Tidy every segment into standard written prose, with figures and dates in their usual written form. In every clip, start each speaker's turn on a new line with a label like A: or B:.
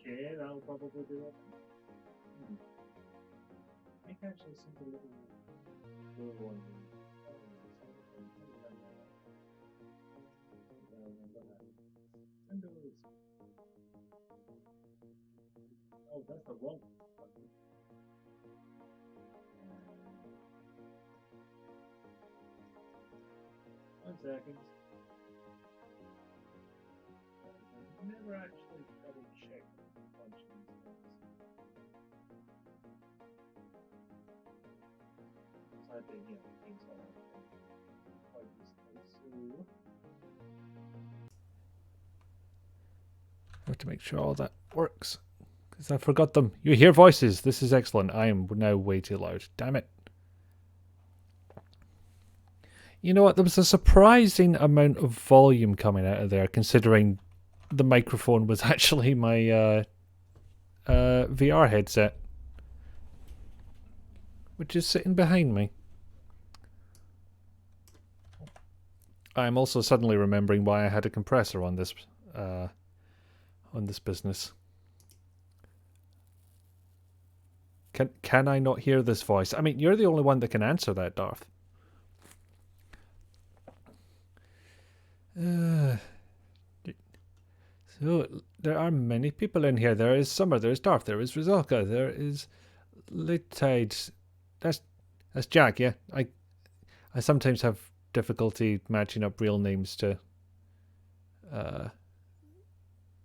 A: Okay, that'll probably do it. I think actually send a little low on the Windows. Oh, that's the wrong button. 1 second. Never actually double check a bunch of these things. So I did, things all quite easily. So I have to make sure all that works. Because I forgot them. You hear voices. This is excellent. I am now way too loud. Damn it. You know what? There was a surprising amount of volume coming out of there, considering the microphone was actually my VR headset, which is sitting behind me. I'm also suddenly remembering why I had a compressor on this business. Can I not hear this voice? I mean, you're the only one that can answer that, Darth. So there are many people in here. There is Summer, there is Darth, there is Rizalka, there is Litide. That's Jack, yeah. I sometimes have difficulty matching up real names to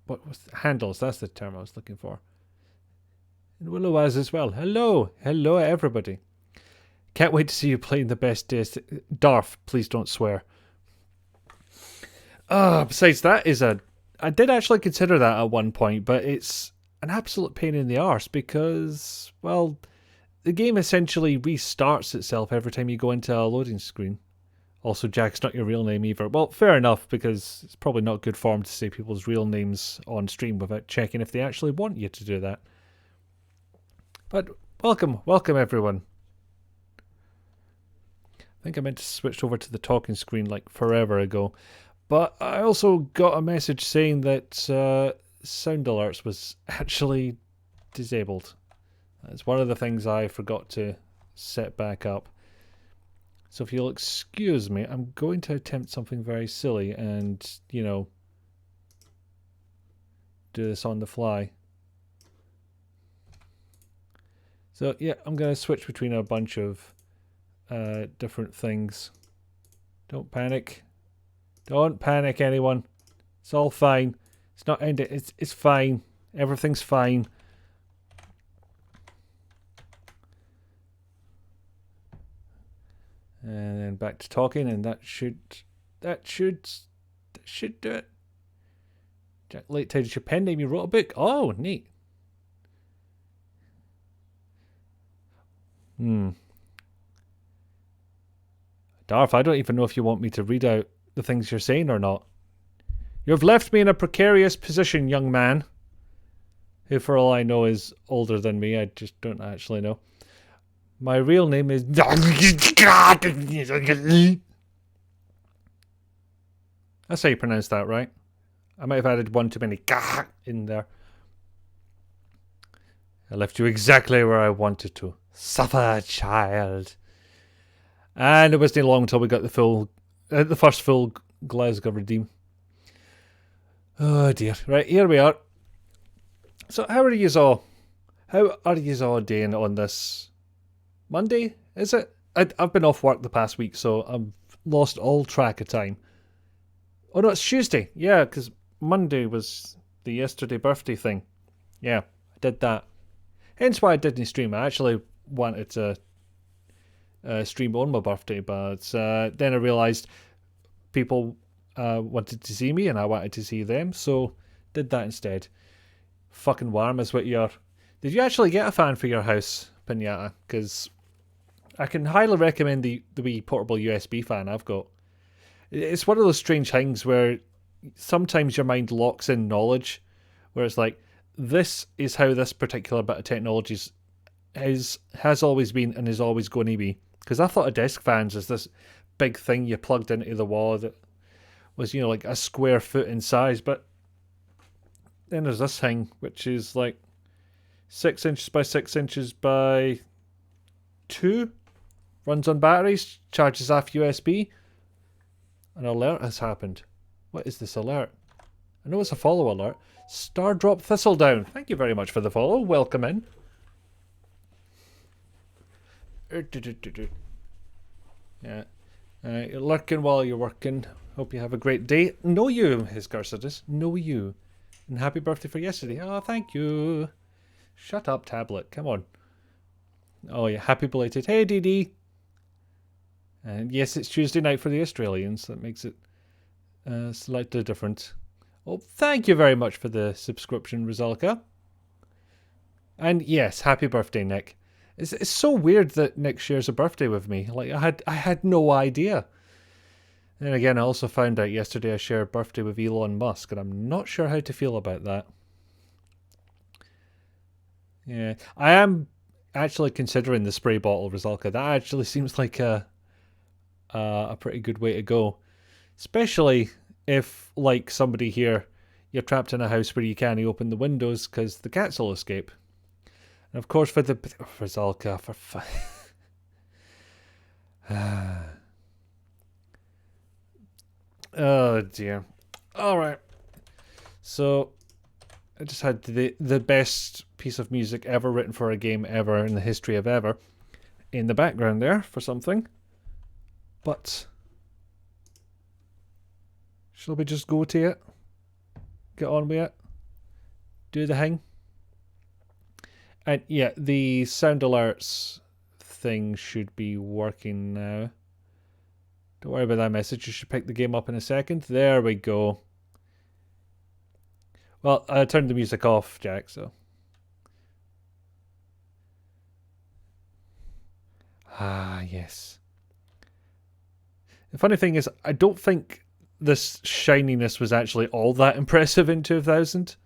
A: what was handles, that's the term I was looking for. And Willowaz as well. Hello everybody. Can't wait to see you playing the best days. Darth, please don't swear. Besides that I did actually consider that at one point, but it's an absolute pain in the arse because, well, the game essentially restarts itself every time you go into a loading screen. Also, Jack's not your real name either. Well, fair enough, because it's probably not good form to say people's real names on stream without checking if they actually want you to do that. But welcome everyone. I think I meant to switch over to the talking screen like forever ago. But I also got a message saying that sound alerts was actually disabled. It's one of the things I forgot to set back up. So if you'll excuse me, I'm going to attempt something very silly and, do this on the fly. So yeah, I'm going to switch between a bunch of different things. Don't panic. Don't panic, anyone. It's all fine. It's not ending. It's fine. Everything's fine. And then back to talking, and that should do it. Jack Late Tide is your pen name. You wrote a book. Oh, neat. Darth, I don't even know if you want me to read out the things you're saying or not. You have left me in a precarious position, young man. Who, for all I know, is older than me. I just don't actually know. My real name is... That's how you pronounce that, right? I might have added one too many in there. I left you exactly where I wanted to. Suffer, child. And it wasn't long until we got the first full Glasgow redeem. Oh dear. Right, here we are. So how are yous all? How are yous all doing on this Monday, is it? I've been off work the past week, so I've lost all track of time. Oh no, it's Tuesday. Yeah, because Monday was the yesterday birthday thing. Yeah, I did that. Hence why I didn't stream. I actually wanted to stream on my birthday, but then I realised people wanted to see me and I wanted to see them, so did that instead. Fucking warm is what you're... Did you actually get a fan for your house, Pinata? Because I can highly recommend the wee portable USB fan I've got. It's one of those strange things where sometimes your mind locks in knowledge, where it's like, this is how this particular bit of technology has always been and is always going to be. Because I thought of desk fans as this big thing you plugged into the wall that was, like a square foot in size, but Then there's this thing, which is like 6 inches by 6 inches by 2. Runs on batteries, charges off USB. An alert has happened. What is this alert? I know it's a follow alert. Stardrop Thistledown. Thank you very much for the follow. Welcome in. Yeah. You're lurking while you're working. Hope you have a great day. Know you, his cursor is. Know you. And happy birthday for yesterday. Oh, thank you. Shut up, tablet. Come on. Oh, yeah. Happy belated. Hey, DD. And yes, it's Tuesday night for the Australians. That makes it slightly different. Oh, thank you very much for the subscription, Rizalka. And yes, happy birthday, Nick. It's so weird that Nick shares a birthday with me. Like I had no idea. And again, I also found out yesterday I share a birthday with Elon Musk, and I'm not sure how to feel about that. Yeah, I am actually considering the spray bottle, Rizalka. That actually seems like a pretty good way to go, especially if, like somebody here, you're trapped in a house where you can't open the windows because the cats will escape. And of course, for the Rizalka, for oh dear. All right. So I just had the best piece of music ever written for a game ever in the history of ever in the background there for something. But shall we just go to it? Get on with it? Do the thing? And yeah, the sound alerts thing should be working now. Don't worry about that message. You should pick the game up in a second. There we go. Well, I turned the music off, Jack, so. Ah, yes. The funny thing is, I don't think this shininess was actually all that impressive in 2000.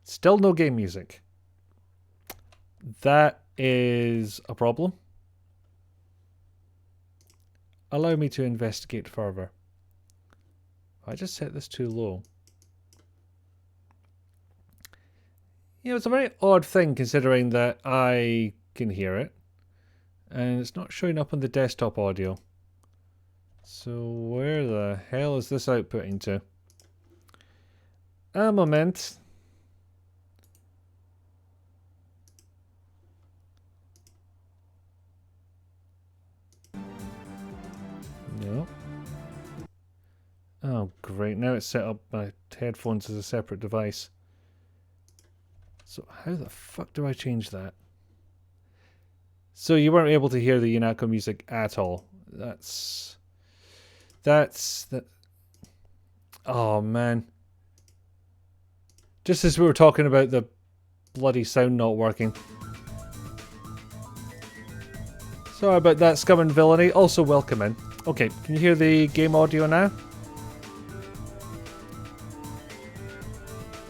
A: Still no game music. That is a problem. Allow me to investigate further. I just set this too low. Yeah, it's a very odd thing considering that I can hear it. And it's not showing up on the desktop audio. So where the hell is this outputting to? A moment. No. Oh, great. Now it's set up my headphones as a separate device. So how the fuck do I change that? So you weren't able to hear the Unako music at all. That's that. Oh, man. Just as we were talking about the bloody sound not working. Sorry about that, scum and villainy. Also welcome in. Okay, can you hear the game audio now?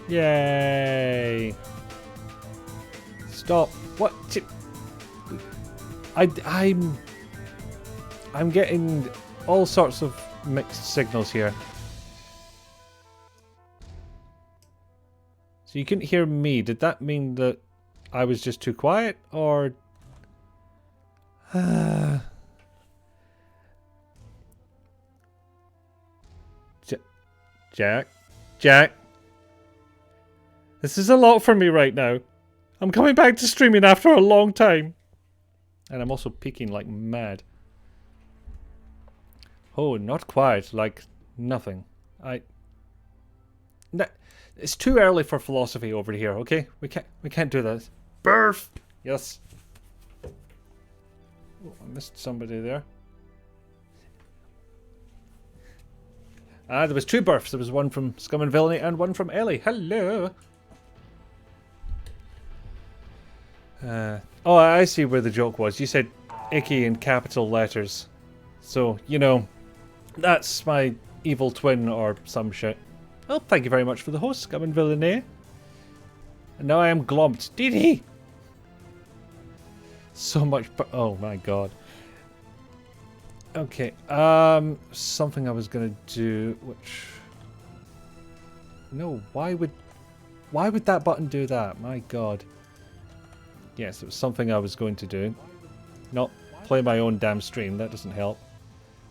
A: Yay! Stop. What? I'm getting all sorts of mixed signals here. So you couldn't hear me. Did that mean that I was just too quiet, or? Jack. This is a lot for me right now. I'm coming back to streaming after a long time. And I'm also peaking like mad. Oh, not quiet, like nothing. It's too early for philosophy over here, okay? We can't do this. Birth! Yes. Oh, I missed somebody there. There was two births. There was one from Scum and Villainy and one from Ellie. Hello! Oh, I see where the joke was. You said icky in capital letters. So, you know, that's my evil twin or some shit. Well, thank you very much for the host, Scum and Villainy. And now I am glomped. DD! So much, oh my god. Okay, something I was gonna do, which No, why would that button do that? My god. Yes, it was something I was going to do. Not play my own damn stream. That doesn't help.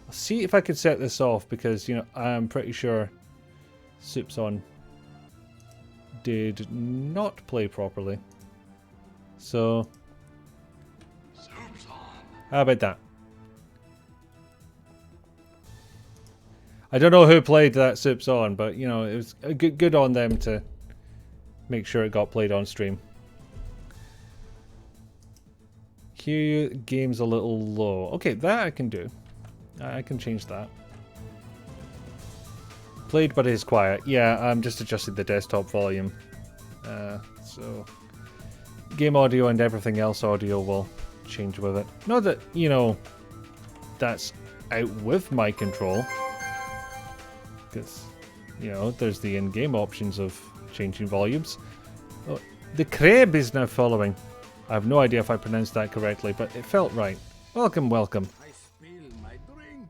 A: I'll see if I can set this off because, you know, I'm pretty sure Soup's On did not play properly. So, how about that? I don't know who played that Soup's On, but, you know, it was good on them to make sure it got played on stream. Here, game's a little low. Okay, that I can do. I can change that. Played but it is quiet. Yeah, I'm just adjusting the desktop volume. So, game audio and everything else audio will change with it. Not that, you know, that's out with my control. Because, you know, there's the in-game options of changing volumes. Oh, the crab is now following. I have no idea if I pronounced that correctly, but it felt right. Welcome, welcome.
B: I spill my drink.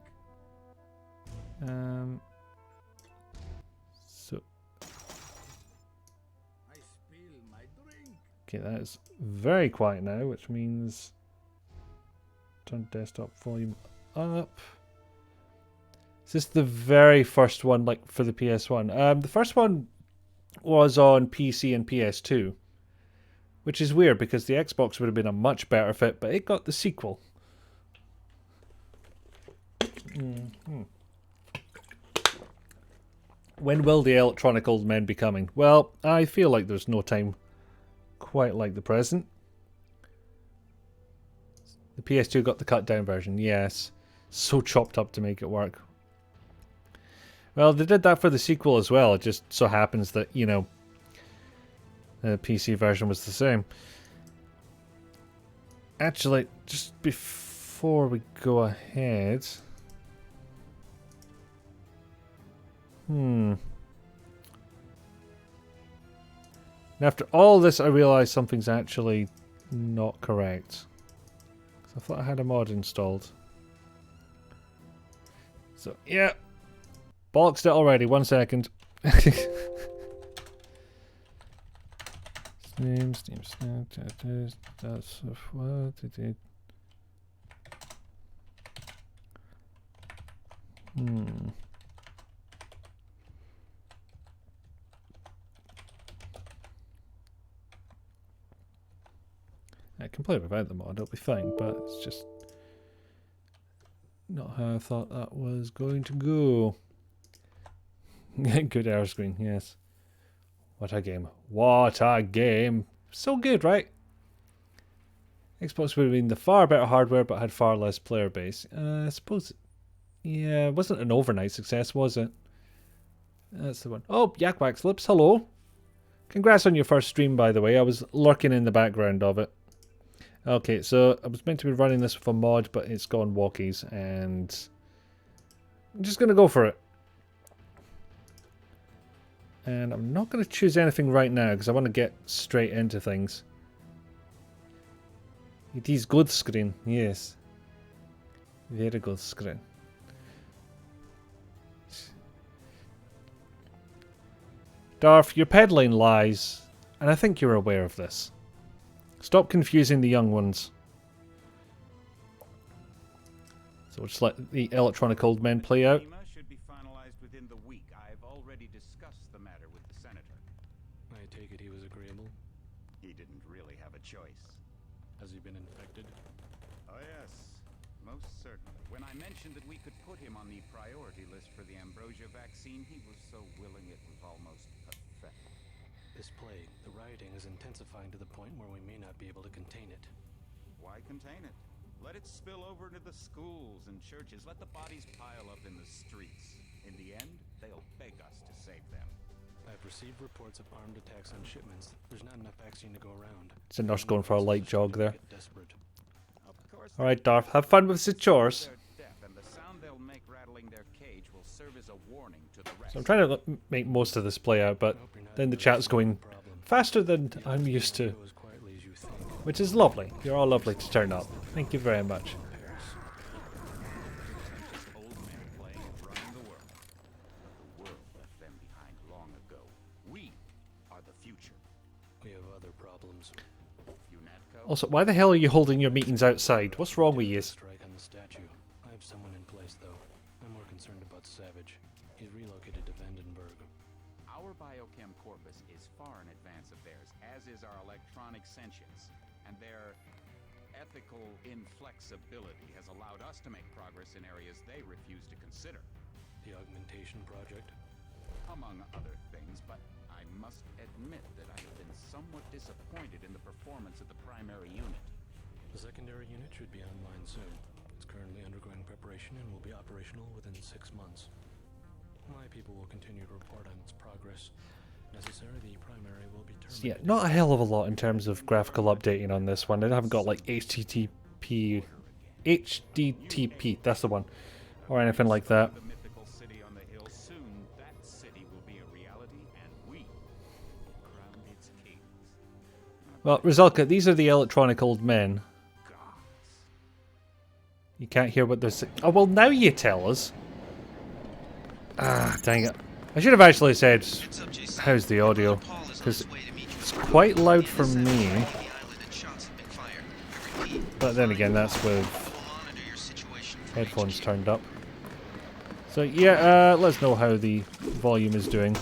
A: So.
B: I spill my drink.
A: Okay, that is very quiet now, which means turn desktop volume up. Is this the very first one, like for the PS1? The first one was on PC and PS2. Which is weird because the Xbox would have been a much better fit, but it got the sequel. When will the electronic old men be coming? Well, I feel like there's no time quite like the present. The PS2 got the cut down version, yes. So chopped up to make it work. Well, they did that for the sequel as well. It just so happens that, you know, the PC version was the same. Actually, just before we go ahead... And after all this, I realised something's actually not correct. I thought I had a mod installed. So, yeah. Bollocksed it already. 1 second. Steam, Snapchat, that's what it did. I can play without the mod, it'll be fine, but it's just not how I thought that was going to go. Good air screen, yes. What a game. What a game. So good, right? Xbox would have been the far better hardware, but had far less player base. I suppose... Yeah, it wasn't an overnight success, was it? That's the one. Oh, Yakwax Lips, hello. Congrats on your first stream, by the way. I was lurking in the background of it. Okay, so I was meant to be running this with a mod, but it's gone walkies, and I'm just going to go for it. And I'm not going to choose anything right now because I want to get straight into things. It is good screen, yes. Very good screen. Darth, you're peddling lies, and I think you're aware of this. Stop confusing the young ones. So we'll just let the electronic old men play out.
C: Should be finalized within the week. I've already discussed the matter with the senator.
D: I take it he was agreeable.
C: He didn't really have a choice.
D: Has he been infected?
C: Oh yes, most certainly. When I mentioned that we could put him on the priority list for the ambrosia vaccine, he was so willing it was almost pathetic.
D: This plague, the rioting is intensifying to the point where we may not be able to contain it.
C: Why contain it? Let it spill over into the schools and churches. Let the bodies pile up in the streets. In the end, they'll beg us to save them.
D: I've received reports of armed attacks on shipments. There's not enough vaccine to go around.
A: It's a nurse going for a light jog there.
D: Desperate.
C: Of course,
A: Alright, Darth, have fun with the chores.
C: they're deaf, and the sound they'll make rattling their cage will serve as a warning to the rest.
A: So I'm trying to make most of this play out, but then the chat's going faster than I'm used to.
D: Go as quietly as you think.
A: Which is lovely. You're all lovely to turn up. Thank you very much.
C: Old men playing and running the world. But the world left them behind long ago.
A: Also, why the hell are you holding your meetings outside? What's wrong with you?
D: Strike on the statue. I have someone in place, though. I'm more concerned about Savage. He's relocated to Vandenberg.
C: Our biochem corpus is far in advance of theirs, as is our electronic sentience, and their ethical inflexibility has allowed us to make progress in areas they refuse to consider.
D: The augmentation project.
C: Among other things, but I must admit that I have been somewhat disappointed in the performance of the primary unit.
D: The secondary unit should be online soon. It's currently undergoing preparation and will be operational within 6 months. My people will continue to report on its progress. Necessary, the primary will be
A: Yeah,
D: terminated.
A: not a hell of a lot in terms of graphical updating on this one. I haven't got like HDTP, that's the one, or anything like that.
C: The mythical city on the hill, soon that city will be a reality, and we will crown its kings.
A: Well, Rizalka, these are the electronic old men.
C: Gods.
A: You can't hear what they're saying. Oh, well, now you tell us. Ah, dang it. I should have actually said, how's the audio? Because it's quite loud for me. But then again, that's with headphones turned up. So yeah, let's know how the volume is doing.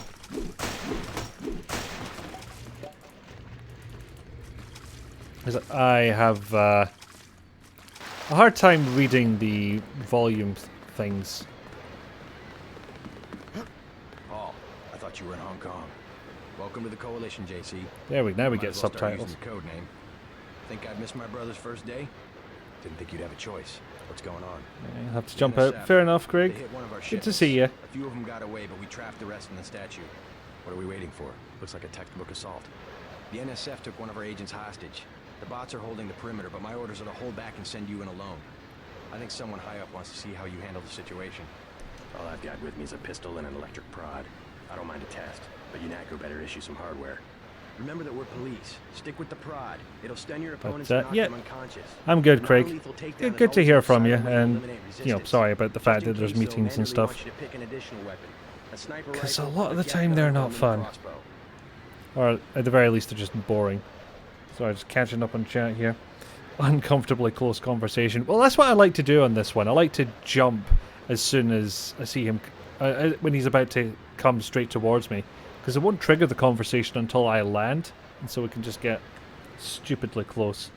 A: I have a hard time reading the volume things.
E: Paul, I thought you were in Hong Kong. Welcome to the Coalition, JC.
A: There we now we
E: Might
A: get
E: as well start
A: subtitles.
E: using the code name. Think I'd missed my brother's first day? Didn't think you'd have a choice. What's going on?
A: I have to jump out. Fair enough,
E: They
A: Craig.
E: hit one of our
A: Good
E: ships.
A: to see you.
E: A few of them got away, but we trapped the rest in the statue. What are we waiting for? Looks like a textbook assault. The NSF took one of our agents hostage. The bots are holding the perimeter, but my orders are to hold back and send you in alone. I think someone high up wants to see how you handle the situation. All I've got with me is a pistol and an electric prod. I don't mind a test, but UNACO better issue some hardware. Remember that we're police. Stick with the prod. It'll stun your opponents and knock
A: yeah,
E: them unconscious.
A: I'm good, Craig.
E: Non-lethal takedown
A: Good,
E: is
A: good to
E: always
A: hear from you,
E: outside of
A: and
E: eliminate
A: you know,
E: resistance.
A: sorry about the
E: Just
A: fact
E: in
A: that there's
E: case, though,
A: meetings and
E: Manderly
A: stuff.
E: wants you to pick an additional weapon. A sniper
A: 'Cause a
E: rifle,
A: lot of the
E: gas
A: time
E: gun,
A: they're
E: or
A: not
E: a
A: fun.
E: crossbow.
A: Or at the very least, they're just boring. Sorry, just catching up on chat here. Uncomfortably close conversation. Well, that's what I like to do on this one. I like to jump as soon as I see him, when he's about to come straight towards me. Because it won't trigger the conversation until I land. And so we can just get stupidly close.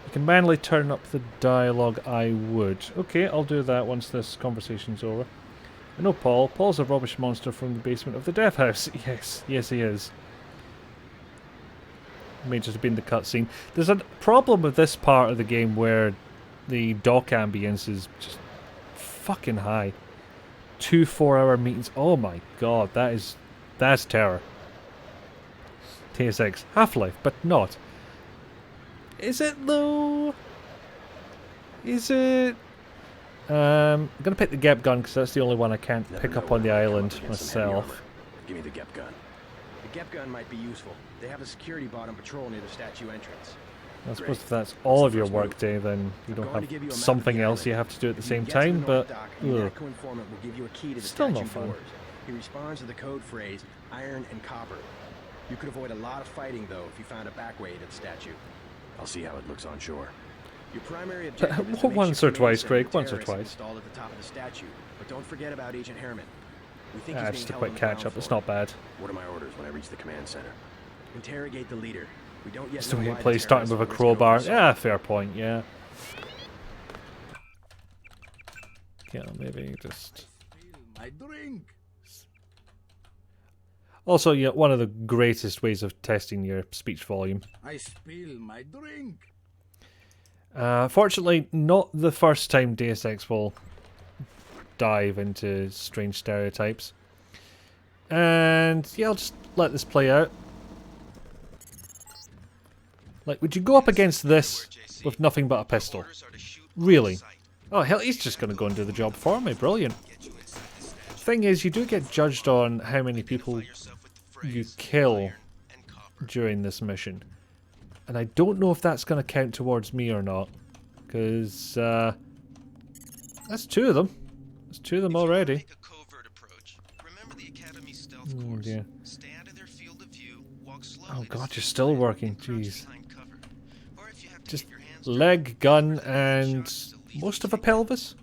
A: You can manually turn up the dialogue, I would. Okay, I'll do that once this conversation's over. I know Paul. Paul's a rubbish monster from the basement of the death house. Yes, yes he is. May just have been the cutscene. There's a problem with this part of the game where the dock ambience is just fucking high. 2 4-hour meetings. Oh my god, that's terror. Deus Ex. Half-Life, but not. Is it though? Is it? I'm gonna pick the Gep gun because that's the only one I can't
E: Never
A: pick
E: know
A: up
E: when
A: on the
E: we might come
A: island
E: up against some heavy
A: myself.
E: armor. Give me the Gep gun. The Gep gun might be useful. They have a security bot on patrol near the statue entrance.
A: I suppose if that's all of your workday, then you don't
E: Going to give you a
A: have
E: map
A: something
E: of the
A: else
E: island.
A: you have to do at the
E: If you
A: same
E: get to the
A: time,
E: North
A: but
E: Dock,
A: ugh.
E: the UNACO informant will give you a key to the
A: Still no
E: statue
A: fun.
E: doors. He responds to the code phrase iron and copper. You could avoid a lot of fighting though if you found a back way to the statue. I'll see how it looks on shore. Your primary objective is to make
A: Once
E: sure
A: or
E: the
A: twice,
E: center
A: Craig,
E: of
A: once or
E: terrorists
A: twice.
E: installed at the top of the statue, but don't forget about Agent Harriman. We think he's being
A: Just a
E: held
A: quick
E: on the
A: catch
E: ground
A: up. It's
E: floor.
A: not bad.
E: What are my orders when I reach the command center? Interrogate the leader. We don't yet
A: Still
E: know
A: getting
E: why the
A: play starting with a
E: terrorists risk
A: crowbar.
E: an
A: Yeah, fair point. Yeah. Yeah, maybe just.
B: Spill my drink.
A: Also, yeah, one of the greatest ways of testing your speech volume.
B: I spill my drink.
A: Fortunately, not the first time Deus Ex will dive into strange stereotypes. And yeah, I'll just let this play out. Like, would you go up against this with nothing but a pistol? Really? Oh, hell, he's just going to go and do the job for me. Brilliant. Thing is, you do get judged on how many people you kill during this mission. And I don't know if that's going to count towards me or not. Because, that's 2 of them. There's 2 of them already. Oh, dear. Oh god, you're still working. Jeez. just leg, gun, and most of a pelvis.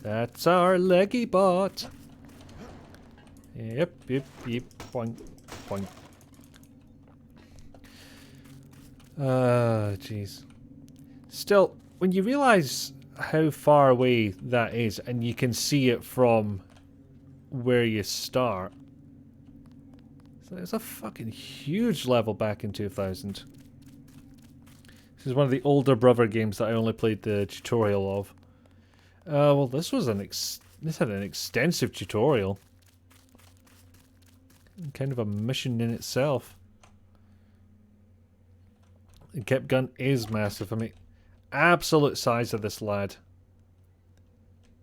A: That's our leggy bot. Yep, boing, boing. Jeez. Still, when you realise how far away that is, and you can see it from where you start. So it's a fucking huge level back in 2000. This is one of the older brother games that I only played the tutorial of. Well, this was this had an extensive tutorial. Kind of a mission in itself. The kept gun is massive. I mean, absolute size of this lad.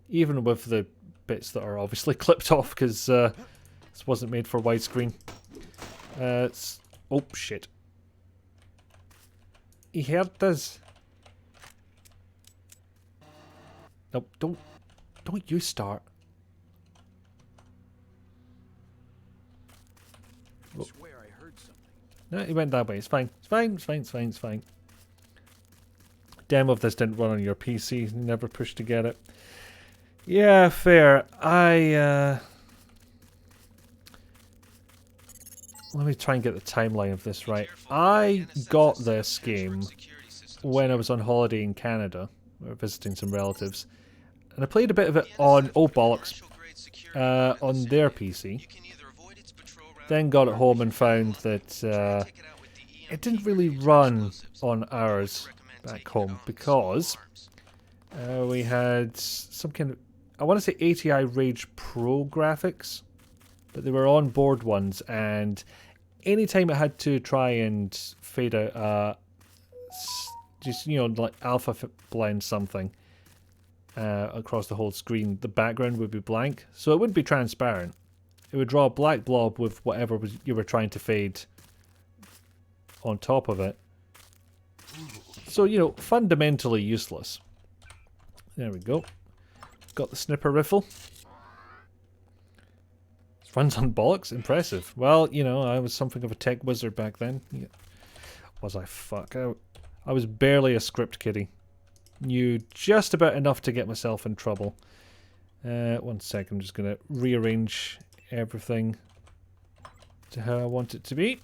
A: Even with the bits that are obviously clipped off because this wasn't made for widescreen. Oh shit. He heard this. Nope, don't you start.
C: I swear I heard something.
A: No, he went that way. It's fine. It's fine. It's fine. It's fine. It's fine. Demo of this didn't run on your PC. Never pushed to get it. Yeah, fair. Let me try and get the timeline of this right. I got this game when I was on holiday in Canada, or visiting some relatives, and I played a bit of it on, oh bollocks, on their PC. Then got it home and found that it didn't really run on ours back home because we had some kind of, I want to say ATI Rage Pro graphics, but they were on board ones, and anytime I had to try and fade out, just, you know, like alpha blend something across the whole screen, the background would be blank, so it wouldn't be transparent. It would draw a black blob with whatever you were trying to fade on top of it. So, you know, fundamentally useless. There we go. Got the snipper rifle. Runs on bollocks? Impressive. Well, you know, I was something of a tech wizard back then. Yeah. Was I? Fuck. I was barely a script kiddie. Knew just about enough to get myself in trouble. 1 second, I'm just going to rearrange everything to how I want it to be.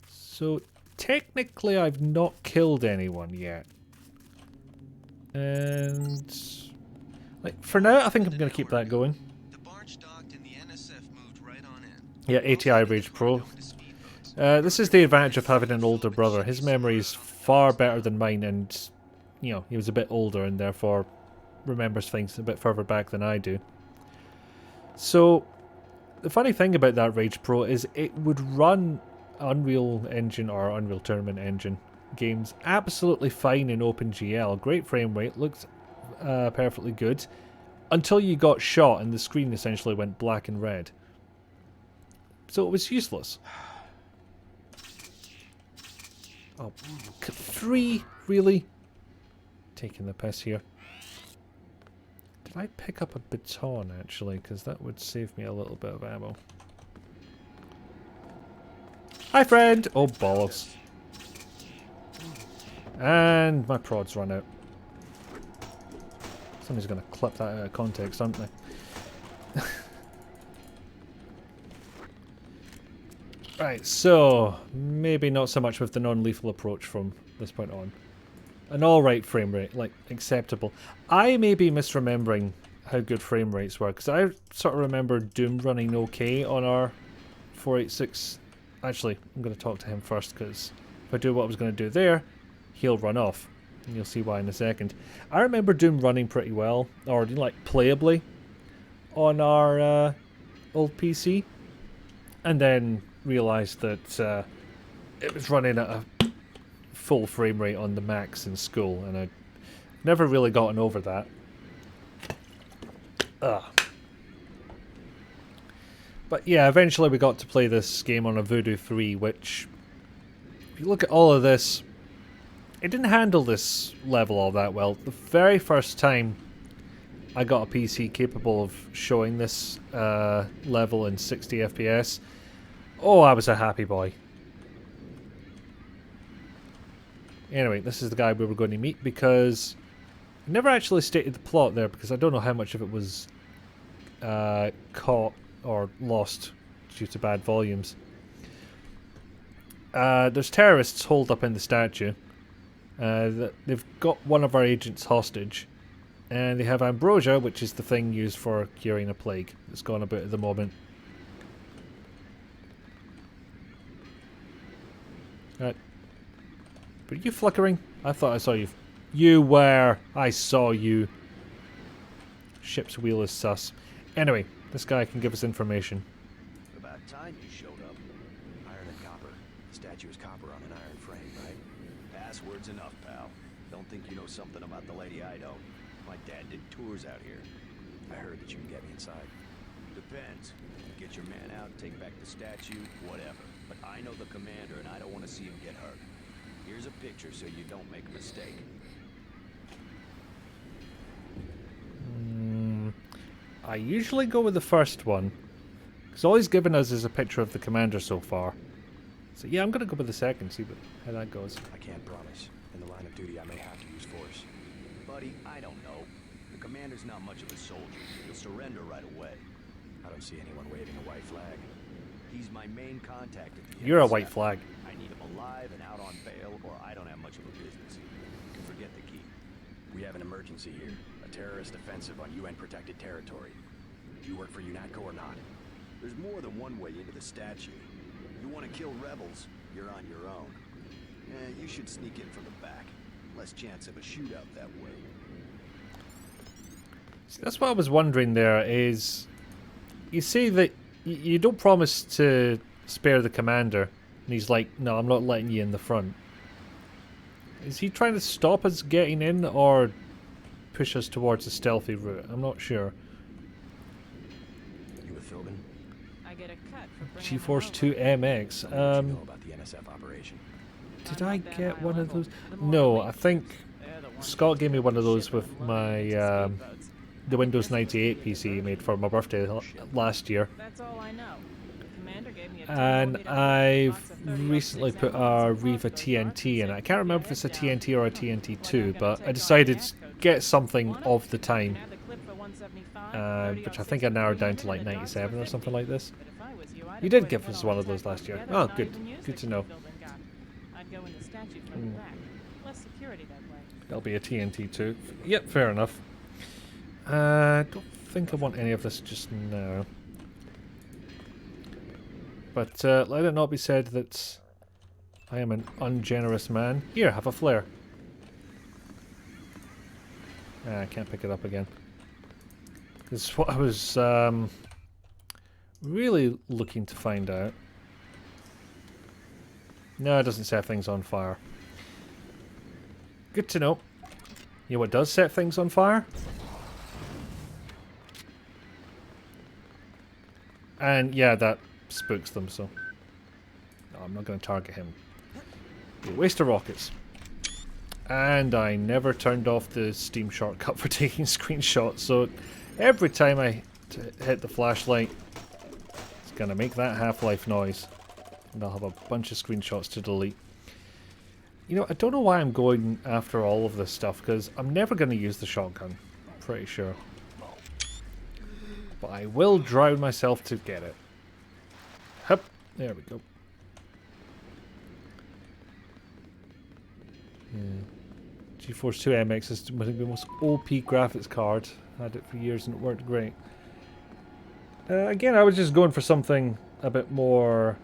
A: So, technically I've not killed anyone yet. And like for now, I think I'm going to keep that going. Yeah, ATI Rage Pro. This is the advantage of having an older brother. His memory is far better than mine, and you know, he was a bit older and therefore remembers things a bit further back than I do. So the funny thing about that Rage Pro is it would run Unreal Engine or Unreal Tournament Engine games absolutely fine in OpenGL. Great frame rate, looks perfectly good, until you got shot and the screen essentially went black and red. So it was useless. Oh, 3? Really? Taking the piss here. Did I pick up a baton actually? Because that would save me a little bit of ammo. Hi friend! Oh bollocks. And my prod's run out. Somebody's going to clip that out of context, aren't they? Right, so maybe not so much with the non-lethal approach from this point on. An alright frame rate, like acceptable. I may be misremembering how good frame rates were, because I sort of remember Doom running okay on our 486. Actually, I'm going to talk to him first, because if I do what I was going to do there, he'll run off. And you'll see why in a second. I remember Doom running pretty well, or like playably, on our old PC. And then realised that it was running at a full frame rate on the max in school, and I'd never really gotten over that. But yeah, eventually we got to play this game on a Voodoo 3, which, if you look at all of this, it didn't handle this level all that well. The very first time I got a PC capable of showing this level in 60 FPS, oh, I was a happy boy. Anyway, this is the guy we were going to meet because I never actually stated the plot there because I don't know how much of it was caught or lost due to bad volumes. There's terrorists holed up in the statue. They've got one of our agents hostage. And they have ambrosia, which is the thing used for curing a plague that's gone about at the moment. Right. Were you flickering? I thought I saw you. You were. I saw you. Ship's wheel is sus. Anyway, this guy can give us information.
E: About time you showed up. Iron and copper. The statue is copper on an iron frame, right?
B: Password's enough, pal. Don't think you know something about the lady I don't. My dad did tours out here.
E: I heard that you can get me inside.
B: Depends. Get your man out, take back the statue, whatever. But I know the commander and I don't want to see him get hurt. Here's a picture so you don't make a mistake.
A: I usually go with the first one. Because all he's given us is a picture of the commander so far. So yeah, I'm going to go with the second, see how that goes.
E: I can't promise. In the line of duty, I may have to use force.
B: Buddy, I don't know. The commander's not much of a soldier. He'll surrender right away.
E: I don't see anyone waving a white flag.
B: He's my main contact at the
A: You're a
B: NSF.
A: white flag.
B: I need him alive and out on bail, or I don't have much of a business. You can forget the key.
E: We have an emergency here. A terrorist offensive on UN-protected territory. Do you work for UNATCO or not?
B: There's more than one way into the statue. You want to kill rebels, you're on your own. You should sneak in from the back. Less chance of a shootout that way.
A: See, that's what I was wondering there is... You say that you don't promise to spare the commander. And he's like, no, I'm not letting you in the front. Is he trying to stop us getting in or push us towards a stealthy route? I'm not sure.
E: You with Philbin?
F: I get a cut for bringing
A: G-Force
F: them
A: 2
F: over.
A: MX.
E: What do you know about the NSF operation?
A: Did I get one of those? No, I think Scott gave me one of those with my the Windows 98 PC he made for my birthday last year.
F: That's all I know. Commander gave me a
A: And
F: 10
A: I've recently put a Riva TNT in it. I can't remember if it's a TNT or a TNT2, but I decided to get something of the time, which I think I narrowed down to like 97 or something like this. You did give us one of those last year. Oh, good. Good to know.
F: I'd go in the statue from the back. Less security that way.
A: That'll be a TNT2. Yep, fair enough. Don't think I want any of this just now. But let it not be said that I am an ungenerous man. Here, have a flare. I can't pick it up again. This is what I was really looking to find out. No, it doesn't set things on fire. Good to know. You know what does set things on fire? And yeah, that spooks them, so... No, I'm not going to target him. Be a waste of rockets. And I never turned off the Steam shortcut for taking screenshots, so every time I hit the flashlight, it's going to make that Half-Life noise. And I'll have a bunch of screenshots to delete. You know, I don't know why I'm going after all of this stuff, because I'm never going to use the shotgun. I'm pretty sure. But I will drown myself to get it. Hup. There we go. Yeah. GeForce 2 MX is the most OP graphics card. Had it for years and it worked great. Again, I was just going for something a bit more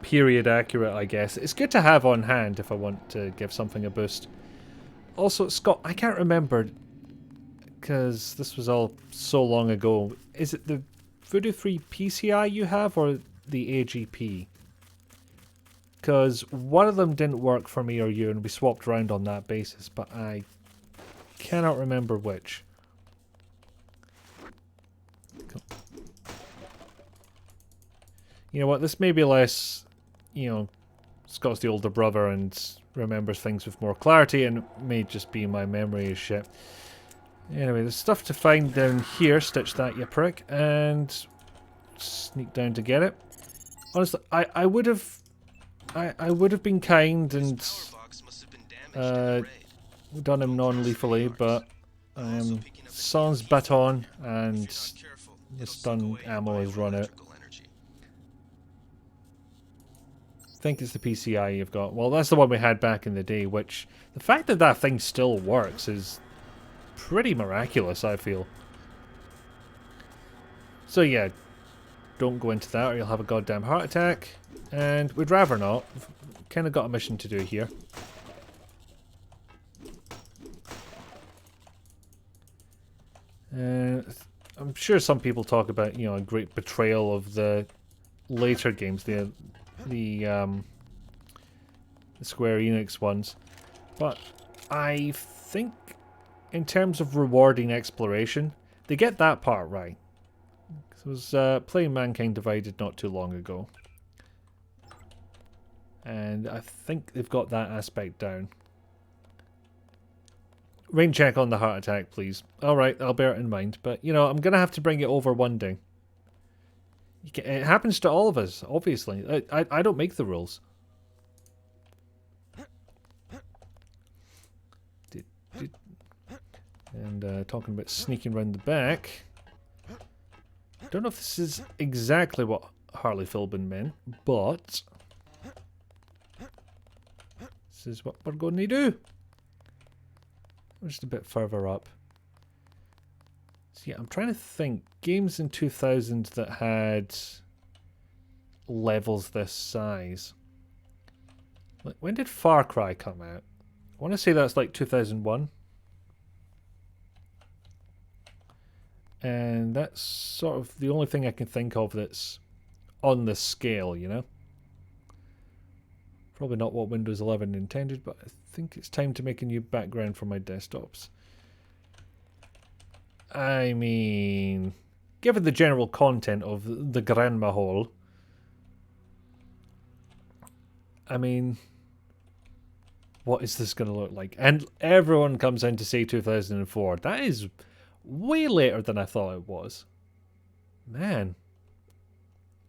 A: period accurate, I guess. It's good to have on hand if I want to give something a boost. Also, Scott, I can't remember because this was all so long ago. Is it the Voodoo 3 PCI you have or the AGP? Because one of them didn't work for me or you, and we swapped around on that basis, but I cannot remember which. You know what, this may be less, you know, Scott's the older brother and remembers things with more clarity, and it may just be my memory is shit. Anyway, there's stuff to find down here, stitch that you prick, and sneak down to get it. Honestly, I would have I would have been kind and
G: This power box must have been damaged in the raid.
A: done him non-lethally, but sans baton and the stun ammo has run out. I think it's the PCI you've got. Well, that's the one we had back in the day, which the fact that that thing still works is pretty miraculous, I feel. So yeah, don't go into that or you'll have a goddamn heart attack. And we'd rather not. We've kind of got a mission to do here. I'm sure some people talk about, you know, a great betrayal of the later games, the Square Enix ones, but I think in terms of rewarding exploration, they get that part right. I was playing Mankind Divided not too long ago, and I think they've got that aspect down. Rain check on the heart attack, please. Alright, I'll bear it in mind, but you know, I'm gonna have to bring it over one day. It happens to all of us, obviously. I don't make the rules. And talking about sneaking around the back. Don't know if this is exactly what Harley Philbin meant, but this is what we're going to do. We're just a bit further up. So yeah, I'm trying to think. Games in 2000 that had levels this size. Like, when did Far Cry come out? I want to say that's like 2001. And that's sort of the only thing I can think of that's on this scale, you know? Probably not what Windows 11 intended, but I think it's time to make a new background for my desktops. I mean, given the general content of the Grand Mahal, I mean, what is this going to look like? And everyone comes in to say 2004. That is way later than I thought it was. Man.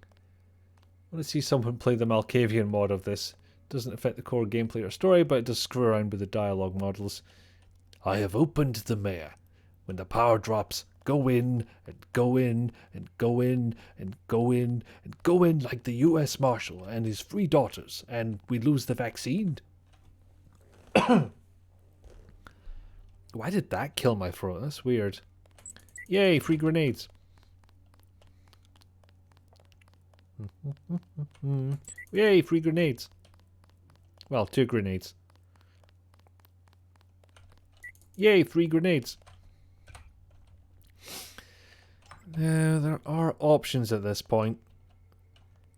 A: I want to see someone play the Malkavian mod of this. Doesn't affect the core gameplay or story, but it does screw around with the dialogue models. I have opened the mayor. When the power drops, go in, and go in, and go in, and go in, and go in like the US Marshal and his 3 daughters, and we lose the vaccine. Why did that kill my throat? That's weird. Yay, free grenades. Yay, free grenades. Well, 2 grenades. Yay, 3 grenades. Now, there are options at this point.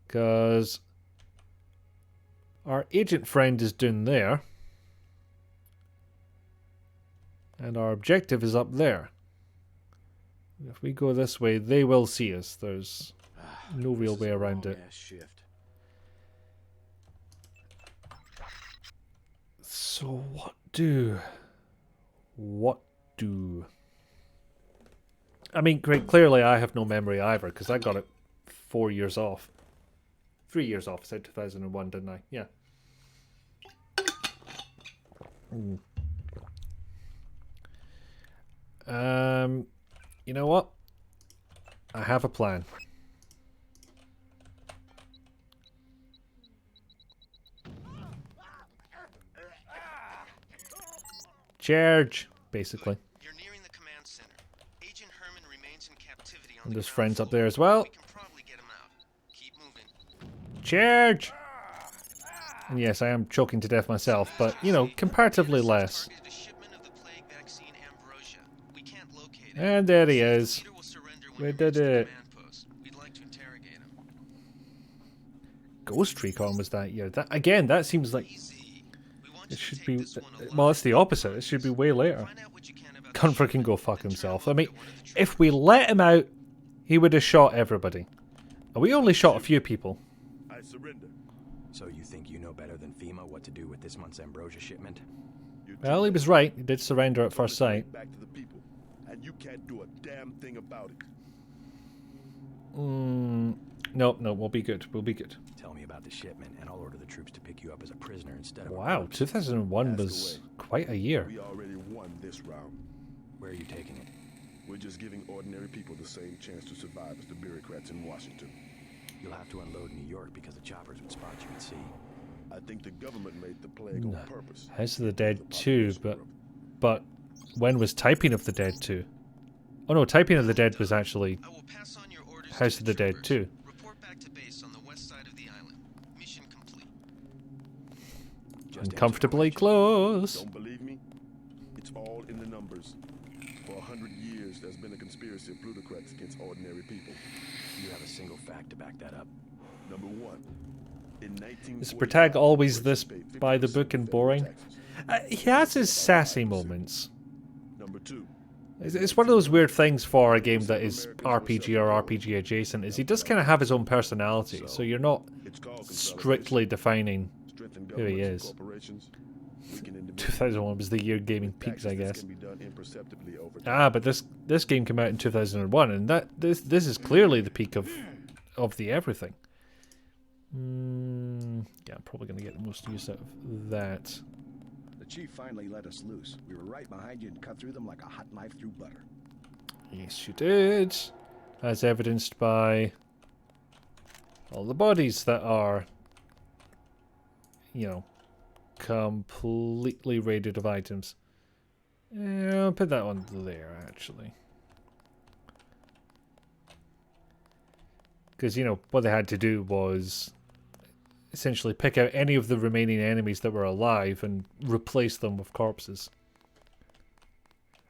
A: Because our agent friend is down there. And our objective is up there. If we go this way, they will see us. There's no real way around it.
B: Shift.
A: So what do? What do? I mean, clearly I have no memory either, because I got it 4 years off. 3 years off, I said 2001, didn't I? Yeah. You know what? I have a plan. Charge, basically.
G: You're nearing the command center. Agent Herman remains in captivity on
A: And
G: the
A: there's
G: ground
A: friends up
G: floor.
A: there as well.
G: We can probably get him out. Keep moving.
A: Charge! And yes, I am choking to death myself, but, you know, comparatively less.
G: Targeted a shipment of the plague vaccine Ambrosia. We can't locate it.
A: And there he is.
G: The leader will surrender when
A: We
G: he
A: did
G: reaches the
A: it.
G: command post. We'd like to interrogate him.
A: Ghost Recon was that year. That again, that seems like
G: Easy. We want
A: it
G: you to
A: should
G: take
A: be.
G: this one alone.
A: Well, it's the opposite. It should be way later.
G: Find out what you can about the
A: Gunfer can
G: shipment,
A: go fuck
G: then turn
A: himself.
G: him
A: I mean,
G: over to one of the
A: if we let him out, he would have shot everybody. And we only shot a few people.
H: I surrender.
E: So you think you know better than FEMA what to do with this month's Ambrosia shipment?
H: You're
A: Well, he was right. He did surrender at first sight.
H: Back to the people, and you can't do a damn thing about it.
A: No, we'll be good. We'll be good.
E: Tell me about the shipment, and I'll order the troops to pick you up as a prisoner instead of a
A: Wow,
E: corpse.
A: 2001
H: Ask
A: was
H: away.
A: quite a year.
H: We already won this round.
E: Where are you taking it?
H: We're just giving ordinary people the same chance to survive as the bureaucrats in Washington.
E: You'll have to unload in New York because the choppers would spot you at sea.
H: I think the government made the plague on purpose.
A: House of the Dead
H: The
A: 2,
H: population growth.
A: but when was Typing of the Dead 2? Oh no, Typing of the Dead was actually
G: I will pass on your orders
A: House
G: to
A: of the Dead
G: troopers.
A: 2.
G: Report back to base on the west side of the island. Mission complete.
E: Just
A: Uncomfortably
E: answer my
A: close.
H: Don't believe me? It's all in the numbers. For 100 years, there's been a conspiracy of plutocrats against ordinary people.
E: question. You have a single fact to back that up.
H: Number one, in 1945,
A: Is Protag always this
H: British paid
A: by the
H: 50%
A: book and
H: federal
A: boring?
H: taxes.
A: He has his sassy moments.
H: Number two,
A: It's one of those weird things for a game that is RPG or RPG adjacent, is he does kind of have his own personality, so you're not
H: it's called
A: strictly defining
H: Strengthen
A: who he
H: governments
A: is.
H: and corporations, weaken individuals.
A: 2001 was the year gaming peaks, I
H: Taxes that
A: guess.
H: can be done imperceptibly over time.
A: Ah, but this game came out in 2001, and this is clearly the peak of the everything. Yeah, I'm probably gonna get the most use out of that.
I: The chief finally let us loose. We were right behind you and cut through them like a hot knife through butter.
A: Yes, you did, as evidenced by all the bodies that are, you know, completely raided of items. Yeah, I'll put that one there, actually. Because, you know, what they had to do was essentially pick out any of the remaining enemies that were alive and replace them with corpses.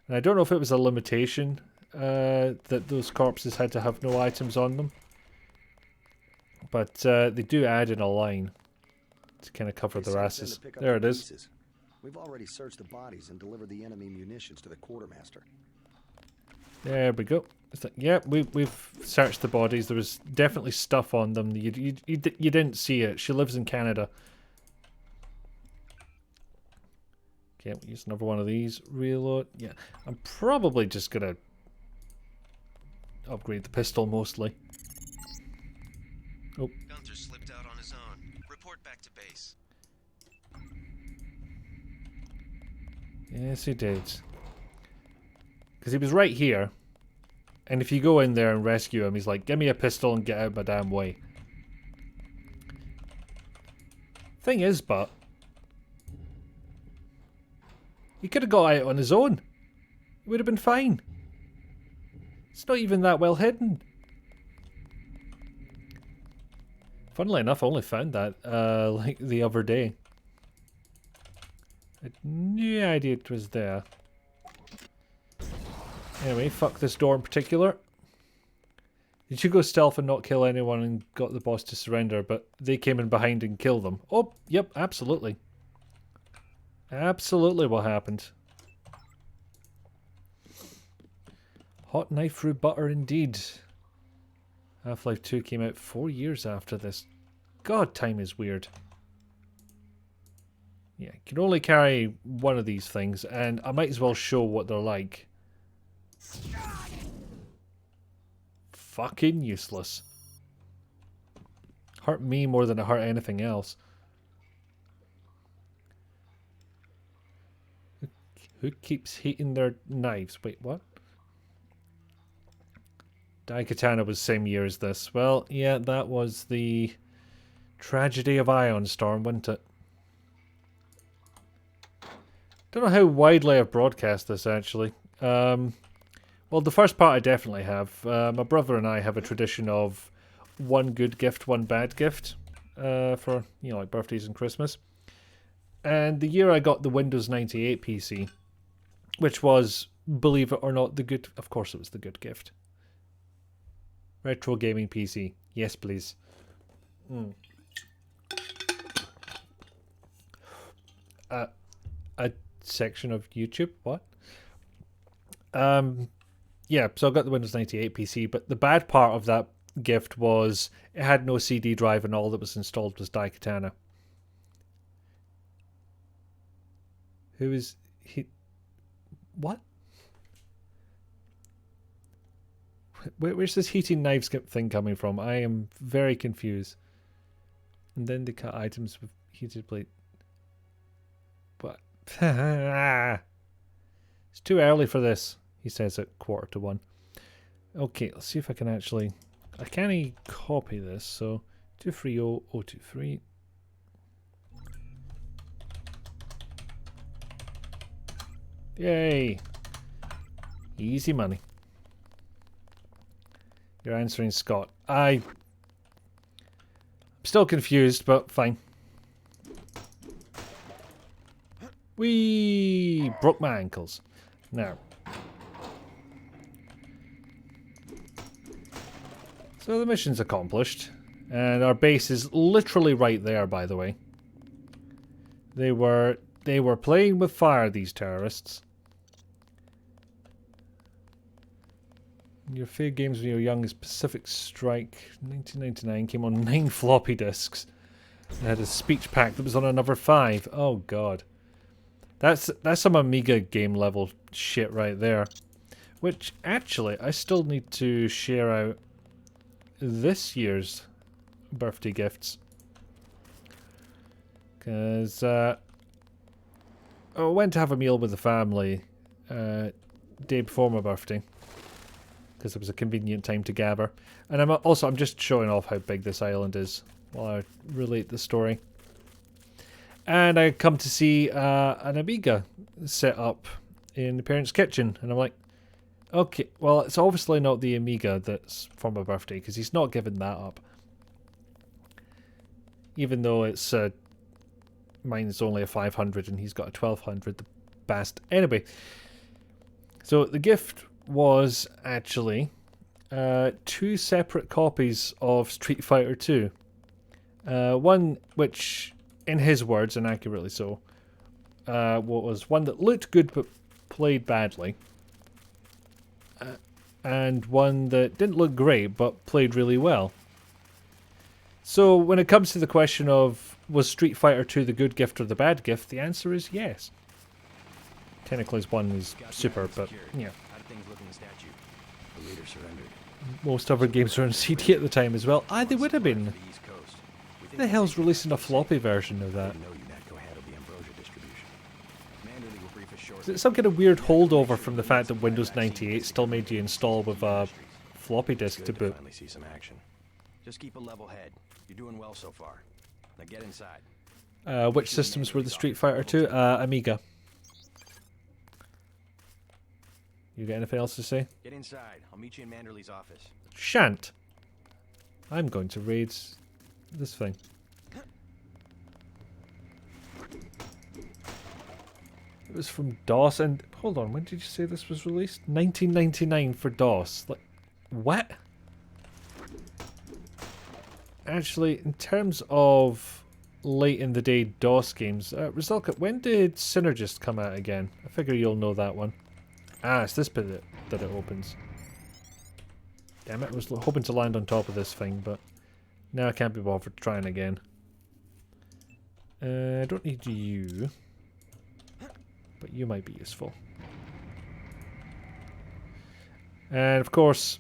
A: And I don't know if it was a limitation that those corpses had to have no items on them. But they do add in a line to kind of cover
B: They
A: their
B: sent us in
A: asses.
B: to pick up
A: There
B: the
A: it is.
B: pieces. We've already searched the bodies and delivered the enemy munitions to the quartermaster.
A: There we go. It's like, yeah, we've searched the bodies. There was definitely stuff on them. You didn't see it. She lives in Canada. Okay, we'll use another one of these. Reload. Yeah, I'm probably just gonna upgrade the pistol mostly. Oh,
G: Gunther slipped out on his own. Report back to base.
A: yes, he did. Because he was right here. And if you go in there and rescue him, he's like, give me a pistol and get out my damn way. Thing is, but he could have got out on his own. It would have been fine. It's not even that well hidden. Funnily enough, I only found that like the other day. I had no idea it was there. Anyway, fuck this door in particular. Did you go stealth and not kill anyone and got the boss to surrender, but they came in behind and killed them? Oh, yep, absolutely. Absolutely what happened. Hot knife through butter indeed. Half-Life 2 came out 4 years after this. God, time is weird. Yeah, you can only carry one of these things, and I might as well show what they're like. Fucking useless. Hurt me more than it hurt anything else. Who keeps heating their knives? Wait, what? Daikatana was same year as this. Well, yeah, that was the tragedy of Ion Storm, wasn't it? Don't know how widely I've broadcast this, actually. Well, the first part I definitely have. My brother and I have a tradition of one good gift, one bad gift for, you know, like birthdays and Christmas. And the year I got the Windows 98 PC, which was, believe it or not, the good... Of course it was the good gift. Retro gaming PC. Yes, please. A section of YouTube? What? Yeah, so I got the Windows 98 PC, but the bad part of that gift was it had no CD drive and all that was installed was Daikatana. Who is he? What? Where's this heating knives thing coming from? I am very confused. And then they cut items with heated plate. But it's too early for this, he says at 1:45. Okay, let's see if I can actually... I can't copy this, so 230023. Yay! Easy money. You're answering Scott. I'm still confused, but fine. Whee! Broke my ankles. Now. So the mission's accomplished. And our base is literally right there, by the way. They were playing with fire, these terrorists. Your favorite games when you were young is Pacific Strike 1999, came on 9 floppy disks. It had a speech pack that was on another 5. Oh god. That's some Amiga game level shit right there. Which actually I still need to share out this year's birthday gifts. Because I went to have a meal with the family day before my birthday. Because it was a convenient time to gather. And I'm just showing off how big this island is while I relate the story. And I come to see an Amiga set up in the parents' kitchen. And I'm like, okay, well, it's obviously not the Amiga that's for my birthday, because he's not giving that up. Even though it's mine's only a 500 and he's got a 1200, the bastard. Anyway, so the gift was actually 2 separate copies of Street Fighter 2. One which, in his words, and accurately so, was one that looked good but played badly. And one that didn't look great but played really well. So when it comes to the question of was Street Fighter 2 the good gift or the bad gift, the answer is yes. Technically, one is super, but yeah.
E: How do things look in the statue? The leader surrendered.
A: Most other games were on CD at the time as well. They would have been.
E: The East Coast.
A: Who the hell's releasing a floppy version of that? Is it some kind of weird holdover from the fact that Windows 98 still made you install with a floppy disk to boot?
E: Finally see some action. Just keep a level head. You're doing well so far. Now get inside.
A: Which systems were the Street Fighter 2? Amiga. You got anything else to say?
E: Get inside. I'll meet you in Manderley's office.
A: Shan't. I'm going to raid this thing. It was from DOS, and hold on, when did you say this was released? 1999 for DOS. Like, what? Actually, in terms of late in the day DOS games, Rizalka, when did Synergist come out again? I figure you'll know that one. It's this bit that it opens. Damn it, I was hoping to land on top of this thing, but now I can't be bothered trying again. I don't need you. But you might be useful. And of course,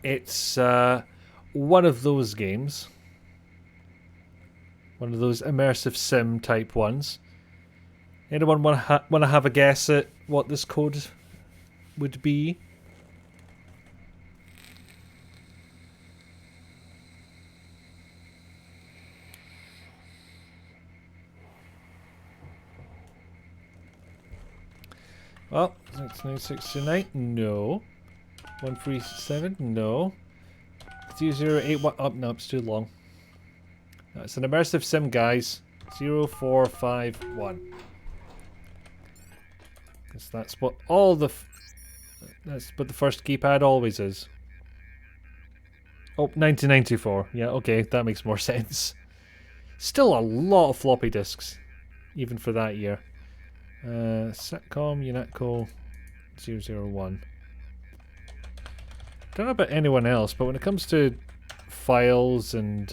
A: it's one of those games. One of those immersive sim type ones. Anyone want to have a guess at what this code would be? Well, 6969, no. 137, no. 0081, oh no, it's too long. No, it's an immersive sim, guys. 0451. Because that's what all the... that's what the first keypad always is. Oh, 1994. Yeah, okay, that makes more sense. Still a lot of floppy disks, even for that year. Satcom, Unatco, 001. Don't know about anyone else, but when it comes to files and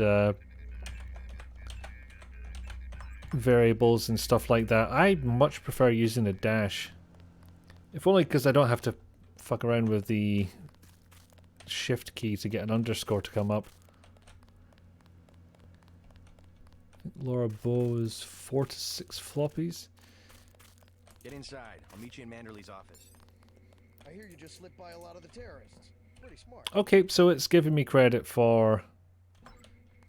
A: variables and stuff like that, I much prefer using a dash. If only because I don't have to fuck around with the shift key to get an underscore to come up. Laura Bowes 4 to 6 floppies.
E: Get inside. I'll meet you in Manderley's office.
I: I hear you just slipped by a lot of the terrorists. Pretty smart.
A: Okay, so it's giving me credit for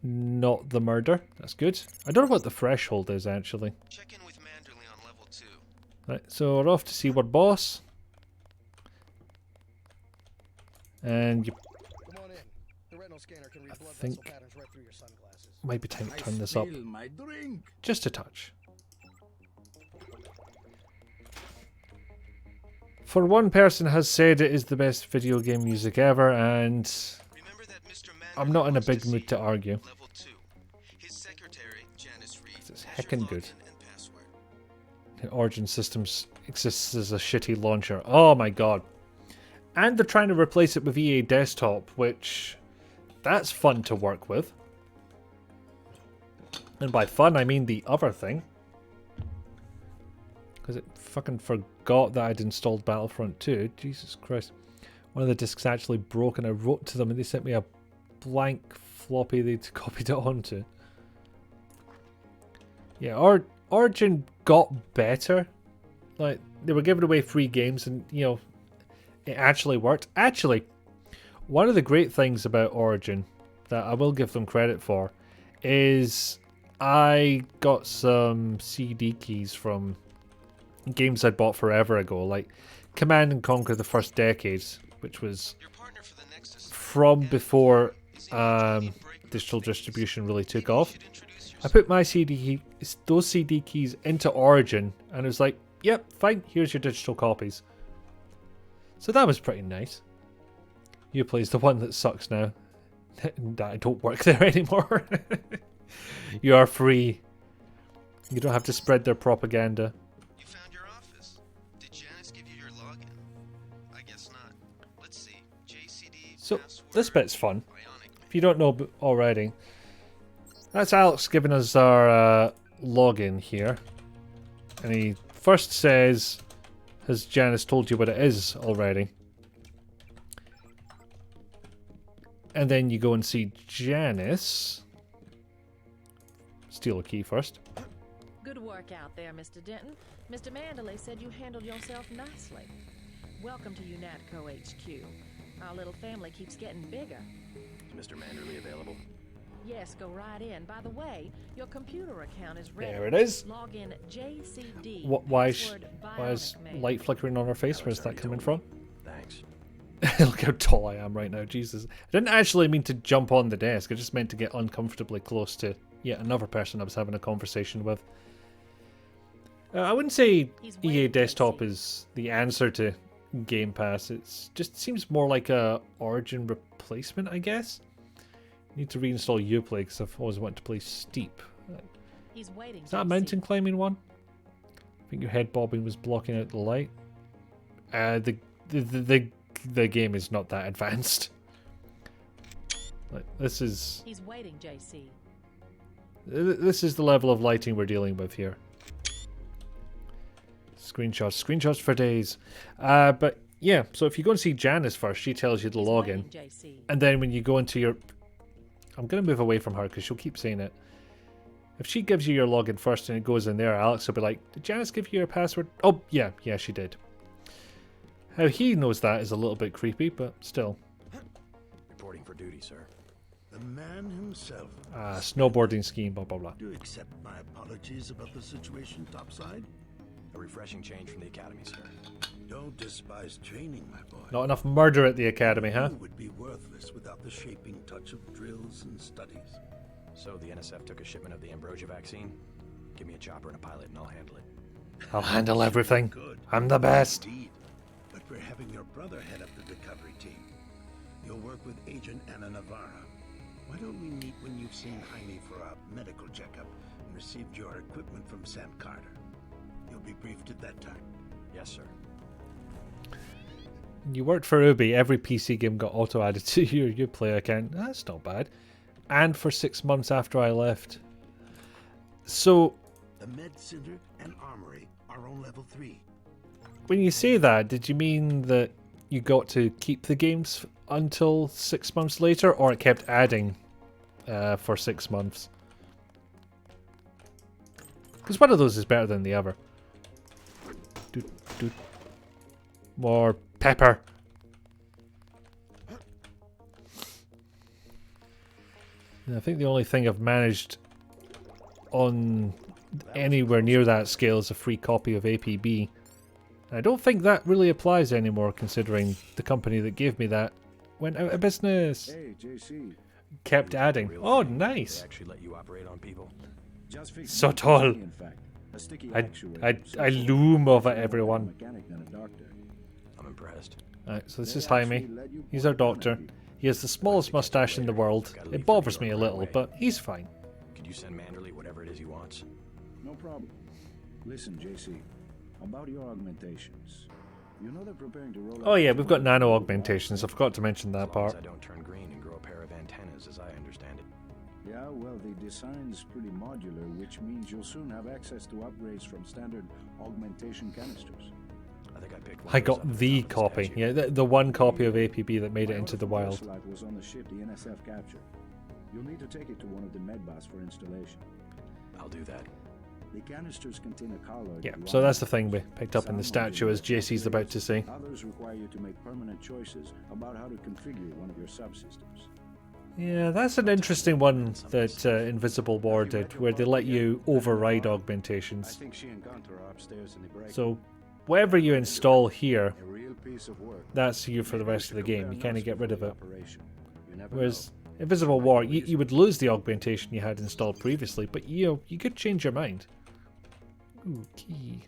A: not the murder. That's good. I don't know what the threshold is actually.
G: Check in with Manderley on level 2.
A: Right, so we're off to see what boss. And you
I: Come on in. The retinal scanner can read blood
A: think-
I: vessel patterns right through your sunglasses.
A: might be time to turn this up.
H: My drink.
A: Just a touch. For one person has said it is the best video game music ever, and
G: Remember that Mr.
A: I'm
G: Manderley
A: not in a
G: wants
A: big
G: see
A: mood to
G: you.
A: argue.
G: Level 2. His secretary, Janice Reed,
A: It's
G: has your
A: heckin' good.
G: login and password.
A: The Origin Systems exists as a shitty launcher. Oh my god. And they're trying to replace it with EA Desktop, which that's fun to work with. And by fun, I mean the other thing. Because it fucking forgot that I'd installed Battlefront 2. Jesus Christ. One of the discs actually broke and I wrote to them and they sent me a blank floppy they'd copied it onto. Yeah, Origin got better. Like, they were giving away free games and, you know, it actually worked. Actually, one of the great things about Origin that I will give them credit for is I got some CD keys from games I'd bought forever ago, like Command and Conquer the First Decades, which was
G: Your partner for the next assignment
A: from before
G: is in
A: digital
G: break
A: distribution really took
G: Maybe you
A: off.
G: should introduce
A: I
G: yourself.
A: put my those CD keys into Origin, and it was like, yep, fine, here's your digital copies. So that was pretty nice. Uplay's the one that sucks now. That I don't work there anymore. You are free. You don't have to spread their propaganda.
G: You found your office. Did Janice give you your login? I guess not. Let's see. JCD
A: So
G: password,
A: this bit's fun.
G: Bionic
A: If you don't know already, that's Alex giving us our login here. And he first says, has Janice told you what it is already? And then you go and see Janice. Steal a key first.
J: Good work out there, Mr. Denton. Mr. Manderley said you handled yourself nicely. Welcome to UNATCO HQ. Our little family keeps getting bigger.
E: Is Mr. Manderley available?
J: Yes, go right in. By the way, your computer account is ready.
A: There it is.
J: Log in JCD.
A: Why
J: password
A: is
J: Bionic Mail.
A: light flickering on her face?
E: Alex
A: Where's that
E: already
A: coming
E: told
A: from?
E: me. Thanks.
A: Look how tall I am right now, Jesus. I didn't actually mean to jump on the desk, I just meant to get uncomfortably close to yet another person I was having a conversation with. I wouldn't say
J: He's
A: EA
J: waiting,
A: Desktop
J: JC.
A: is the answer to Game Pass. It just seems more like a Origin replacement, I guess. Need to reinstall Uplay because I've always wanted to play Steep.
J: He's waiting.
A: Is that a
J: JC.
A: mountain climbing one? I think your head bobbing was blocking out the light. The game is not that advanced. Like, this is
J: He's waiting, JC.
A: this is the level of lighting we're dealing with here. Screenshots for days. But yeah, so if you go and see Janice first, she tells you the
J: He's
A: login,
J: waiting, JC.
A: and then when you go into your, I'm gonna move away from her because she'll keep saying it. If she gives you your login first and it goes in there, Alex will be like, "Did Janice give you your password?" Oh yeah, she did. How he knows that is a little bit creepy, but still.
E: Reporting for duty, sir.
H: The man himself.
A: Snowboarding scheme, blah blah blah.
H: Do you accept my apologies about the situation topside?
E: A refreshing change from the academy, sir.
H: Don't despise training, my boy.
A: Not enough murder at the academy, huh?
H: You would be worthless without the shaping touch of drills and studies.
E: So the NSF took a shipment of the ambrosia vaccine? Give me a chopper and a pilot and I'll handle it.
A: I'll handle everything.
H: Good.
A: I'm the best.
H: Indeed. But we're having your brother head up the recovery team. You'll work with Agent Anna Navarra. Why don't we meet when you've seen Jaime for a medical checkup and received your equipment from Sam Carter? You'll be briefed at that time.
E: Yes, sir.
A: You worked for Ubi. Every PC game got auto-added to your Uplay account. That's not bad. And for 6 months after I left. So,
H: The Med Center and Armory are on level 3.
A: when you say that, did you mean that you got to keep the games until 6 months later, or it kept adding for 6 months. Because one of those is better than the other. Doot, doot. More pepper. And I think the only thing I've managed on anywhere near that scale is a free copy of APB. I don't think that really applies anymore, considering the company that gave me that went out of business.
I: Hey, JC.
A: Kept adding. Oh, nice.
E: They actually let you operate on people?
I: Just fixed
A: So
I: one
A: tall.
I: for me, in fact. A sticky actuator,
A: I
I: some
A: loom
I: sort
A: over
I: of
A: everyone.
I: mechanic than a doctor.
E: I'm impressed.
A: Alright, so this
I: They
A: is Jaime.
I: actually let you
A: He's our
I: work on
A: doctor.
I: it.
A: He has the smallest mustache in the world. It bothers me a little, but he's fine.
E: Could you send Manderley whatever it is he wants?
I: No problem. Listen, JC, about your augmentations. You know they're preparing to roll
A: Oh
I: out
A: yeah,
I: the
A: we've got
I: one-
A: nano augmentations. I forgot to mention that
E: As long as
A: part.
E: I don't turn green and grow a pair of antennas, as I understand it.
I: Yeah, well, the design's pretty modular, which means you'll soon have access to upgrades from standard augmentation canisters.
E: I think I picked one
A: I
E: of those
A: got
E: up at
A: the
E: top of
A: copy.
E: statue.
A: Yeah, the one copy of APB that made it
I: My
A: into
I: order
A: the
I: for
A: wild.
I: Versalite was on the ship the NSF captured. You'll need to take it to one of the medbus for installation.
E: I'll do that.
I: The canisters contain a colloid.
A: Yeah,
I: that
A: so that's the
I: lines
A: thing we picked up in the statue, as JC's about to say.
I: Others require you to make permanent choices about how to configure one of your subsystems.
A: Yeah, that's an interesting one that Invisible War did, where they let you override
I: I
A: augmentations.
I: think she and Gunter are upstairs in the break.
A: So, whatever you install here,
I: A real piece of work.
A: that's you for the
I: Maybe
A: rest of the game. You kind of get rid of it.
I: Operation. You never
A: Whereas
I: know.
A: Invisible War, you would lose the augmentation you had installed previously, but you could change your mind. Ooh, key.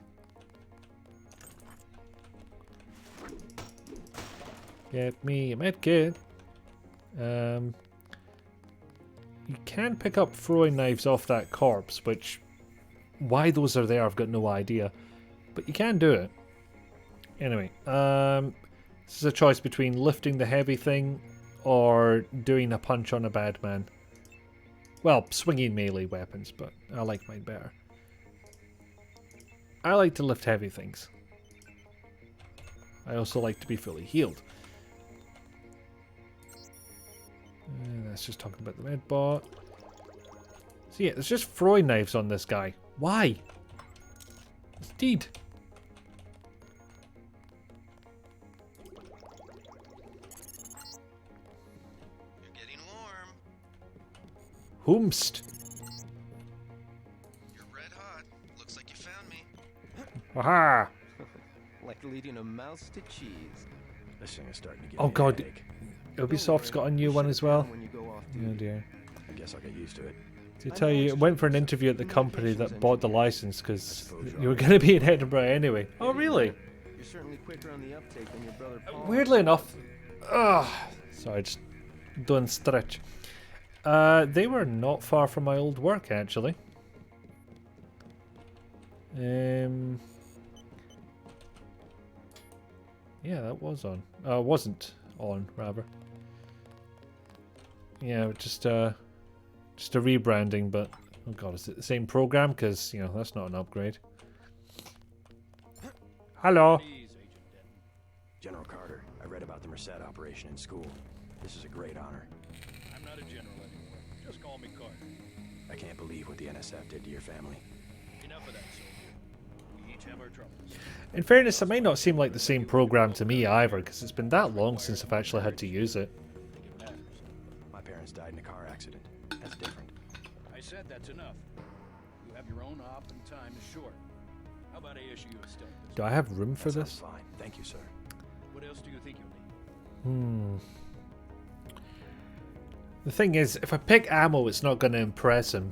A: Get me a medkit. You can pick up throwing knives off that corpse, which why those are there, I've got no idea. But you can do it. Anyway, this is a choice between lifting the heavy thing or doing a punch on a bad man. Well, swinging melee weapons, but I like mine better. I like to lift heavy things. I also like to be fully healed. That's just talking about the medbot. So yeah, there's just throwing knives on this guy. Why? It's deed.
G: You're getting warm.
A: Whomst.
G: You're red hot. Looks like you found me.
A: Aha!
K: Like leading a mouse to cheese.
E: This thing is starting to give
A: Oh
E: me a
A: god,
E: headache.
A: Ubisoft's got a new one as well.
K: When you go off
A: Oh dear.
E: I guess I'll get used to it.
A: To tell you, I went for an interview at the company that bought the license because you were going to be in Edinburgh anyway. Oh really?
K: You're certainly quicker on the uptake than your brother Paul.
A: Weirdly enough, sorry, just don't stretch. They were not far from my old work actually. Yeah, that was on. Wasn't on rather. Yeah, just a rebranding, but oh god, is it the same program? Because that's not an upgrade. Hello.
E: General Carter, I read about the Merced operation in school. This is a great honor.
D: I'm not a general anymore. Just call me Carter.
E: I can't believe what the NSF did to your family.
D: Enough of that, soldier. We each have our troubles.
A: In fairness, it may not seem like the same program to me either, because it's been that long since I've actually had to use it.
E: My parents died in a car accident. That's different.
D: I said that's enough. You have your own op and time is short. How about I issue you a still?
A: Do I have room for
E: That
A: this?
E: sounds fine. Thank you, sir.
D: What else do you think you'll need?
A: The thing is, if I pick ammo, it's not going to impress him.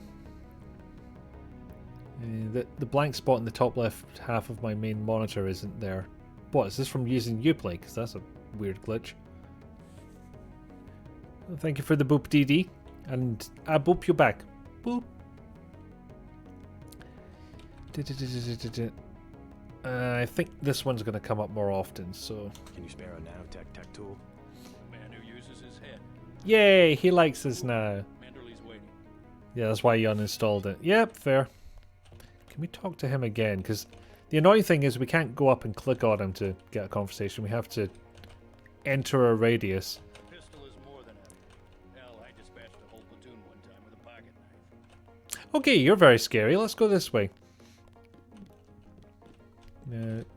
A: The blank spot in the top left half of my main monitor isn't there. What, is this from using Uplay? Because that's a weird glitch. Well, thank you for the boop DD. And I boop you back. Boop. I think this one's going to come up more often, so...
E: Can you spare a nanotech tech tool?
D: Man who uses his head.
A: Yay, he likes us now.
D: Manderley's waiting.
A: Yeah, that's why you uninstalled it. Yep, fair. Can we talk to him again? Because the annoying thing is we can't go up and click on him to get a conversation. We have to enter a radius. Okay, you're very scary. Let's go this way.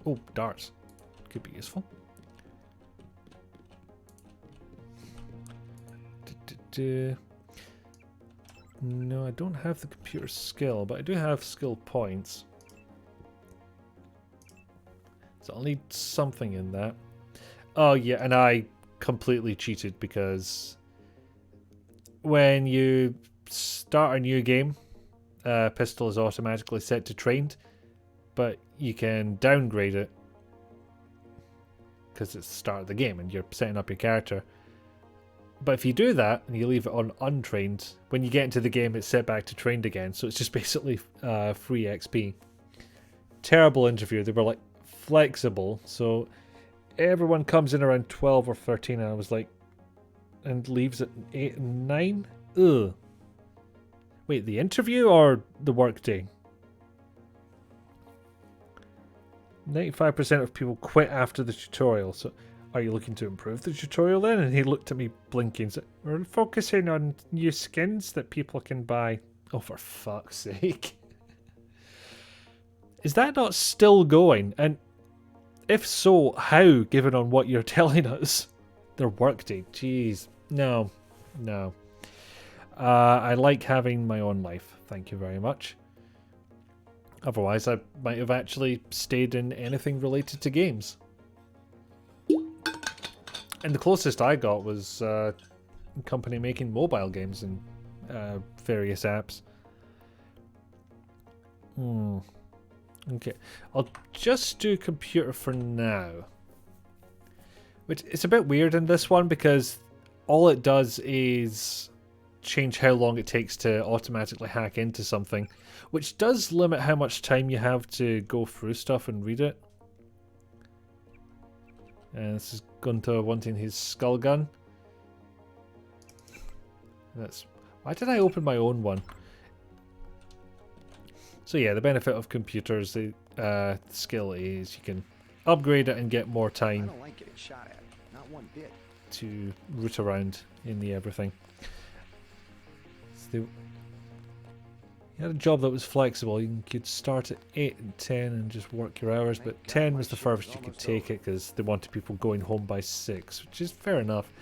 A: Oh, darts. Could be useful. No, I don't have the computer skill, but I do have skill points. So I'll need something in that. Oh yeah, and I completely cheated because when you start a new game, pistol is automatically set to trained, but you can downgrade it because it's the start of the game and you're setting up your character. But if you do that and you leave it on untrained, when you get into the game it's set back to trained again, so it's just basically free XP. Terrible interview. They were like flexible, so everyone comes in around 12 or 13 and I was like, and leaves at 8 and 9? Ugh. Wait, the interview or the work day? 95% of people quit after the tutorial, so are you looking to improve the tutorial then? And he looked at me blinking, said, we're focusing on new skins that people can buy. Oh, for fuck's sake. Is that not still going? And if so, how, given on what you're telling us? Their workday, jeez. No. I like having my own life, thank you very much. Otherwise, I might have actually stayed in anything related to games. And the closest I got was a company making mobile games and various apps. Okay, I'll just do computer for now. Which is a bit weird in this one because all it does is change how long it takes to automatically hack into something, which does limit how much time you have to go through stuff and read it. And this is Gunter wanting his skull gun. Why did I open my own one? So yeah, the benefit of computers, the skill is you can upgrade it and get more time.
B: I don't like getting shot at. Not one bit.
A: To root around in the everything. So you had a job that was flexible. You could start at 8 and 10 and just work your hours, but 10 was the furthest you could take it because they wanted people going home by 6, which is fair enough.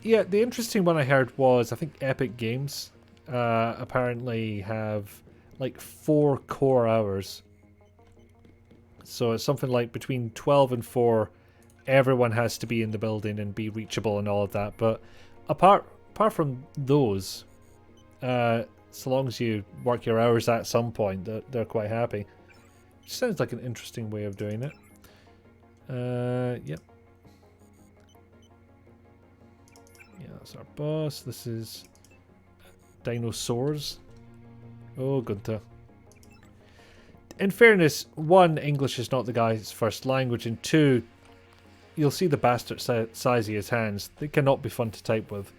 A: Yeah, the interesting one I heard was, I think Epic Games apparently have like 4 core hours. So it's something like between 12 and 4, everyone has to be in the building and be reachable and all of that. But apart from those, so long as you work your hours at some point, they're quite happy. Which sounds like an interesting way of doing it. Yep. Yeah, that's our boss. This is dinosaurs. Oh, Gunther. In fairness, 1, English is not the guy's first language, and 2, you'll see the bastard size of his hands. They cannot be fun to type with.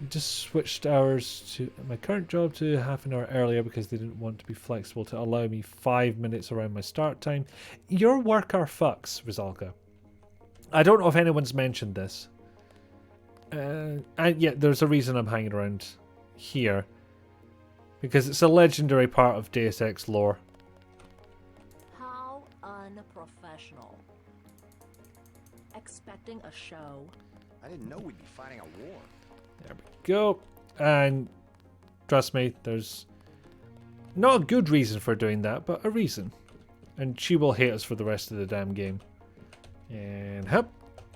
A: Just switched hours to my current job to half an hour earlier because they didn't want to be flexible to allow me 5 minutes around my start time. Your work are fucks, Rizalka. I don't know if anyone's mentioned this. And yeah, there's a reason I'm hanging around here. Because it's a legendary part of Deus Ex lore.
J: How unprofessional. Expecting a show.
B: I didn't know we'd be fighting a war.
A: There we go. And trust me, there's not a good reason for doing that, but a reason. And she will hate us for the rest of the damn game. And hop.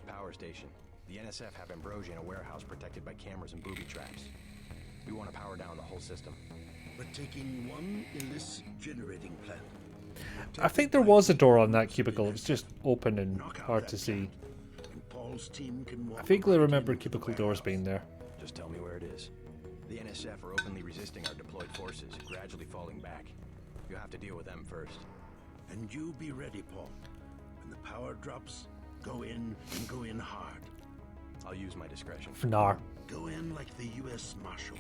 E: Power station. The NSF have Ambrosia in a warehouse protected by cameras and booby traps. We want to power down the whole system.
H: But taking one illicit generating plant.
A: I think there was a door on that cubicle. It was just open and hard to see.
H: Paul's team can walk.
A: I vaguely remember cubicle doors being there.
E: Just tell me where it is. The NSF are openly resisting our deployed forces, gradually falling back. You'll have to deal with them first.
H: And you be ready, Paul. When the power drops, go in and go in hard.
E: I'll use my discretion.
A: Fnar.
H: Go in like the U.S. Marshals.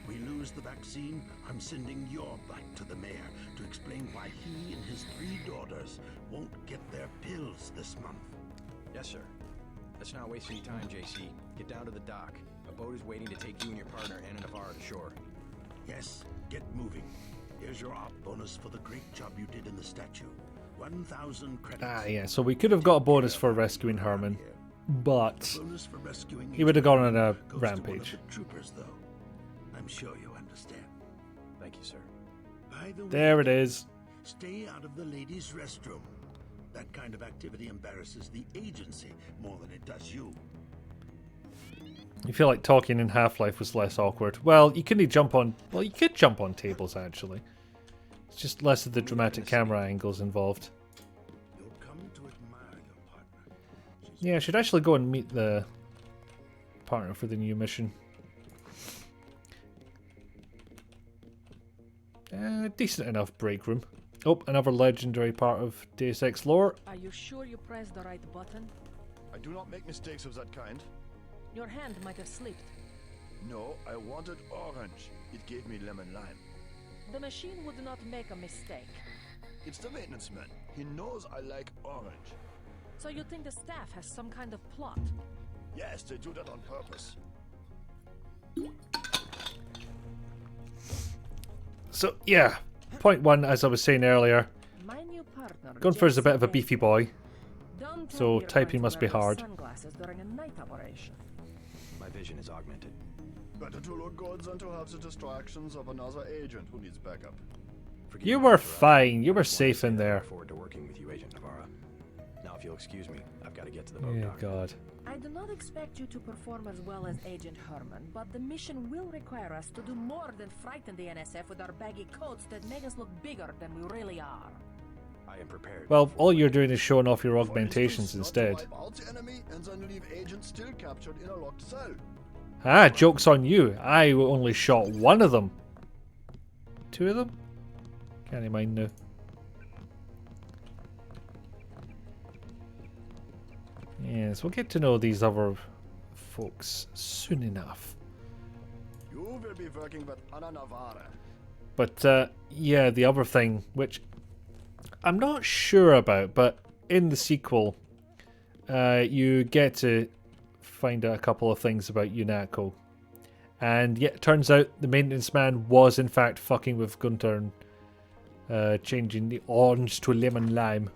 H: We lose the vaccine, I'm sending your back to the mayor to explain why he and his 3 daughters won't get their pills this month.
E: Yes, sir. Let's not waste any time, JC. Get down to the dock. A boat is waiting to take you and your partner, Anna Navarro, to shore.
H: Yes, Get moving. Here's your op bonus for the great job you did in the statue. 1,000 credits.
A: Ah, yeah, so we could have got a bonus for rescuing Herman, but
H: Bonus for rescuing
A: he would have gone on a
H: goes to one of
A: rampage.
H: the troopers, though. I'm sure you understand.
E: Thank you, sir.
H: By the way,
A: There it is.
H: stay out of the ladies' restroom. That kind of activity embarrasses the agency more than it does you.
A: You feel like talking in Half-Life was less awkward. Well, you couldn't jump on... Well, you could jump on tables, actually. It's just less of the dramatic camera angles involved.
H: You'll come to admire your partner.
A: Yeah, I should actually go and meet the partner for the new mission. Decent enough break room. Oh, another legendary part of Deus Ex lore.
J: Are you sure you pressed the right button?
L: I do not make mistakes of that kind.
J: Your hand might have slipped.
L: No, I wanted orange. It gave me lemon lime.
J: The machine would not make a mistake.
L: It's the maintenance man. He knows I like orange.
J: So you think the staff has some kind of plot?
L: Yes, they do that on purpose.
A: So, yeah. Point one, as I was saying earlier.
J: My new partner,
A: Gunfer is a bit of a
J: JC
A: beefy boy.
J: Don't tell
A: So
J: me you're
A: typing
J: going to
A: must be
J: wear those
A: hard.
J: Sunglasses during a night operation.
E: My vision is augmented.
L: Better to look good than to have the distractions of another agent who needs backup.
E: Forgive
A: You
E: me,
A: were
E: Mr.
A: fine. You were
E: I just wanted to
A: safe
E: say
A: in
E: that I
A: there.
E: look forward to working with you, Agent Navarra. Now, if you'll excuse me, I've got to get to the boat
A: Oh,
E: dock.
A: God.
J: I do not expect you to perform as well as Agent Herman, but the mission will require us to do more than frighten the NSF with our baggy coats that make us look bigger than we really are.
E: I am prepared.
A: Well, all you're doing is showing off your
L: For
A: augmentations
L: instance,
A: instead.
L: Not to wipe out the enemy and then leave agents still captured in a locked cell.
A: Ah, joke's on you. I only shot one of them. Two of them? Can't mind now. Yes, we'll get to know these other folks soon enough.
L: You will be working with Ana Navarra.
A: But, yeah, the other thing, which I'm not sure about, but in the sequel, you get to find out a couple of things about UNATCO. And yet, it turns out the maintenance man was, in fact, fucking with Gunter and changing the orange to lemon lime.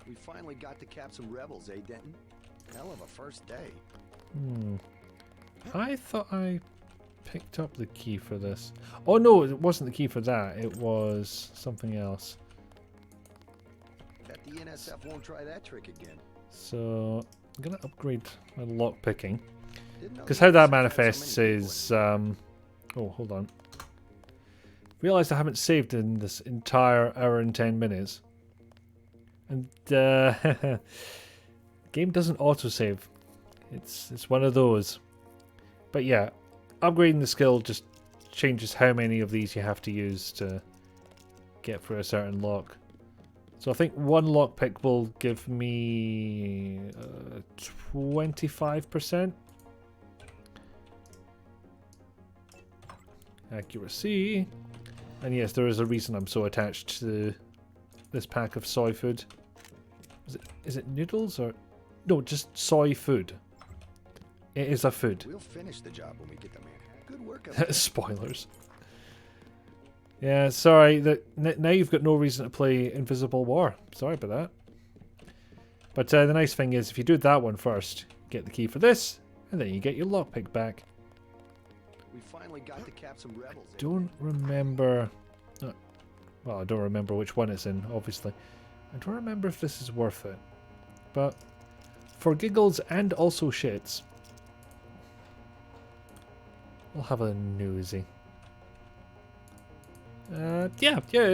B: We finally got to cap some rebels, eh, Denton? Hell of a first day.
A: I thought I picked up the key for this. Oh no, it wasn't the key for that. It was something else.
B: Bet the NSF won't try that trick again.
A: So I'm gonna upgrade my lock picking
B: Didn't know
A: because
B: the
A: how that
B: NSF had so many
A: manifests
B: people
A: is oh, hold on. Realized I haven't saved in this entire hour and 10 minutes, and game doesn't autosave. It's one of those. But yeah, upgrading the skill just changes how many of these you have to use to get through a certain lock. So I think one lockpick will give me 25% accuracy. And yes, there is a reason I'm so attached to this pack of soy food. Is it noodles or no? Just soy food. It is a food.
B: We'll finish the job when we get the man. Good work. Up there.
A: Spoilers. Yeah, sorry. Now you've got no reason to play Invisible War. Sorry about that. But the nice thing is, if you do that one first, get the key for this, and then you get your lockpick back.
B: We finally got to cap some rebels.
A: Don't remember. Well, I don't remember which one it's in, obviously. I don't remember if this is worth it. But for giggles and also shits, we'll have a nosy. Yeah,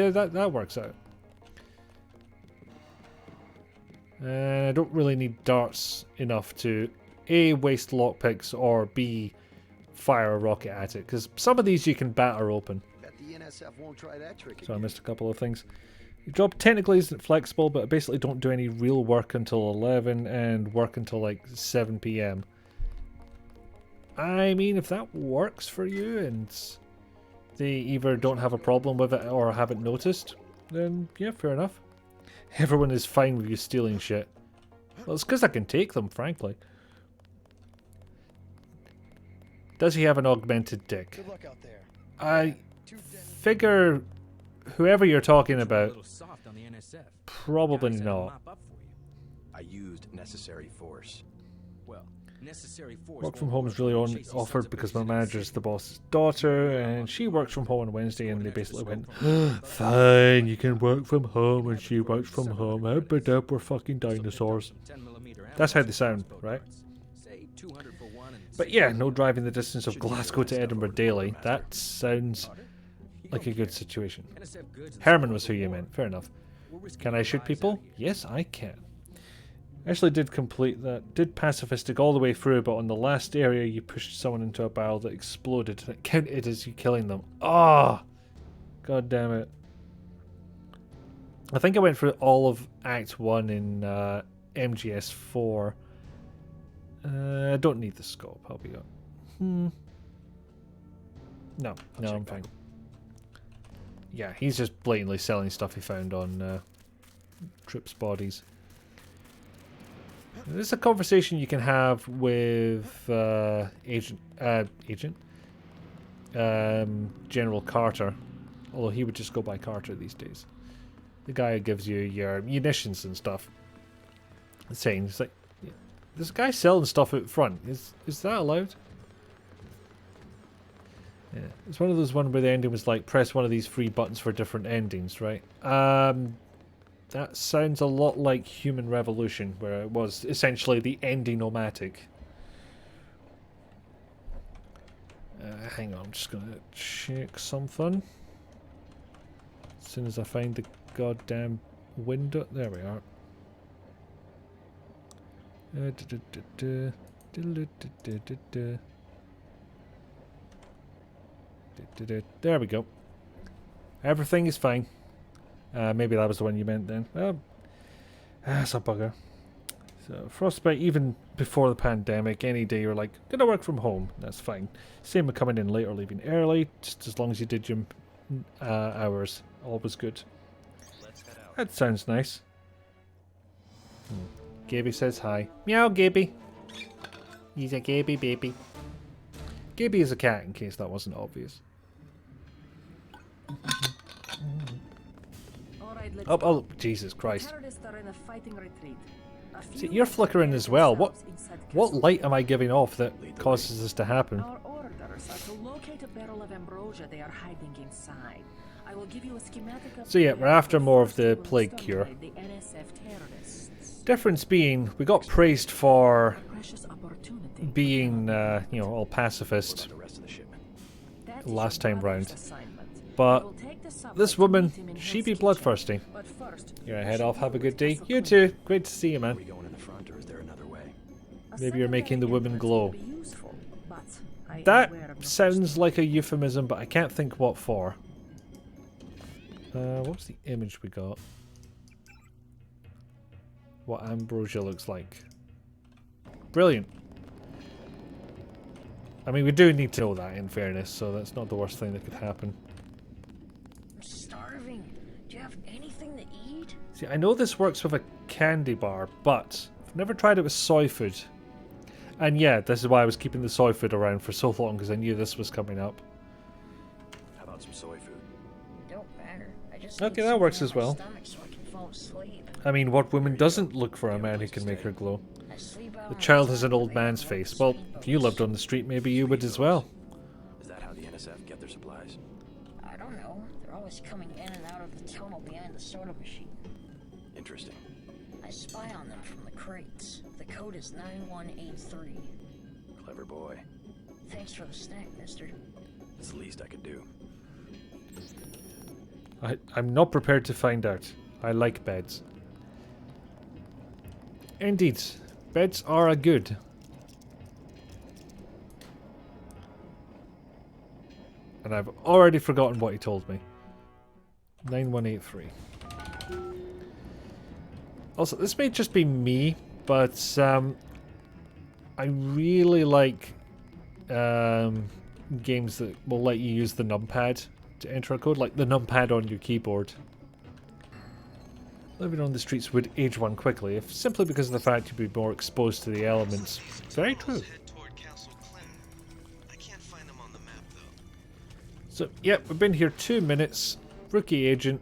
A: that works out. I don't really need darts enough to A, waste lockpicks, or B, fire a rocket at it, because some of these you can batter open.
B: Bet the NSF won't try that trick
A: So I
B: again.
A: missed a couple of things. Your job technically isn't flexible, but I basically don't do any real work until 11 and work until like 7 PM. I mean, if that works for you and they either don't have a problem with it or haven't noticed, then yeah, fair enough. Everyone is fine with you stealing shit. Well, it's because I can take them, frankly. Does he have an augmented dick?
K: Good luck out there.
A: I figure whoever you're talking
E: A
A: about,
E: little soft on the NSF.
A: probably
E: Guys had to
A: not.
E: mop up for you. I used necessary force. Well, necessary force.
A: Work from
E: won't
A: home is
E: work
A: really
E: when
A: only
E: chasing sons
A: offered
E: of
A: because my
E: bitches in the
A: manager is
E: city.
A: the boss's daughter, and she works from home on Wednesday, and they basically went, fine, you can work from home, and she works from home. But up, we're fucking dinosaurs. That's how they sound, right? But yeah, no driving the distance of Glasgow to Edinburgh daily. That sounds like a good situation. Herman was who you meant. Fair enough. Can I shoot people? Yes, I can. Actually did complete that. Did pacifistic all the way through, but on the last area you pushed someone into a barrel that exploded and it counted as you killing them. Ah! God damn it. I think I went through all of Act 1 in MGS4. I don't need the scope. I'll be up. No, I'm fine. Yeah, he's just blatantly selling stuff he found on troops' bodies. This is a conversation you can have with General Carter, although he would just go by Carter these days. The guy who gives you your munitions and stuff. Saying, it's like, this guy selling stuff out front. Is that allowed? Yeah, it's one of those ones where the ending was like, press one of these 3 buttons for different endings, right? That sounds a lot like Human Revolution, where it was essentially the ending-o-matic. Hang on, I'm just gonna check something. As soon as I find the goddamn window. There we are. There we go. Everything is fine. Maybe that was the one you meant then. That's a bugger. So Frostbite, even before the pandemic, any day you're like, gonna work from home, that's fine. Same with coming in late or leaving early, just as long as you did your hours. Always good. That sounds nice. Gaby says hi. Meow, Gaby. He's a Gaby baby. Gaby is a cat, in case that wasn't obvious. Oh, Jesus Christ. See, you're flickering as well. What light am I giving off that causes this to happen?
J: Our orders are to locate a barrel of ambrosia they are hiding inside. I will give you a schematic of
A: So yeah, we're after more of the plague cure.
J: the NSF terrorists.
A: Difference being, we got praised for being, you know, all pacifist last time round. But this woman, she be bloodthirsty. You're gonna head off, have a good day. You too. Great to see you, man. Maybe you're making the woman glow. That sounds like a euphemism, but I can't think what for. What was the image we got? What ambrosia looks like. Brilliant. I mean, we do need to know that, in fairness, so that's not the worst thing that could happen.
M: I'm starving. Do you have anything to eat?
A: See, I know this works with a candy bar, but I've never tried it with soy food. And yeah, this is why I was keeping the soy food around for so long, because I knew this was coming up.
E: How about some soy food?
M: Don't matter. I just
A: Okay,
M: need
A: that works
M: something
A: as
M: on
A: well.
M: my stomach so I can fall asleep.
A: I mean, what woman doesn't look for a man who can make her glow? The child has an old man's face. Well, if you lived on the street, maybe you would as well.
E: Is that how the NSF get their supplies?
M: I don't know. They're always coming in and out of the tunnel behind the soda machine.
E: Interesting.
M: I spy on them from the crates. The code is 9183.
E: Clever boy.
M: Thanks for the snack, mister.
E: It's the least I could do.
A: I'm not prepared to find out. I like beds. Indeed. Beds are a good. And I've already forgotten what he told me. 9183. Also, this may just be me, but I really like games that will let you use the numpad to enter a code, like the numpad on your keyboard. Living on the streets would age one quickly, if simply because of the fact you'd be more exposed to the elements. Very true.
G: Head toward Castle Clinton. I can't
A: So, yep, we've been here 2 minutes. Rookie agent.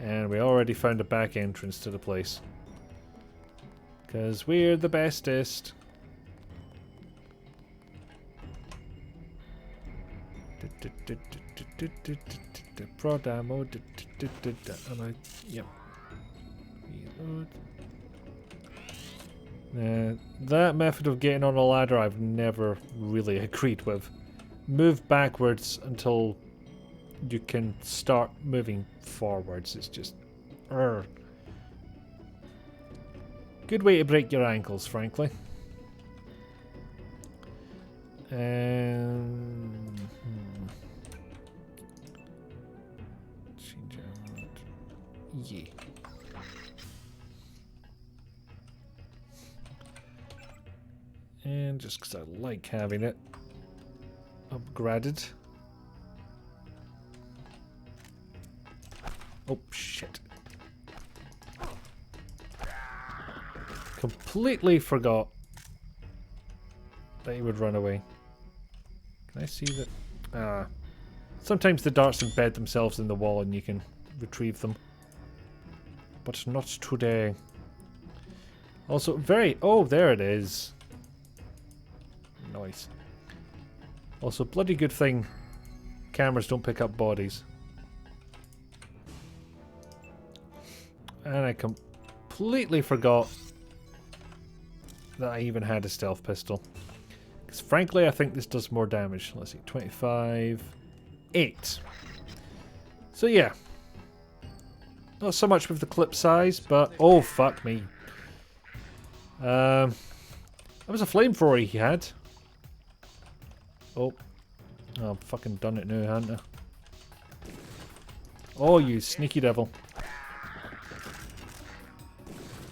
A: And we already found a back entrance to the place. Because we're the bestest. Prod ammo. Yep. That method of getting on a ladder I've never really agreed with. Move backwards until you can start moving forwards. It's just... Good way to break your ankles, frankly. Change out. Yeah. And just because I like having it upgraded. Oh, shit. Completely forgot that he would run away. Can I see that? Sometimes the darts embed themselves in the wall and you can retrieve them. But not today. Also, very... Oh, there it is. Nice. Also, bloody good thing cameras don't pick up bodies. And I completely forgot that I even had a stealth pistol. Because frankly, I think this does more damage. Let's see, 25... 8. So yeah. Not so much with the clip size, but... Oh, fuck me. That was a flamethrower he had. Oh. Oh, I've fucking done it now, haven't I? Oh, you sneaky devil.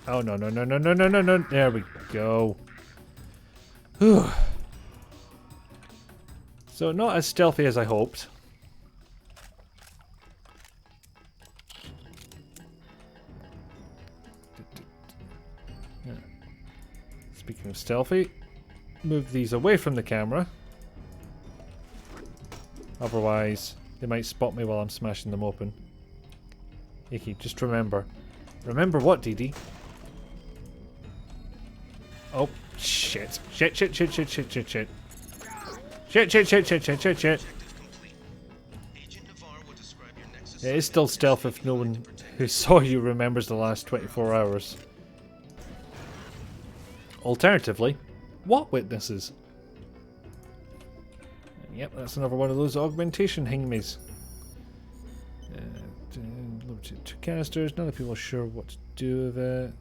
A: Oh, no, no, no, no, no, no, no, no. There we go. Whew. So, not as stealthy as I hoped. Yeah. Speaking of stealthy, move these away from the camera. Otherwise, they might spot me while I'm smashing them open. Icky, just remember. Remember what, DD? Oh, shit. Shit, shit, shit, shit, shit, shit, shit. Shit, shit, shit, shit, shit, shit, shit. It is still stealth if no one who saw you remembers the last 24 hours. Alternatively, what witnesses? Yep, that's another one of those augmentation hingies. Limited 2 canisters. None of the people are sure what to do with it.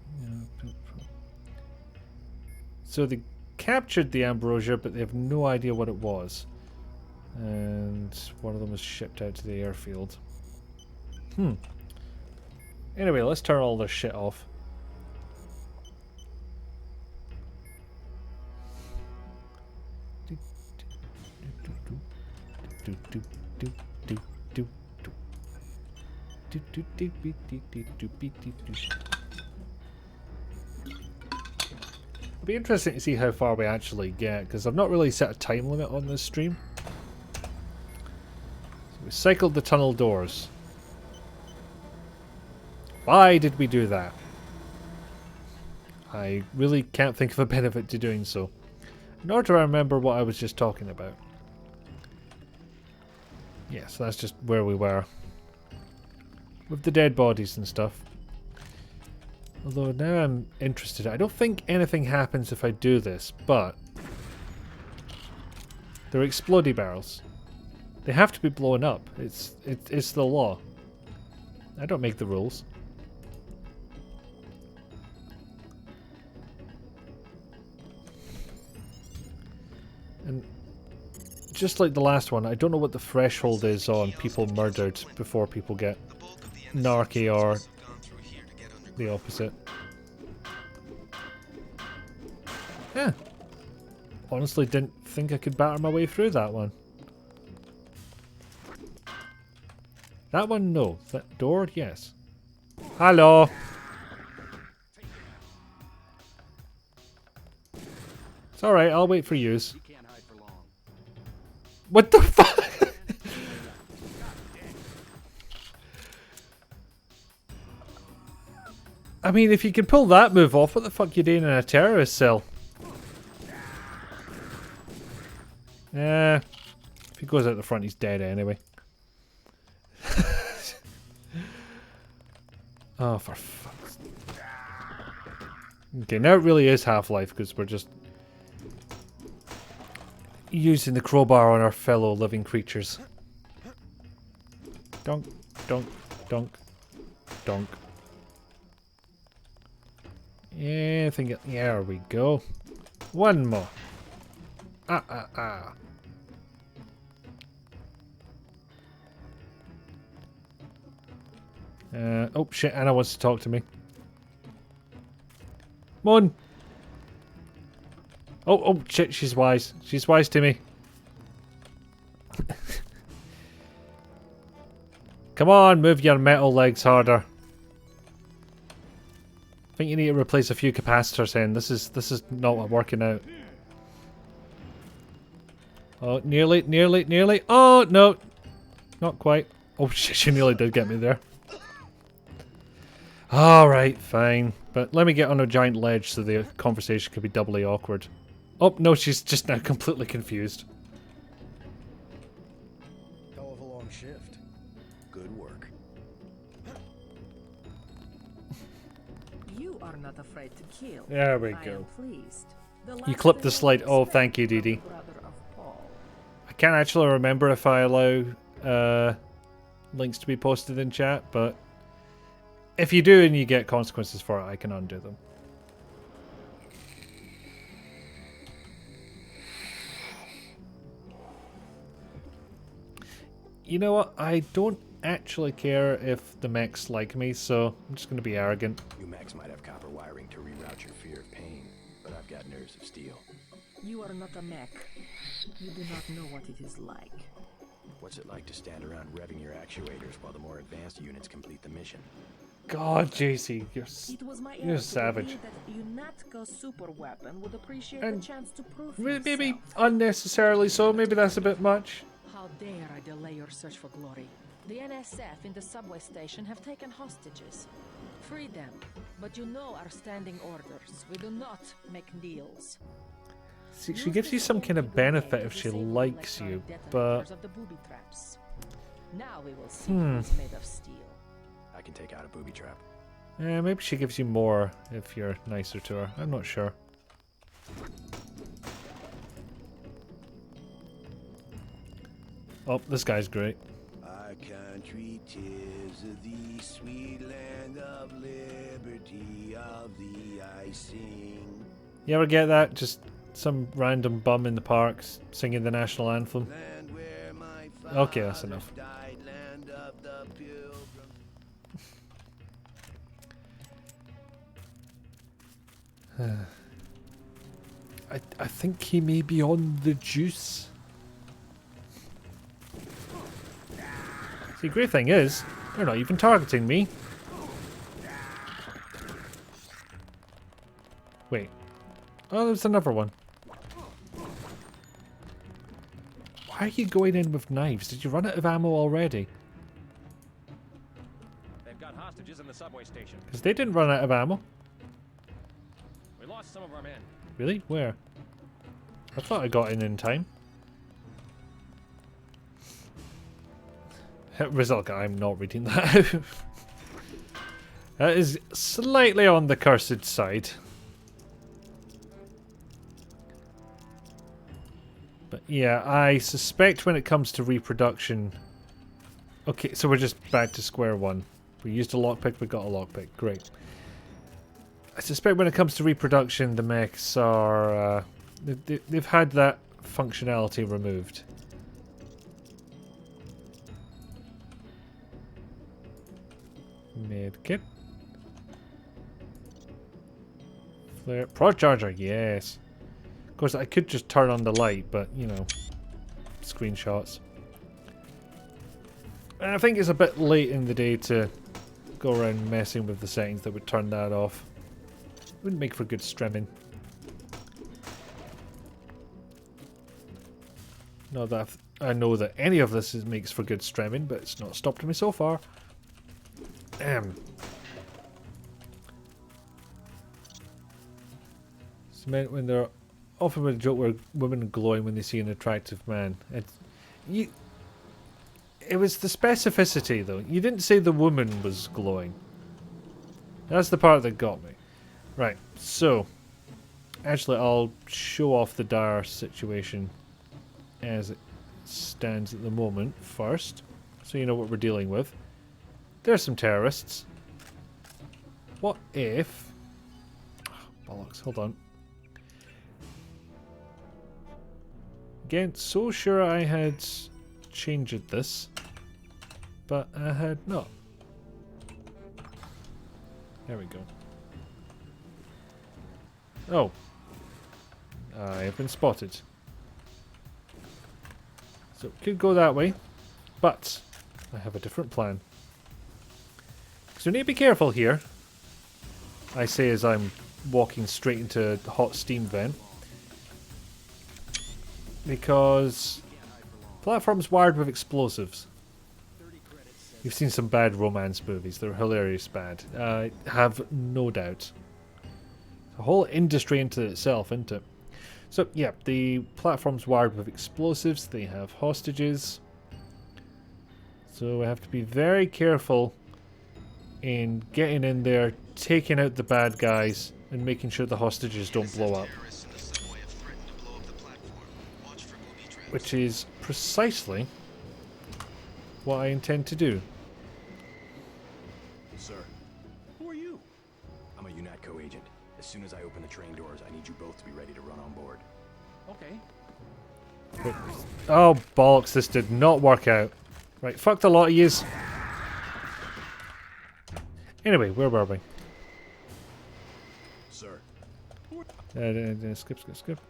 A: So they captured the ambrosia, but they have no idea what it was. And one of them was shipped out to the airfield. Anyway, let's turn all this shit off. It'll be interesting to see how far we actually get, because I've not really set a time limit on this stream. So we cycled the tunnel doors. Why did we do that? I really can't think of a benefit to doing so. Nor do I remember what I was just talking about. Yeah, so that's just where we were. With the dead bodies and stuff. Although now I'm interested. I don't think anything happens if I do this, but... they're explodey barrels. They have to be blown up. It's the law. I don't make the rules. And just like the last one, I don't know what the threshold is on people murdered before people get narky or the opposite. Yeah. Honestly didn't think I could batter my way through that one. That one, no. That door, yes. Hello. It's alright, I'll wait for yous. What the fuck? I mean, if you can pull that move off, what the fuck are you doing in a terrorist cell? Yeah. If he goes out the front, he's dead anyway. Oh, for fuck's sake. Okay, now it really is Half-Life, because we're just using the crowbar on our fellow living creatures. Donk, donk, donk, donk. Yeah, I think it, yeah, there we go. One more. Oh shit, Anna wants to talk to me. Come on. Oh shit, she's wise. She's wise to me. Come on, move your metal legs harder. I think you need to replace a few capacitors in. This is not working out. Oh, nearly. Oh, no. Not quite. Oh shit, she nearly did get me there. Alright, fine. But let me get on a giant ledge so the conversation could be doubly awkward. Oh, no, she's just now completely confused.
B: Hell of a long shift. Good work.
J: You are not afraid to kill.
A: There we
J: I
A: go.
J: am pleased.
A: You clipped the slide. Oh, thank you, Dee Dee. I can't actually remember if I allow links to be posted in chat, but if you do and you get consequences for it, I can undo them. You know what? I don't actually care if the mechs like me, so I'm just going to be arrogant.
E: You mechs might have copper wiring to reroute your fear of pain, but I've got nerves of steel.
J: You are not a mech. You do not know what it is like.
E: What's it like to stand around revving your actuators while the more advanced units complete the mission?
A: God, JC, you're savage.
J: That UNATCO super weapon would appreciate
A: And
J: the chance to prove
A: maybe
J: himself.
A: unnecessarily so. Maybe that's a bit much.
J: How dare I delay your search for glory? The NSF in the subway station have taken hostages. Free them, but you know our standing orders. We do not make deals.
A: See, she gives you some kind of benefit if she likes you, but
J: Of the booby traps. Now we will see who's made of steel.
E: I can take out a booby trap.
A: yeah, maybe she gives you more if you're nicer to her. I'm not sure. Oh, this guy's great.
H: Our country 'tis the sweet land of liberty, of the icing.
A: You ever get that? Just some random bum in the parks singing the national anthem.
H: Land where my
A: Okay, that's enough.
H: died, land of the pilgrims.
A: I think he may be on the juice. See, great thing is, they're not even targeting me. Wait. Oh, there's another one. Why are you going in with knives? Did you run out of ammo already?
N: They've got hostages in the subway station.
A: Because they didn't run out of ammo.
N: We lost some of our men.
A: Really? Where? I thought I got in time. Result, I'm not reading that. That is slightly on the cursed side. But yeah, I suspect when it comes to reproduction... Okay, so we're just back to square one. We used a lockpick, we got a lockpick. Great. I suspect when it comes to reproduction, the mechs are... they've had that functionality removed. Medkit. Flare. Prod charger, yes. Of course, I could just turn on the light, but, you know, screenshots. And I think it's a bit late in the day to go around messing with the settings that would turn that off. Wouldn't make for good streaming. Not that I know that any of this makes for good streaming, but it's not stopped me so far. It's meant when they're often with a joke where women are glowing when they see an attractive man. It was the specificity though. You didn't say the woman was glowing. That's the part that got me. Right, so actually I'll show off the dire situation as it stands at the moment first, so you know what we're dealing with. There's some terrorists. What if... Oh, bollocks, hold on. Again, so sure I had changed this, but I had not. There we go. Oh. I have been spotted. So it could go that way, but I have a different plan. So we need to be careful here. I say as I'm walking straight into a hot steam vent. Because platform's wired with explosives. You've seen some bad romance movies. They're hilarious bad. I have no doubt. A whole industry into itself, isn't it? So, yeah, the platform's wired with explosives. They have hostages. So we have to be very careful in getting in there, taking out the bad guys, and making sure the hostages don't blow up. Which is precisely what I intend to do.
E: Sir. Who are you? I'm a UNATCO agent. As soon as I open the train doors, I need you both to be ready to run on board.
N: Okay.
A: Oh, bollocks, this did not work out. Right, fucked a lot of yous. Anyway, where were we?
E: Sir.
A: Skip.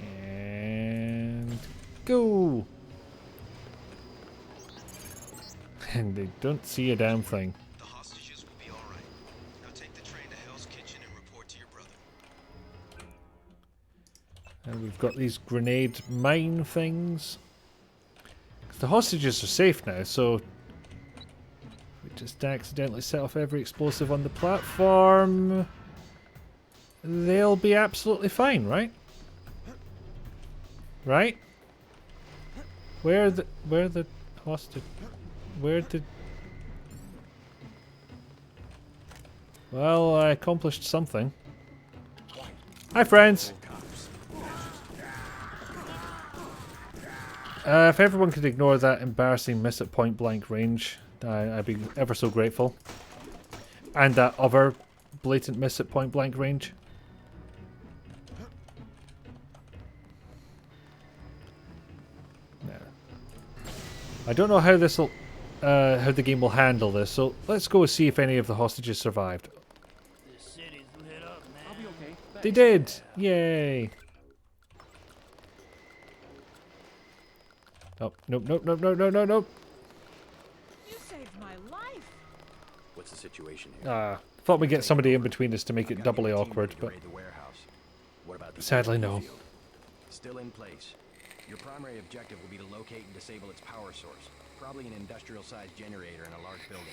A: And go! And they don't see a damn thing.
G: The hostages will be alright. Now take the train to Hell's Kitchen and report to your brother.
A: And we've got these grenade mine things. 'Cause the hostages are safe now, so we just accidentally set off every explosive on the platform. They'll be absolutely fine, right? Right? Where the hostage? Where did... Well, I accomplished something. Hi, friends! If everyone could ignore that embarrassing miss at point blank range, I'd be ever so grateful. And that other blatant miss at point blank range. I don't know how this will, how the game will handle this. So let's go see if any of the hostages survived.
O: The city's lit up, man. I'll be okay.
A: They did! Yay! Oh, nope.
F: You saved my life.
E: What's the situation here?
A: Thought we'd get somebody in between us to make it doubly awkward, but sadly no.
E: Still in place. Your primary objective will be to locate and disable its power source. Probably an industrial-sized generator in a large building.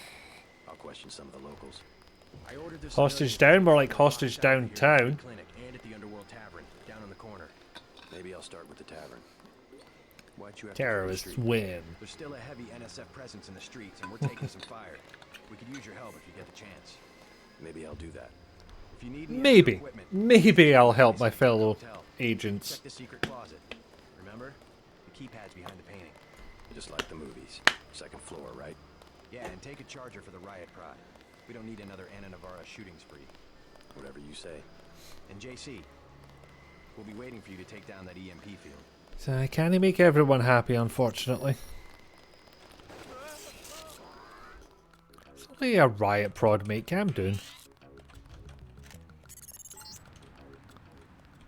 E: I'll question some of the locals. I ordered this
A: Hostage down, more like hostage downtown.
E: Clinic and at the Underworld Tavern, down in the corner. Maybe I'll start with the tavern. Why'd you have
A: Terrorists win.
E: There's still a heavy NSF presence in the streets, and we're taking some fire. We could use your help if you get the chance. Maybe I'll do that. If you need
A: Maybe I'll help my fellow agents.
E: Check the secret closet. Remember? The keypad's behind the painting. Just like the movies. Second floor, right? Yeah, and take a charger for the riot prod. We don't need another Anna Navarra shooting spree. Whatever you say. And JC, we'll be waiting for you to take down that EMP field.
A: So I can't make everyone happy, unfortunately. It's only a riot prod, mate. Calm down.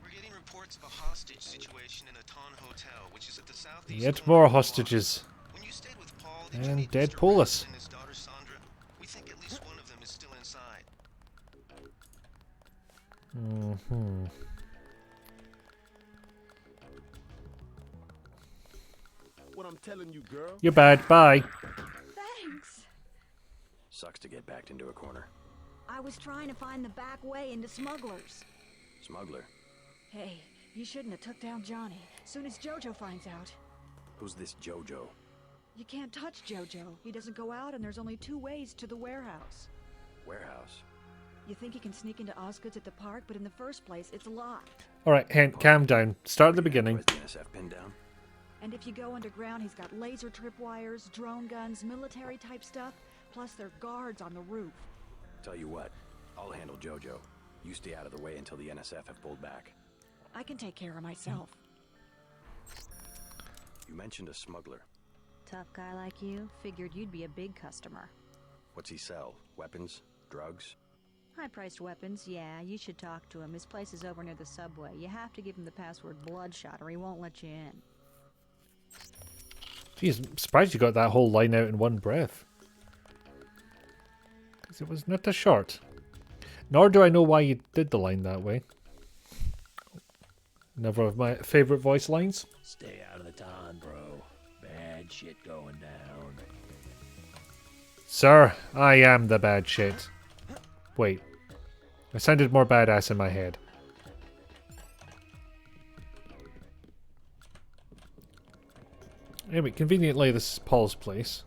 G: We're getting reports of a hostage situation in a Ton Hotel, which is at the southeast.
A: Yet more hostages.
G: When you stayed with Paul,
A: and dead Paulus.
G: and his daughter Sandra? We think at least one of them is still inside.
L: What I'm telling you, girl.
A: You're bad. Bye.
J: Thanks.
E: Sucks to get backed into a corner.
P: I was trying to find the back way into Smugglers.
E: Smuggler?
P: Hey, you shouldn't have took down Johnny. Soon as Jojo finds out.
E: Who's this Jojo?
P: You can't touch Jojo. He doesn't go out, and there's only 2 ways to the warehouse.
E: Warehouse?
P: You think he can sneak into Osgood's at the park, but in the first place, it's locked.
A: Alright, Hank, calm down. Start at the beginning.
E: The NSF pinned down?
P: And if you go underground, he's got laser tripwires, drone guns, military-type stuff, plus there are guards on the roof.
E: Tell you what, I'll handle Jojo. You stay out of the way until the NSF have pulled back.
P: I can take care of myself.
E: You mentioned a smuggler.
Q: Tough guy like you, figured you'd be a big customer.
E: What's he sell? Weapons? Drugs?
Q: High-priced weapons, yeah, you should talk to him. His place is over near the subway. You have to give him the password Bloodshot or he won't let you in.
A: Geez, I'm surprised you got that whole line out in one breath. Because it was not a short. Nor do I know why you did the line that way. Never of my favourite voice lines.
O: Stay out of the town, bro. Bad shit going down.
A: Sir, I am the bad shit. Wait. I sounded more badass in my head. Anyway, conveniently this is Paul's place.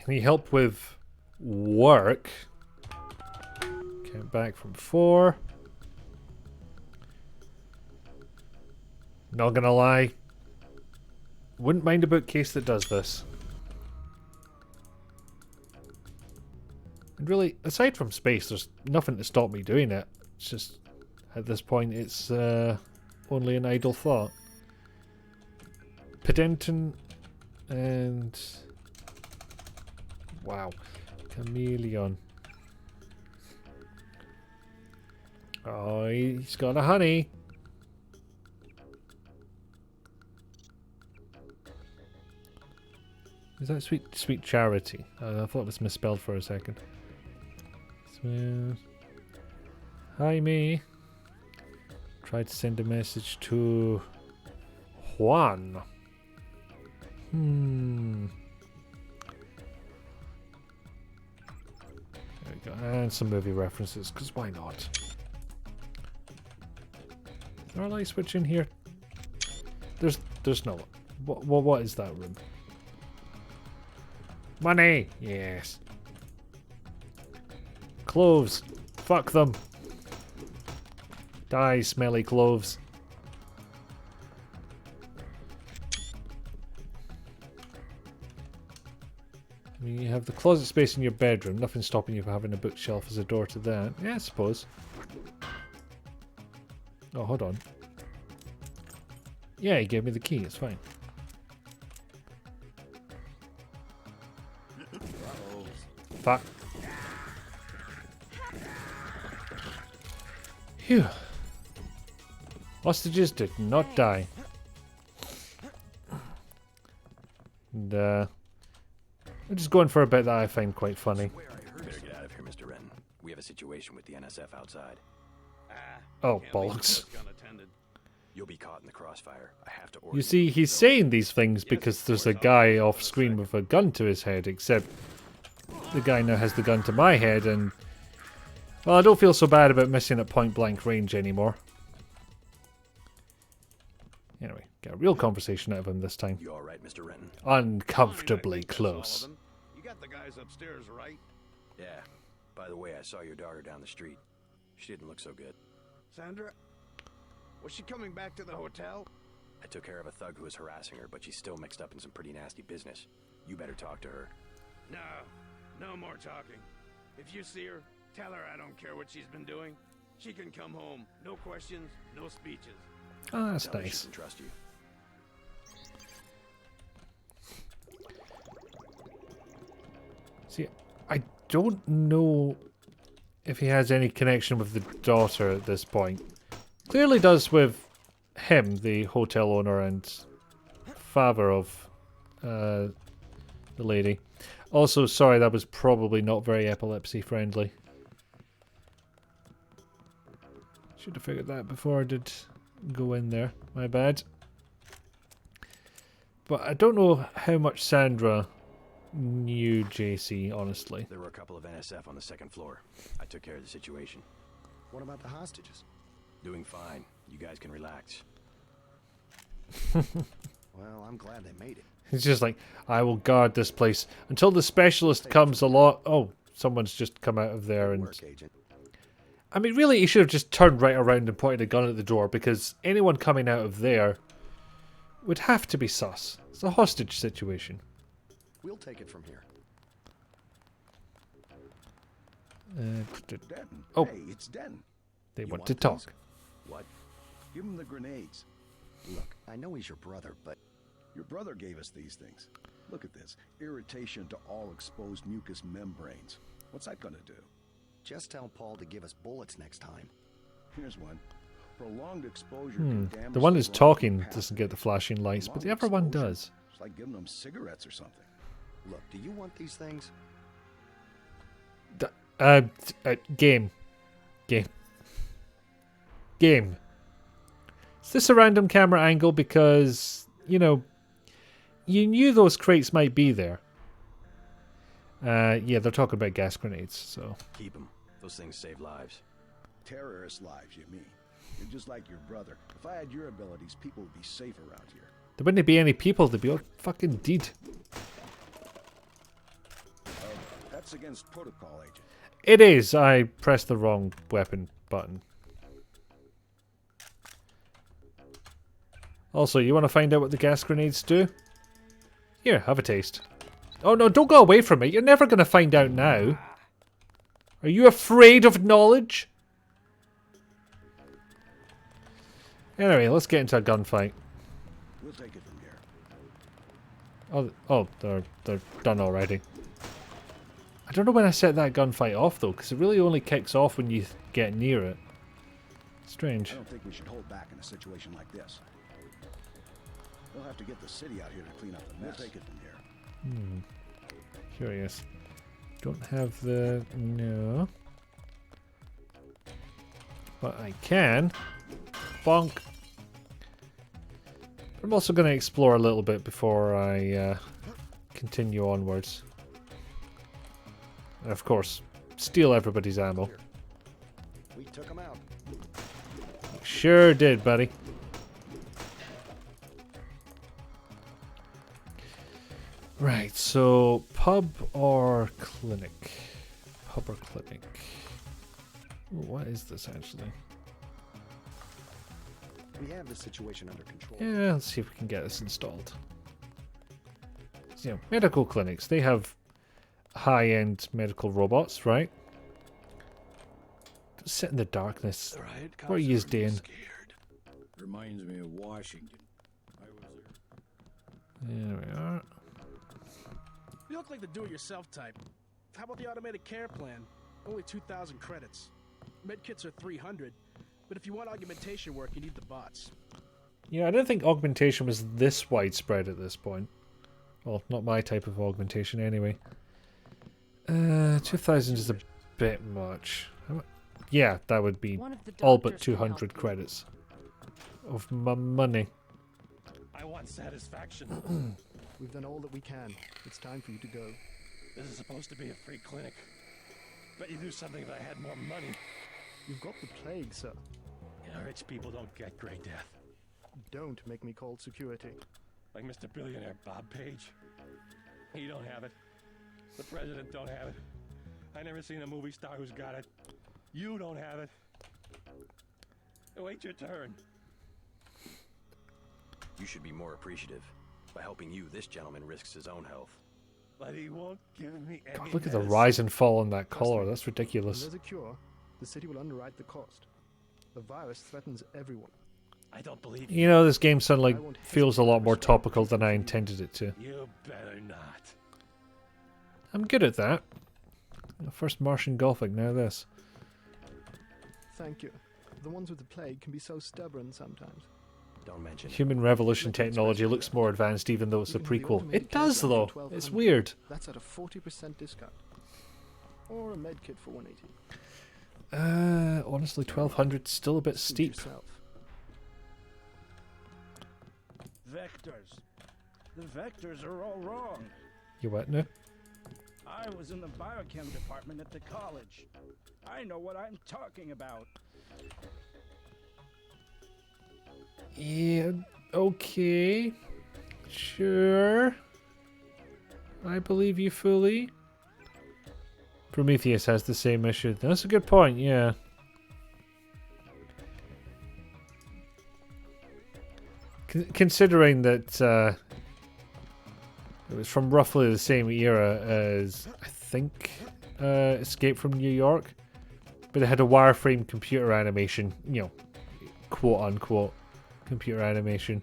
A: Any help with work? Count back from 4. Not gonna lie. Wouldn't mind a bookcase that does this. And really, aside from space, there's nothing to stop me doing it. It's just, at this point, it's only an idle thought. Pedenton and... Wow. Chameleon. Oh, he's got a honey. Is that sweet charity? I thought it was misspelled for a second. So, hi, me. Tried to send a message to Juan. There we go. And some movie references, because why not? Is there a light switch in here? There's no one. What is that room? Money! Yes. Cloves. Fuck them. Die, smelly cloves. I mean, you have the closet space in your bedroom. Nothing stopping you from having a bookshelf as a door to that. Yeah, I suppose. Oh, hold on. Yeah, he gave me the key. It's fine. Fuck. Phew. Hostages did not die. And, I'm just going for a bit that I find quite funny.
E: Better get out of here, Mr. Renton. We have a situation with the NSF outside.
A: Oh, bollocks.
E: You'll be caught in the crossfire. I have to order
A: You see, he's saying these things because there's a guy off screen with a gun to his head, except the guy now has the gun to my head, and well, I don't feel so bad about missing at point blank range anymore. Anyway, get a real conversation out of him this time.
E: You all right, Mr. Renton?
A: Uncomfortably close.
L: You got the guys upstairs, right?
E: Yeah. By the way, I saw your daughter down the street. She didn't look so good.
L: Sandra? Was she coming back to the hotel?
E: I took care of a thug who was harassing her, but she's still mixed up in some pretty nasty business. You better talk to her.
K: No more talking. If you see her, tell her I don't care what she's been doing. She can come home. No questions, no speeches.
A: Oh, that's
E: Tell her she
A: nice.
E: can trust you.
A: See, I don't know if he has any connection with the daughter at this point. Clearly does with him, the hotel owner and father of the lady. Also, sorry, that was probably not very epilepsy friendly. Should have figured that before I did go in there. My bad. But I don't know how much Sandra knew JC, honestly.
E: There were a couple of NSF on the second floor. I took care of the situation.
B: What about the hostages?
E: Doing fine. You guys can relax.
B: Well, I'm glad they made it.
A: He's just like, I will guard this place until the specialist comes along. Oh, someone's just come out of there and... I mean, really, he should have just turned right around and pointed a gun at the door, because anyone coming out of there would have to be sus. It's a hostage situation.
B: We'll take it from here.
H: Denton.
A: Oh,
H: Hey, it's Denton.
A: they
H: You
A: want
H: want
A: to
H: these?
A: talk.
H: What? Give him the grenades.
B: Look, I know he's your brother, but...
H: Your brother gave us these things. Look at this. Irritation to all exposed mucous membranes. What's that gonna do?
B: Just tell Paul to give us bullets next time.
H: Here's one. Prolonged exposure can damage
A: The one who's
H: bronchial
A: talking
H: pathway.
A: doesn't get the flashing lights, but the
H: Prolonged
A: other one
H: exposure?
A: does.
H: It's like giving them cigarettes or something.
B: Look, do you want these things?
A: Game. Is this a random camera angle because, you know, you knew those crates might be there. Yeah, they're talking about gas grenades, so...
E: Keep them. Those things save lives.
H: Terrorist lives, you mean? You're just like your brother. If I had your abilities, people would be safe around here.
A: There wouldn't be any people, there'd be all fucking dead.
H: That's against protocol, Agent.
A: It is. I pressed the wrong weapon button. Also, you want to find out what the gas grenades do? Here, have a taste. Oh no, don't go away from it. You're never going to find out now. Are you afraid of knowledge? Anyway, let's get into a gunfight.
H: We'll take it from here.
A: Oh, they're done already. I don't know when I set that gunfight off though, because it really only kicks off when you get near it. Strange.
H: I don't think we should hold back in a situation like this. We'll have to get the city out here to clean up the mess. We'll take it from here.
A: Curious. Don't have the... no. But I can. Bonk. I'm also going to explore a little bit before I continue onwards. And of course, steal everybody's ammo.
B: We took him out.
A: Sure did, buddy. Right, so pub or clinic? Pub or clinic? Ooh, what is this actually?
B: We have the situation under control.
A: Yeah, let's see if we can get this installed. So, medical clinics, they have high-end medical robots, right? Just sit in the darkness.
I: Right,
A: What are you doing?
I: Scared. Reminds me of Washington. I was there.
A: There we are.
K: You look like the do-it-yourself type. How about the automated care plan? Only 2,000 credits. Medkits are 300, but if you want augmentation work, you need the bots.
A: Yeah, I don't think augmentation was this widespread at this point. Well, not my type of augmentation anyway. 2,000 is a bit much. Yeah, that would be all but 200 credits of my money.
N: I want satisfaction.
L: We've done all that we can. It's time for you to go.
N: This is supposed to be a free clinic. Bet you do something if I had more money.
L: You've got the plague, sir.
N: You know, rich people don't get gray death.
L: Don't make me call security.
N: Like Mr. Billionaire Bob Page. He don't have it. The president don't have it. I never seen a movie star who's got it. You don't have it. Wait your turn.
E: You should be more appreciative. By helping you, this gentleman risks his own health.
N: But he won't give me any
A: God, look at the
N: medicine.
A: rise and fall on that collar. That's
L: When
A: ridiculous.
L: there's a cure, the city will underwrite the cost. The virus threatens everyone.
N: I don't believe
A: You know, this game suddenly feels a lot more topical than I intended it to.
N: You better not.
A: I'm good at that. First Martian golfing, now this.
L: Thank you. The ones with the plague can be so stubborn sometimes.
E: Don't mention it.
A: Human Revolution technology looks more advanced even though it's a prequel. It does though. It's weird.
L: That's at a 40% discount. Or a med kit for 180.
A: Honestly, 1,200 still a bit steep.
K: Vectors.
I: The vectors are all wrong.
A: You what now?
I: I was in the biochem department at the college. I know what I'm talking about.
A: Yeah, okay. Sure. I believe you fully. Prometheus has the same issue. That's a good point, yeah. Considering that it was from roughly the same era as, I think, Escape from New York. But it had a wireframe computer animation, you know, quote-unquote computer animation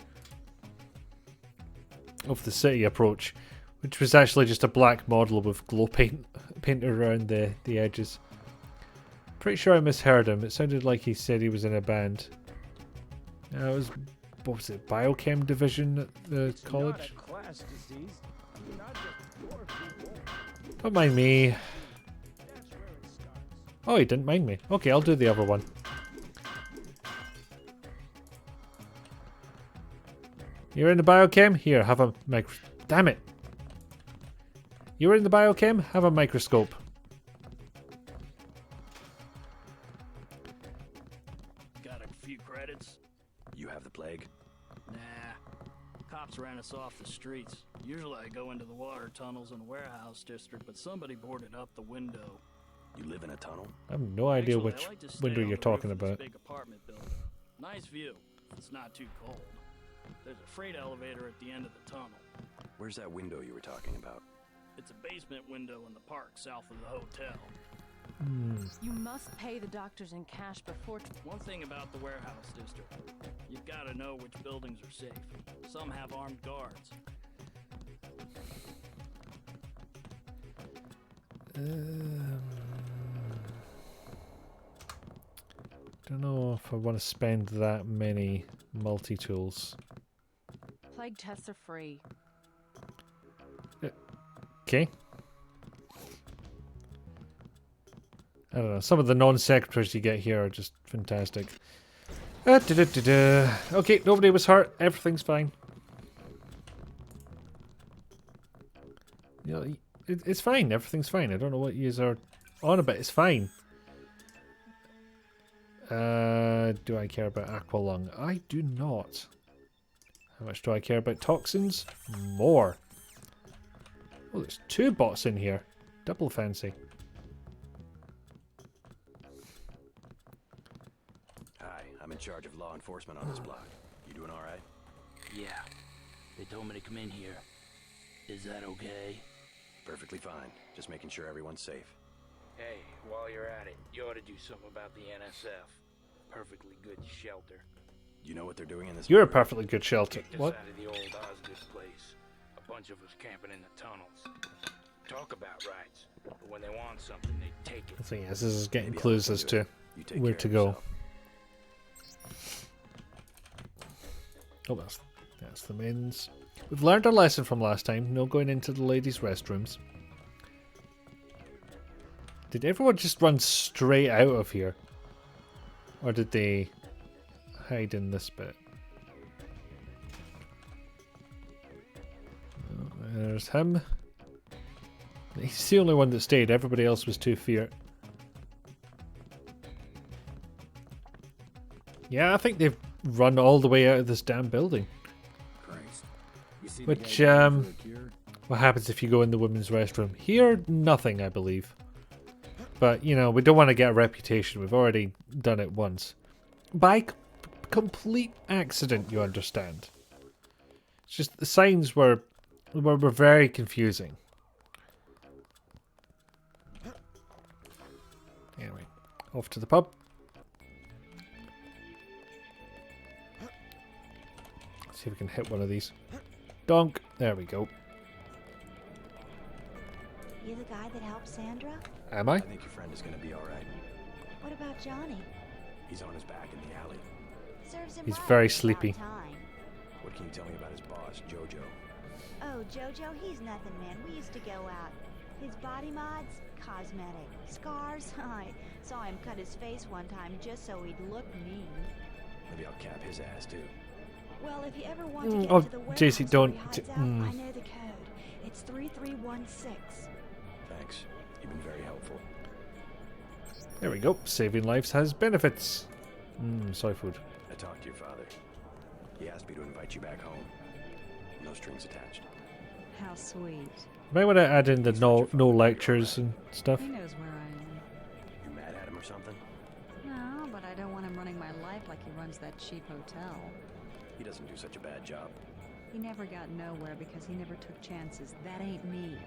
A: of the city approach, which was actually just a black model with glow paint painted around the edges. Pretty sure I misheard him. It sounded like he said he was in a band. It was, what was it, biochem division at the college?
I: Class disease. Not just poor people.
A: Don't mind me. Oh, he didn't mind me. Okay, I'll do the other one. You're in the biochem? Here, have a damn it. You were in the biochem? Have a microscope.
R: Got a few credits?
E: You have the plague?
R: Nah. Cops ran us off the streets. Usually I go into the water tunnels in the warehouse district, but somebody boarded up the window.
E: You live in a tunnel?
A: I have no idea
R: Actually,
A: which
R: I like to stay
A: window
R: on
A: you're
R: the
A: talking
R: roof of this
A: about.
R: big apartment building. Nice view. It's not too cold. There's a freight elevator at the end of the tunnel.
E: Where's that window you were talking about?
R: It's a basement window in the park south of the hotel.
J: You must pay the doctors in cash before...
R: One thing about the warehouse district, you've got to know which buildings are safe. Some have armed guards.
A: Don't know if I want to spend that many multi-tools.
J: Plague tests are free.
A: Okay. I don't know. Some of the non-secretaries you get here are just fantastic. Okay, nobody was hurt. Everything's fine. You know, it's fine. Everything's fine. I don't know what you are on about. It's fine. Do I care about Aqualung? I do not. How much do I care about toxins? More. Oh, there's 2 bots in here. Double fancy.
E: Hi, I'm in charge of law enforcement on this block. You doing all right?
O: Yeah. They told me to come in here. Is that okay?
E: Perfectly fine. Just making sure everyone's safe.
O: Hey, while you're at it, you ought to do something about the NSF. Perfectly good shelter.
E: You know what they're doing in this?
A: You're a perfectly good shelter.
O: Kicked us
A: What?
O: out of the old Osgood place. A bunch of us camping in the tunnels. Talk about rights, but when they want something, they take it.
A: The thing is, this is getting clues as to where to go. Oh, that's the men's. We've learned our lesson from last time. No going into the ladies' restrooms. Did everyone just run straight out of here? Or did they hide in this bit? Oh, there's him. He's the only one that stayed. Everybody else was too feared. Yeah, I think they've run all the way out of this damn building. Which, what happens if you go in the women's restroom? Here, nothing, I believe. But, you know, we don't want to get a reputation. We've already done it once. By complete accident, you understand. It's just the signs were very confusing. Anyway, off to the pub. Let's see if we can hit one of these. Donk. There we go.
P: You the guy that helped Sandra?
A: Am I?
E: I think your friend is gonna be all right.
P: What about Johnny?
E: He's on his back in the alley.
P: Serves him
A: He's
P: right
A: very
P: about
A: sleepy.
P: time.
E: What can you tell me about his boss, Jojo?
P: Oh, Jojo, he's nothing, man. We used to go out. His body mods, cosmetic. Scars, I saw him cut his face one time just so he'd look mean.
E: Maybe I'll cap his ass too.
P: Well, if you ever want to get
A: Oh,
P: into the warehouse
A: JC,
P: where
A: don't.
P: he hides out, I know the code. It's 3316.
E: Thanks. You've been very helpful.
A: There we go. Saving lives has benefits. Soy food.
E: I talked to your father. He asked me to invite you back home. No strings attached.
Q: How sweet.
A: Might want to add in the no lectures and stuff.
Q: He knows where I am.
E: You mad at him or something?
Q: No, but I don't want him running my life like he runs that cheap hotel.
E: He doesn't do such a bad job.
Q: He never got nowhere because he never took chances. That ain't me.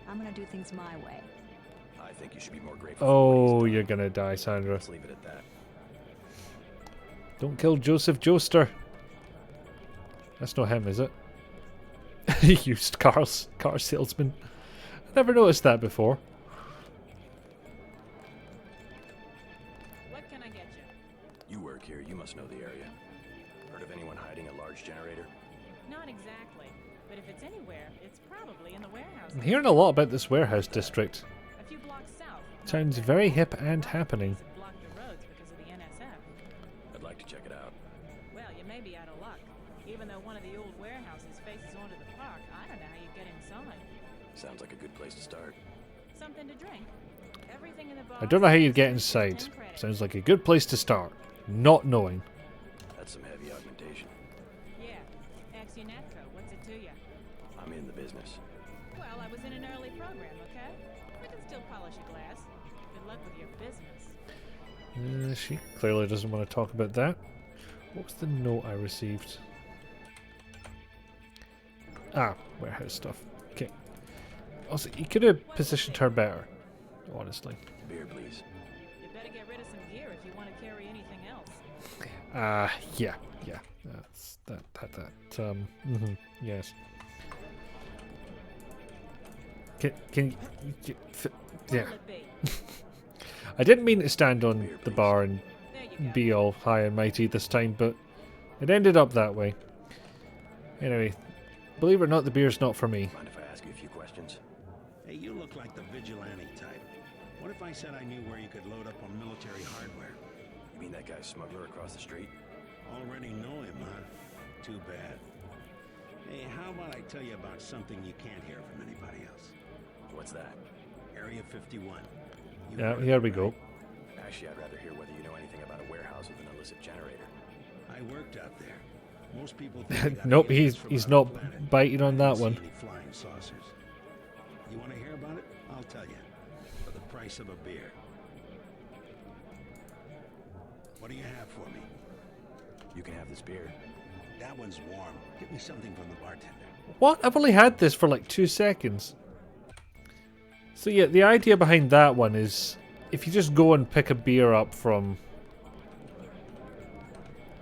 Q: I'm gonna do things my way.
E: I think you should be more grateful.
A: Oh, you're gonna die, Sandra.
E: Let's leave it at that.
A: Don't kill Joseph Joestar. That's not him, is it? Used car salesman. I never noticed that before.
F: What can I get you?
E: You work here. You must know the area. Heard of anyone hiding a large generator?
F: Not exactly, but if it's anywhere, it's probably in the warehouse.
A: I'm hearing a lot about this warehouse district.
F: A few blocks south.
A: Sounds very hip and happening.
F: Block the roads because of the NSF.
E: I'd like to check it out.
F: Well, you may be out of luck. Even though one of the old warehouses faces onto the park, I don't know how you get inside.
E: Sounds like a good place to start.
F: Something to drink. Everything in the bar.
A: I don't know how you get inside. Sounds like a good place to start. Not knowing.
E: That's some heavy augmentation.
F: Yeah. Axionetco, what's it to you?
E: I'm in the business.
F: Well, I was in an early program, okay? We can still polish a glass. Good luck with your business.
A: She clearly doesn't want to talk about that. What was the note I received? Ah, warehouse stuff. Okay. Also, you could have positioned her better, honestly.
E: Beer, please.
F: You better get rid of some gear if you want to carry anything else.
A: Yeah. That's yes. Can you, yeah. I didn't mean to stand on the bar and be all high and mighty this time, but it ended up that way. Anyway, believe it or not, the beer's not for me.
E: Mind if I ask you a few questions?
H: Hey, you look like the vigilante type. What if I said I knew where you could load up on military hardware?
E: You mean that guy smuggler across the street?
H: Already know him, huh? Too bad. Hey, how about I tell you about something you can't hear from anybody else?
E: What's that?
H: Area 51.
A: Yeah, here we go.
E: Actually, I'd rather hear whether you know anything about a warehouse with an illicit generator.
H: I worked out there. Most people think
A: Nope, he's not biting on that one.
H: Flying saucers. You want to hear about it? I'll tell you. For the price of a beer. What do you have for me?
E: You can have this beer.
H: That one's warm. Get me something from the bartender.
A: What? I've only had this for like 2 seconds. So yeah, the idea behind that one is if you just go and pick a beer up from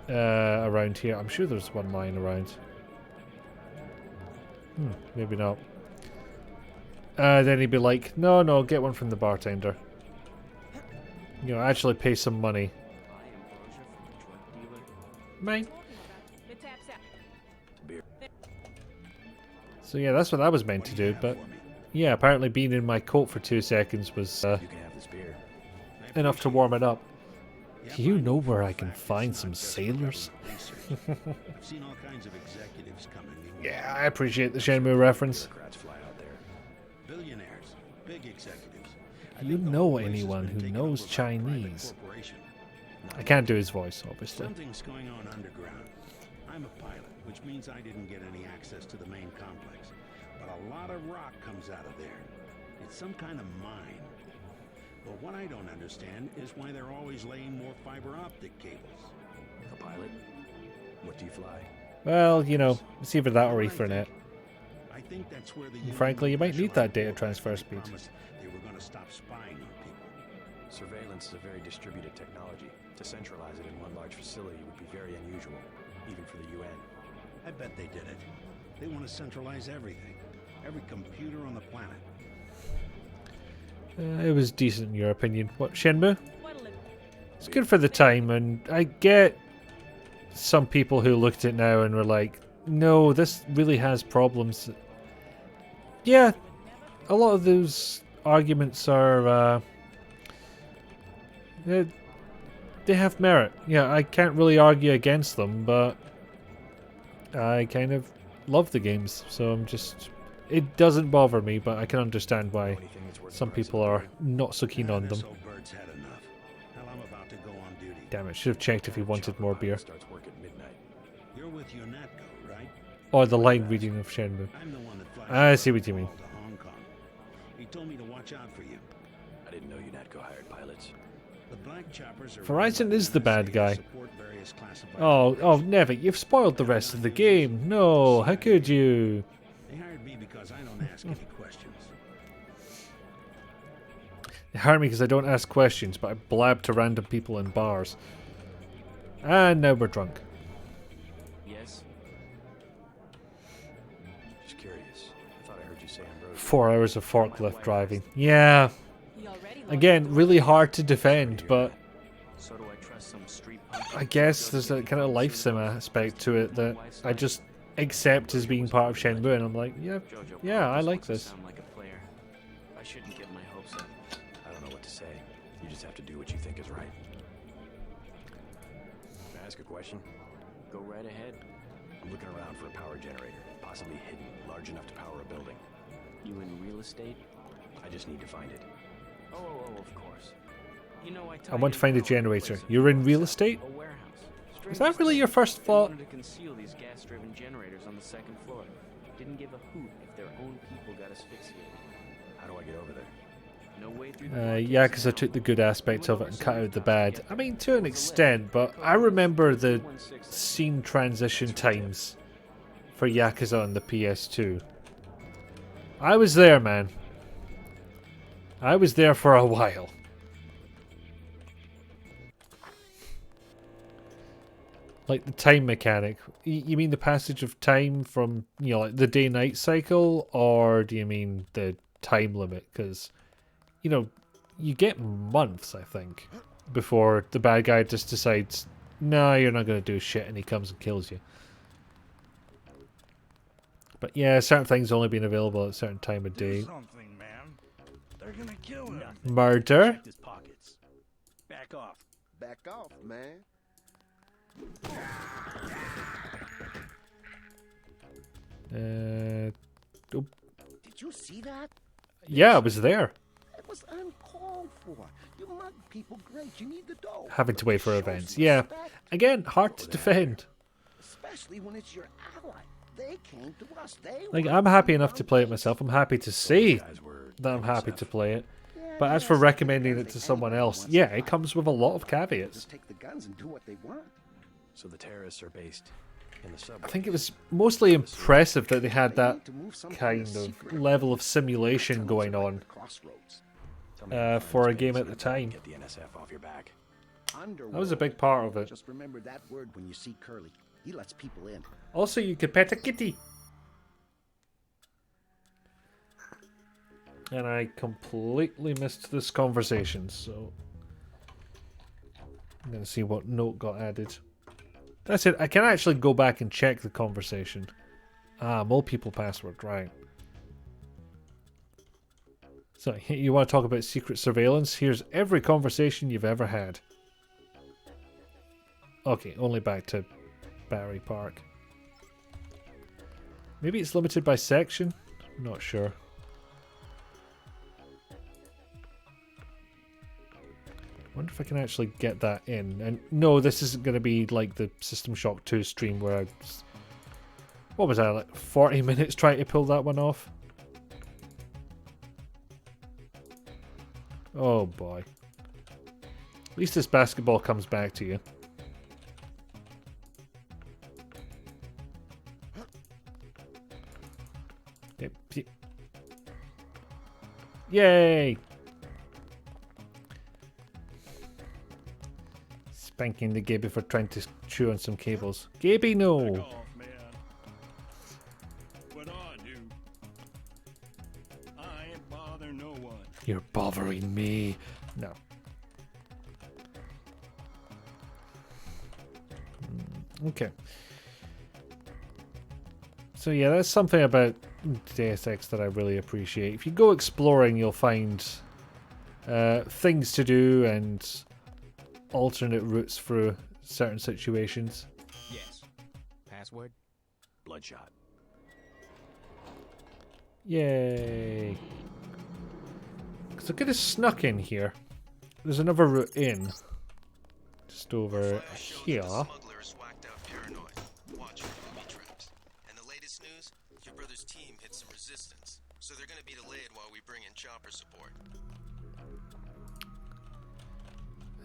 A: around here. I'm sure there's one lying around. Maybe not. Then he'd be like, no, get one from the bartender. You know, actually pay some money. Mine. So yeah, that's what that was meant to do, but yeah, apparently being in my coat for 2 seconds was enough to warm it up. Do you know where I can find some sailors?
H: I've seen all kinds of executives coming in.
A: Yeah, I appreciate the Shenmue reference.
H: Billionaires, big executives.
A: Do you know anyone who knows Chinese? I can't do his voice, obviously.
H: Something's going on underground. I'm a pilot, which means I didn't get any access to the main complex. But a lot of rock comes out of there. It's some kind of mine. But what I don't understand is why they're always laying more fiber optic cables.
E: A pilot? What do you fly?
A: Well, you know, it's either that or Ethernet.
H: I think that's where the
A: And frankly, you might need that data transfer speed.
H: They were going to stop spying on people.
E: Surveillance is a very distributed technology. To centralize it in one large facility would be very unusual, even for the UN.
H: I bet they did it. They want to centralize everything. Every computer on the planet.
A: It was decent in your opinion. What, Shenmue? It's good for the time, and I get some people who looked at it now and were like, no, this really has problems. Yeah, a lot of those arguments are, they have merit. Yeah, I can't really argue against them, but I kind of love the games, so I'm just... It doesn't bother me, but I can understand why some people are not so keen on them.
H: Bird's had enough. Hell, I'm about to go on duty.
A: Damn it, should have checked if he wanted more beer.
E: Starts work at midnight.
H: You're with Unatco, right?
A: Or the line reading of Shenmue.
H: I'm the one that flies
A: I see what you mean.
H: to Hong Kong. He told me to watch out for you.
E: I didn't know Unatco hired pilots.
H: The black choppers are
A: Verizon is the bad guy. Oh, Never, you've spoiled the rest of the game. No, how could you?
H: They hired me because I don't ask any questions.
A: They hire me because I don't ask questions, but I blab to random people in bars. And now we're drunk.
E: Yes? Just curious. I thought I heard you say Ambrose.
A: 4 hours of forklift driving. Yeah. Again, really hard to defend, but
E: So do I trust some street
A: I guess there's a kind of life sim aspect to it that I just accept as being part of Shenmue, and I'm like, yeah, I like this.
E: Sound like a player. I shouldn't get my hopes up. I don't know what to say. You just have to do what you think is right. Can I ask a question? Go right ahead. I'm looking around for a power generator, possibly hidden, large enough to power a building. You in real estate? I just need to find it. Oh, of course. You know,
A: I want to find a generator. You're in real estate?
E: A warehouse.
A: Is that really your first thought?
E: They wanted to conceal these gas-driven generators on the second floor. Didn't give a hoot if their own people got asphyxiated. How do I get over there? No way through the
A: Yeah, because I took the good aspects of it and cut out the bad. I mean, to an extent, but I remember the scene transition times for Yakuza on the PS2. I was there, man. I was there for a while. Like the time mechanic. You mean the passage of time from, you know, like the day-night cycle? Or do you mean the time limit? Because, you know, you get months, I think, before the bad guy just decides, no, you're not going to do shit, and he comes and kills you. But yeah, certain things only being available at a certain time of day.
K: Something, man. They're gonna kill him.
A: Murder?
K: Check his pockets. Back off.
B: Back off, man.
A: Oh,
S: Did you see that?
A: yeah, I was there.
S: It was uncalled for. You mug people great. You need the dough.
A: Having to wait for events. Yeah. Again, hard to defend.
S: Especially when it's your ally. They came to us. They
A: Like, I'm happy enough to play it myself. I'm happy to say that I'm happy to play it. But as for recommending it to someone else, yeah, it comes with a lot of caveats.
S: take the guns and do what they want.
E: So the terrorists are based in the subway.
A: I think it was mostly impressive that they had that kind of level of simulation going on for a game at the time.
E: Get the NSF off your back.
A: That was a big part of it.
S: Just remember that word when you see Curly. He lets people in.
A: Also, you could pet a kitty. And I completely missed this conversation, so I'm going to see what note got added. That's it. I can actually go back and check the conversation. Ah, mole people password, right. So, you want to talk about secret surveillance? Here's every conversation you've ever had. Okay, only back to Battery Park. Maybe it's limited by section? I'm not sure. Wonder if I can actually get that in. And no, this isn't going to be like the System Shock 2 stream where I... What was I, like 40 minutes trying to pull that one off? Oh boy. At least this basketball comes back to you. Yay! Spanking the Gaby for trying to chew on some cables. Gaby, no!
K: Back off, man. What I do, I ain't bother no one.
A: You're bothering me. No. Okay. So yeah, that's something about Deus Ex that I really appreciate. If you go exploring, you'll find things to do and alternate routes through certain situations.
E: Yes. Password? Bloodshot.
A: Yay. Because I could have snuck in here. There's another route in. Just over here.
G: Smugglers whacked out paranoid. Watch for booby traps. And the latest news? Your brother's team hit some resistance. So they're gonna be delayed while we bring in chopper support.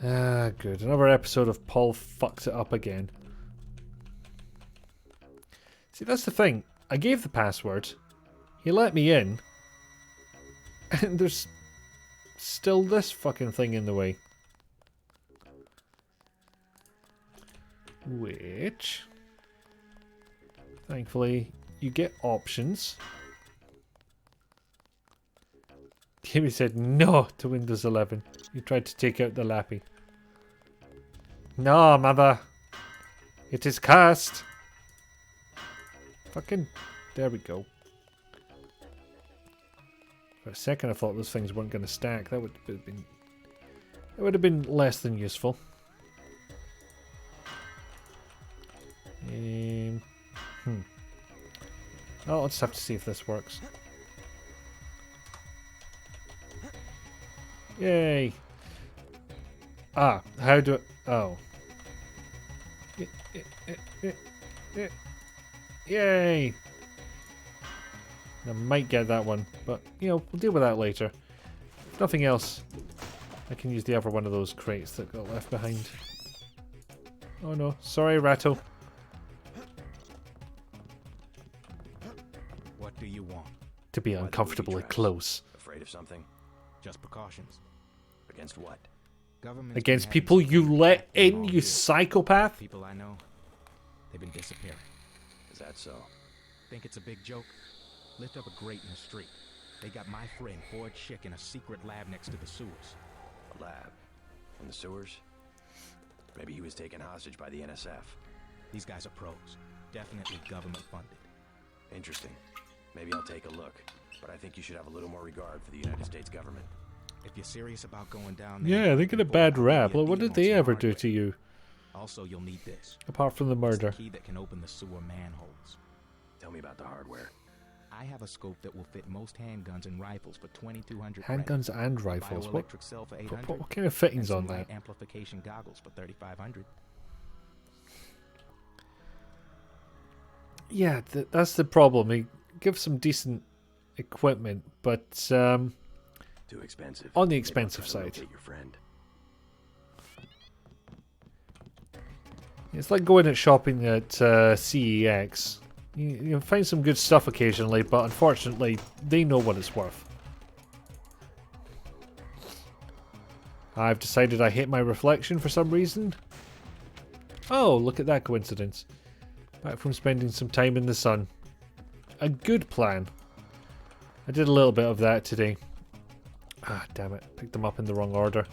A: Ah, good. Another episode of Paul fucks it up again. See, that's the thing. I gave the password. He let me in. And there's still this fucking thing in the way. Which, thankfully, you get options. Kimmy said no to Windows 11. You tried to take out the lappy. No, mother. It is cursed. Fucking, there we go. For a second I thought those things weren't going to stack. That would have been less than useful. Oh, I'll just have to see if this works. Yay! Ah, how do I... Oh. Yay! I might get that one, but, you know, we'll deal with that later. If nothing else, I can use the other one of those crates that got left behind. Oh no, sorry, Ratto.
E: What do you want?
A: To be uncomfortably close.
E: Afraid of something? Just precautions. Against what? Government.
A: Against people you let in, you psychopath?
E: People I know, they've been disappearing. Is that so? Think it's a big joke? Lift up a grate in the street. They got my friend Ford Schick in a secret lab next to the sewers. A lab? In the sewers? Maybe he was taken hostage by the NSF. These guys are pros. Definitely government funded. Interesting. Maybe I'll take a look. But I think you should have a little more regard for the United States government. If you're serious about going down there...
A: Yeah, they get a bad rap. Well, what did they ever do to you?
E: Also, you'll need this.
A: Apart from the murder.
E: It's the key that can open the sewer manholes. Tell me about the hardware. I have a scope that will fit most handguns and rifles for 2,200.
A: Handguns and rifles. What kind of fittings on that?
E: Amplification goggles for 3,500.
A: Yeah, that's the problem. He gives some decent equipment, but
E: too expensive.
A: On the expensive side.
E: Your friend.
A: It's like going at shopping at CEX. You find some good stuff occasionally, but unfortunately, they know what it's worth. I've decided I hate my reflection for some reason. Oh, look at that coincidence. Back from spending some time in the sun. A good plan. I did a little bit of that today. Ah, damn it. Picked them up in the wrong order.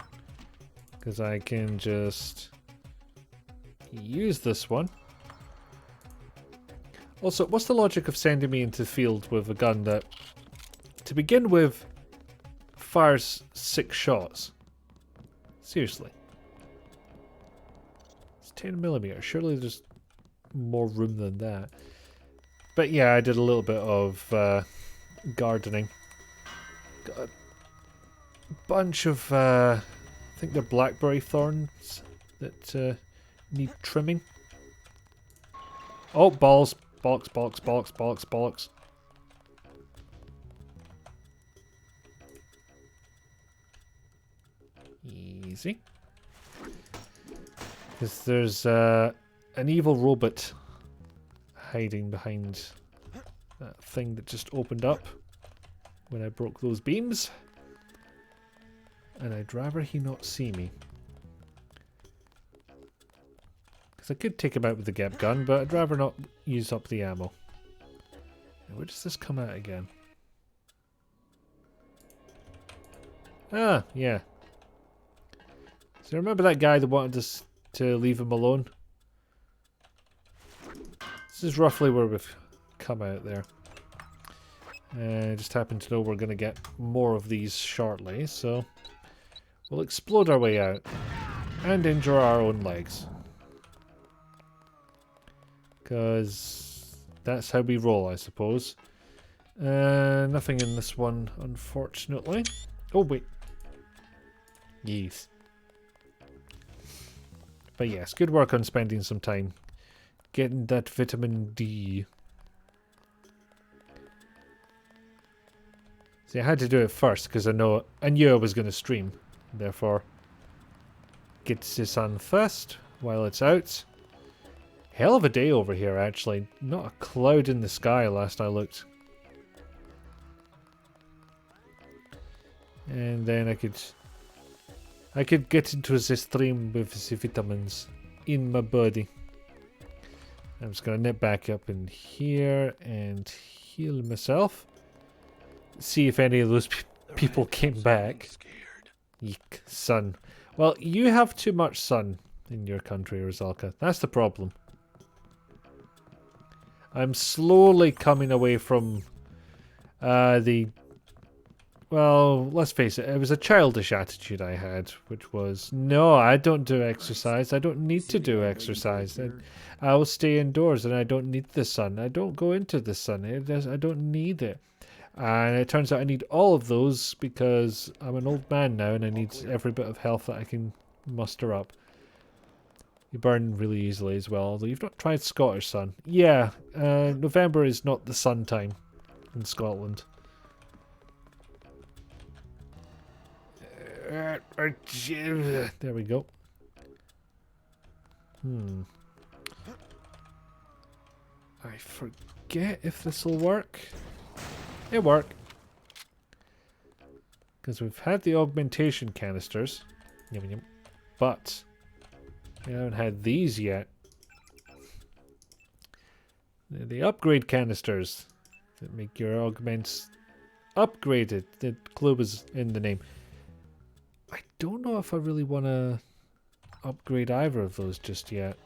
A: Because I can just use this one. Also, what's the logic of sending me into the field with a gun that, to begin with, fires 6 shots? Seriously. It's 10mm. Surely there's more room than that. But yeah, I did a little bit of gardening. Got a bunch of, I think they're blackberry thorns that need trimming. Oh, balls. Bollocks, bollocks, bollocks, bollocks, bollocks. Easy. Because there's an evil robot hiding behind that thing that just opened up when I broke those beams. And I'd rather he not see me. Because I could take him out with the Gep gun, but I'd rather not use up the ammo. Now, where does this come out again? Ah, yeah. So remember that guy that wanted us to leave him alone? This is roughly where we've come out there. I just happen to know we're going to get more of these shortly, so we'll explode our way out and injure our own legs. Because That's how we roll, I suppose. Nothing in this one, unfortunately. Oh, wait. Yes. But yes, good work on spending some time getting that vitamin D. See, I had to do it first because I knew I was going to stream. Therefore, get this on first while it's out. Hell of a day over here, actually. Not a cloud in the sky last I looked. And then I could get into the stream with the vitamins in my body. I'm just gonna nip back up in here and heal myself. See if any of those people came back. Yeek, sun. Well, you have too much sun in your country, Rizalka. That's the problem. I'm slowly coming away from well, let's face it was a childish attitude I had, which was, no, I don't do exercise. I don't need to do exercise. I will stay indoors and I don't need the sun. I don't go into the sun. I don't need it. And it turns out I need all of those because I'm an old man now and I need every bit of health that I can muster up. You burn really easily as well, although you've not tried Scottish sun. Yeah, November is not the sun time in Scotland. There we go. I forget if this will work. It'll work. Because we've had the augmentation canisters. Yum, yum. But we haven't had these yet. They're the upgrade canisters that make your augments upgraded. The clue was in the name. I don't know if I really want to upgrade either of those just yet.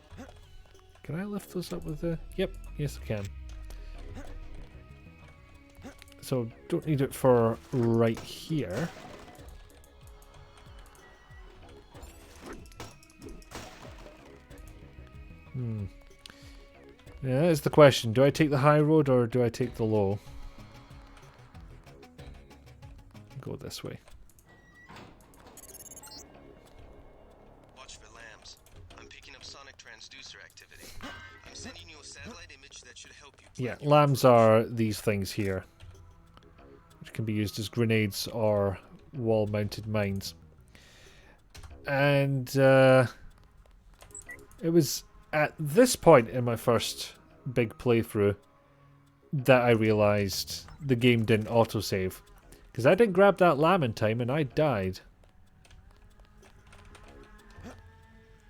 A: Can I lift those up with the... Yep, yes I can. So, don't need it for right here. Yeah, that is the question. Do I take the high road or do I take the low? Go this way.
G: Watch for lambs. I'm picking up sonic transducer activity. I'm sending you a satellite image that should help you.
A: Yeah, lambs are these things here, which can be used as grenades or wall-mounted mines. And it was at this point in my first big playthrough that I realised the game didn't autosave. Because I didn't grab that lamb in time and I died.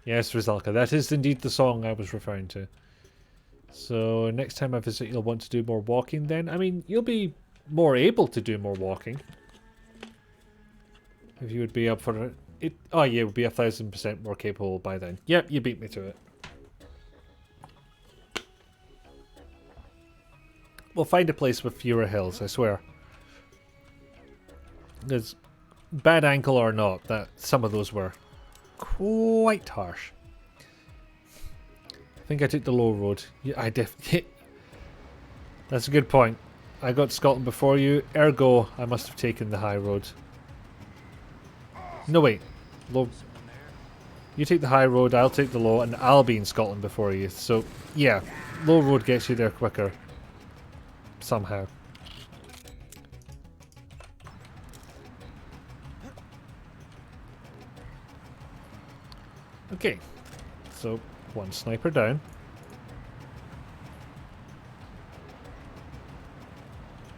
A: Yes, Rizalka, that is indeed the song I was referring to. So next time I visit you'll want to do more walking then. I mean, you'll be more able to do more walking. If you would be up for it. Oh yeah, it would be 1000% more capable by then. Yep, you beat me to it. We'll find a place with fewer hills, I swear. Because bad ankle or not, that some of those were quite harsh. I think I took the low road. Yeah, I definitely. That's a good point. I got to Scotland before you, ergo I must have taken the high road. No wait, low. You take the high road, I'll take the low, and I'll be in Scotland before you. So yeah, low road gets you there quicker. Somehow. Okay, so one sniper down.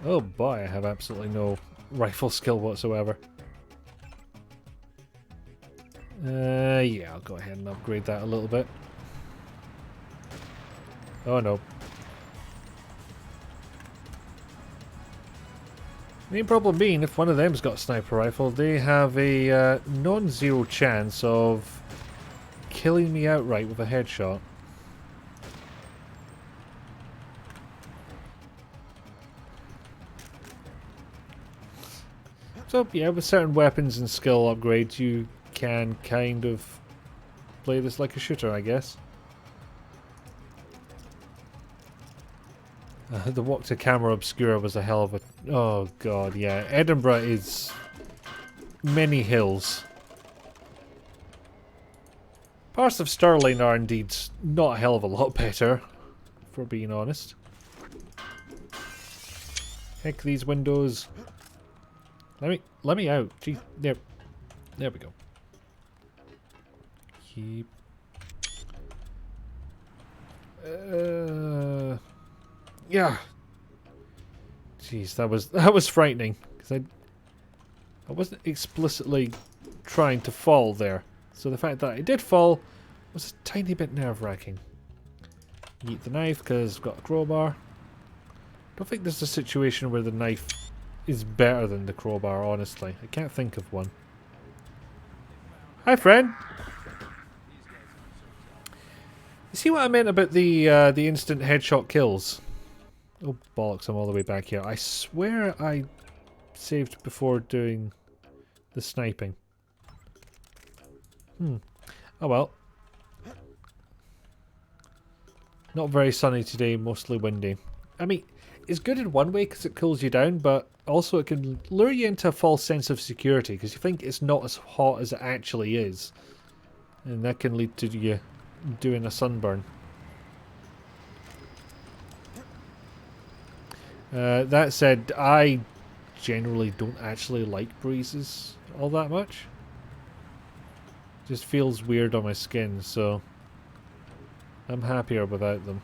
A: Oh boy, I have absolutely no rifle skill whatsoever. Yeah, I'll go ahead and upgrade that a little bit. Oh no. Main problem being, if one of them's got a sniper rifle, they have a non-zero chance of killing me outright with a headshot. So yeah, with certain weapons and skill upgrades you can kind of play this like a shooter, I guess. The walk to Camera Obscura was a hell of a... Oh god, yeah. Edinburgh is many hills. Parts of Stirling are indeed not a hell of a lot better, if we're being honest. Heck, these windows. Let me out. Gee, there we go. Keep. Yeah. Jeez, that was frightening because I wasn't explicitly trying to fall there. So the fact that I did fall was a tiny bit nerve-wracking. Eat the knife because I've got a crowbar. Don't think there's a situation where the knife is better than the crowbar, honestly. I can't think of one. Hi, friend! You see what I meant about the instant headshot kills? Oh, bollocks, I'm all the way back here. I swear I saved before doing the sniping. Oh well. Not very sunny today, mostly windy. I mean, it's good in one way because it cools you down, but also it can lure you into a false sense of security because you think it's not as hot as it actually is. And that can lead to you doing a sunburn. That said, I generally don't actually like breezes all that much. Just feels weird on my skin, so I'm happier without them.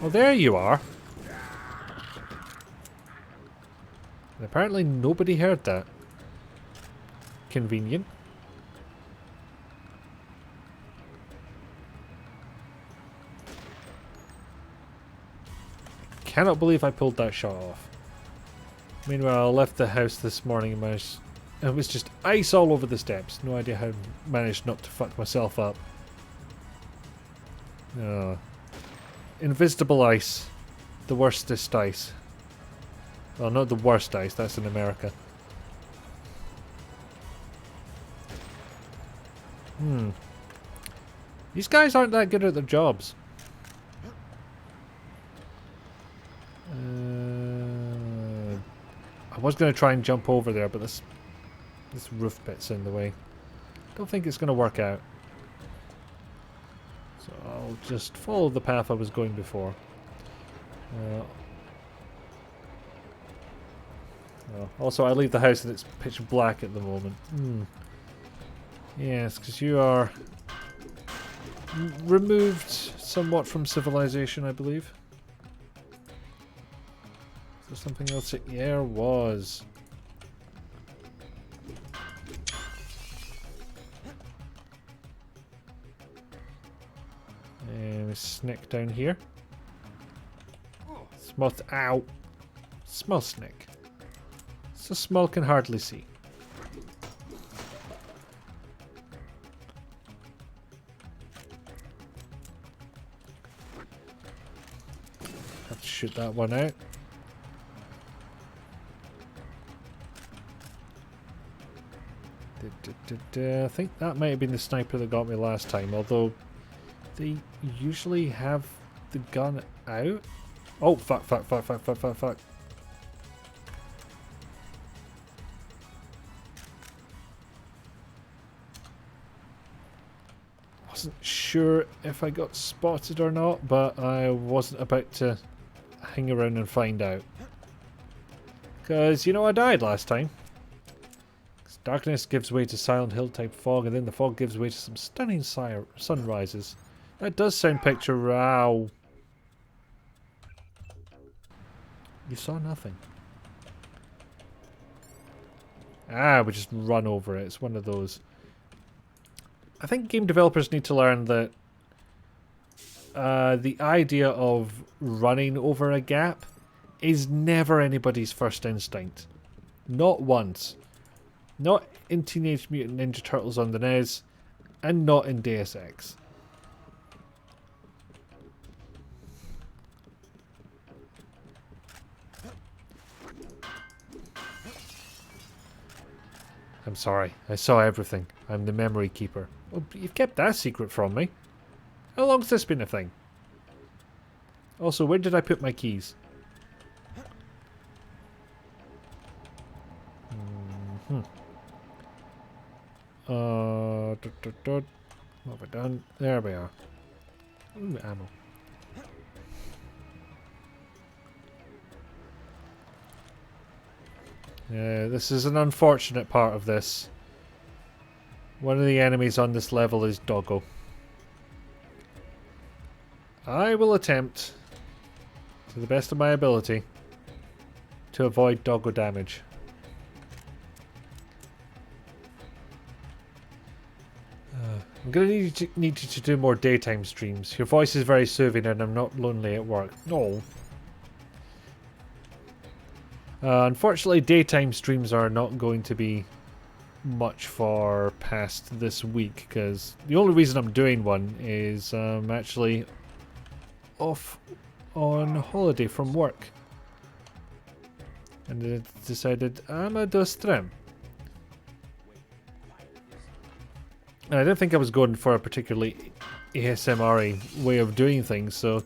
A: Oh, there you are. And apparently nobody heard that. Convenient. Cannot believe I pulled that shot off. Meanwhile, I left the house this morning and it was just ice all over the steps. No idea how I managed not to fuck myself up. Invisible ice. The worstest ice. Well, not the worst ice, that's in America. These guys aren't that good at their jobs. I was going to try and jump over there, but this roof bit's in the way. Don't think it's going to work out. So I'll just follow the path I was going before. Also, I leave the house and it's pitch black at the moment. Yes, because you are removed somewhat from civilization, I believe. Is there something else? Yeah, there was. And a snake down here. Small. Ow! Small snake. So small can hardly see. Have to shoot that one out. I think that might have been the sniper that got me last time, although they usually have the gun out. Oh, fuck. Wasn't sure if I got spotted or not, but I wasn't about to hang around and find out. Because, you know, I died last time. Darkness gives way to Silent Hill type fog, and then the fog gives way to some stunning sunrises. That does sound picture. Ow. You saw nothing. We just run over it. It's one of those. I think game developers need to learn that the idea of running over a gap is never anybody's first instinct. Not once. Not in Teenage Mutant Ninja Turtles on the NES, and not in Deus Ex. I'm sorry, I saw everything. I'm the memory keeper. Oh, you've kept that secret from me. How long's this been a thing? Also, where did I put my keys? What have I done? There we are. Ooh, ammo. This is an unfortunate part of this. One of the enemies on this level is Doggo. I will attempt, to the best of my ability, to avoid Doggo damage. I'm going to need you to do more daytime streams. Your voice is very soothing and I'm not lonely at work. No. Unfortunately, daytime streams are not going to be much for past this week, because the only reason I'm doing one is I'm actually off on holiday from work. And I decided I'm going to do a stream. And I didn't think I was going for a particularly ASMR-y way of doing things, so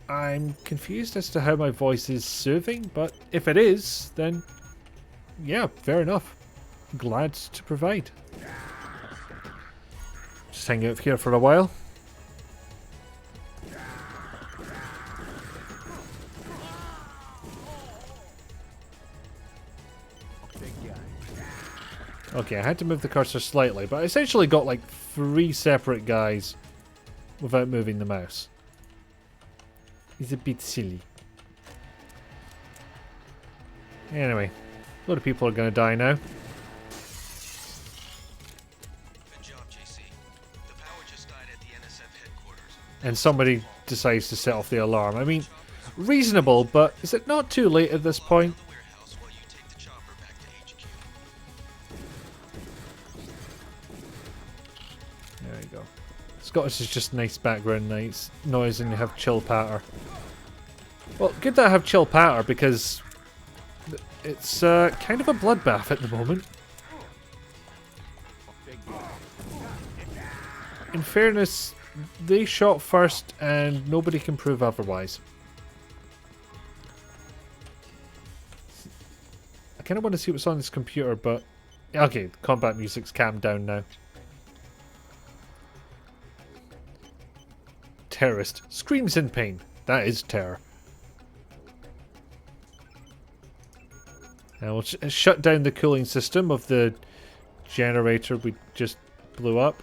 A: I'm confused as to how my voice is soothing, but if it is, then yeah, fair enough. Glad to provide. Just hang out here for a while. Okay, I had to move the cursor slightly, but I essentially got like 3 separate guys without moving the mouse. It's a bit silly. Anyway, a lot of people are going to die now.
G: Good job, JC. The power just died at the NSF headquarters.
A: And somebody decides to set off the alarm. I mean, reasonable, but is it not too late at this point? There you go. Scottish is just nice background noise and you have chill patter. Well, good that I have chill patter because it's kind of a bloodbath at the moment. In fairness, they shot first and nobody can prove otherwise. I kind of want to see what's on this computer, but okay, combat music's calmed down now. Terrorist screams in pain. That is terror. Now we'll shut down the cooling system of the generator we just blew up.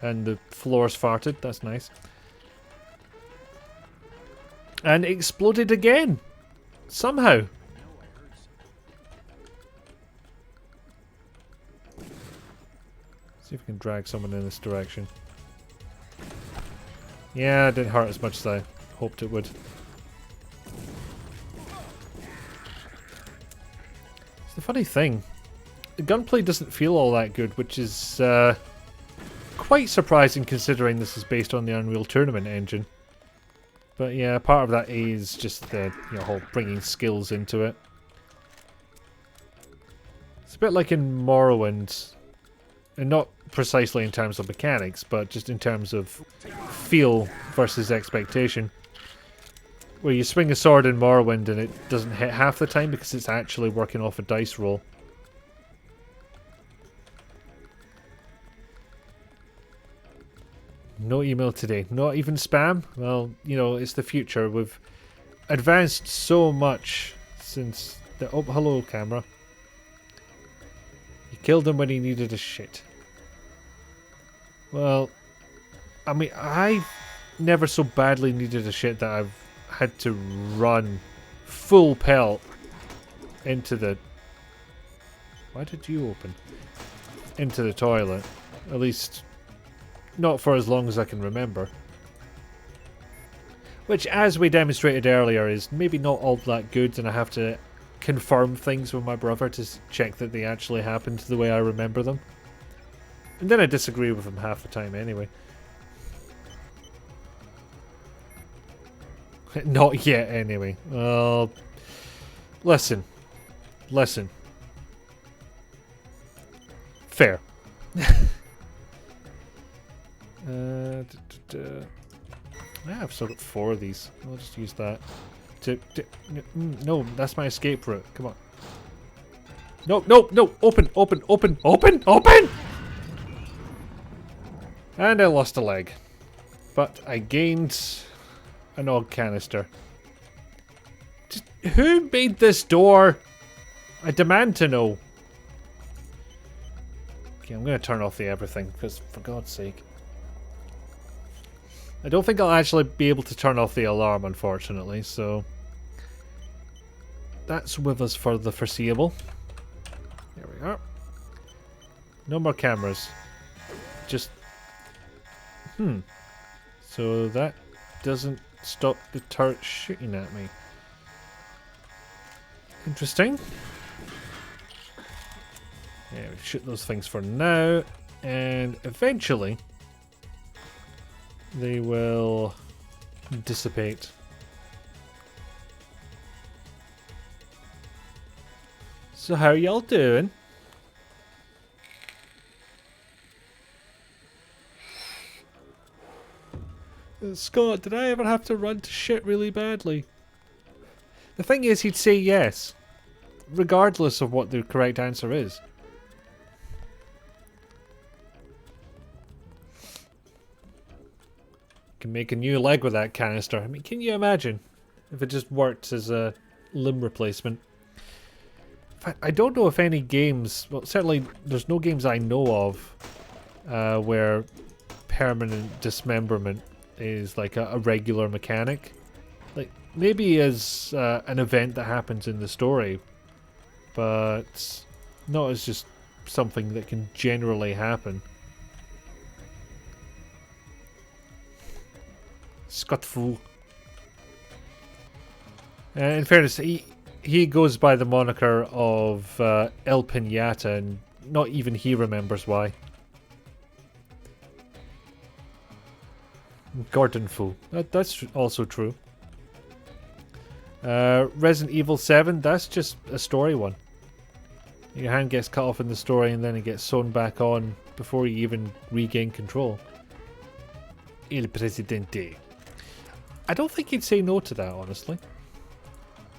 A: And the floors farted. That's nice. And exploded again. Somehow. See if we can drag someone in this direction. Yeah, it didn't hurt as much as I hoped it would. It's the funny thing. The gunplay doesn't feel all that good, which is quite surprising considering this is based on the Unreal Tournament engine. But yeah, part of that is just the whole bringing skills into it. It's a bit like in Morrowind. And not precisely in terms of mechanics, but just in terms of feel versus expectation. Where you swing a sword in Morrowind and it doesn't hit half the time because it's actually working off a dice roll. No email today. Not even spam? Well, you know, it's the future. We've advanced so much since the... Oh, hello, camera. You killed him when he needed a shit. Well, I mean, I never so badly needed a shit that I've had to run full pelt into the... Why did you open? Into the toilet. At least, not for as long as I can remember. Which, as we demonstrated earlier, is maybe not all that good, and I have to confirm things with my brother to check that they actually happened the way I remember them. And then I disagree with him half the time anyway. Not yet anyway. Listen. Listen. Fair. I've still got 4 of these. I'll just use that. No, that's my escape route. Come on. No, no, no! Open, open, open, open, open! And I lost a leg. But I gained an odd canister. Just, who made this door? I demand to know. Okay, I'm going to turn off the everything, because for God's sake. I don't think I'll actually be able to turn off the alarm, unfortunately, so... That's with us for the foreseeable. There we are. No more cameras. Just... So that doesn't stop the turret shooting at me. Interesting. Yeah, we shoot those things for now, and eventually they will dissipate. So how are y'all doing? Scott, did I ever have to run to shit really badly? The thing is, he'd say yes, regardless of what the correct answer is. Can make a new leg with that canister. I mean, can you imagine if it just worked as a limb replacement? In fact, I don't know if any games, well, certainly there's no games I know of where permanent dismemberment is like a regular mechanic. Like, maybe as an event that happens in the story, but not as just something that can generally happen. Scott Fool. In fairness, he goes by the moniker of El Pinata, and not even he remembers why. Gordon Fool. That's also true. Resident Evil 7, that's just a story one. Your hand gets cut off in the story and then it gets sewn back on before you even regain control. Il Presidente. I don't think he'd say no to that, honestly.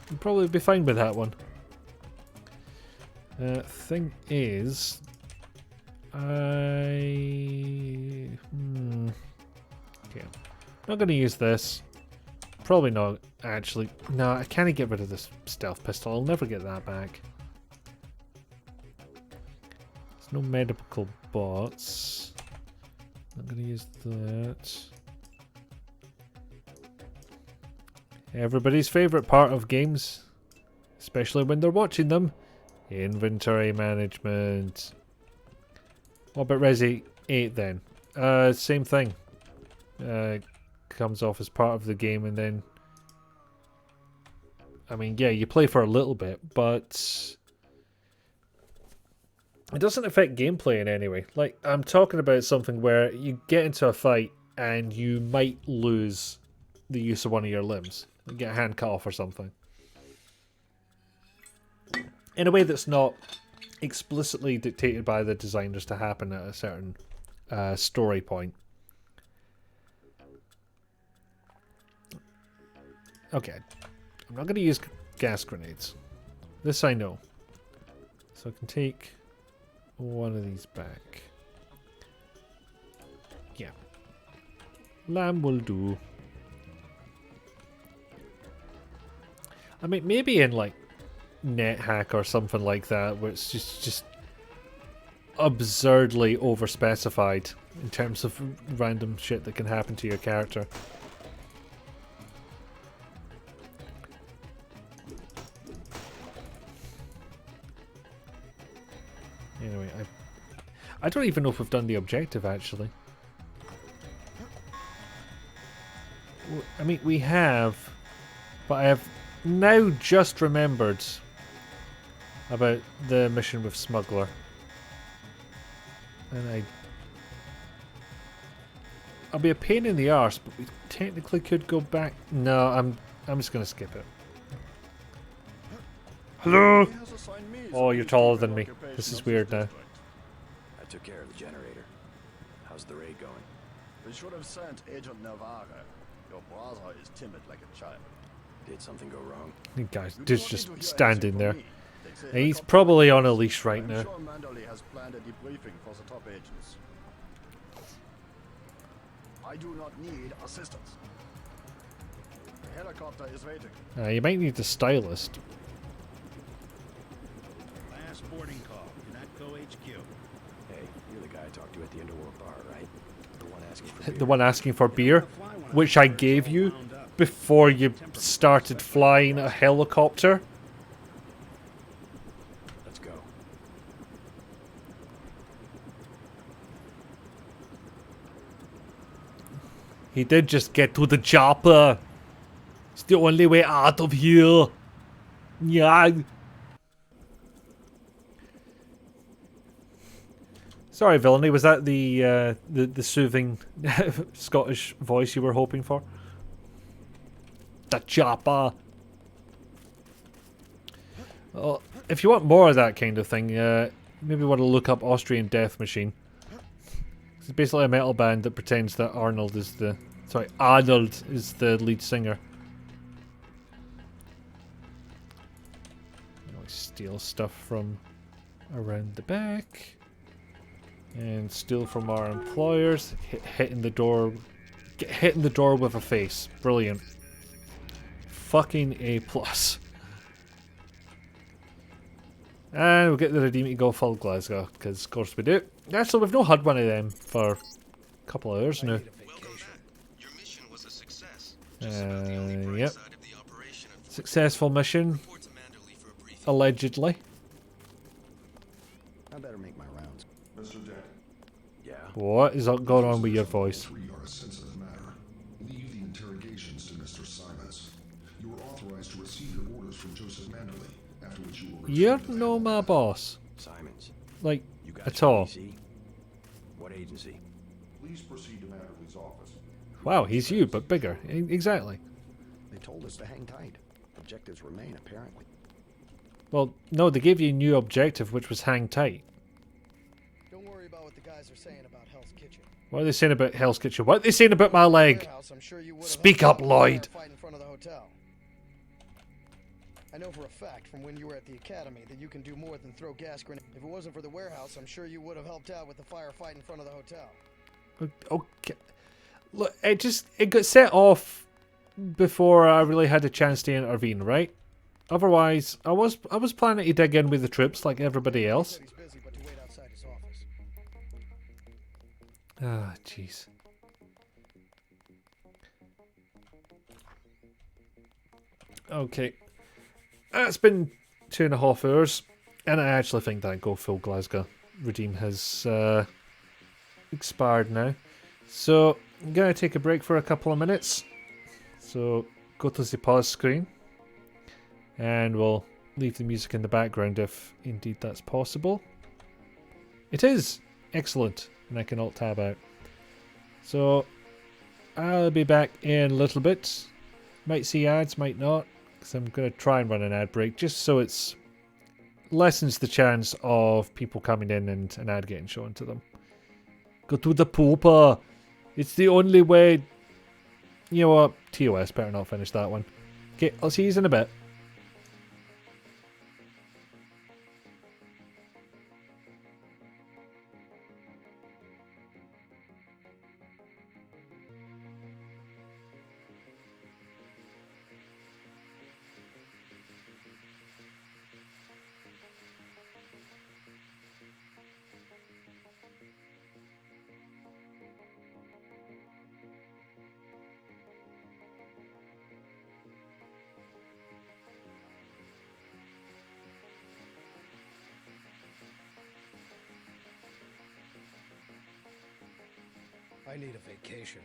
A: He'd probably be fine with that one. Thing is... Okay. Not going to use this. Probably not, actually. No, I can't get rid of this stealth pistol. I'll never get that back. There's no medical bots. Not going to use that. Everybody's favourite part of games, especially when they're watching them. Inventory management. What about Resi 8 then? Same thing. Comes off as part of the game and then... I mean, yeah, you play for a little bit, but... it doesn't affect gameplay in any way. Like, I'm talking about something where you get into a fight and you might lose the use of one of your limbs. Like get a hand cut off or something. In a way that's not explicitly dictated by the designers to happen at a certain story point. Okay, I'm not going to use gas grenades. This I know. So I can take one of these back. Yeah. Lamb will do. I mean, maybe in like NetHack or something like that, where it's just absurdly overspecified in terms of random shit that can happen to your character. Anyway, I don't even know if we've done the objective, actually. I mean, we have, but I have now just remembered about the mission with Smuggler. And I'll be a pain in the arse, but we technically could go back. No, I'm just gonna skip it. Hello? Oh, you're taller than me. This is weird now.
E: I took care of the generator. How's the raid going?
L: We should have sent Agent Navarre. Your brother is timid like a child.
E: Did something go wrong?
A: The guy's just standing there. He's probably on a leash right
L: I'm
A: now.
L: sure Manderley has planned a debriefing for the top agents. I do not need assistance. The helicopter is waiting.
A: You might need a stylist.
H: Last boarding call. Do not go HQ.
E: Hey, you're the guy I talked to at the Underworld bar, right? The one asking for beer.
A: The one asking for beer, which I gave you before you started flying a helicopter.
E: Let's go.
A: He did just get to the chopper. It's the only way out of here. Yeah. Sorry, Villainy. Was that the soothing Scottish voice you were hoping for? The chopper. Well, if you want more of that kind of thing, maybe want to look up Austrian Death Machine. It's basically a metal band that pretends that Arnold is the lead singer. Always steal stuff from around the back. And steal from our employers. Hitting the door. Get hit in the door with a face. Brilliant. Fucking A+. And we'll get the Redeem to go full Glasgow, because of course we do. Actually, we've not had one of them for a couple of hours now. Yep. Successful mission. Allegedly.
E: I better make my rounds.
T: Mr. Dent.
E: Yeah?
A: What is going on with your voice?
T: We are a sensitive matter. Leave the interrogations to Mr. Simons. You are authorized to receive your orders from Joseph Manderley, after which you will
A: You're no my boss.
E: Simons.
A: Like,
E: You got
A: at
E: your
A: all.
E: PC? What agency?
T: Please proceed to Manderley's office.
A: Wow, he's you, but bigger. Exactly.
E: They told us to hang tight. Objectives remain, apparently.
A: Well, no, they gave you a new objective, which was hang tight.
K: Don't worry about what the guys are saying about Hell's Kitchen.
A: What are they saying about Hell's Kitchen? What are they saying about my leg? Speak up, Lloyd.
K: Fight in front of the hotel. I know for a fact from when you were at the academy that you can do more than throw gas grenades. If it wasn't for the warehouse, I'm sure you would have helped out with the firefight in front of the hotel.
A: Okay. Look, it got set off before I really had a chance to intervene, right? Otherwise, I was planning to dig in with the troops like everybody else.
K: He's busy, but to wait outside his office.
A: Ah, jeez. Okay. It's been 2.5 hours, and I actually think that Go Full Glasgow redeem has expired now. So, I'm going to take a break for a couple of minutes. So, go to the pause screen. And we'll leave the music in the background if indeed that's possible. It is! Excellent. And I can alt-tab out. So, I'll be back in a little bit. Might see ads, might not. Because I'm going to try and run an ad break just so it's lessens the chance of people coming in and an ad getting shown to them. Go to the pooper! It's the only way. You know what? TOS, better not finish that one. Okay, I'll see you in a bit.
K: I need a vacation.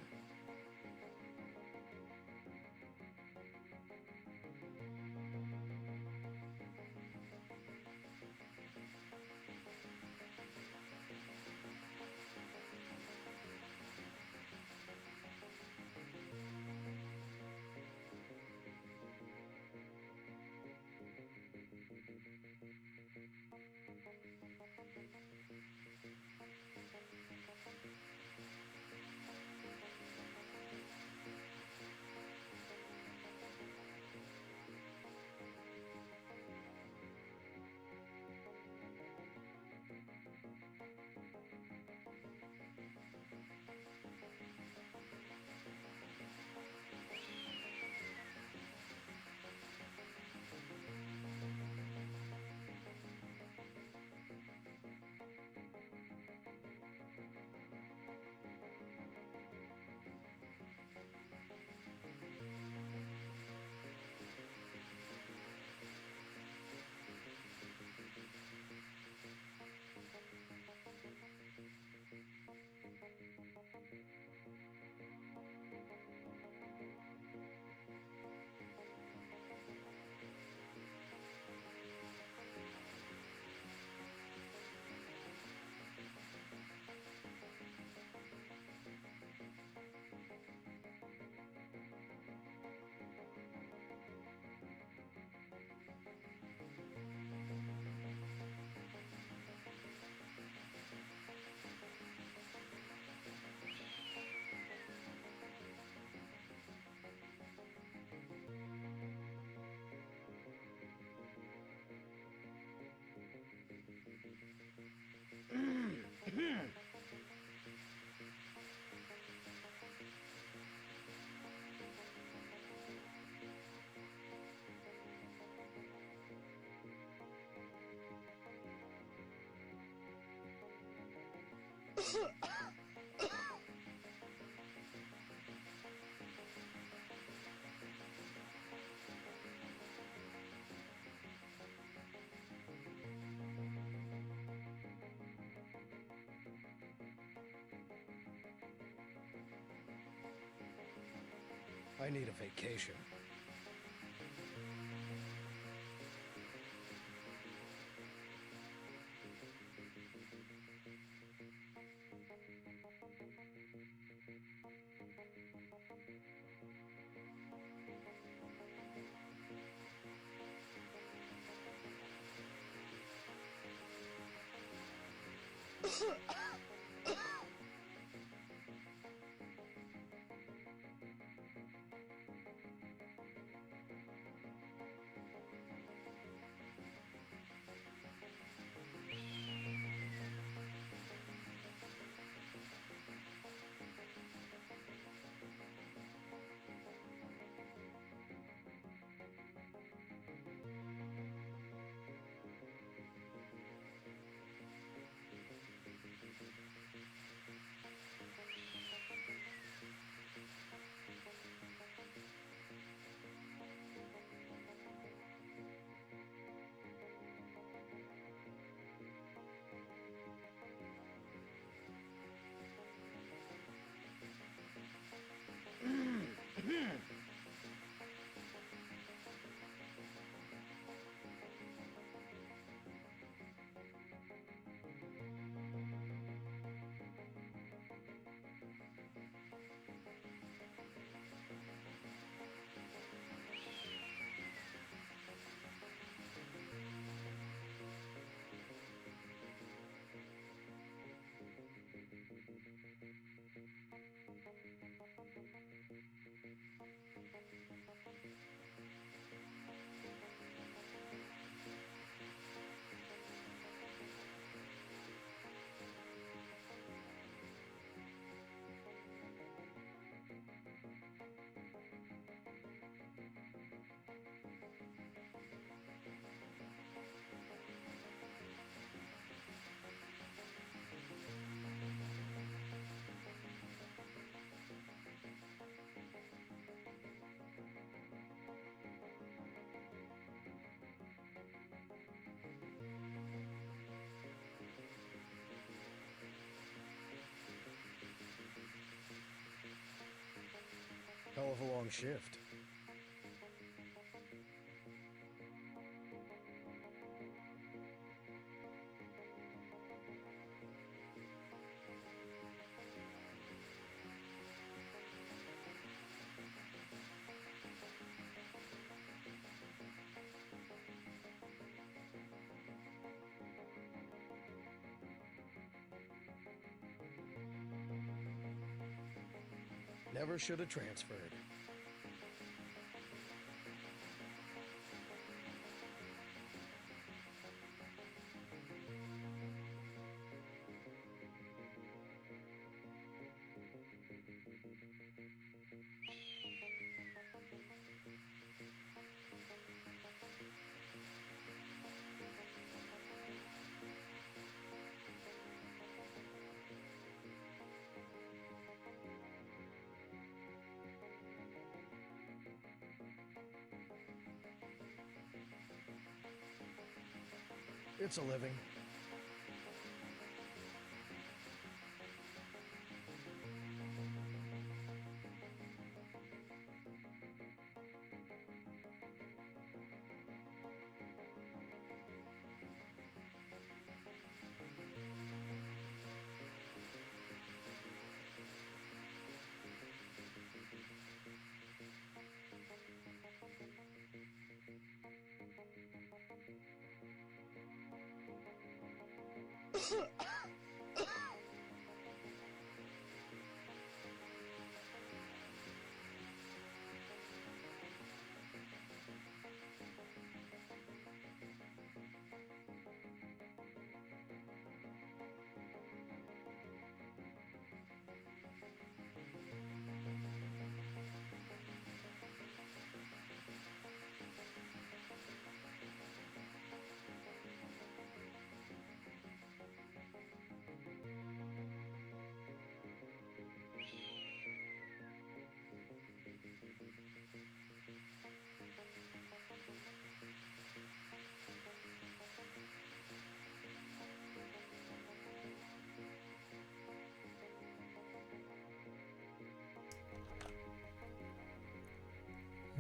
U: I need a vacation. Hell of a long shift. Never should have transferred. It's a living.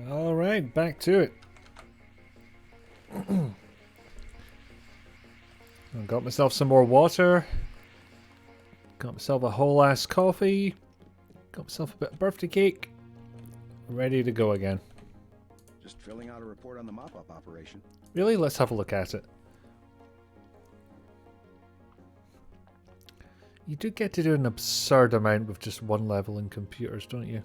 A: All right, back to it. I got myself some more water. Got myself a whole ass coffee. Got myself a bit of birthday cake. Ready to go again.
E: Just filling out a report on the mop-up operation.
A: Really? Let's have a look at it. You do get to do an absurd amount with just one level in computers, don't you?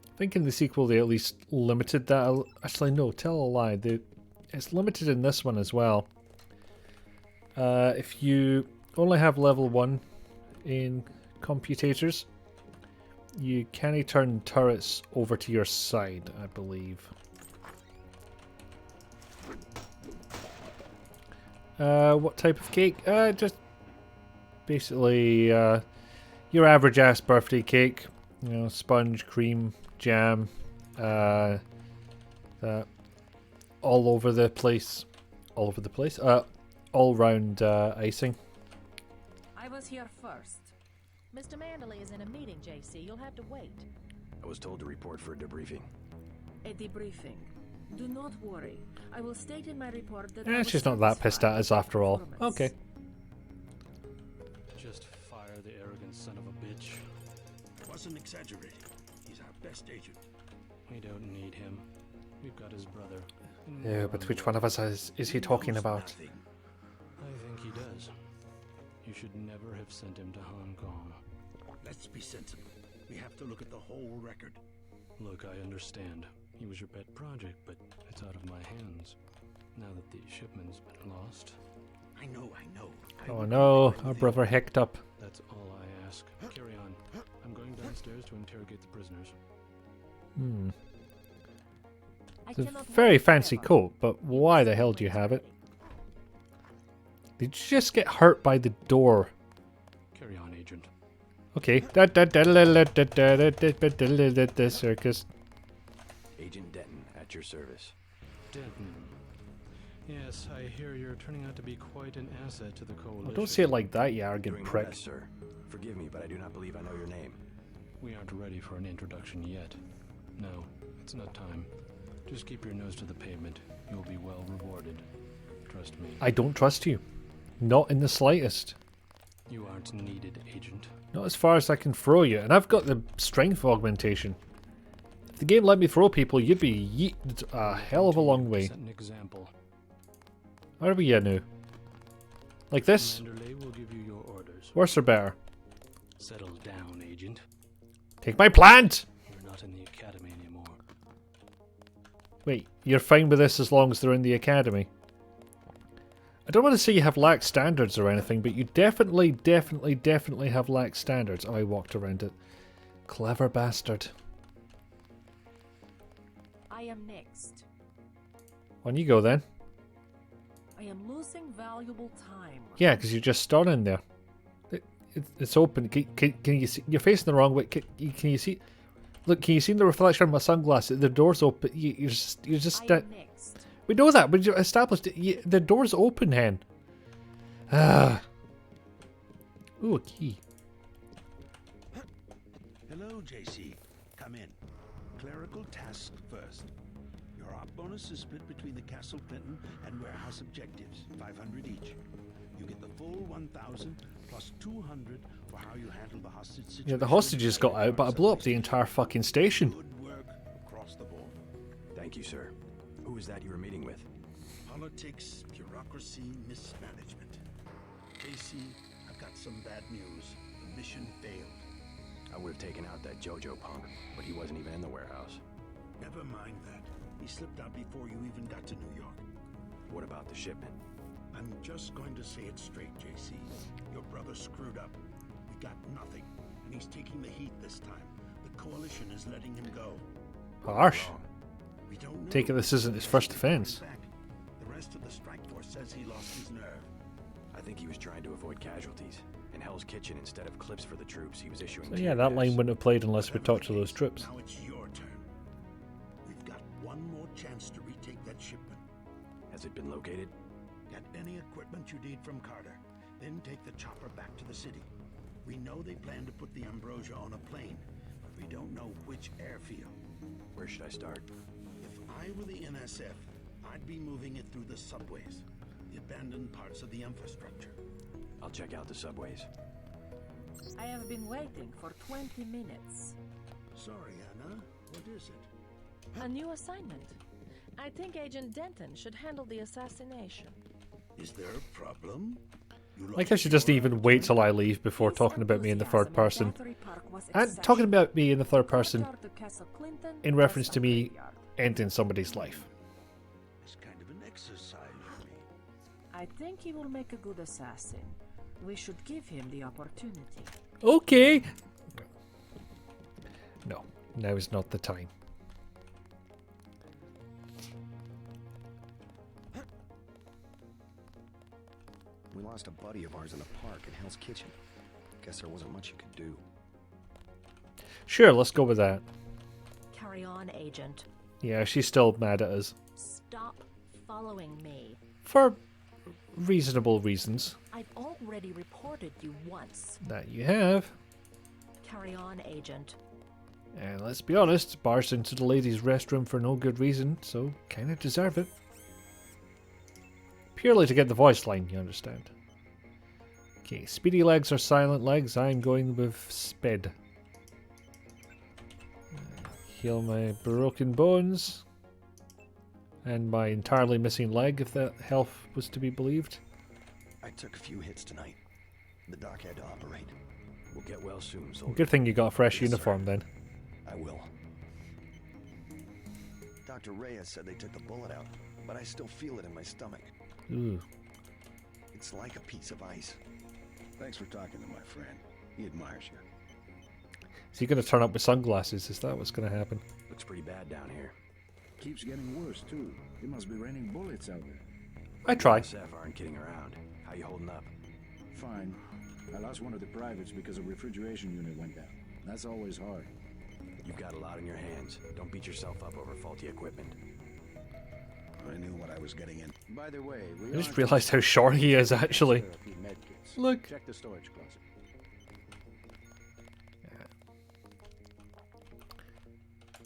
A: I think in the sequel they at least limited that. Actually, no, tell a lie. It's limited in this one as well. If you only have level 1 in computators, you can turn turrets over to your side, I believe. What type of cake? Just basically your average ass birthday cake. You know, sponge, cream, jam, all over the place. All over the place? All round icing.
J: I was here first.
F: Mr. Manderley is in a meeting, JC. You'll have to wait.
E: I was told to report for a debriefing.
J: A debriefing. Do not worry. I will state in my report that
A: She's not that pissed at us after all. Okay.
D: Just fire the arrogant son of a bitch.
H: Wasn't exaggerating. He's our best agent.
D: We don't need him. We've got his brother.
A: Yeah, but which one of us is he talking about?
D: I think he does. You should never have sent him to Hong Kong.
H: Let's be sensible. We have to look at the whole record.
D: Look, I understand. He was your pet project, but it's out of my hands. Now that the shipment's been lost.
H: I know.
A: Oh no, our brother hicked up.
D: That's all I ask. Carry on. I'm going downstairs to interrogate the prisoners.
A: It's a very fancy coat, but why the hell do you have it? Did you just get hurt by the door?
D: Carry on, Agent.
A: Okay. The circus.
E: Agent Denton, at your service.
D: Denton. Yes, I hear you're turning out to be quite an asset to the coalition.
A: Oh, don't say it like that, you arrogant
E: Doing my
A: prick.
E: best, sir. Forgive me, but I do not believe I know your name.
D: We aren't ready for an introduction yet. No, it's not time. Just keep your nose to the pavement. You'll be well rewarded. Trust me.
A: I don't trust you. Not in the slightest.
D: You aren't needed, Agent.
A: Not as far as I can throw you, and I've got the strength augmentation. If the game let me throw people, you'd be yeeted a hell of a long way.
D: Set an example.
A: How are we here now? Like this?
D: Manderley will give you your orders.
A: Worse or better?
D: Settle down, Agent.
A: Take my plant!
D: You're not in the academy anymore.
A: Wait, you're fine with this as long as they're in the academy? I don't want to say you have lax standards or anything, but you definitely have lax standards. Oh, I walked around it. Clever bastard.
J: I am next.
A: On you go then.
J: I am losing valuable time.
A: Yeah, because you're just standing there. It's open. Can you see? You're facing the wrong way. Can you see? Look, can you see the reflection of my sunglasses? The door's open. You're just. We know that. We established it. The door's open, hen. Ooh, a key.
H: Hello, JC. Come in. Clerical tasks first. Your op bonus is split between the Castle Clinton and warehouse objectives, 500 each. You get the full 1,000 plus 200 for how you handle the hostage situation.
A: Yeah, the hostages got out, but I blew up the entire fucking station.
H: Good work across the board.
E: Thank you, sir. Who was that you were meeting with?
H: Politics, bureaucracy, mismanagement. JC, I've got some bad news. The mission failed.
E: I would have taken out that JoJo punk, but he wasn't even in the warehouse.
H: Never mind that. He slipped out before you even got to New York.
E: What about the shipment?
H: I'm just going to say it straight, JC. Your brother screwed up. We got nothing, and he's taking the heat this time. The Coalition is letting him go.
A: Harsh.
H: We don't know.
A: Take it this isn't his first offense.
H: The rest of the strike force says he lost his nerve.
E: I think he was trying to avoid casualties. In Hell's Kitchen, instead of clips for the troops, he was issuing.
A: So yeah, that line wouldn't have played unless we talked to those troops.
H: Now it's your turn. We've got one more chance to retake that shipment.
E: Has it been located?
H: Get any equipment you need from Carter. Then take the chopper back to the city. We know they plan to put the Ambrosia on a plane, but we don't know which airfield.
E: Where should I start?
H: I were the NSF, I'd be moving it through the subways, the abandoned parts of the infrastructure.
E: I'll check out the subways.
J: I have been waiting for 20 minutes.
H: Sorry, Anna. What is it?
J: A new assignment. I think Agent Denton should handle the assassination.
H: Is there a problem?
A: Like how she doesn't even wait till I leave before talking about me in the third person. And talking about me in the third person in reference to me ending somebody's life.
H: It's kind of an exercise for me.
J: I think he will make a good assassin. We should give him the opportunity.
A: Okay. No, now is not the time.
B: We lost a buddy of ours in a park in Hell's Kitchen. Guess there wasn't much you could do.
A: Sure, let's go with that.
J: Carry on, Agent.
A: Yeah, she's still mad at us.
J: Stop following me.
A: For reasonable reasons.
J: I've already reported you once.
A: That you have.
J: Carry on, Agent.
A: And let's be honest, barged into the ladies' restroom for no good reason, so kind of deserve it. Purely to get the voice line, you understand. Okay, speedy legs or silent legs, I'm going with sped. Heal my broken bones. And my entirely missing leg, if that health was to be believed.
B: I took a few hits tonight. The doc had to operate.
E: We'll get well soon, soldier.
A: Good thing you got a fresh
B: Yes,
A: uniform
B: sir.
A: then.
B: I will. Dr. Reyes said they took the bullet out, but I still feel it in my stomach.
A: Ooh.
B: It's like a piece of ice.
I: Thanks for talking to my friend. He admires you.
A: Is he going to turn up with sunglasses? Is that what's going to happen?
E: Looks pretty bad down here.
I: Keeps getting worse, too. It must be raining bullets out there.
A: I try.
E: NSF aren't kidding around. How you holding up?
I: Fine. I lost one of the privates because a refrigeration unit went down. That's always hard.
E: You've got a lot on your hands. Don't beat yourself up over faulty equipment.
I: I knew what I was getting in. By the way,
A: I just realised how short he is, actually. Look.
I: Check the storage closet.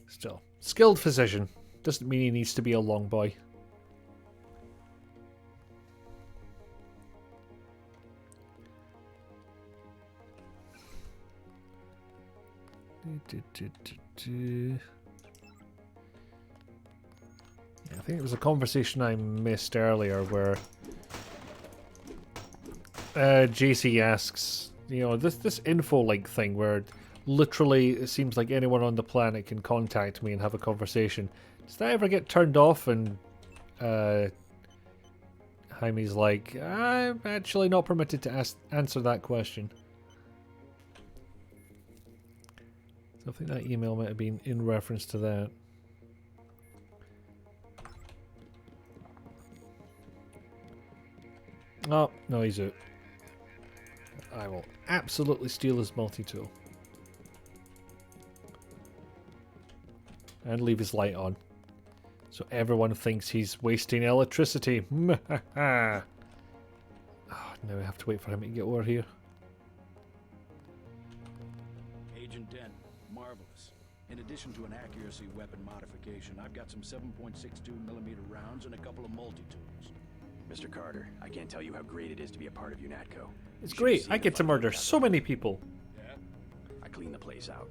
A: Still. Skilled physician. Doesn't mean he needs to be a long boy. Yeah, I think it was a conversation I missed earlier where JC asks, you know, this info link thing where literally it seems like anyone on the planet can contact me and have a conversation. Does that ever get turned off? And Jaime's like, I'm actually not permitted to answer that question. So I think that email might have been in reference to that. Oh, no, he's out. I will absolutely steal his multi-tool. And leave his light on. So everyone thinks he's wasting electricity. Oh, now we have to wait for him to get over here.
I: Agent Dent, marvelous. In addition to an accuracy weapon modification, I've got some 7.62mm rounds and a couple of multi-tools.
E: Mr. Carter, I can't tell you how great it is to be a part of UNATCO.
A: It's great. I get to murder so many people.
O: Yeah?
E: I clean the place out.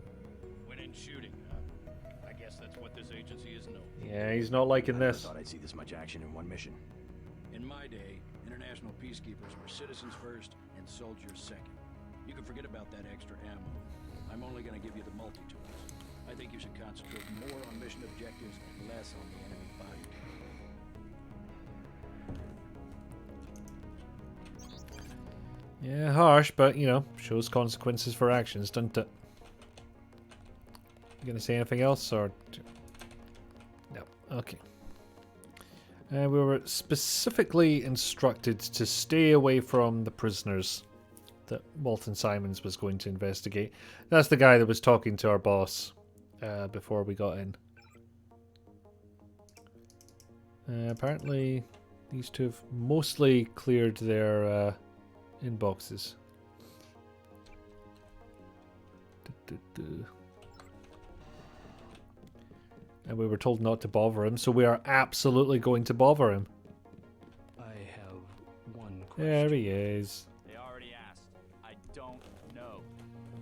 O: Winning shooting, I guess that's what this agency is known for.
A: Yeah, he's not liking
E: I never
A: this.
E: thought I'd see this much action in one mission.
I: In my day, international peacekeepers were citizens first and soldiers second. You can forget about that extra ammo. I'm only going to give you the multi-tools. I think you should concentrate more on mission objectives and less on the enemy body count.
A: Yeah, harsh, but, you know, shows consequences for actions, doesn't it? You gonna say anything else, or...? No. Okay. We were specifically instructed to stay away from the prisoners that Walton Simons was going to investigate. That's the guy that was talking to our boss before we got in. Apparently, these two have mostly cleared their inboxes. And we were told not to bother him, so we are absolutely going to bother him.
D: I have one question.
A: There he is.
C: They already asked. I don't know.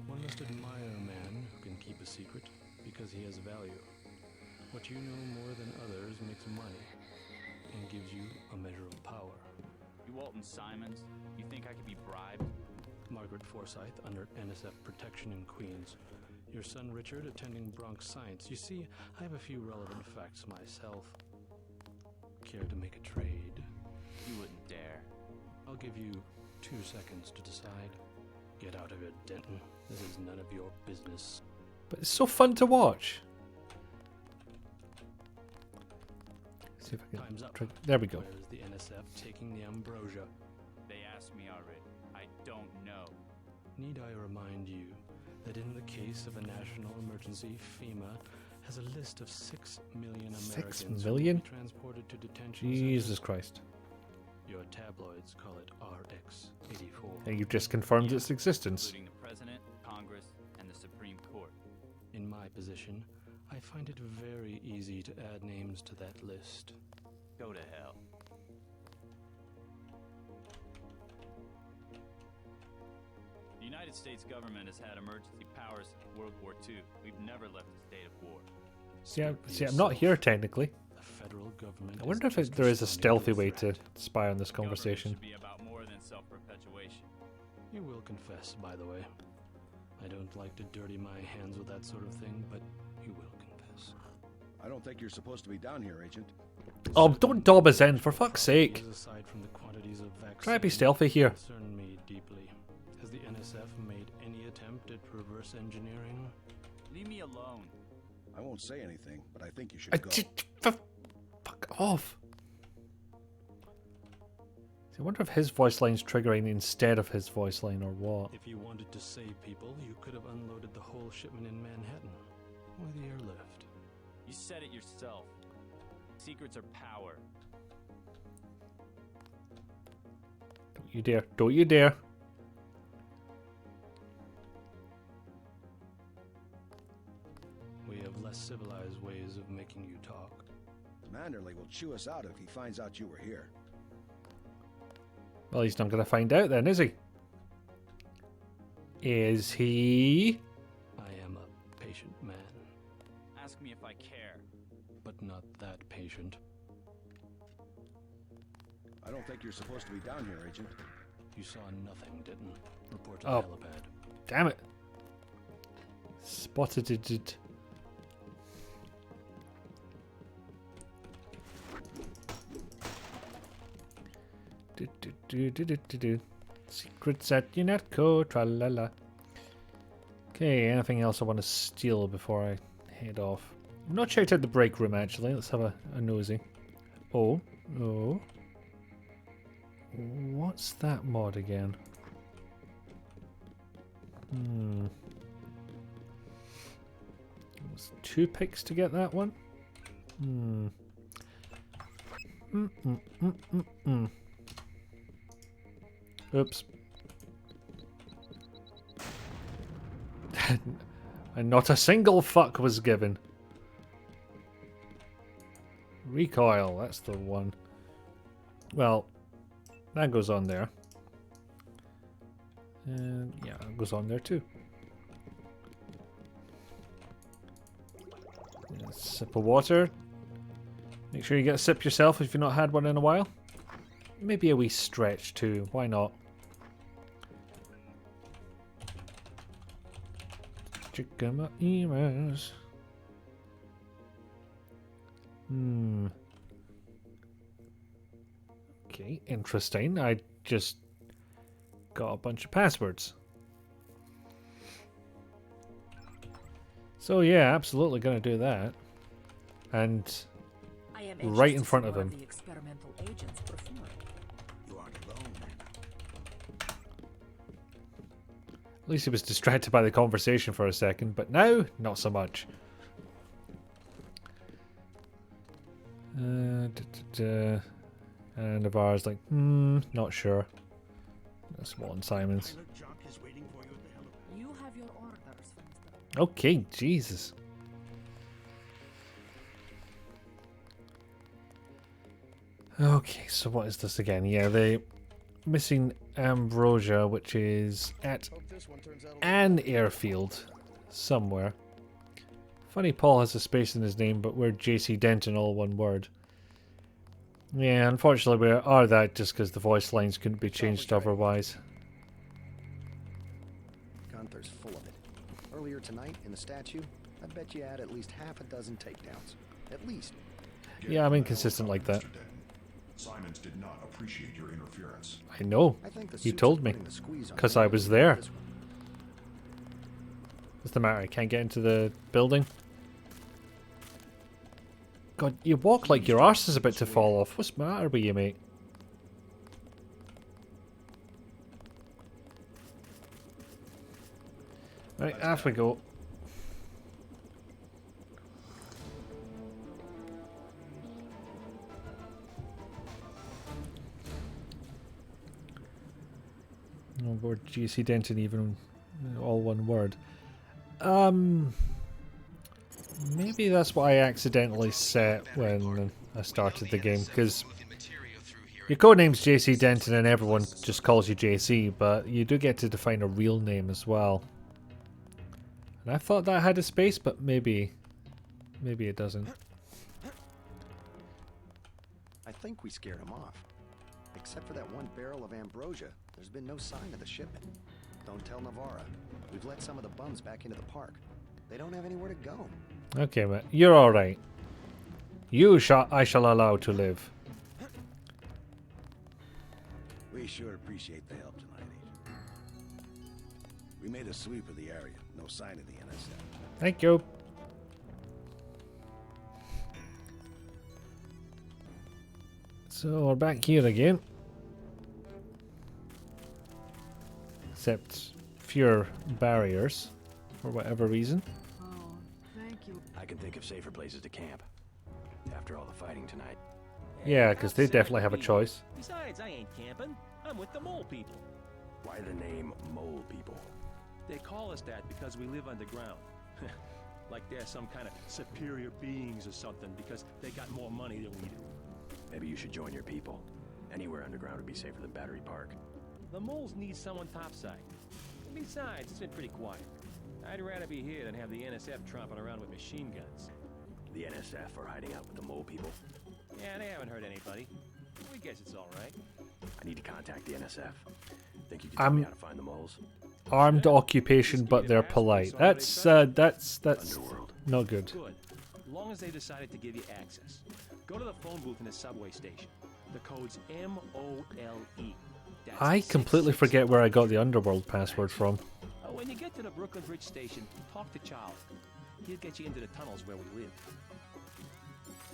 D: One must admire a man who can keep a secret because he has value. What you know more than others makes money and gives you a measure of power.
C: You Walton Simons? You think I could be bribed?
D: Margaret Forsyth under NSF protection in Queens. Your son Richard attending Bronx Science. You see, I have a few relevant facts myself. Care to make a trade?
C: You wouldn't dare.
D: I'll give you 2 seconds to decide. Get out of it, Denton. This is none of your business.
A: But it's so fun to watch. See if I can.
D: Time's up.
A: There we go.
D: Where is the NSF taking the ambrosia?
C: They asked me already. I don't know.
D: Need I remind you that in the case of a national emergency, FEMA has a list of 6 million Americans
A: 6 million?
D: who will be transported to detention
A: Jesus
D: centers.
A: Christ.
D: Your tabloids call it RX-84.
A: And you've just confirmed its existence.
C: Including the President, Congress, and the Supreme Court.
D: In my position, I find it very easy to add names to that list.
C: Go to hell. The United States government has had emergency powers since World War II. We've never left a state of war.
A: See, I'm not here technically.
D: The federal government.
A: I wonder if there is a stealthy way to spy on this conversation.
C: Should be about more than self-perpetuation.
D: You will confess, by the way. I don't like to dirty my hands with that sort of thing, but you will confess.
L: I don't think you're supposed to be down here, Agent.
A: Oh, don't dob us in, for fuck's sake.
D: Aside from the quantities of vaccine,
A: Try to be stealthy here.
D: Concern me deeply. Has the NSF made any attempt at reverse engineering?
C: Leave me alone.
L: I won't say anything, but I think you should go.
A: Fuck off. See, I wonder if his voice line's triggering instead of his voice line or what.
D: If you wanted to save people, you could have unloaded the whole shipment in Manhattan. Or the airlift.
C: You said it yourself. Secrets are power.
A: Don't you dare. Don't you dare.
D: We have less civilized ways of making you talk.
L: Manderley will chew us out if he finds out you were here.
A: Well, he's not going to find out then, is he? Is he?
D: I am a patient man.
C: Ask me if I care.
D: But not that patient.
L: I don't think you're supposed to be down here, Agent.
D: You saw nothing, didn't? Report to
A: Oh.
D: the helipad.
A: Damn it. Spotted it. Do. Secrets at UNETCO, tralala. Okay, anything else I want to steal before I head off? I've not checked out the break room actually. Let's have a nosy. Oh. What's that mod again? It was 2 picks to get that one. Oops. And not a single fuck was given. Recoil, that's the one. Well, that goes on there. And yeah, it goes on there too. Yeah, sip of water. Make sure you get a sip yourself if you've not had one in a while. Maybe a wee stretch too, why not? Check my emails. Okay, interesting. I just got a bunch of passwords. So yeah, absolutely gonna do that. And right in front of him.
J: The experimental agents perform.
H: You aren't alone.
A: At least he was distracted by the conversation for a second, but now, not so much. And Navarre's like, not sure. That's Walton Simons.
J: You have your orders, Mr.
A: Okay, Jesus. Okay, so what is this again? Yeah, the missing Ambrosia, which is at an airfield somewhere. Funny Paul has a space in his name, but we're JC Denton, all one word. Yeah, unfortunately we are that just because the voice lines couldn't be changed otherwise.
B: Gunther's full of it. Earlier tonight, in the statue, I bet you had at least half a dozen takedowns. At least.
A: Yeah, I'm inconsistent like that.
T: Simons did not appreciate your interference.
A: I know. He told me. Because I was there. What's the matter? I can't get into the building? God, you walk like your arse is about to fall off. What's the matter with you, mate? Right, off we go. Oh, word GC Denton, even all one word. Maybe that's what I accidentally set when I started the game, because your codename's JC Denton and everyone just calls you JC, but you do get to define a real name as well. And I thought that had a space, but maybe it doesn't.
B: I think we scared him off. Except for that one barrel of ambrosia, there's been no sign of the shipment. Don't tell Navarra. We've let some of the bums back into the park. They don't have anywhere to go.
A: Okay, mate. You're alright. I shall allow to live.
H: We sure appreciate the help tonight, Agent. We made a sweep of the area. No sign of the NSF.
A: Thank you. So we're back here again. Except fewer barriers for whatever reason.
J: Oh, thank you.
E: I can think of safer places to camp. After all the fighting tonight.
A: Yeah, because they definitely have a choice.
N: Besides, I ain't camping. I'm with the mole people.
E: Why the name Mole People?
N: They call us that because we live underground. Like they're some kind of superior beings or something because they got more money than we do.
E: Maybe you should join your people. Anywhere underground would be safer than Battery Park.
N: The moles need someone topside. Besides, it's been pretty quiet. I'd rather be here than have the NSF tromping around with machine guns.
E: The NSF are hiding out with the Mole People.
N: Yeah, they haven't hurt anybody. We guess it's all right.
E: I need to contact the NSF. Think you can tell me how to find the moles?
A: Armed occupation, but they're polite. That's not good.
N: Good. Long as they decided to give you access. Go to the phone booth in the subway station. The code's MOLE.
A: I completely forget where I got the Underworld password from.
N: When you get to the Brooklyn Bridge station, talk to Charlie. He'll get you into the tunnels where we live.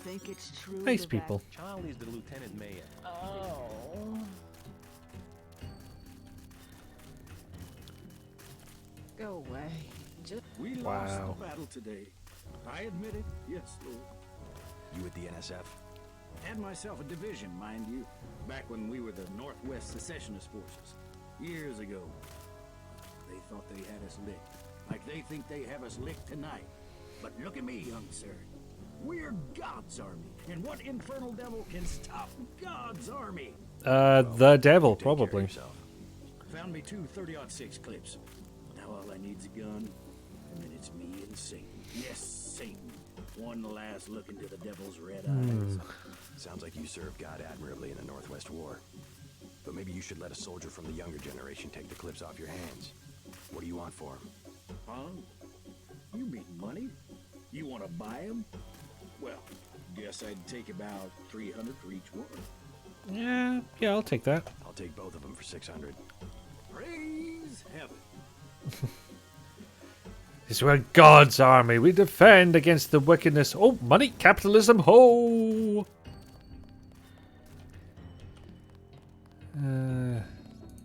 J: Think it's true.
A: Nice people.
N: Charlie's the lieutenant mayor.
J: Oh. Go away.
I: We lost the battle today. I admit it. Yes, Lord.
E: You with the NSF?
I: Had myself a division, mind you, back when we were the Northwest Secessionist Forces. Years ago. They thought they had us licked. Like they think they have us licked tonight. But look at me, young sir. We're God's army. And what infernal devil can stop God's army?
A: The devil, probably.
I: Found me two 30-06 clips. Now all I need's a gun, and then it's me and Satan. Yes, Satan. One last look into the devil's red eyes.
E: Sounds like you served God admirably in the Northwest War. But maybe you should let a soldier from the younger generation take the clips off your hands. What do you want for him?
I: Huh? You mean money? You want to buy them? Well, guess I'd take about 300 for each one.
A: Yeah, I'll take that.
E: I'll take both of them for 600.
I: Praise heaven.
A: This is where God's army. We defend against the wickedness. Oh, money, capitalism, ho!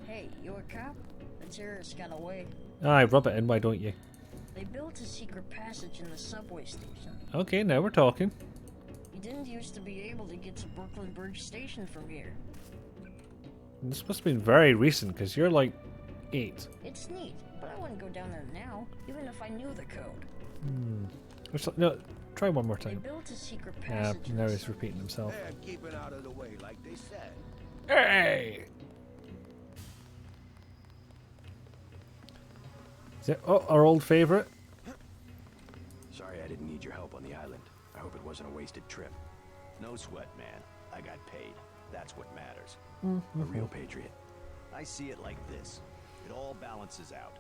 M: Hey, you a cop? The terrorists got away.
A: Aye, rub it in, why don't you?
M: They built a secret passage in the subway station.
A: Okay, now we're talking.
M: You didn't used to be able to get to Brooklyn Bridge Station from here.
A: This must have been very recent, because you're like 8.
M: It's neat, but I wouldn't go down there now, even if I knew the code.
A: No, Try one more
M: They
A: time.
M: built a secret
A: Yeah,
M: passage.
A: now he's repeating himself.
H: Yeah, keep it out of the way, like they said.
A: Hey! Is it, oh, our old favorite?
E: Sorry I didn't need your help on the island. I hope it wasn't a wasted trip.
B: No sweat, man. I got paid. That's what matters.
E: A real patriot.
B: I see it like this. It all balances out.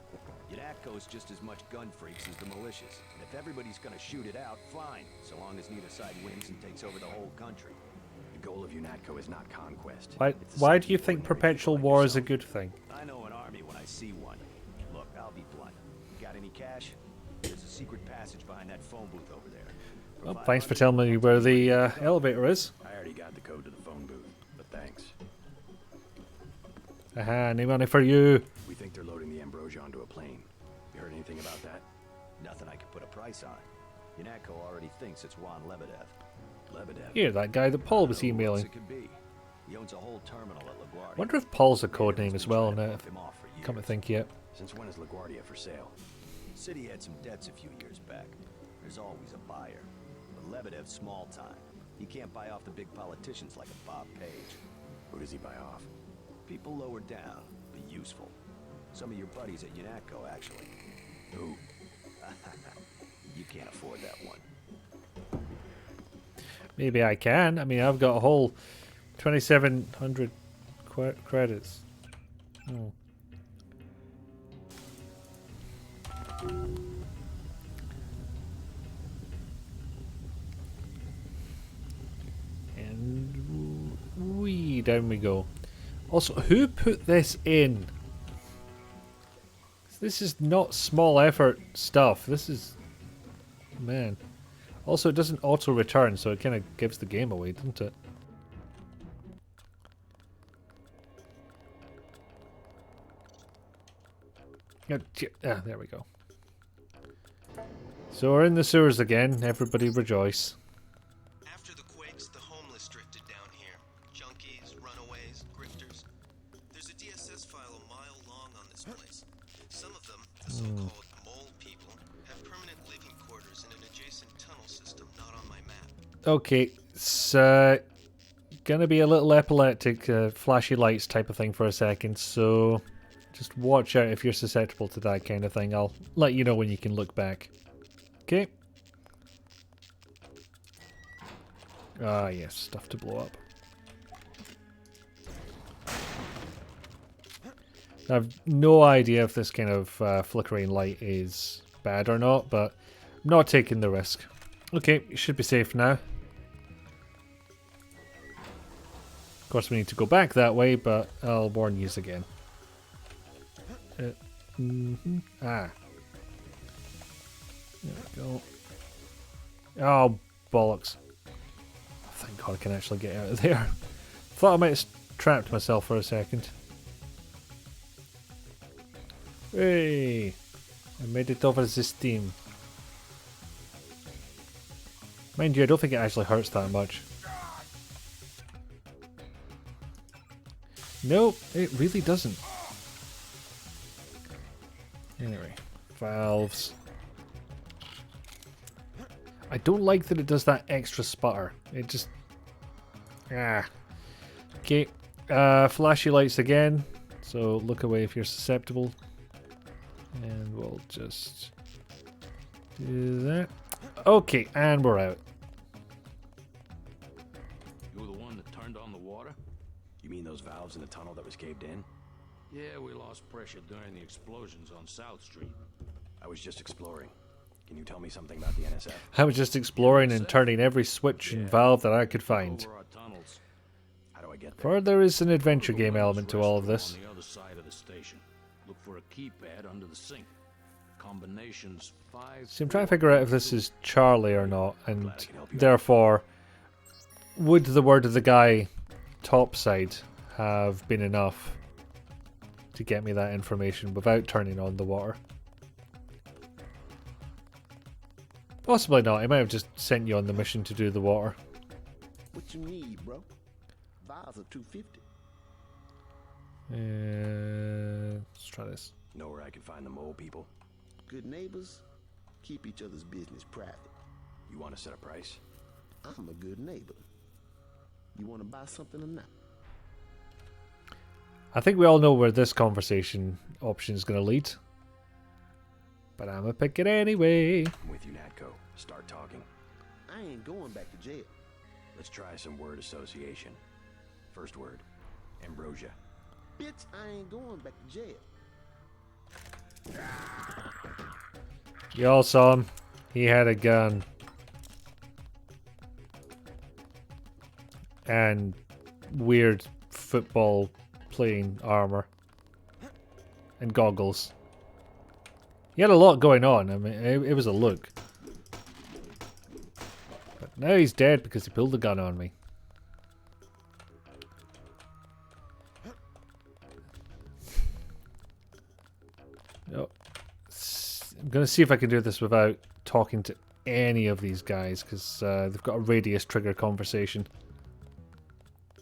B: UNATCO's just as much gun freaks as the militias. And if everybody's gonna shoot it out, fine. So long as neither side wins and takes over the whole country.
E: The goal of UNATCO is not conquest.
A: Why do you think perpetual war is a good thing?
B: I know an army when I see one. Look, I'll be blunt. Got any cash? There's a secret passage behind that phone booth over there.
A: Well, thanks for telling me where the elevator is.
E: I already got the code to the phone booth, but thanks.
A: Aha, no money for you.
E: We think they're loading the Ambrosia onto a plane. You heard anything about that?
B: Nothing I can put a price on. UNATCO already thinks it's Juan Lebedev.
E: Lebedev?
A: Here, that guy that Paul was
B: Who else
A: emailing.
B: it could be? He owns a whole terminal at LaGuardia.
A: Wonder if Paul's a code name as well now. Come to think yet.
E: Since when is LaGuardia for sale?
B: City had some debts a few years back. There's always a buyer. But Lebedev's small time. He can't buy off the big politicians like a Bob Page.
E: Who does he buy off?
B: People lower down, but useful. Some of your buddies at UNATCO, actually.
E: Who?
B: You can't afford that one.
A: Maybe I can. I mean, I've got a whole 2,700 credits. Oh. And down we go. Also, who put this in? This is not small effort stuff. This is... Man. Also, it doesn't auto-return, so it kind of gives the game away, doesn't it? There we go. So we're in the sewers again. Everybody rejoice.
G: After the quakes, the homeless drifted down here. Junkies, runaways, grifters. There's a DSS file a mile long on this place. Some of them, the so-called mole people, have permanent living quarters in an adjacent tunnel system not on my map.
A: Okay, it's gonna be a little epileptic, flashy lights type of thing for a second, so just watch out if you're susceptible to that kind of thing. I'll let you know when you can look back. Okay. Ah, yes, stuff to blow up. I have no idea if this kind of flickering light is bad or not, but I'm not taking the risk. Okay, you should be safe now. Of course, we need to go back that way, but I'll warn you again. Ah. There we go. Oh, bollocks. Thank God I can actually get out of there. Thought I might have trapped myself for a second. Hey! I made it over this team. Mind you, I don't think it actually hurts that much. Nope, it really doesn't. Anyway, valves. I don't like that it does that extra sputter. It just... Ah. Okay, flashy lights again. So look away if you're susceptible. And we'll just do that. Okay, and we're out.
O: You were the one that turned on the water?
E: You mean those valves in the tunnel that was caved in?
O: Yeah, we lost pressure during the explosions on South Street.
E: I was just exploring. Can you tell me something about the NSF?
A: I was just exploring and turning every switch and valve that I could find.
E: How do I get there?
A: For there is an adventure game element to all of this.
O: On the other side of the station. Look for a keypad under the sink. Combinations 5.
A: See, I'm trying to figure out if this is Charlie or not, and therefore, would the word of the guy topside have been enough to get me that information without turning on the water? Possibly not. He might have just sent you on the mission to do the water.
S: What you need, bro? Vials are $250.
A: Let's try this.
E: Know where I can find the mole people?
S: Good neighbors keep each other's business private.
E: You want to set a price?
L: I'm a good neighbor. You want to buy something or not?
A: I think we all know where this conversation option is going to lead. But I'm going to pick it anyway.
E: I'm with you, Natko. Start talking.
L: I ain't going back to jail.
E: Let's try some word association. First word, ambrosia.
L: Bitch, I ain't going back to jail.
A: You all saw him. He had a gun. And weird football playing armor. And goggles. He had a lot going on. I mean, it was a look. But now he's dead because he pulled the gun on me. Oh. I'm going to see if I can do this without talking to any of these guys, because they've got a radius trigger conversation.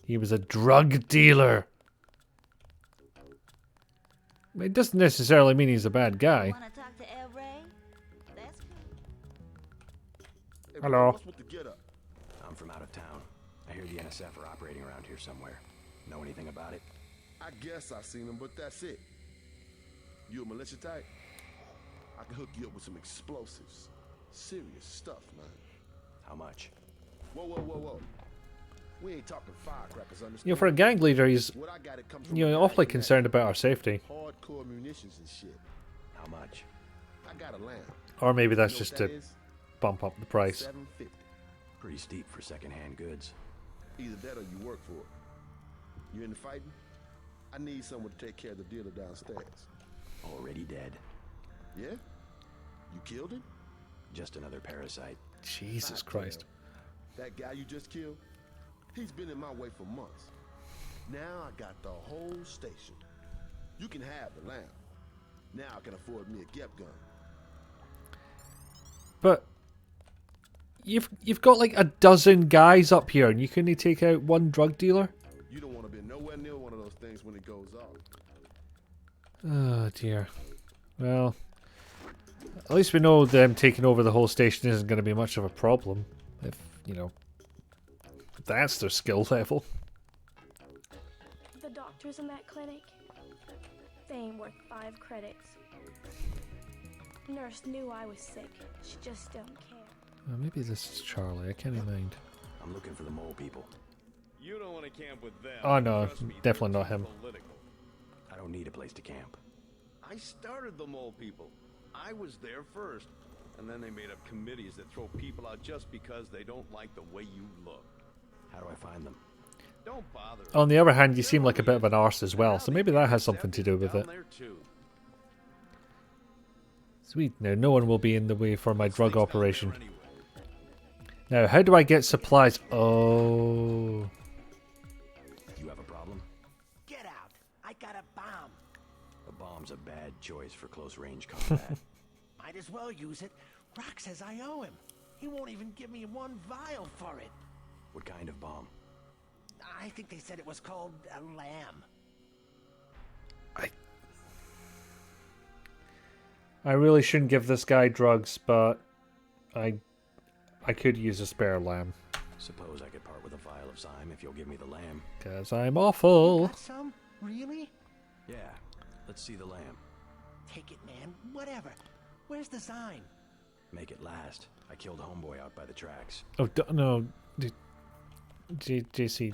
A: He was a drug dealer. I mean, it doesn't necessarily mean he's a bad guy.
P: Want to talk to El Rey? That's
L: Hey,
A: Hello.
L: What's with the get up?
E: I'm from out of town. I hear the NSF are operating around here somewhere. Know anything about it?
L: I guess I've seen them, but that's it. You a militia type? I can hook you up with some explosives. Serious stuff, man.
E: How much?
L: Whoa, whoa, whoa, whoa. We ain't talking firecrackers, understand?
A: You know, for a gang leader, he's,
L: What I got, it comes from
A: you know,
L: a
A: awfully
L: guy
A: concerned
L: who
A: about our safety.
L: hardcore munitions and shit.
E: How much?
L: I got a lamb.
A: Or maybe that's
L: You know
A: just
L: what
A: to
L: that is?
A: bump up the price.
L: $7.50.
E: Pretty steep for secondhand goods.
L: Either that or you work for it. You into fighting? I need someone to take care of the dealer downstairs.
E: Already dead.
L: Yeah? You killed him?
E: Just another parasite.
A: Jesus Christ.
L: That guy you just killed? He's been in my way for months. Now I got the whole station. You can have the lamb. Now I can afford me a Gep gun.
A: But you've got like a dozen guys up here, and you couldn't take out one drug dealer?
L: You don't want to be nowhere near one of those things when it goes off.
A: Oh dear. Well, at least we know them taking over the whole station isn't going to be much of a problem. If, you know, that's their skill level.
R: The doctors in that clinic, they ain't worth 5 credits. Nurse knew I was sick. She just don't care.
A: Maybe this is Charlie. I can't even mind.
E: I'm looking for the mole people.
V: You don't want to camp with them.
A: Oh no,
V: Trust me,
A: definitely
V: they're
A: not him.
V: political.
E: I don't need a place to camp.
V: I started the mole people. I was there first. And then they made up committees that throw people out just because they don't like the way you look.
E: How do I find them?
V: Don't bother.
A: On the other hand, you seem like a bit of an arse as well, so maybe that has something to do with it.
V: Down there too.
A: Sweet. Now, no one will be in the way for my drug operation. Now, how do I get supplies? Oh.
E: You have a problem?
S: Get out! I got a bomb.
E: A bomb's a bad choice for close range combat.
S: Might as well use it. Rock says I owe him. He won't even give me 1 vial for it.
E: What kind of bomb?
S: I think they said it was called a lamb.
A: I really shouldn't give this guy drugs, but I could use a spare lamb.
E: Suppose I could part with a vial of Zyme if you'll give me the lamb.
A: 'Cause I'm awful.
S: Got some? Really?
E: Yeah. Let's see the lamb.
S: Take it, man. Whatever. Where's the sign?
E: Make it last. I killed homeboy out by the tracks.
A: Oh, no. JC,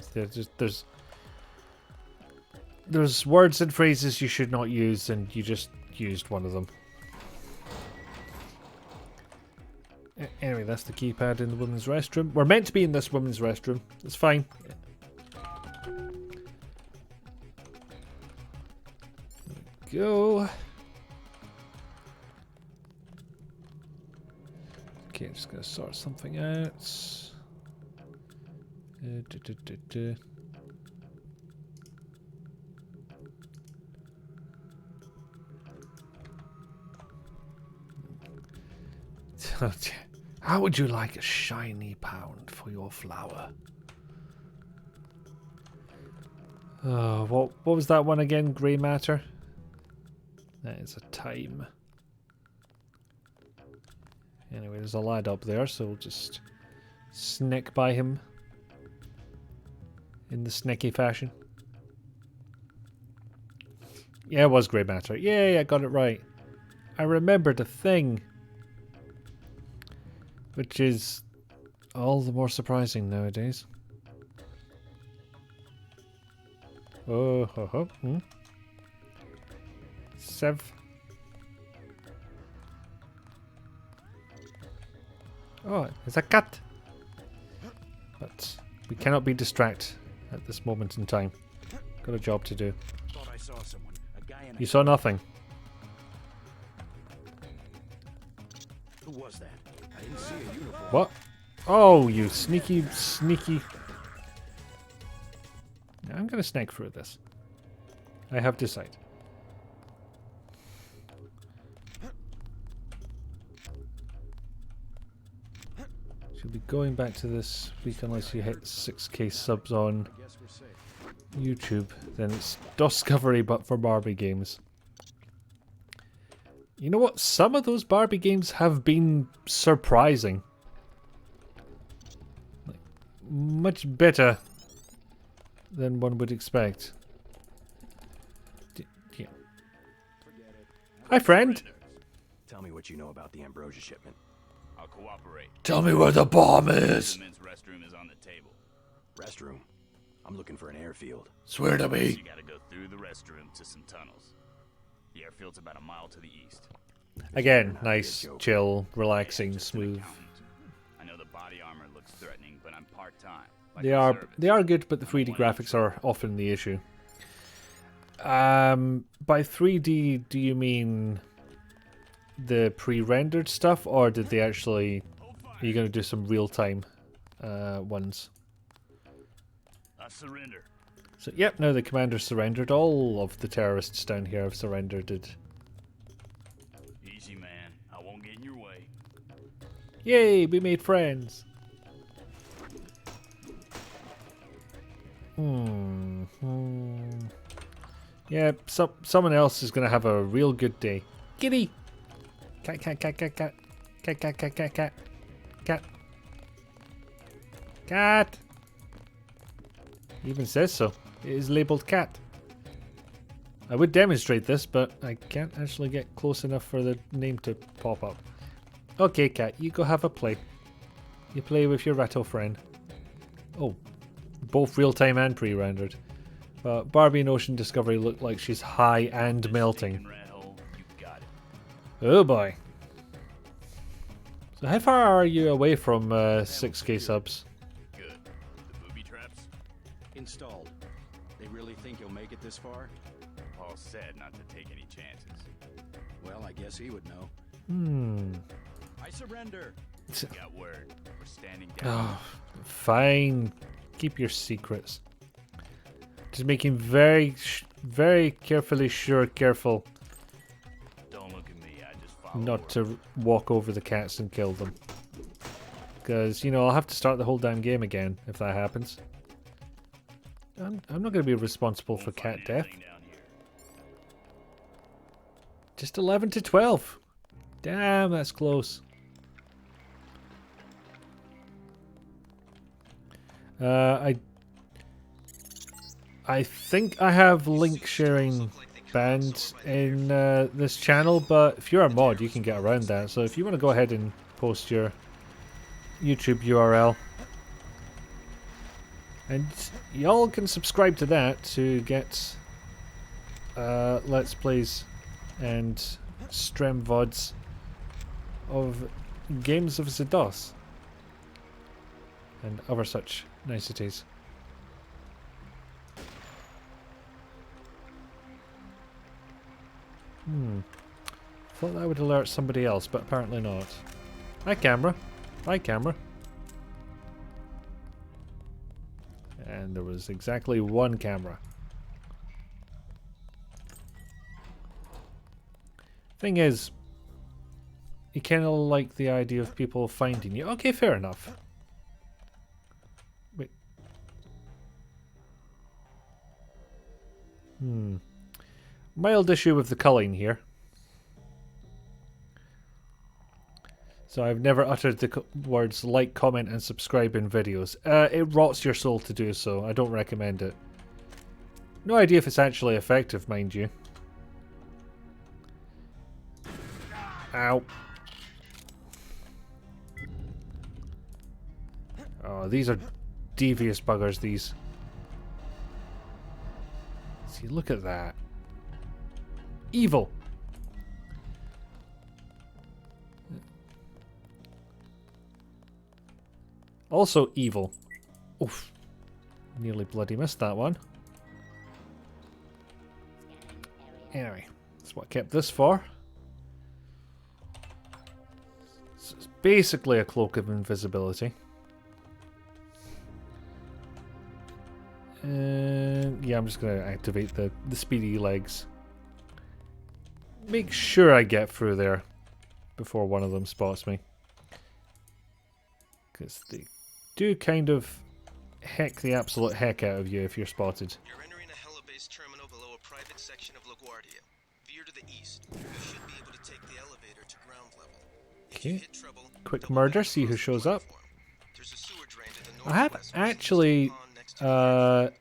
A: there's words and phrases you should not use, and you just used one of them. Anyway, that's the keypad in the women's restroom. We're meant to be in this women's restroom. It's fine. Go. Okay, I'm just gonna sort something out. How would you like a shiny pound for your flower? What was that one again? Grey matter? That is a time. Anyway, there's a lad up there, so we'll just sneak by him in the sneaky fashion. Yeah, it was grey matter. Yay, I got it right. I remembered a thing. Which is all the more surprising nowadays. Oh, ho, ho. Sev. Oh, it's a cat. But we cannot be distracted at this moment in time. Got a job to do.
I: Thought I saw someone. A guy in a...
A: You saw nothing.
I: Who was that? I didn't see a uniform.
A: What? Oh, you sneaky, sneaky. I'm gonna snake through this. I have decided. Should be going back to this week unless you hit 6k subs on YouTube. Then it's Discovery, but for Barbie games. You know what? Some of those Barbie games have been surprising. Like, much better than one would expect. Yeah. Hi, friend.
E: Tell me what you know about the Ambrosia shipment.
C: I'll cooperate.
A: Tell me where the bomb is.
C: The men's restroom is on the table.
E: Restroom? I'm looking for an airfield.
A: Swear to me.
C: You gotta go through the restroom to some tunnels. The airfield's about a mile to the east.
A: Again, nice, chill, relaxing, smooth.
C: I know the body armor looks threatening, but I'm part-time.
A: They are good, but the 3D graphics are often the issue. By 3D, do you mean the pre-rendered stuff, or did they actually? Are you going to do some real-time ones?
C: I surrender.
A: So, yep, now the commander surrendered. All of the terrorists down here have surrendered.
C: Easy, man. I won't get in your way.
A: Yay, we made friends. Yeah, someone else is going to have a real good day. Kitty! Cat, cat, cat, cat, cat. Cat, cat, cat, cat, cat. Cat. Cat! It even says so. It is labelled cat. I would demonstrate this, but I can't actually get close enough for the name to pop up. Okay, cat, you go have a play. You play with your rattle friend. Oh, both real-time and pre-rendered. Barbie and Ocean Discovery look like she's high and melting. Oh boy. So how far are you away from 6k subs?
C: Good. The booby traps?
I: Installed. They really think you'll make it this far?
C: Paul said not to take any chances.
I: Well, I guess he would know. I surrender.
C: Got word. We're standing down.
A: Oh, fine. Keep your secrets. Just making very careful
C: Don't look at me. I just follow
A: not to walk over the cats and kill them. Because, you know, I'll have to start the whole damn game again if that happens. I'm not going to be responsible for cat death. Just 11 to 12. Damn, that's close. I think I have link sharing banned in this channel, but if you're a mod, you can get around that. So if you want to go ahead and post your YouTube URL, and y'all can subscribe to that to get Let's Plays and stream VODs of games of the DOS and other such niceties. Thought that would alert somebody else, but apparently not. Hi, camera. Hi, camera. And there was exactly one camera. Thing is, you kind of like the idea of people finding you. Okay, fair enough. Wait. Mild issue with the culling here. So I've never uttered the words like, comment, and subscribe in videos. It rots your soul to do so. I don't recommend it. No idea if it's actually effective, mind you. Ow. Oh, these are devious buggers, these. See, look at that. Evil. Also evil. Oof. Nearly bloody missed that one. Anyway, that's what I kept this for. So it's basically a cloak of invisibility. And yeah, I'm just going to activate the speedy legs. Make sure I get through there before one of them spots me. Because they do kind of heck the absolute heck out of you if you're spotted.
G: You're entering a helibase terminal below a private section of LaGuardia. Veer to the east. You should be able to take the elevator to ground level.
A: Okay. Quick murder, see who shows up. I have actually done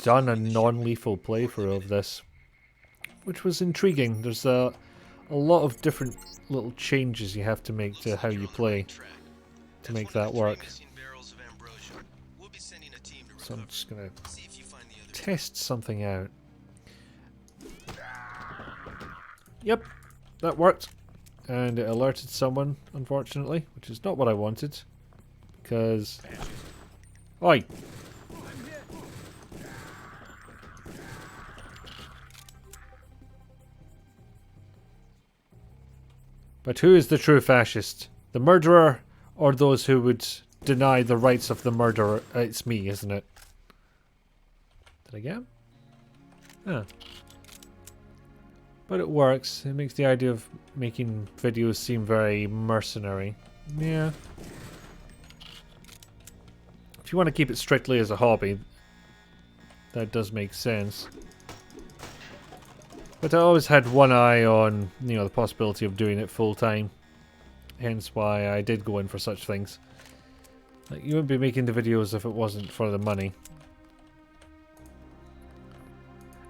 A: a non-lethal playthrough of this, which was intriguing. There's a lot of different little changes you have to make to how you play to make that work. So I'm just gonna test something out. Yep, that worked. And it alerted someone, unfortunately, which is not what I wanted. Because... Oi! But who is the true fascist? The murderer or those who would deny the rights of the murderer? It's me, isn't it? Did I get him? Ah. But it works. It makes the idea of making videos seem very mercenary. Yeah. If you want to keep it strictly as a hobby, that does make sense. But I always had one eye on, you know, the possibility of doing it full time. Hence why I did go in for such things. Like, you wouldn't be making the videos if it wasn't for the money.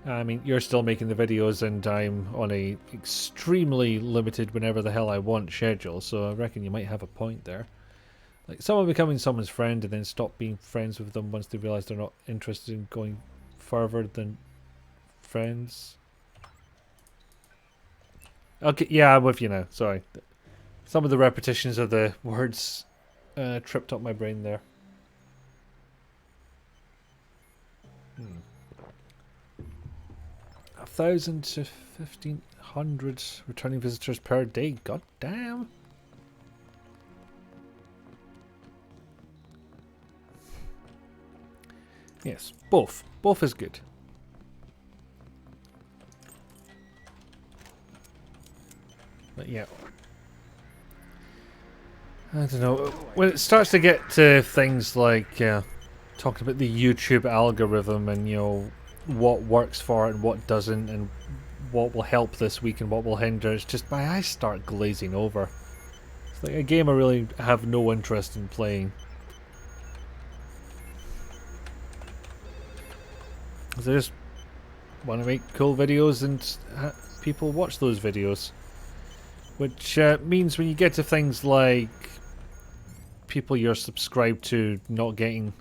A: I mean, you're still making the videos and I'm on a extremely limited whenever the hell I want schedule, so I reckon you might have a point there. Like, someone becoming someone's friend and then stop being friends with them once they realise they're not interested in going further than friends. Okay, yeah, I'm with you now, sorry. Some of the repetitions of the words tripped up my brain there. 1,000 to 1,500 returning visitors per day. God damn. Yes, both. Both is good. But yeah. I don't know. When it starts to get to things like talking about the YouTube algorithm and, you know, what works for it and what doesn't and what will help this week and what will hinder, it's just my eyes start glazing over. It's like a game I really have no interest in playing. I just want to make cool videos and people watch those videos. Which means when you get to things like people you're subscribed to not getting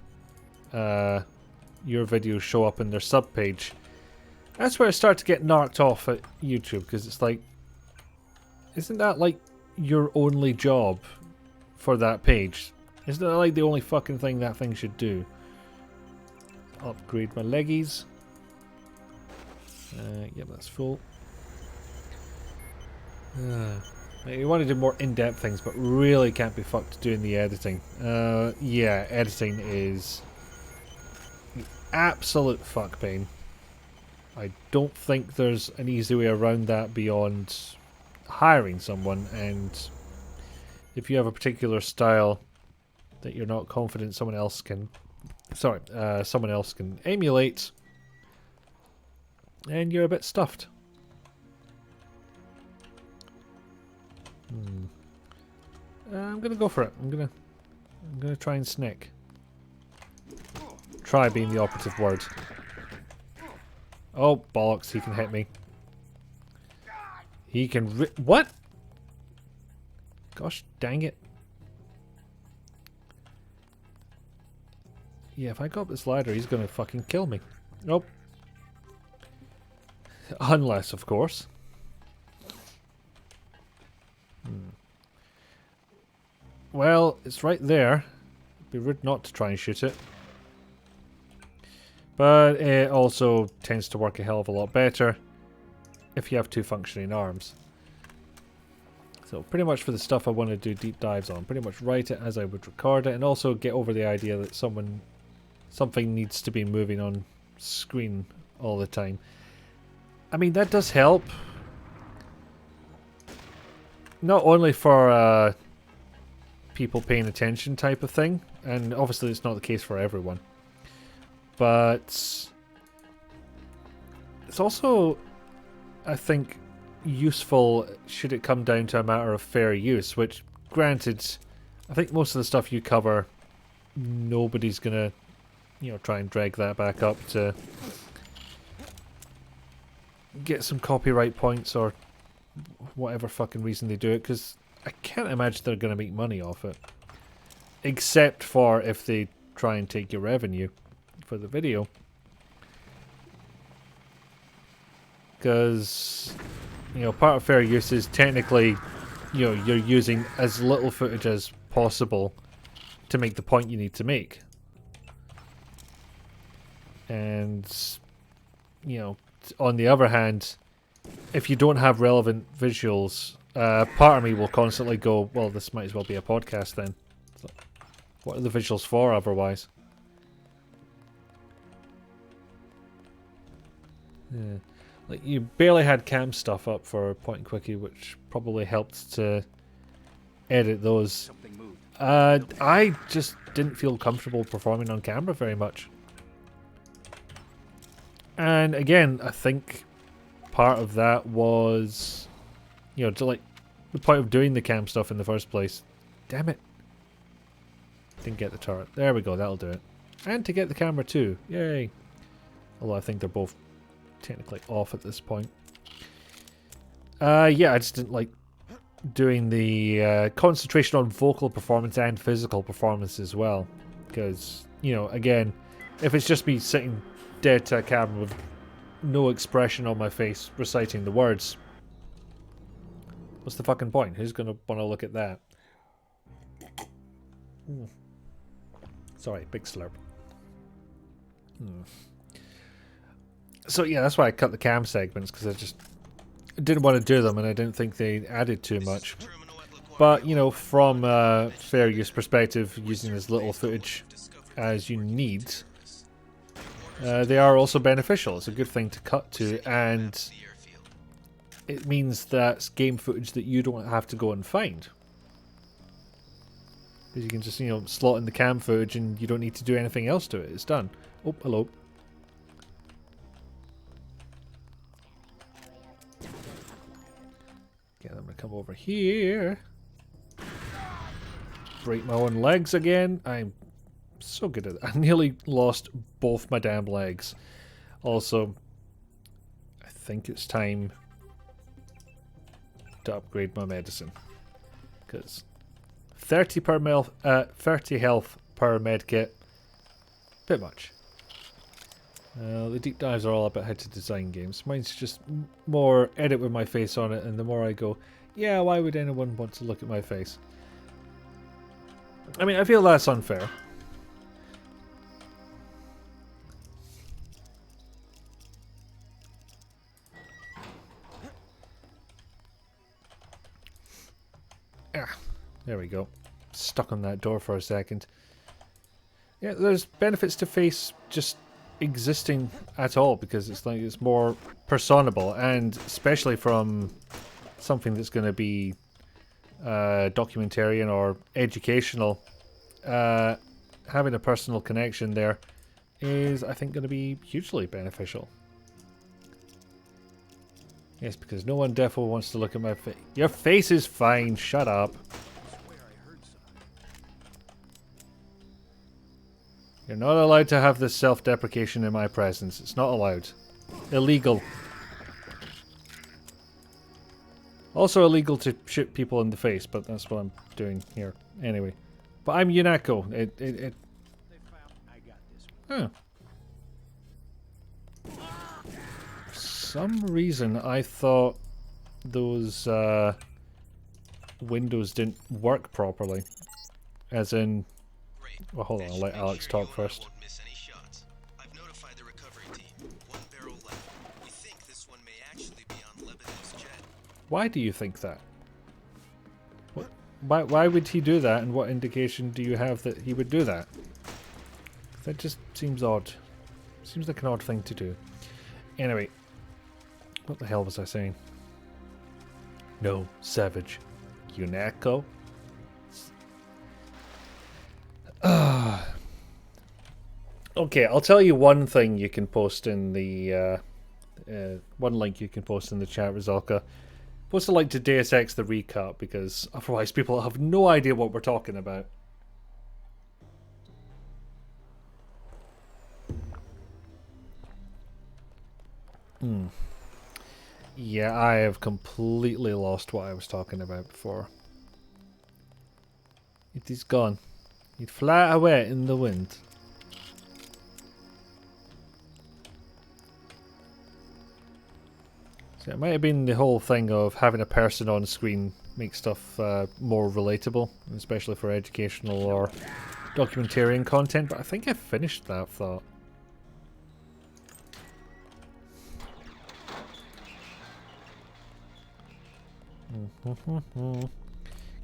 A: your videos show up in their sub page, that's where I start to get narked off at YouTube, because it's like, isn't that like your only job for that page? Isn't that like the only fucking thing that thing should do? Upgrade my leggies. Yep, that's full. You want to do more in-depth things, but really can't be fucked doing the editing. Yeah, editing is the absolute fuck pain. I don't think there's an easy way around that beyond hiring someone, and if you have a particular style that you're not confident someone else can emulate, and you're a bit stuffed. I'm gonna go for it. I'm gonna try and sneak. Try being the operative word. Oh, bollocks, he can hit me. He can what? Gosh dang it. Yeah, if I go up this ladder, he's gonna fucking kill me. Nope. Unless, of course. Well, it's right there. It'd be rude not to try and shoot it. But it also tends to work a hell of a lot better if you have two functioning arms. So pretty much for the stuff I want to do deep dives on, pretty much write it as I would record it, and also get over the idea that something needs to be moving on screen all the time. I mean, that does help. Not only for people paying attention type of thing, and obviously it's not the case for everyone, but it's also, I think, useful should it come down to a matter of fair use, which, granted, I think most of the stuff you cover, nobody's gonna, try and drag that back up to get some copyright points or whatever fucking reason they do it, because I can't imagine they're gonna make money off it, except for if they try and take your revenue for the video, because part of fair use is technically, you're using as little footage as possible to make the point you need to make. And, on the other hand, if you don't have relevant visuals, part of me will constantly go, well, this might as well be a podcast then. So, what are the visuals for otherwise? Yeah. Like, you barely had cam stuff up for Point and Quickie, which probably helped to edit those. I just didn't feel comfortable performing on camera very much. And again, I think part of that was, to like, the point of doing the cam stuff in the first place. Damn it. Didn't get the turret. There we go, that'll do it. And to get the camera too. Yay. Although I think they're both technically off at this point. Yeah, I just didn't like doing the concentration on vocal performance and physical performance as well. Because, again, if it's just me sitting dead to a camera with no expression on my face reciting the words, what's the fucking point? Who's going to want to look at that? Sorry, big slurp. So yeah, that's why I cut the cam segments, because I just didn't want to do them, and I didn't think they added too much. But, from a fair use perspective, using as little footage as you need, they are also beneficial. It's a good thing to cut to, and it means that's game footage that you don't have to go and find. Because you can just, slot in the cam footage and you don't need to do anything else to it. It's done. Oh, hello. Okay, I'm going to come over here. Break my own legs again. I'm so good at that. I nearly lost both my damn legs. Also, I think it's time to upgrade my medicine. Because 30 health per med kit. Bit much. The deep dives are all about how to design games. Mine's just more edit with my face on it, and the more I go, yeah, why would anyone want to look at my face? I mean, I feel that's unfair. Ah, there we go. Stuck on that door for a second. Yeah, there's benefits to face just existing at all, because it's like it's more personable, and especially from something that's going to be documentarian or educational, having a personal connection there is, I think, going to be hugely beneficial. Yes, because no one defo wants to look at my face. Your face is fine, shut up. You're not allowed to have this self-deprecation in my presence. It's not allowed. Illegal. Also illegal to shoot people in the face, but that's what I'm doing here. Anyway. But I'm Unako. Huh. For some reason, I thought those windows didn't work properly. As in... Well, hold on, I'll let Alex talk first.
G: I've notified the recovery team. One barrel left. We think this one may actually be on Lebanon's jet.
A: Why do you think that? Why would he do that, and what indication do you have that he would do that? That just seems odd. Seems like an odd thing to do. Anyway, what the hell was I saying? No, Savage. Unako? Okay, I'll tell you one thing you can post in the... one link you can post in the chat, Rizalka. Post a link to Deus Ex the recap, because otherwise people have no idea what we're talking about. Yeah, I have completely lost what I was talking about before. It is gone. It fly away in the wind. So it might have been the whole thing of having a person on screen make stuff more relatable, especially for educational or documentarian content, but I think I finished that thought.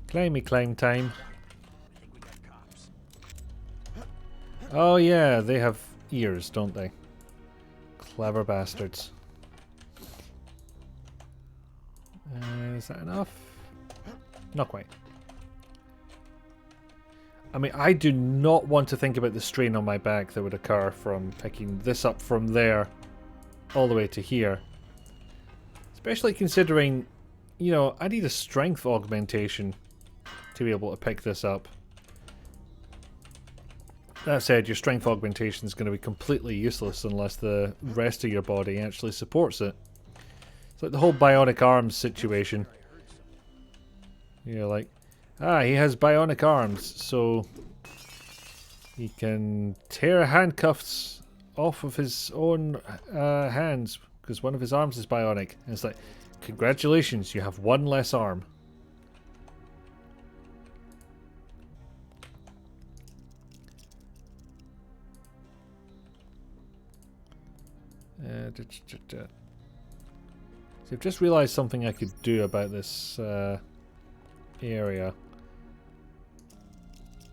A: Climby time. Oh yeah, they have ears, don't they? Clever bastards. Is that enough? Not quite. I mean, I do not want to think about the strain on my back that would occur from picking this up from there all the way to here. Especially considering, you know, I need a strength augmentation to be able to pick this up. That said, your strength augmentation is going to be completely useless unless the rest of your body actually supports it. It's like the whole bionic arms situation. You're like, he has bionic arms, so he can tear handcuffs off of his own hands because one of his arms is bionic. And it's like, congratulations, you have one less arm. So I've just realised something I could do about this area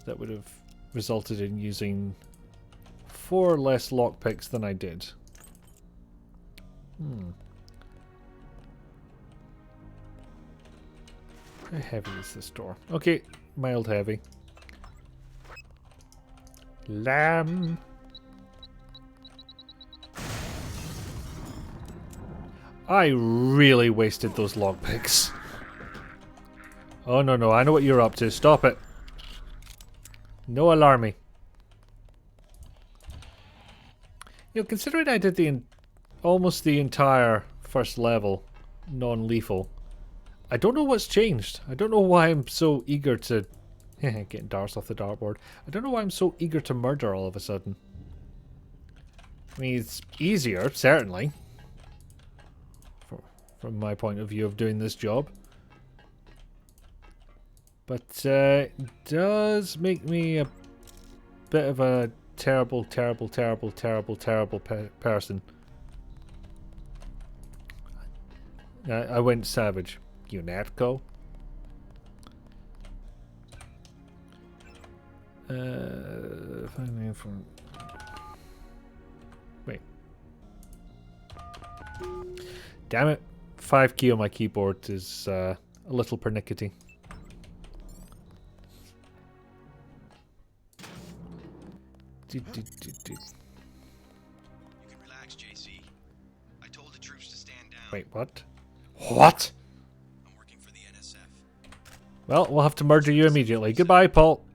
A: that would have resulted in using 4 less lockpicks than I did. How heavy is this door? Okay, mild heavy. Lamb. I really wasted those lockpicks. Oh no, no, I know what you're up to. Stop it. No alarmy. You know, considering I did the almost the entire first level non-lethal, I don't know what's changed. I don't know why I'm so eager to... getting darts off the dartboard. I don't know why I'm so eager to murder all of a sudden. I mean, it's easier, certainly. From my point of view of doing this job. But it does make me a bit of a terrible person. I went savage. Unatco. Wait. Damn it. 5 key on my keyboard is a little pernickety.
G: You can relax, JC. I told the troops to stand down.
A: Wait, what? What?
G: I'm working for the NSF.
A: Well, we'll have to murder you immediately. Goodbye, Paul.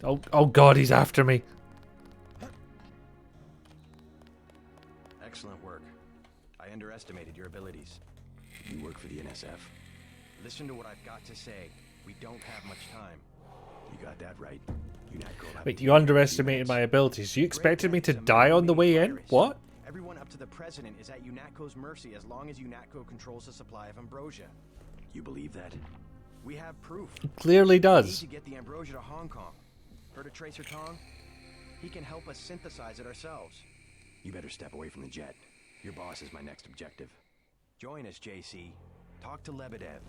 A: Oh God, he's after me.
E: I underestimated your abilities. You work for the NSF? Listen to what I've got to say. We don't have much time. You got that right.
A: Wait, you underestimated my abilities. You expected me to die on the way in? What?
E: Everyone up to the president is at UNATCO's mercy as long as UNATCO controls the supply of ambrosia. You believe that? We have proof.
A: It clearly does.
E: We need to get the ambrosia to Hong Kong. Heard of Tracer Tong? He can help us synthesize it ourselves. You better step away from the jet. Your boss is my next objective. Join us, JC. Talk to Lebedev.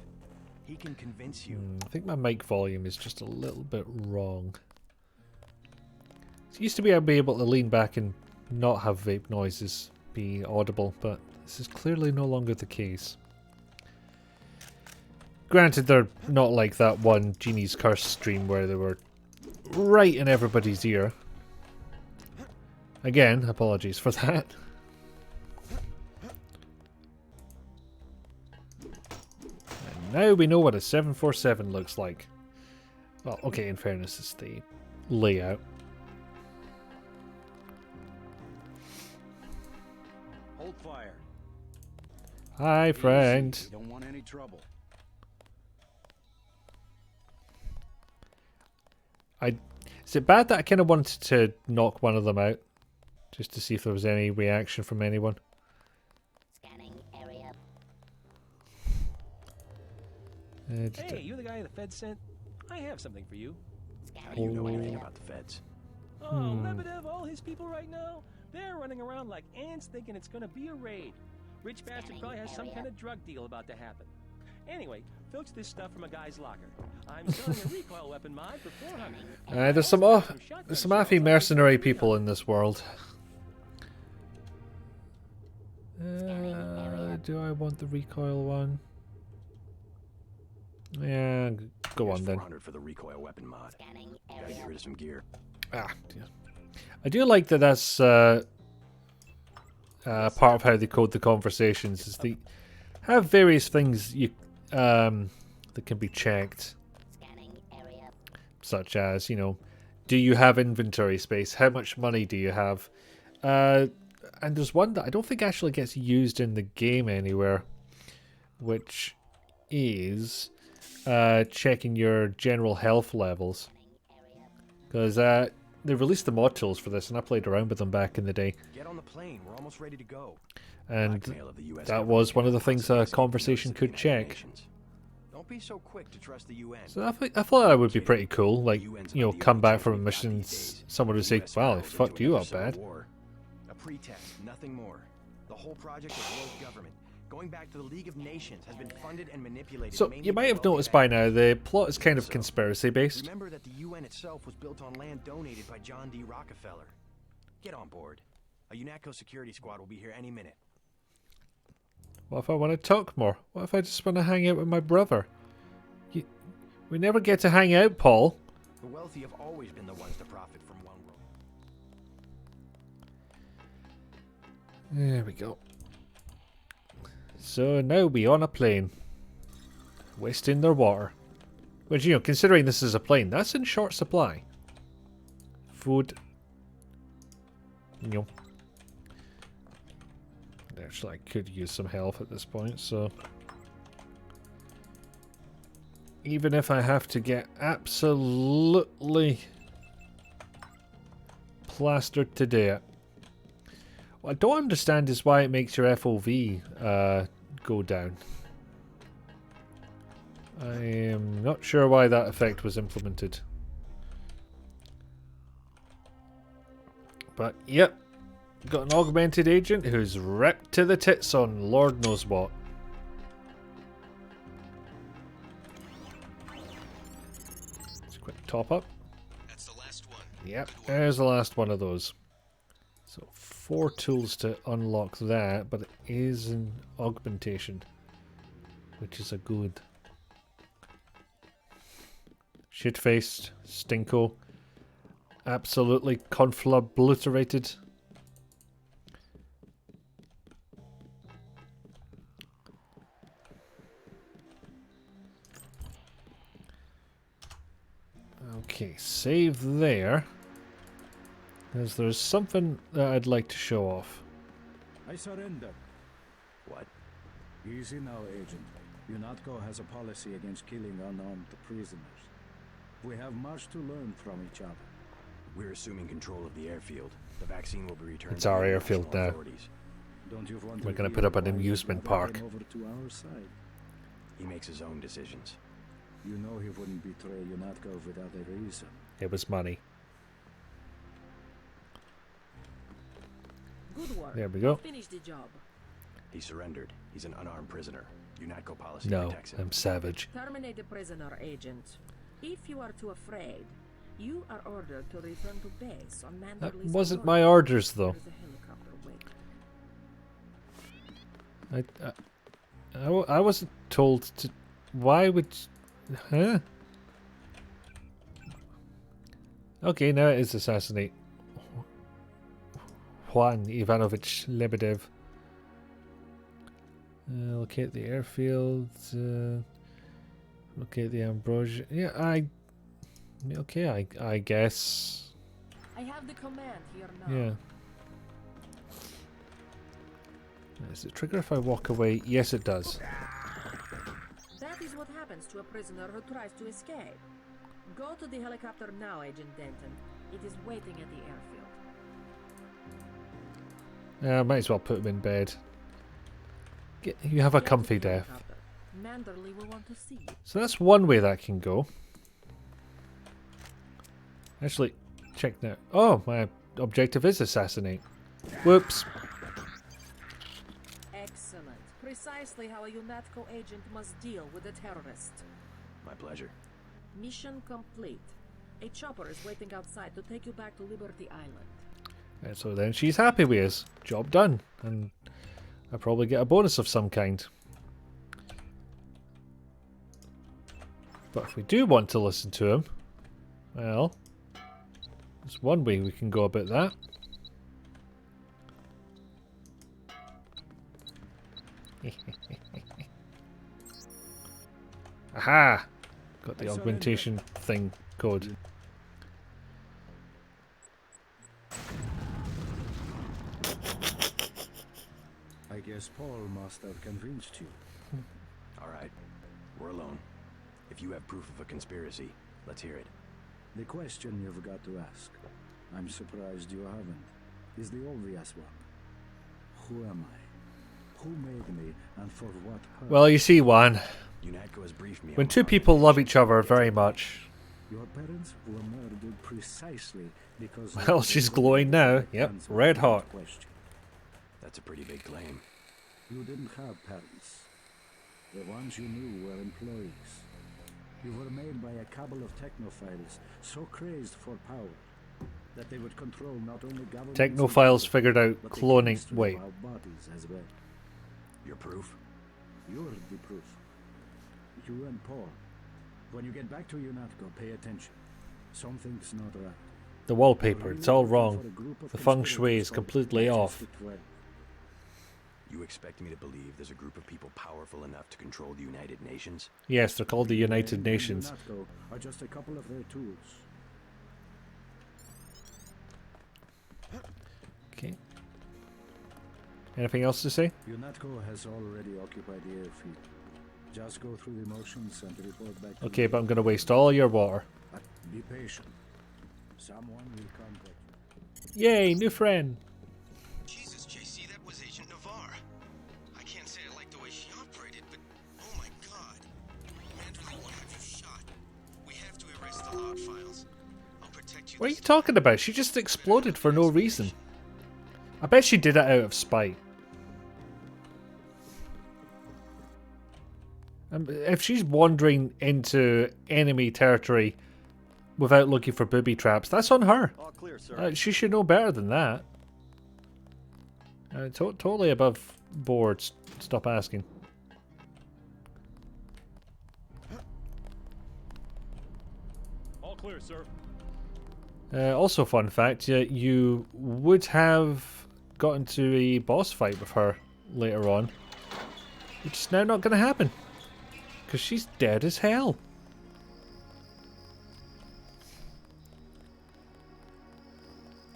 E: He can convince you.
A: I think my mic volume is just a little bit wrong. It used to be I'd be able to lean back and not have vape noises be audible, but this is clearly no longer the case. Granted, they're not like that one Genie's Curse stream where they were right in everybody's ear. Again, apologies for that. And now we know what a 747 looks like. Well, okay, in fairness, it's the layout.
I: Hold fire.
A: Hi, friend.
I: Easy. We don't want any trouble.
A: Is it bad that I kind of wanted to knock one of them out? Just to see if there was any reaction from anyone.
K: Scanning area.
Q: Hey, you're the guy the Fed sent? I have something for you.
E: How do you know anything about the feds?
Q: Oh, Lebedev, all his people right now, they're running around like ants thinking it's gonna be a raid. Rich bastard probably has some kind of drug deal about to happen. Anyway, filch this stuff from a guy's locker. I'm selling a recoil weapon mod for 400.
A: There's some Afi mercenary people in this world. Do I want the recoil one? Yeah, go on then.
E: 400 for the recoil weapon mod. Gotta get rid of some gear.
A: Ah, yeah. I do like that. That's part of how they code the conversations. Is they have various things you that can be checked, such as, you know, do you have inventory space? How much money do you have? And there's one that I don't think actually gets used in the game anywhere, which is checking your general health levels. Because they released the mod tools for this, and I played around with them back in the day.
E: Get on the plane. We're almost ready to go.
A: And that was one of the things a conversation could check.
E: Don't be so quick to trust the UN.
A: So I thought that would be pretty cool. Like, you know, come back from a mission, someone would say, "Wow, they fucked you up bad."
E: A pretext, nothing more. The whole project of world government, going back to the League of Nations, has been funded and manipulated.
A: So you might have noticed by now the plot is kind of conspiracy based.
E: Remember that the UN itself was built on land donated by John D. Rockefeller. Get on board. A UNATCO security squad will be here any minute.
A: What if I want to talk more? What if I just want to hang out with my brother? We never get to hang out, Paul.
E: The wealthy have always been the ones to profit from one world.
A: There we go. So now we on a plane. Wasting their water. Which, you know, considering this is a plane, that's in short supply. Food. You know. Actually, I could use some health at this point, so... Even if I have to get absolutely plastered to death. What I don't understand is why it makes your FOV go down. I am not sure why that effect was implemented. But, yep. Got an augmented agent who's ripped to the tits on Lord knows what. Let's quick top up.
G: That's the last one.
A: Yep, there's the last one of those. So 4 tools to unlock that, but it is an augmentation, which is a good. Shit-faced, stinko, absolutely conflabliterated. Okay, save there. Because there's something that I'd like to show off.
I: I surrender.
E: What?
F: Easy now, Agent. UNATCO has a policy against killing unarmed prisoners. We have much to learn from each other.
E: We're assuming control of the airfield. The vaccine will be returned
A: It's
E: to
A: our
E: the
A: airfield
E: international
A: now.
E: authorities.
F: Don't you want
A: We're
F: to
A: going to
F: hear
A: put up an
F: why your
A: amusement
F: brother
A: park.
F: came over to our side?
E: He makes his own decisions.
F: You know he wouldn't betray UNATCO without a reason.
A: It was money.
J: Good work.
A: There we go.
J: Finish the job.
E: He surrendered. He's an unarmed prisoner. UNATCO policy
A: No,
E: protects him.
A: I'm savage.
J: Terminate the prisoner, Agent. If you are too afraid, you are ordered to return to base on
A: That
J: Manderley's
A: wasn't
J: authority.
A: my orders, though.
J: There's a helicopter waiting.
A: I wasn't told to. Why would? Huh? Okay, now it is assassinate Juan Ivanovich Lebedev. Locate the airfield. Locate the Ambrosia. Yeah, okay, I guess.
J: I have the command here now.
A: Yeah. Does it trigger if I walk away? Yes, it does.
J: That is what happens to a prisoner who tries to escape. Go to the helicopter now, Agent Denton. It is waiting at the airfield.
A: Might as well put him in bed. You have a comfy death.
J: Manderley will want to see you.
A: So that's one way that can go. Actually, check now. Oh, my objective is assassinate. Whoops.
J: Excellent. Precisely how a UNATCO agent must deal with a terrorist.
E: My pleasure.
J: Mission complete. A chopper is waiting outside to take you back to Liberty Island.
A: And so then she's happy with us. Job done. And I probably get a bonus of some kind. But if we do want to listen to him, well, there's one way we can go about that. Aha! Got the augmentation thing code.
F: I guess Paul must have convinced you.
E: Alright, we're alone. If you have proof of a conspiracy, let's hear it.
F: The question you've got to ask, I'm surprised you haven't, is the obvious one. Who am I? Who made me, and for what purpose?
A: Well, you see, Juan,
E: UNATCO has briefed me
A: when
E: on
A: two people love each other very much.
F: Your parents were murdered precisely because...
A: Well, she's glowing now. Yep, red hot.
E: That's a pretty big claim.
F: You didn't have parents. The ones you knew were employees. You were made by a cabal of technophiles so crazed for power that they would control not only government...
A: Technophiles figured out
F: but the
A: cloning.
F: chemistry
A: Wait.
F: of our bodies as well.
E: Your proof?
F: You're the proof. You and Paul. When you get back to UNATCO, pay attention. Something's not right.
A: The wallpaper, it's all wrong. The feng shui is completely off.
E: You expect me to believe there's a group of people powerful enough to control the United Nations?
A: Yes, they're called the United Nations.
F: UNATCO are just a couple of their tools.
A: Okay. Anything else to say?
F: UNATCO has already occupied the airfield. Just go through the motions and report back to
A: Okay,
F: me.
A: but I'm going to waste all your water.
F: Be patient. Someone will contact you.
A: Yay, new friend.
G: Jesus, JC, that was Agent Navarre. I can't say I like the way she operated, but oh my god. Manderley will have you shot. We have to erase the log files. I'll protect you.
A: What are you talking about? She just exploded for no reason. I bet she did it out of spite. If she's wandering into enemy territory without looking for booby traps, that's on her.
B: All clear, sir.
A: She should know better than that. Totally above board. Stop asking.
N: All clear, sir.
A: Also, fun fact, you would have got into a boss fight with her later on, which is now not going to happen. Because she's dead as hell.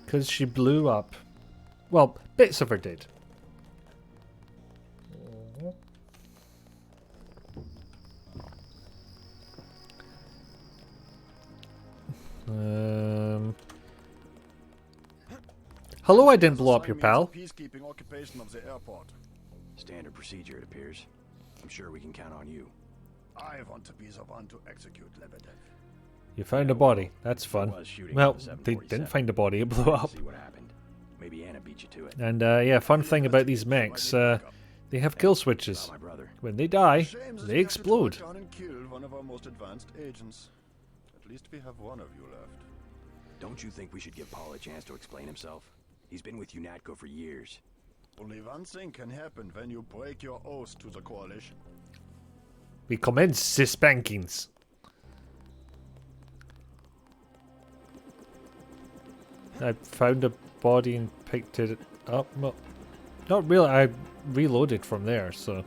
A: Because she blew up. Well, bits of her did. Hello, I didn't blow up your pal.
D: Peacekeeping occupation of the airport.
E: Standard procedure, it appears. I'm sure we can count on you.
D: I want to be the one to execute Lebedev.
A: You found a body. That's fun. Well, they didn't find a body. It blew up.
E: See what happened. Maybe Anna beat you to it.
A: And yeah, fun thing about these mechs, they have kill switches. When they die, they explode.
D: And killed one of our most advanced agents. At least we have one of you left.
E: Don't you think we should give Paul a chance to explain himself? He's been with UNATCO for years.
D: Only one thing can happen when you break your oath to the Coalition.
A: We commence the spankings. I found a body and picked it up. Well, not really. I reloaded from there, so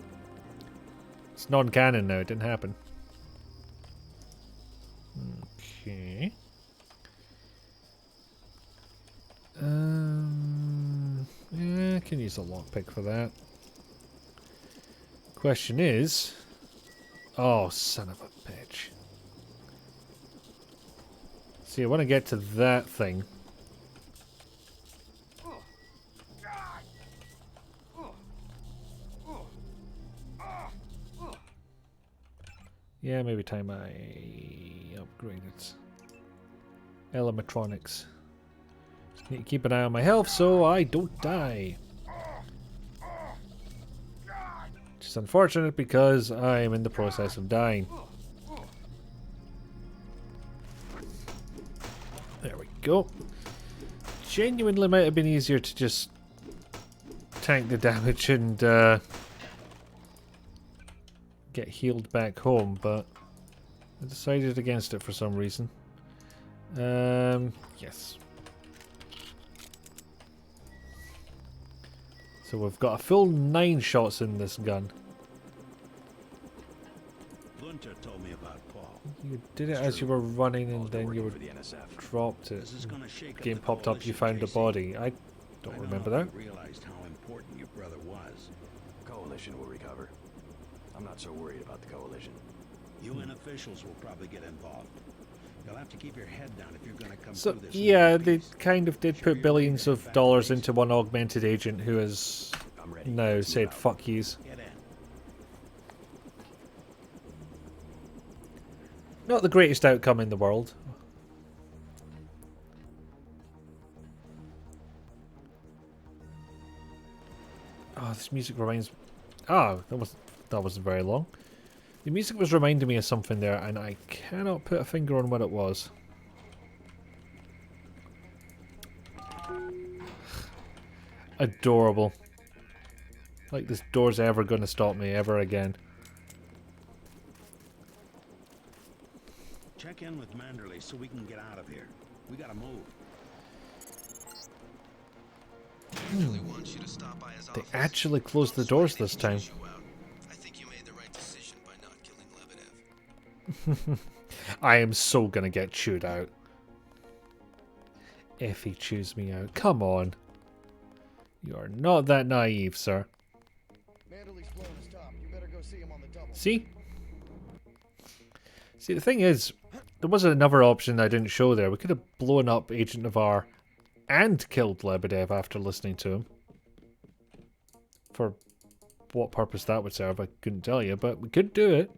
A: it's non-canon now. It didn't happen. Okay. Yeah, I can use a lockpick for that. Question is, oh, son of a bitch. See, I want to get to that thing. Yeah, maybe time I upgrade it. Animatronics. Just need to keep an eye on my health so I don't die. Which is unfortunate because I am in the process of dying. There we go. Genuinely might have been easier to just tank the damage and get healed back home, but I decided against it for some reason. Yes. So we've got a full 9 shots in this gun.
H: Lunter told me about Paul.
A: You did it as you were running and then you were dropped it. Game popped up, you found a body. I don't remember that.
H: Realized how important your brother was.
E: Coalition will recover. I'm not so worried about the Coalition.
H: UN officials will probably get involved. You'll have to keep your head down if you're going to come
A: So
H: through this.
A: yeah, they kind of did put billions of dollars into one augmented agent who has now said fuck yous. Not the greatest outcome in the world. Oh, this music reminds. Oh, that wasn't very long. The music was reminding me of something there, and I cannot put a finger on what it was. Adorable. Like this door's ever going to stop me ever again.
H: Check in with Manderley so we can get out of here. We gotta move.
G: Manderley wants you to stop by his
A: They
G: office.
A: actually closed the doors this time.
G: I think you made the right decision by not killing Lebedev.
A: I am so gonna get chewed out. If he chews me out. Come on. You are not that naive, sir.
B: Manderley's blown his top. You better go see him on the double.
A: See? See, the thing is, there was another option I didn't show there. We could have blown up Agent Navarre and killed Lebedev after listening to him. For what purpose that would serve, I couldn't tell you, but we could do it.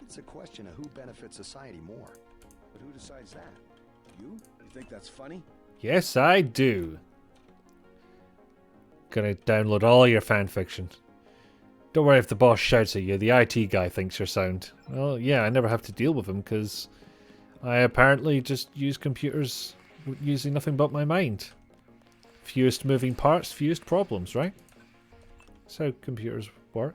B: It's a question of who benefits society more. But who decides that? You? You think that's funny?
A: Yes, I do. Gonna download all your fanfiction. Don't worry if the boss shouts at you, the IT guy thinks you're sound. Well, yeah, I never have to deal with him because I apparently just use computers using nothing but my mind. Fewest moving parts, fewest problems, right? That's how computers work.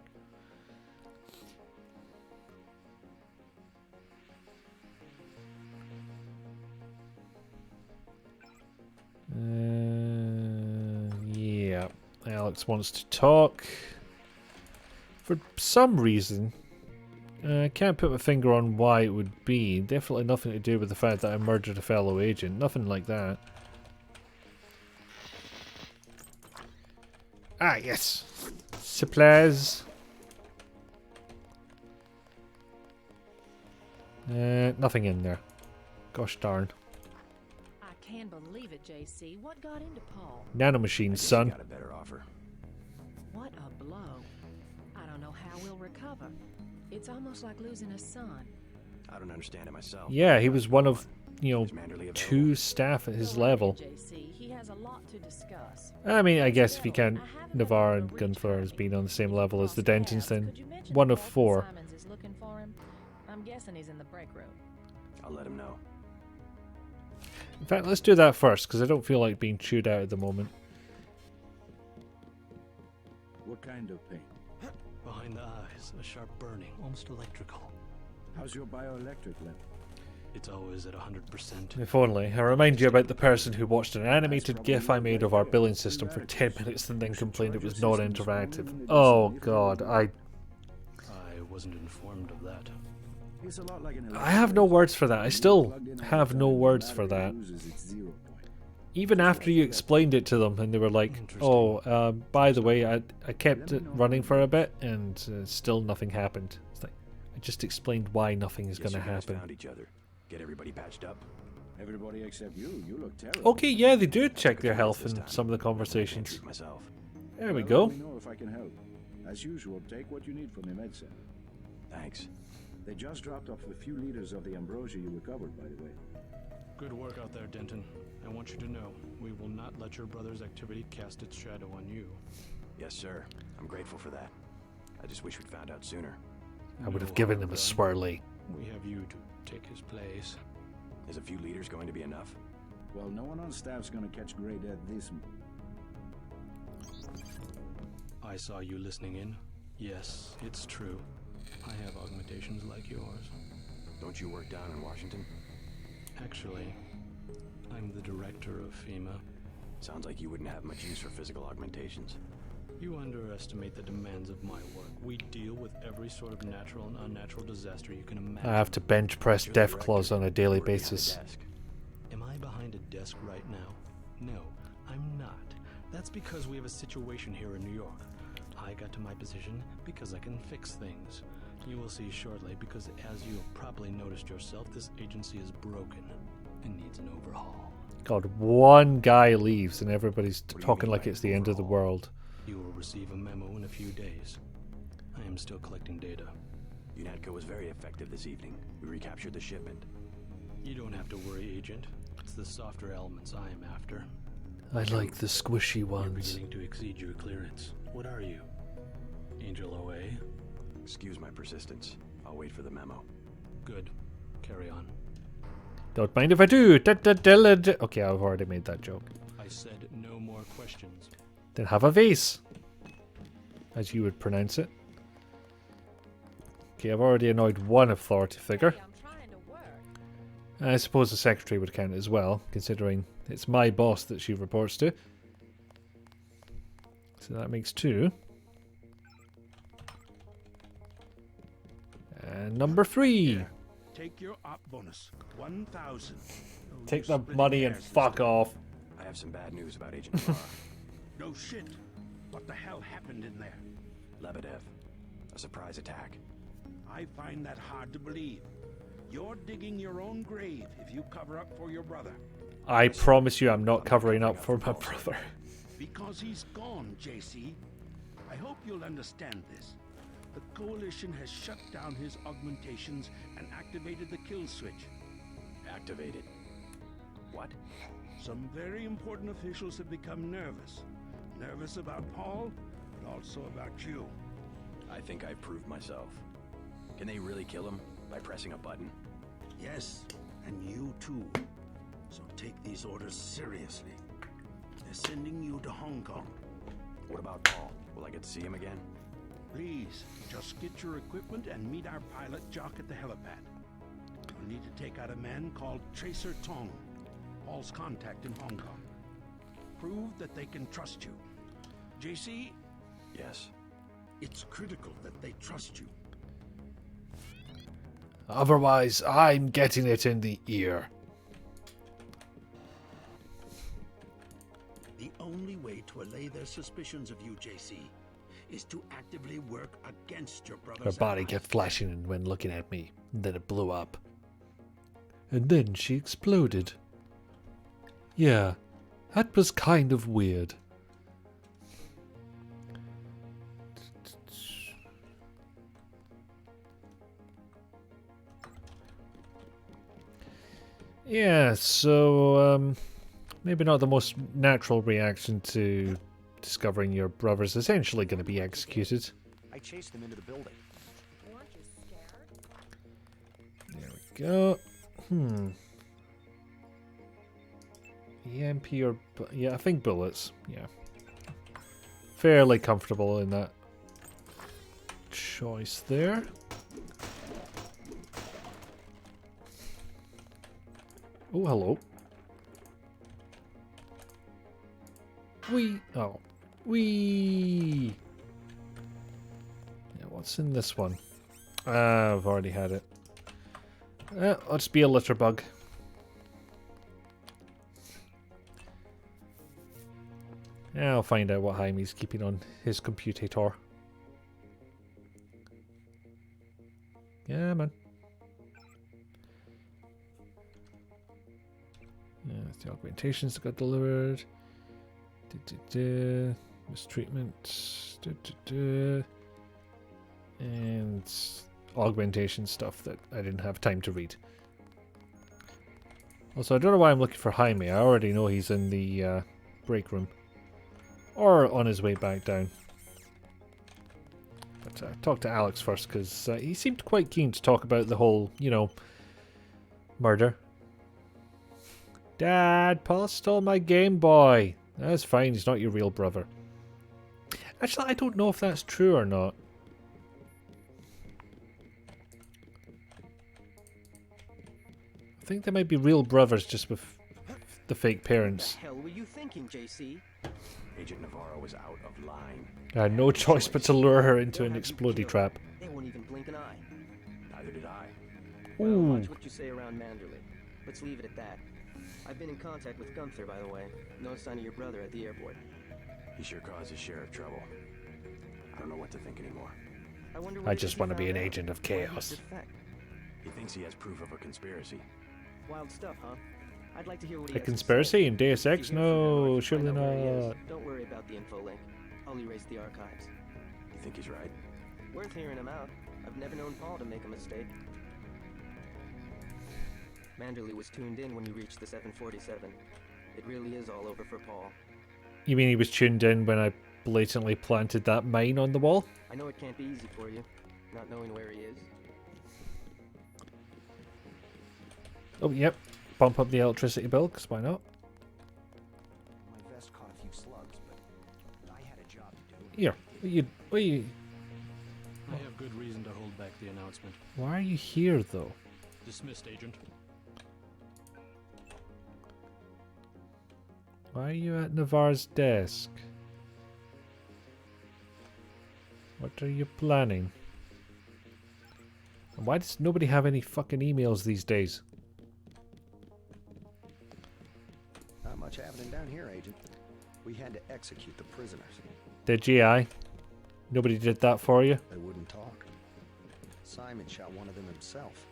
A: Yeah, Alex wants to talk. For some reason, I can't put my finger on why it would be. Definitely nothing to do with the fact that I murdered a fellow agent. Nothing like that. Ah, yes. Supplies. Nothing in there. Gosh darn.
J: I can't believe it, JC. What got into Paul?
A: Nanomachines, son.
E: Got a better offer.
J: What a blow. I don't know how we'll recover. It's almost like losing a son.
E: I don't understand it myself.
A: Yeah, he was one of, 2 staff at his level.
J: JC, he has a lot to discuss.
A: I mean, I guess if you count Navarre and Gunther as being on the same level as the Dentons, then 1 of 4.
J: Simons is looking for him. I'm guessing he's in the break room.
E: I'll let him know.
A: In fact, let's do that first, because I don't feel like being chewed out at the moment.
F: What kind of pain?
T: Behind the eyes, a sharp burning, almost electrical.
F: How's your bioelectric level?
T: It's always at 100%.
A: If only. I remind you about the person who watched an animated GIF I made of our billing system for 10 minutes and then complained it was not interactive. Oh god, I
T: wasn't informed of that.
F: It's a lot like an
A: I have no words for that. I still have no words for that. Even after you explained it to them and they were like, oh, by the way, I kept it running for a bit and still nothing happened. It's like, I just explained why nothing is going to happen.
E: Found each other. Get everybody patched up.
F: Everybody except you. You look terrible.
A: Okay, yeah, they do check their health in some of the conversations. There we go.
F: Let me know if I can help. As usual, take what you need from the med center.
E: Thanks.
F: They just dropped off a few liters of the ambrosia you recovered, by the way.
T: Good work out there, Denton. I want you to know, we will not let your brother's activity cast its shadow on you.
E: Yes, sir. I'm grateful for that. I just wish we'd found out sooner.
A: I would have given him a swirly.
T: We have you to take his place.
E: Is a few liters going to be enough?
F: Well, no one on staff's gonna catch Grey Death this month.
T: I saw you listening in. Yes, it's true. I have augmentations like yours.
E: Don't you work down in Washington?
T: Actually, I'm the director of FEMA.
E: Sounds like you wouldn't have much use for physical augmentations.
T: You underestimate the demands of my work. We deal with every sort of natural and unnatural disaster you can imagine.
A: I have to bench press Deathclaws on a daily basis.
T: Am I behind a desk right now? No, I'm not. That's because we have a situation here in New York. I got to my position because I can fix things. You will see shortly, because as you have probably noticed yourself, this agency is broken and needs an overhaul.
A: God, one guy leaves and everybody's talking like it's the end of the world.
T: You will receive a memo in a few days. I am still collecting data.
E: UNATCO was very effective this evening. We recaptured the shipment.
T: You don't have to worry, Agent. It's the softer elements I am after.
A: I like the squishy
T: You're
A: ones.
T: beginning to exceed your clearance. What are you? Angel OA?
E: Excuse my persistence. I'll wait for the memo.
T: Good. Carry on.
A: Don't mind if I do. Okay, I've already made that joke.
T: I said no more questions.
A: Then have a vase, as you would pronounce it. Okay, I've already annoyed one authority figure. I suppose the secretary would count as well, considering it's my boss that she reports to. So that makes 2. And number 3.
H: Here, take your op bonus, 1,000.
A: Take the money and fuck off.
E: I have some bad news about Agent Navarre.
H: No shit. What the hell happened in there?
E: Lebedev. A surprise attack.
H: I find that hard to believe. You're digging your own grave if you cover up for your brother.
A: I promise you I'm not covering up for my brother.
H: Because he's gone, JC. I hope you'll understand this. The Coalition has shut down his augmentations and activated the kill switch.
E: Activated? What?
H: Some very important officials have become nervous. Nervous about Paul, but also about you.
E: I think I've proved myself. Can they really kill him by pressing a button?
H: Yes, and you too. So take these orders seriously. They're sending you to Hong Kong.
E: What about Paul? Will I get to see him again?
H: Please, just get your equipment and meet our pilot Jock at the helipad. You'll need to take out a man called Tracer Tong, Paul's contact in Hong Kong. Prove that they can trust you. JC?
E: Yes.
H: It's critical that they trust you.
A: Otherwise, I'm getting it in the ear.
H: The only way to allay their suspicions of you, JC, is to actively work against your brother's
A: Her body
H: allies.
A: kept flashing when looking at me, and then it blew up. And then she exploded. Yeah, that was kind of weird. Yeah, so maybe not the most natural reaction to discovering your brother's essentially going to be executed.
B: I chased them into the building.
R: Weren't you scared?
A: There we go. EMP or... yeah, I think bullets. Yeah. Fairly comfortable in that choice there. Oh, hello. Wee. Oh. Wee. Yeah, what's in this one? I've already had it. Let's be a litter bug. I'll find out what Jaime's keeping on his computator. Yeah, man. Yeah, the augmentations that got delivered. Mistreatment. And augmentation stuff that I didn't have time to read. Also, I don't know why I'm looking for Jaime. I already know he's in the break room. Or on his way back down. But talk to Alex first, because he seemed quite keen to talk about the whole, you know, murder. Dad, Paul stole my Game Boy. That's fine, he's not your real brother. Actually, I don't know if that's true or not. I think they might be real brothers just with the fake parents.
E: What the hell were you thinking, JC? Agent Navarro was out of line.
A: I had no choice but to lure her into an explodey trap.
E: They won't even blink an eye. Neither did I.
A: Ooh.
E: Well, watch what you say around Manderley. Let's leave it at that. I've been in contact with Gunther, by the way. No sign of your brother at the airport.
M: He sure caused his share of trouble. I don't know what to think anymore.
A: I just want to be an agent of chaos.
M: He thinks he has proof of a conspiracy.
E: Wild stuff, huh? I'd like to hear what he
A: A
E: has to
A: conspiracy
E: say.
A: in Deus Ex? No, surely
E: Find out where he is.
A: not.
E: Don't worry about the info link. I'll erase the archives.
M: You think he's right?
E: Worth hearing him out. I've never known Paul to make a mistake. Manderley was tuned in when you reached the 747. It really is all over for Paul.
A: You mean he was tuned in when I blatantly planted that mine on the wall?
E: I know it can't be easy for you, not knowing where he is.
A: Oh, yep. Bump up the electricity bill, because why not?
B: My vest caught a few slugs, but I had a job to do.
A: Here. What you...
T: I have good reason to hold back the announcement.
A: Why are you here, though?
T: Dismissed, Agent.
A: Why are you at Navarre's desk? What are you planning? And why does nobody have any fucking emails these days?
B: Not much happening down here, Agent. We had to execute the prisoners.
A: Did you? Nobody did that for you?
B: They wouldn't talk. Simon shot one of them himself.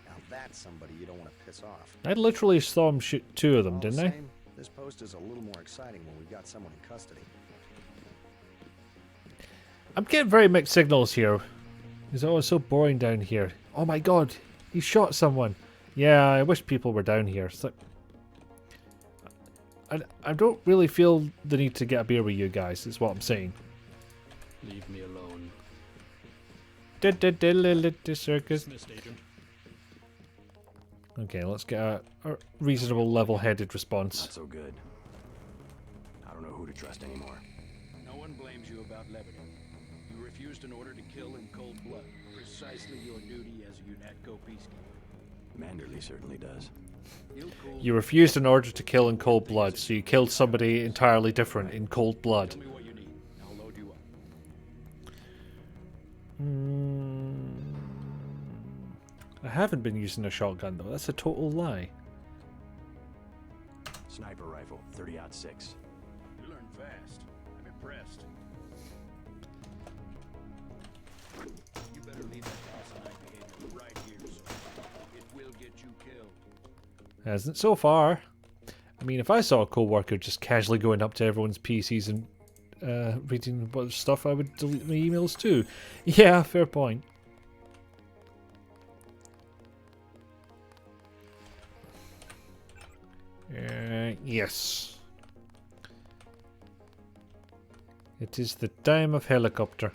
B: Now that's somebody you don't want to piss off.
A: I literally saw him shoot two of them,
B: All
A: didn't
B: the
A: I?
B: same, this post is a little more exciting when we've got someone in custody.
A: I'm getting very mixed signals here. It's always so boring down here. Oh my god, he shot someone. Yeah, I wish people were down here. It's like, I don't really feel the need to get a beer with you guys, is what I'm saying.
T: Leave me alone.
A: Circus.
T: Dismissed, Agent.
A: Okay, let's get a reasonable level-headed response.
M: Not so good. I don't know who to trust anymore.
I: No one blames you about Lebanon. You refused an order to kill in cold blood. Precisely your duty as a UNATCO peacekeeper.
M: Manderley certainly does.
A: You refused an order to kill in cold blood, so you killed somebody entirely different in cold blood.
I: Tell me what you need. I'll load you up.
A: I haven't been using a shotgun though, that's a total lie.
M: Sniper rifle, 30-06.
I: You learn fast. I'm impressed. You better leave that asinine behavior right here, son. It will get you killed.
A: Hasn't so far. I mean, if I saw a co-worker just casually going up to everyone's PCs and reading a bunch of stuff, I would delete my emails too. Yeah, fair point. Yes. It is the time of helicopter.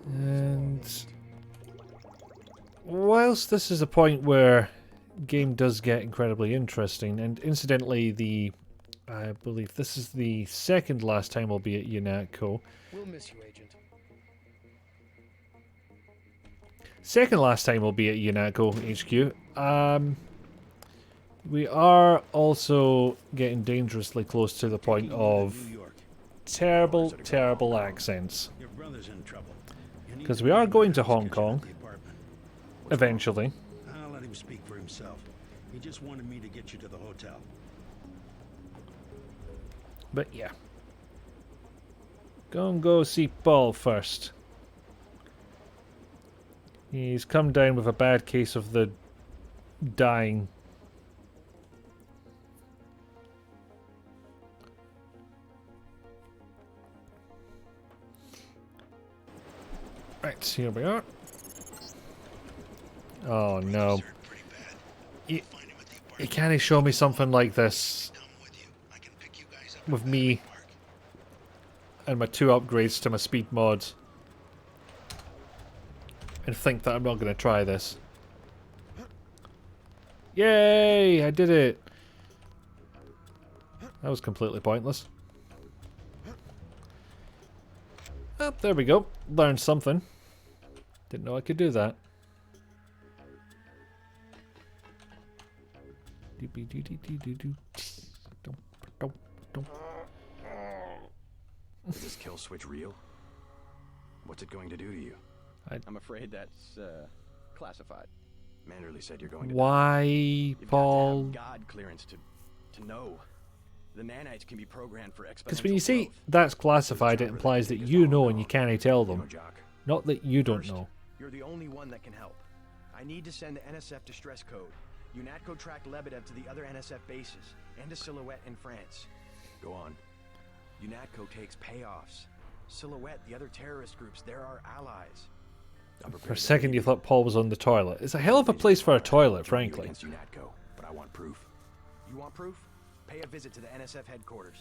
A: And whilst this is a point where game does get incredibly interesting, and incidentally, I believe this is the second last time I'll be at UNATCO.
T: We'll miss you, Agent.
A: Second last time we'll be at UNATCO HQ. We are also getting dangerously close to the point of terrible, terrible accents.
H: Your brother's in trouble.
A: Because we are going to Hong Kong. Eventually.
H: I'll let him speak for himself. He just wanted me to get you to the hotel.
A: But yeah. Go see Paul first. He's come down with a bad case of the dying. Right, here we are. Oh no. You can't show me something like this with me and my 2 upgrades to my speed mods and think that I'm not going to try this. Yay! I did it! That was completely pointless. Oh, there we go. Learned something. Didn't know I could do that.
E: Is this kill switch real? What's it going to do to you? I'm afraid that's classified. Manderley said you're going to.
A: Why,
E: You've
A: Paul?
E: got to have God clearance to know. The nanites can be programmed for exponential
A: Because when you say
E: growth.
A: that's classified, it implies that you know and you can't tell them. Not that you don't know.
E: You're the only one that can help. I need to send the NSF distress code. UNATCO tracked Lebedev to the other NSF bases and to Silhouette in France. Go on. UNATCO takes payoffs. Silhouette, the other terrorist groups, they're our allies.
A: For a second you thought Paul was on the toilet. It's a hell of a place for a toilet, frankly.
E: Against UNATCO, but I want proof. You want proof? Pay a visit to the NSF headquarters.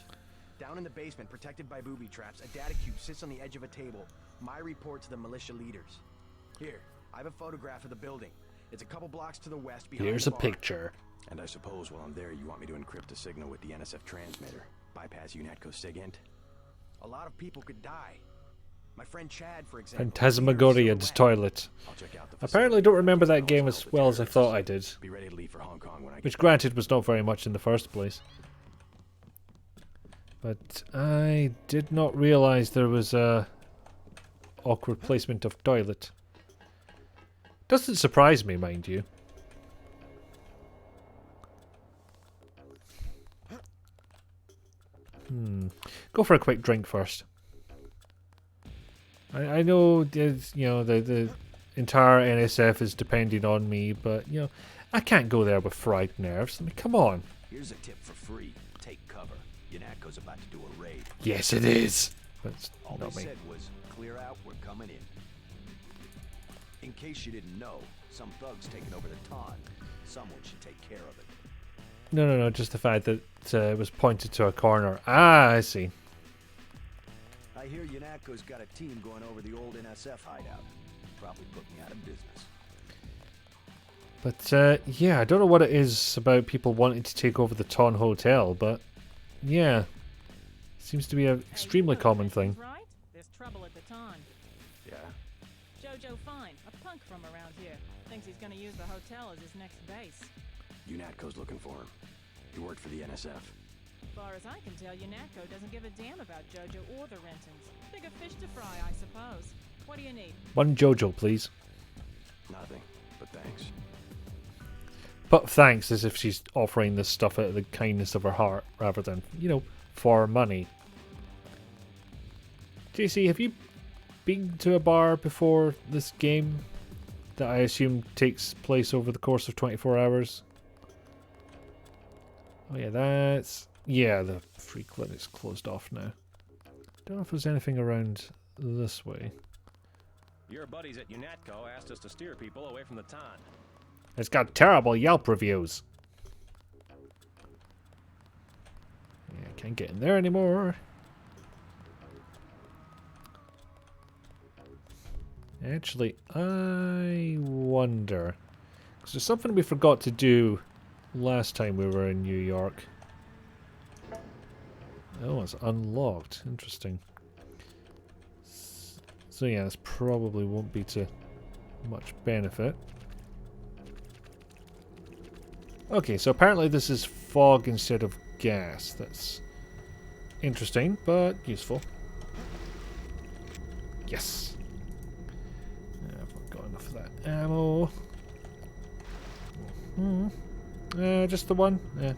E: Down in the basement, protected by booby traps, a data cube sits on the edge of a table. My report to the militia leaders. Here, I have a photograph of the building. It's a couple blocks to the west behind
A: Here's
E: the
A: a
E: bar.
A: picture.
E: And I suppose while I'm there, you want me to encrypt a signal with the NSF transmitter. Bypass UNATCO SIGINT. A lot of people could die. My friend Chad, for example.
A: Phantasmagoria's toilet. Apparently don't remember that game as well as I thought I did.
E: Be ready to leave for Hong Kong when I
A: Which granted was not very much in the first place. But I did not realize there was a awkward placement of toilet. Doesn't surprise me, mind you. Go for a quick drink first. I know the entire NSF is depending on me, but you know I can't go there with fried nerves. I mean, come on.
I: Here's a tip for free. Take cover. UNATCO's about to do a raid.
A: Yes, it is. That's
I: All
A: not
I: they
A: me.
I: said was, clear out, we're coming in. In case you didn't know, some thugs taking over the Ton. Someone should take care of it.
A: No. Just the fact that it was pointed to a corner. Ah, I see.
I: I hear UNATCO's got a team going over the old NSF hideout. Probably put me out of business.
A: But yeah, I don't know what it is about people wanting to take over the Ton Hotel, but yeah, seems to be an extremely common thing.
J: Right? There's trouble at the Ton.
E: Yeah.
J: Jojo Fine, a punk from around here, thinks he's going to use the hotel as his next base.
E: UNATCO's looking for him. He worked for the NSF.
J: As far as I can tell, UNATCO doesn't give a damn about Jojo or the Rentons. Bigger fish to fry, I suppose. What do you need?
A: One Jojo, please.
E: Nothing, but thanks.
A: But thanks, as if she's offering this stuff out of the kindness of her heart, rather than, for money. JC, have you been to a bar before this game that I assume takes place over the course of 24 hours. Oh yeah, that's... Yeah, the free clinic's closed off now. Don't know if there's anything around this way.
Q: Your buddies at UNATCO asked us to steer people away from the ton.
A: It's got terrible Yelp reviews. Yeah, can't get in there anymore. Actually, I wonder... Because there's something we forgot to do last time we were in New York. Oh, it's unlocked. Interesting. So yeah, this probably won't be to much benefit. Okay, so apparently this is fog instead of gas. That's interesting, but useful. Yes! I've not got enough of that ammo. Just the one? Yeah.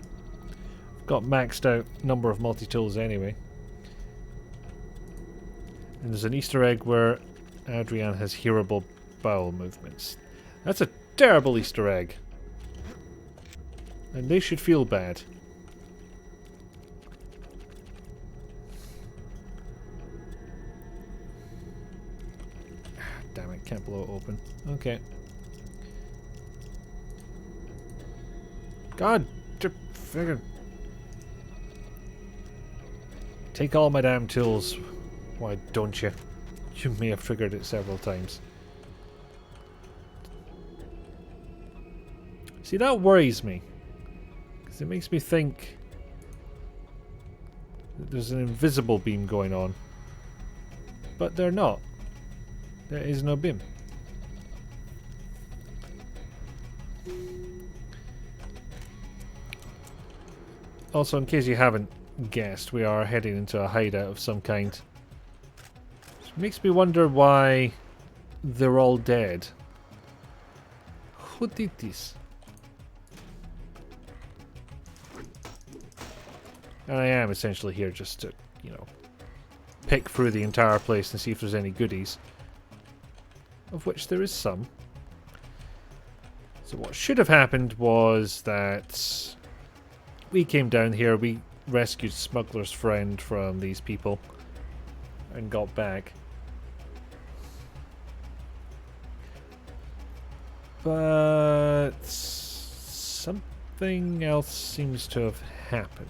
A: Got maxed out number of multi-tools anyway. And there's an Easter egg where Adrian has hearable bowel movements. That's a terrible Easter egg. And they should feel bad. Damn it, can't blow it open. Okay. God, figure. Take all my damn tools. Why don't you? You may have triggered it several times. See, that worries me. Because it makes me think that there's an invisible beam going on. But they're not. There is no beam. Also, in case you haven't guessed, we are heading into a hideout of some kind. Which makes me wonder why they're all dead. Who did this? And I am essentially here just to, you know, pick through the entire place and see if there's any goodies. Of which there is some. So what should have happened was that we came down here, we rescued Smuggler's friend from these people and got back. But something else seems to have happened.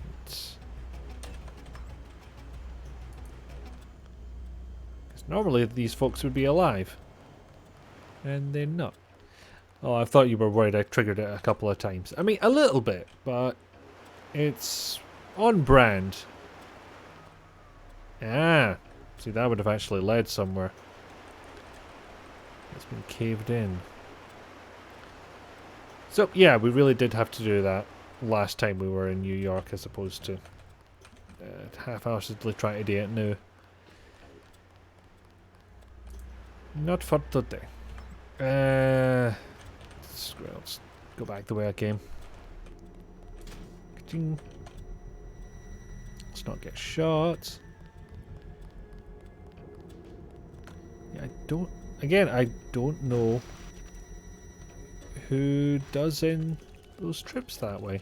A: Because normally these folks would be alive. And they're not. Oh, I thought you were worried I triggered it a couple of times. I mean, a little bit, but it's on brand. Ah, see, that would have actually led somewhere. It's been caved in. So, yeah, we really did have to do that last time we were in New York as opposed to half-heartedly trying to do it now. Not for today. Screw it, let's go back the way I came. Ka-ching. Let's not get shot. Yeah, I don't know who does in those trips that way.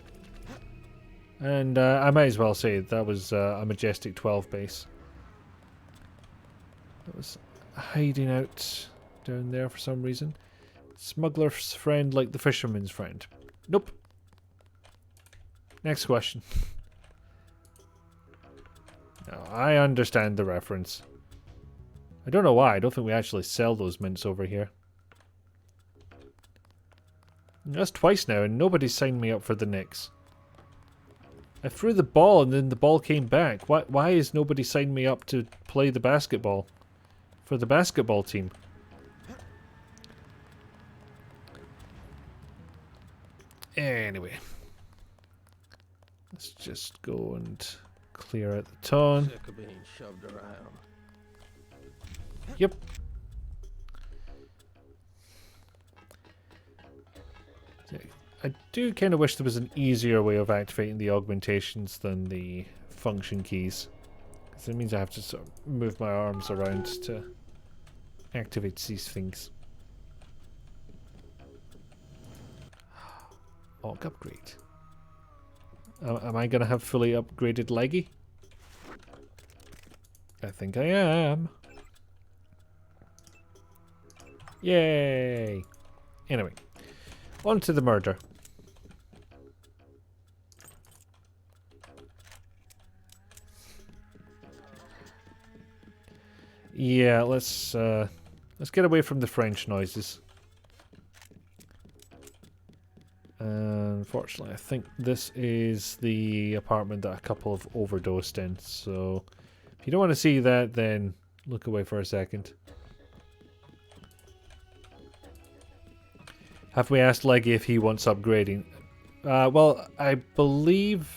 A: And I might as well say that was a Majestic 12 base. That was hiding out down there for some reason. Smuggler's friend like the fisherman's friend. Nope. Next question. No, I understand the reference. I don't know why. I don't think we actually sell those mints over here. That's twice now, and nobody's signed me up for the Knicks. I threw the ball, and then the ball came back. Why has nobody signed me up to play the basketball? For the basketball team? Anyway. Let's just go and clear out the ton.
S: Sick of being shoved around.
A: Yep. I do kind of wish there was an easier way of activating the augmentations than the function keys. Because it means I have to sort of move my arms around to activates these things. Orc upgrade. Am I going to have fully upgraded leggy? I think I am. Yay! Anyway, on to the murder. Yeah, let's get away from the French noises. Unfortunately, I think this is the apartment that a couple have overdosed in. So, if you don't want to see that, then look away for a second. Have we asked Leggy if he wants upgrading? Well, I believe...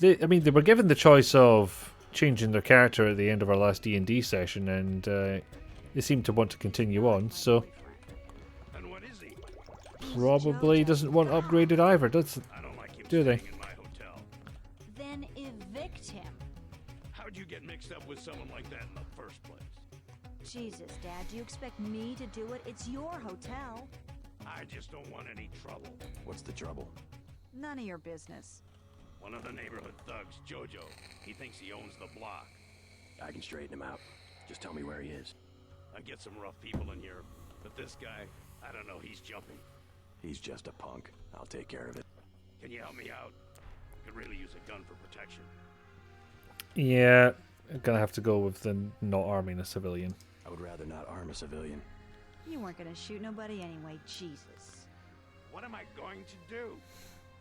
A: they were given the choice of changing their character at the end of our last D&D session, and they seem to want to continue on, so... Probably doesn't want upgraded either, do they?
P: Then evict him.
V: How'd you get mixed up with someone like that in the first place?
P: Jesus, Dad, do you expect me to do it? It's your hotel.
V: I just don't want any trouble.
M: What's the trouble?
P: None of your business.
V: One of the neighborhood thugs, Jojo. He thinks he owns the block.
M: I can straighten him out. Just tell me where he is.
V: I get some rough people in here, but this guy, I don't know, he's jumping.
M: He's just a punk. I'll take care of it.
V: Can you help me out? Could really use a gun for protection.
A: Yeah, I'm gonna have to go with the not arming a civilian.
M: I would rather not arm a civilian.
P: You weren't gonna shoot nobody anyway, Jesus.
V: What am I going to do?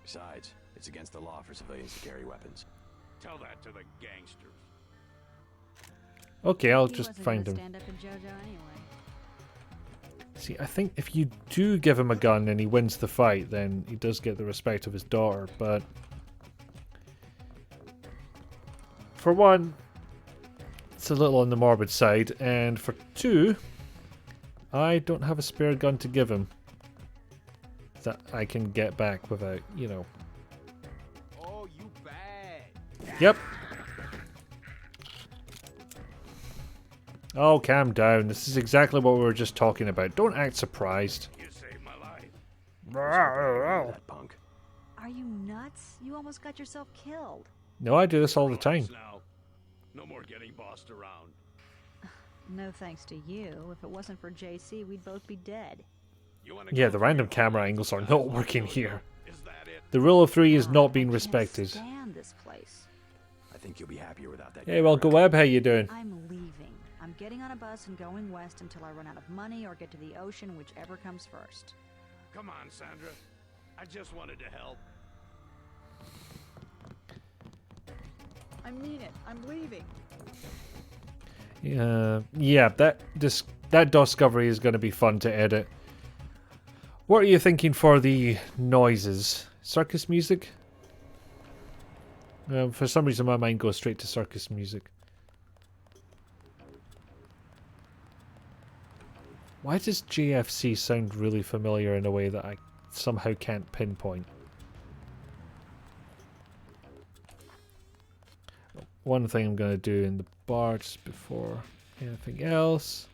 M: Besides, it's against the law for civilians to carry weapons.
V: Tell that to the gangsters.
A: Okay, I'll
P: He
A: just
P: wasn't
A: find
P: gonna
A: him.
P: stand up to JoJo anyway.
A: See, I think if you do give him a gun and he wins the fight, then he does get the respect of his daughter, but... For one, it's a little on the morbid side, and for two, I don't have a spare gun to give him that I can get back without, you know...
V: Oh, you bad.
A: Yep. Oh, calm down. This is exactly what we were just talking about. Don't act surprised.
V: You saved my life.
M: That punk.
P: Are you nuts? You almost got yourself killed.
A: No, I do this all the time.
V: Now, no more getting bossed around.
P: No thanks to you. If it wasn't for JC, we'd both be dead.
A: Yeah, the random camera angles are not working here. The rule of three is not being respected.
P: Stand this place.
M: I think you'll be happier without that.
A: Hey, well, go Web, how you doing?
P: I'm leaving. I'm getting on a bus and going west until I run out of money or get to the ocean, whichever comes first.
V: Come on, Sandra. I just wanted to help.
P: I mean it. I'm leaving.
A: Yeah, that discovery is going to be fun to edit. What are you thinking for the noises? Circus music? For some reason my mind goes straight to circus music. Why does JFC sound really familiar in a way that I somehow can't pinpoint? One thing I'm going to do in the bar just before anything else.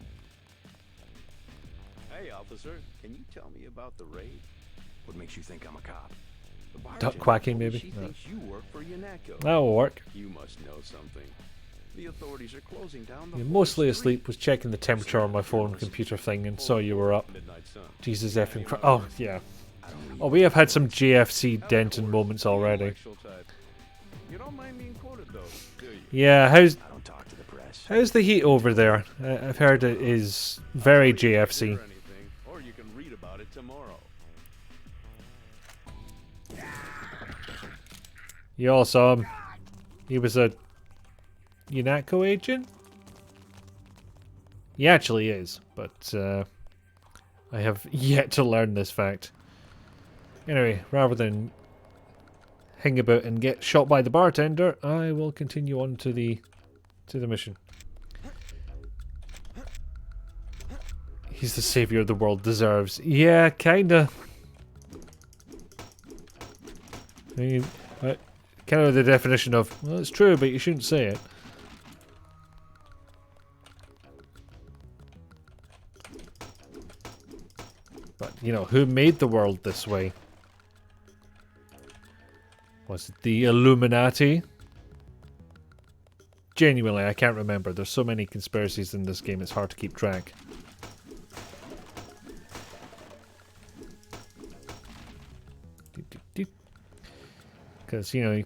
V: Hey, officer, can you tell me about the raid?
M: What makes you think I'm a cop?
A: Duck quacking, maybe?
V: She
A: No.
V: thinks you work for Yanako.
A: That'll work.
V: You must know something. The authorities are closing down the
A: You're
V: whole
A: mostly
V: street.
A: asleep, was checking the temperature on my phone computer thing and saw you were up. Jesus effing Christ. Oh, yeah. Oh, we have had some JFC Denton moments already.
V: You don't mind being quoted, though, do you?
A: Yeah, how's
M: press.
A: How's the heat over there? I've heard it is very JFC.
V: Or you can read about it tomorrow.
A: You all saw him. He was a UNATCO agent? He actually is, but I have yet to learn this fact. Anyway, rather than hang about and get shot by the bartender, I will continue on to the mission. He's the savior the world deserves. Yeah, kinda. I mean, kind of the definition of, well, it's true, but you shouldn't say it. But, you know, who made the world this way? Was it the Illuminati? Genuinely, I can't remember. There's so many conspiracies in this game, it's hard to keep track. Because, you know,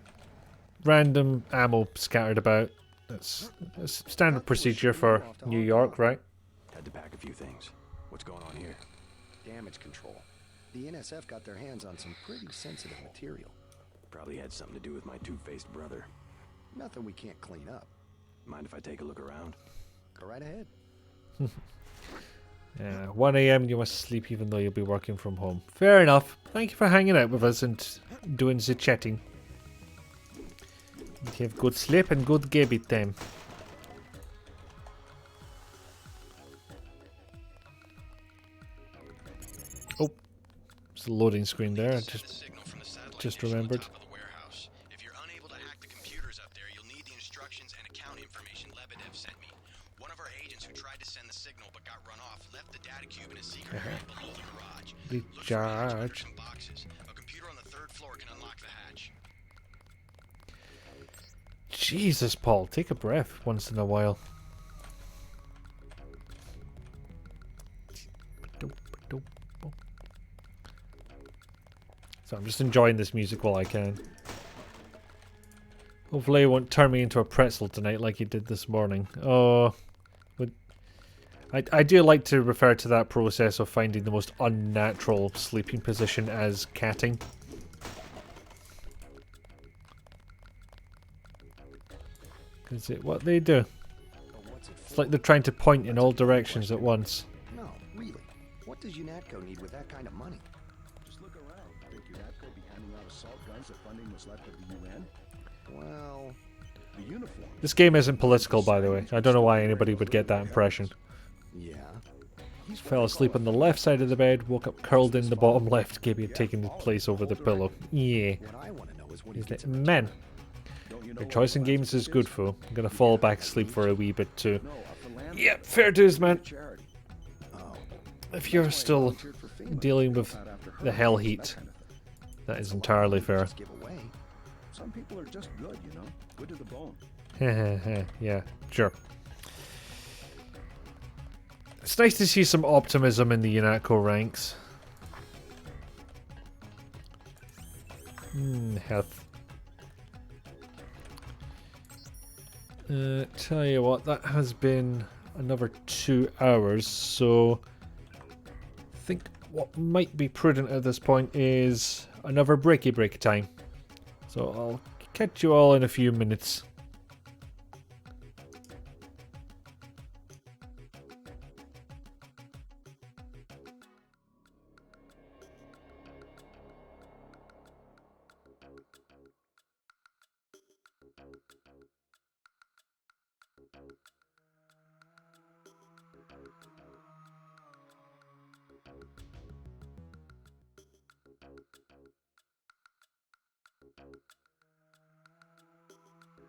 A: random ammo scattered about. That's standard procedure for New York, right?
E: Had to pack a few things. What's going on here?
B: Damage control. The NSF got their hands on some pretty sensitive material.
E: Probably had something to do with my two-faced brother.
B: Nothing we can't clean up.
E: Mind if I take a look around?
B: Go right ahead.
A: 1 AM you must sleep even though you'll be working from home. Fair enough. Thank you for hanging out with us and doing the chatting. You have good sleep and good gaming time. Oh, it's a loading screen there. I just remembered.
G: If you're unable to hack the computers up there, you'll need the instructions and account information Lebedev sent me. One of our agents who tried to send the signal but got run off left the data cube in a secret area below the garage.
A: Recharge.
G: Some boxes. A computer on the 3rd floor can unlock the hatch.
A: Jesus, Paul, take a breath once in a while. So I'm just enjoying this music while I can. Hopefully it won't turn me into a pretzel tonight like he did this morning. Oh, I do like to refer to that process of finding the most unnatural sleeping position as catting. Is it what they do? It's like they're trying to point in all directions at once.
B: No, really. What does UNATCO need with that kind of money?
D: Just look around. Think UNATCO be handing out assault guns if funding was left at the UN?
B: Well,
D: the uniform.
A: This game isn't political, by the way. I don't know why anybody would get that impression.
B: Yeah.
A: Fell asleep on the left side of the bed, woke up curled in the bottom left, Gibby had taken his place over the pillow. Yeah. Men. Your choice in games is good, fool. I'm gonna fall back asleep for a wee bit too. Yep, fair dues, man. If you're still dealing with the hell heat, that is entirely fair.
D: Some people are just good, you know, good to the bone.
A: Yeah, sure. It's nice to see some optimism in the UNATCO ranks. Health. Tell you what, that has been another 2 hours, so I think what might be prudent at this point is another break time. So I'll catch you all in a few minutes.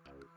G: Thank you.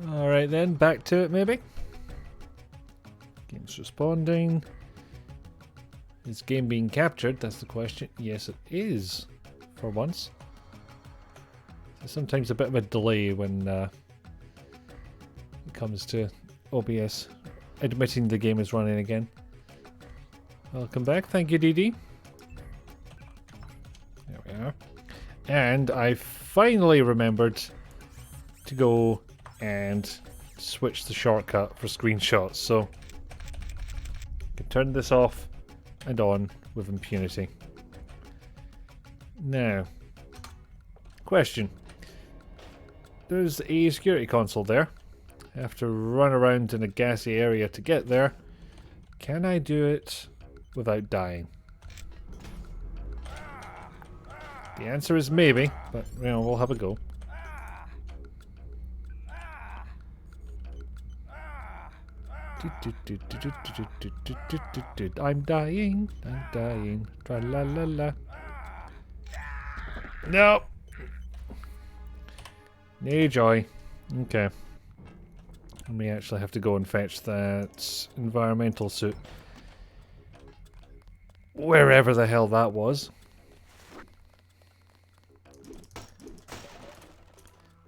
A: Alright then, back to it maybe. Game's responding. Is game being captured? That's the question. Yes, it is. For once. There's sometimes a bit of a delay when it comes to OBS admitting the game is running again. Welcome back. Thank you, DD. There we are. And I finally remembered to go and switch the shortcut for screenshots, so I can turn this off and on with impunity. Now, question. There's a security console there. I have to run around in a gassy area to get there. Can I do it without dying? The answer is maybe, but you know, we'll have a go. I'm dying. I'm dying. Tra la la la. No. No joy. Okay. I may actually have to go and fetch that environmental suit. Wherever the hell that was.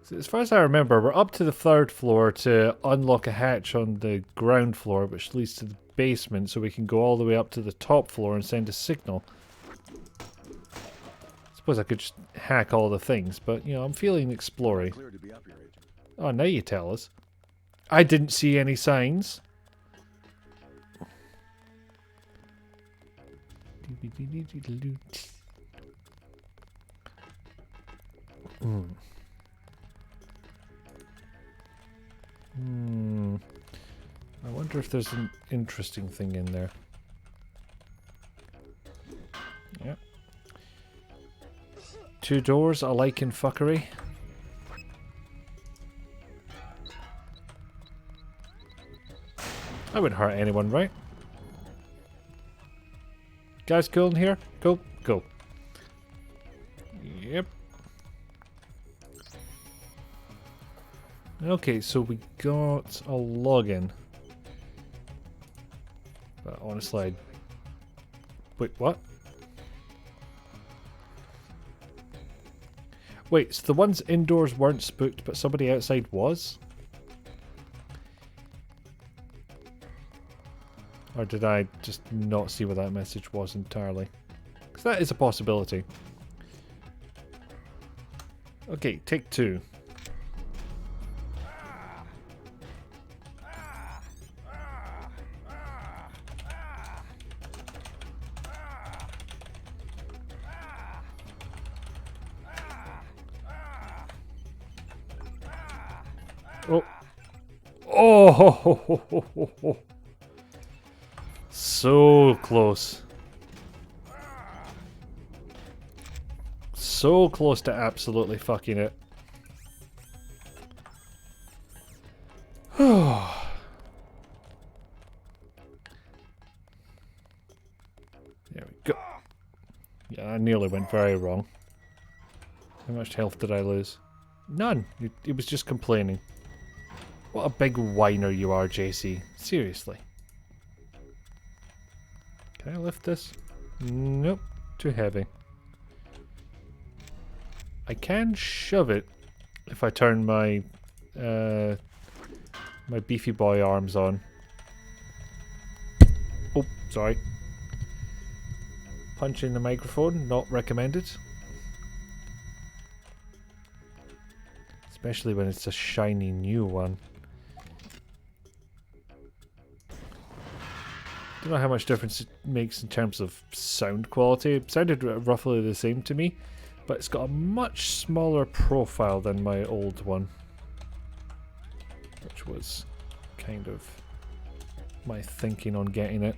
A: So as far as I remember, we're up to the 3rd floor to unlock a hatch on the ground floor, which leads to the basement, so we can go all the way up to the top floor and send a signal. I suppose I could just hack all the things, but, you know, I'm feeling exploring. Oh, now you tell us. I didn't see any signs. I wonder if there's an interesting thing in there. Yeah. 2 doors alike in fuckery. I wouldn't hurt anyone, right? Guys cool in here? Go, go. Yep. Okay, so we got a login. But honestly, I... Wait, what? Wait, so the ones indoors weren't spooked, but somebody outside was? Or did I just not see what that message was entirely? Because that is a possibility. Okay, take 2. Oh. Oh, ho, ho, ho, ho, ho, ho. So close. So close to absolutely fucking it. There we go. Yeah, I nearly went very wrong. How much health did I lose? None. He was just complaining. What a big whiner you are, JC. Seriously. Can I lift this? Nope. Too heavy. I can shove it if I turn my my beefy boy arms on. Oh, sorry. Punching the microphone, not recommended. Especially when it's a shiny new one. Don't know how much difference it makes in terms of sound quality. It sounded roughly the same to me, but it's got a much smaller profile than my old one, which was kind of my thinking on getting it.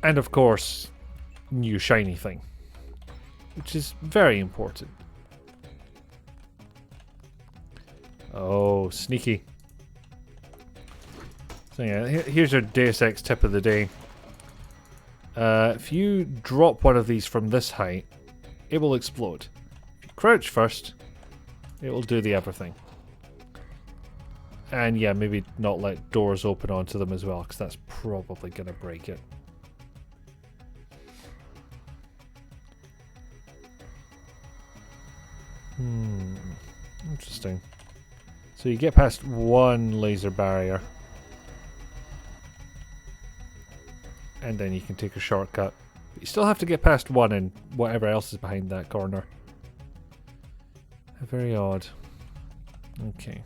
A: And of course, new shiny thing, which is very important. Oh, sneaky. So yeah, here's your Deus Ex tip of the day. If you drop one of these from this height, it will explode. If you crouch first, It will do the everything. And yeah, maybe not let doors open onto them as well, because that's probably going to break it. Interesting. So you get past one laser barrier. And then you can take a shortcut. But you still have to get past one and whatever else is behind that corner. Very odd. Okay.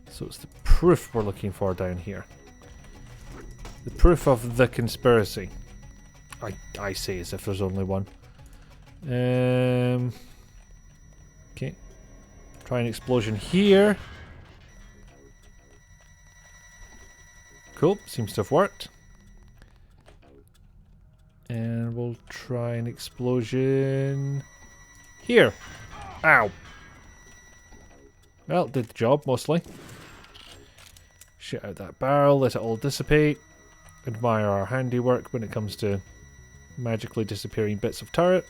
A: So it's the proof we're looking for down here. The proof of the conspiracy. I say as if there's only one. Okay. Try an explosion here. Cool. Seems to have worked. And we'll try an explosion here. Ow. Well, did the job, mostly. Shit out that barrel, let it all dissipate. Admire our handiwork when it comes to magically disappearing bits of turret.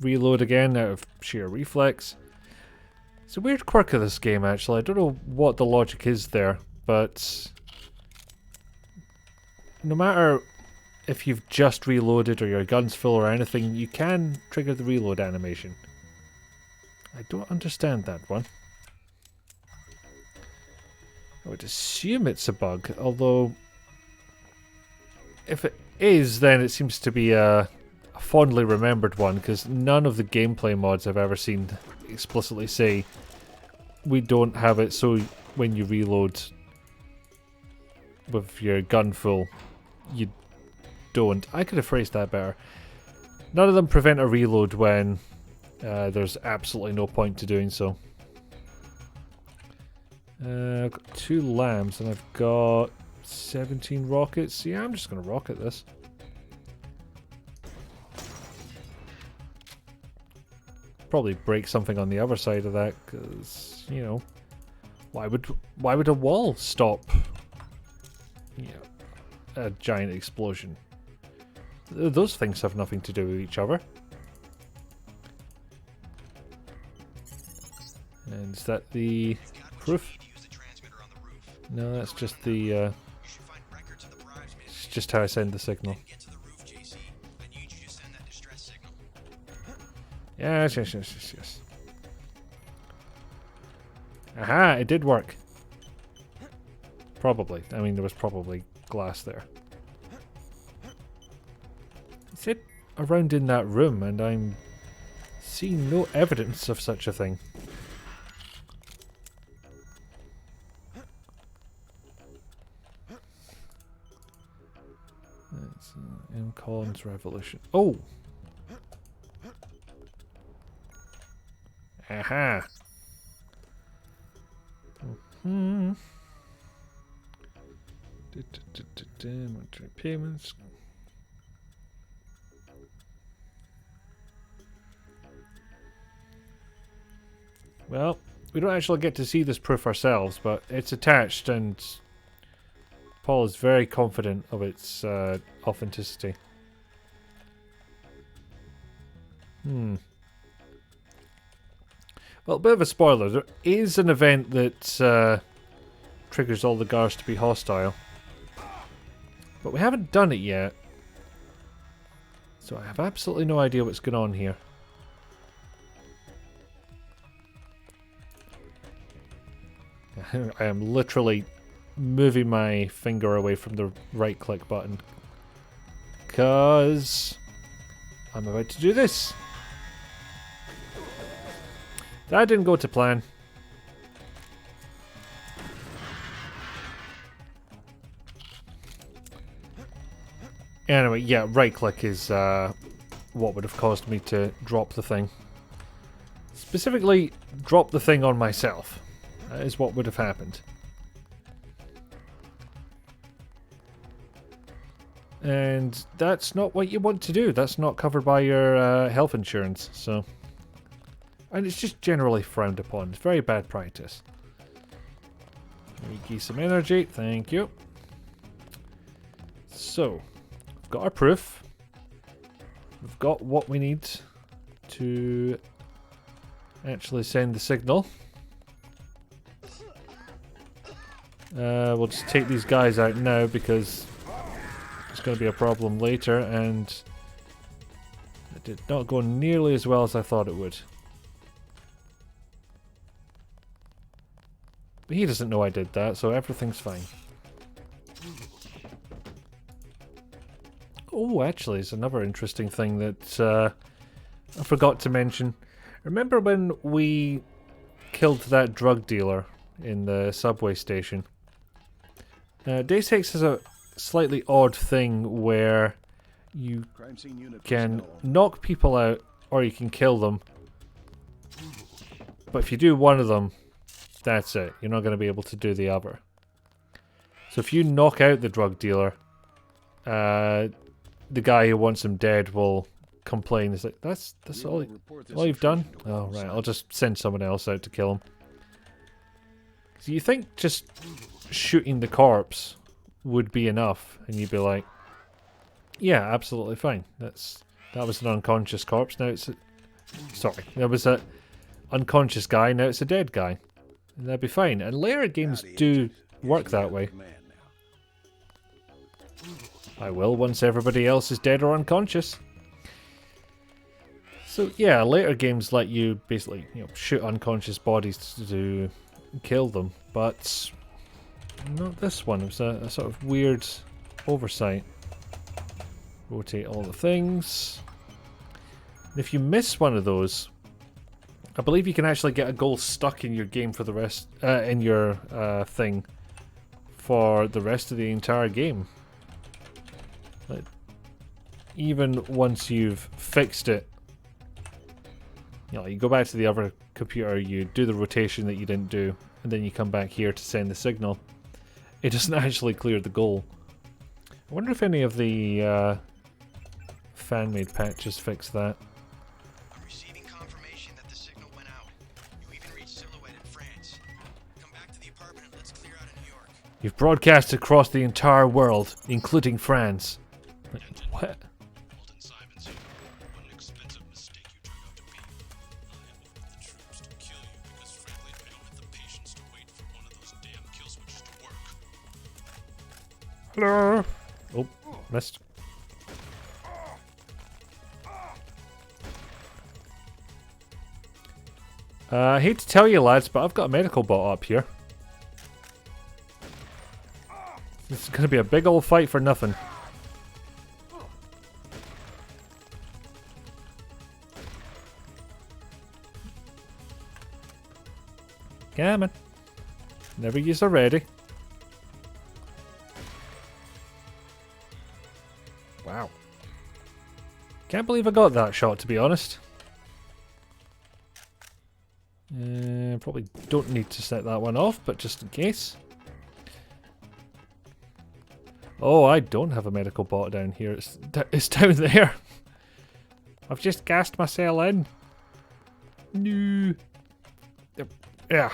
A: Reload again out of sheer reflex. It's a weird quirk of this game, actually. I don't know what the logic is there, but no matter if you've just reloaded or your gun's full or anything, you can trigger the reload animation. I don't understand that one. I would assume it's a bug, although if it is, then it seems to be a fondly remembered one, because none of the gameplay mods I've ever seen explicitly say we don't have it so when you reload with your gun full, you don't. I could have phrased that better. None of them prevent a reload when there's absolutely no point to doing so. I've got 2 lambs and I've got 17 rockets. Yeah, I'm just going to rocket this. Probably break something on the other side of that, because, you know, why would a wall stop a giant explosion? Those things have nothing to do with each other. And is that the proof? No, that's just the it's just how I send the signal. Yes. Aha, it did work. Probably. I mean, there was probably glass there. It's it around in that room, and I'm seeing no evidence of such a thing. That's M. Collins Revolution. Oh! Aha! Monetary payments. Well, we don't actually get to see this proof ourselves, but it's attached, and Paul is very confident of its authenticity. Well, a bit of a spoiler. There is an event that triggers all the guards to be hostile. But we haven't done it yet. So I have absolutely no idea what's going on here. I am literally moving my finger away from the right click button. Because I'm about to do this. That didn't go to plan. Anyway, yeah, right click is what would have caused me to drop the thing. Specifically, drop the thing on myself. That is what would have happened. And that's not what you want to do. That's not covered by your health insurance, so... And it's just generally frowned upon. It's very bad practice. Give some energy. Thank you. So, we've got our proof. We've got what we need to actually send the signal. We'll just take these guys out now because it's going to be a problem later, and it did not go nearly as well as I thought it would. But he doesn't know I did that, so everything's fine. Oh, actually, there's another interesting thing that I forgot to mention. Remember when we killed that drug dealer in the subway station? Deus Ex has a slightly odd thing where you can knock people out or you can kill them. But if you do one of them, that's it. You're not going to be able to do the other. So if you knock out the drug dealer, the guy who wants him dead will complain. It's like, that's all you've done? Oh, right. I'll just send someone else out to kill him. So you think just shooting the corpse would be enough, and you'd be like, yeah, absolutely fine. That was an unconscious corpse. Now it's sorry, that was a unconscious guy. Now it's a dead guy, and that'd be fine. And later games do work that way. I will once everybody else is dead or unconscious. So yeah, later games let you basically shoot unconscious bodies to kill them, but not this one. It was a sort of weird oversight. Rotate all the things. And if you miss one of those, I believe you can actually get a goal stuck in your game for the rest, in your thing, for the rest of the entire game. Like, even once you've fixed it, you go back to the other computer, you do the rotation that you didn't do, and then you come back here to send the signal. It doesn't actually clear the goal. I wonder if any of the fan-made patches fix that.
E: I'm receiving confirmation that the signal went out. You even reached Silhouette in France. Come back to the apartment and let's clear out of New York.
A: You've broadcast across the entire world, including France. Like, what? Hello. Oh, missed. I hate to tell you lads, but I've got a medical bot up here. This is going to be a big old fight for nothing. Come on. Never use are ready. Wow. Can't believe I got that shot, to be honest. Probably don't need to set that one off, but just in case. Oh, I don't have a medical bot down here. It's down there. I've just gassed myself in. No. Yeah.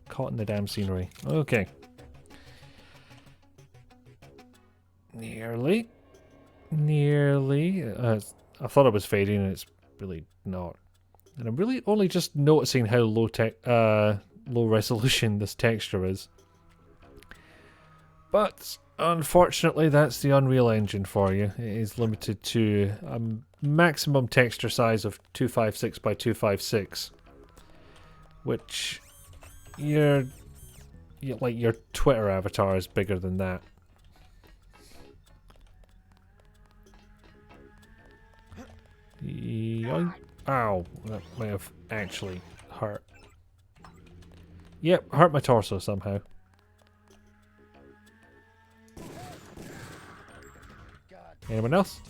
A: Caught in the damn scenery. Okay. Nearly. I thought it was fading, and it's really not. And I'm really only just noticing how low resolution this texture is. But unfortunately, that's the Unreal Engine for you. It is limited to a maximum texture size of 256 by 256, which your Twitter avatar is bigger than that. Ow, that may have actually hurt. Yep, hurt my torso somehow. Anyone else?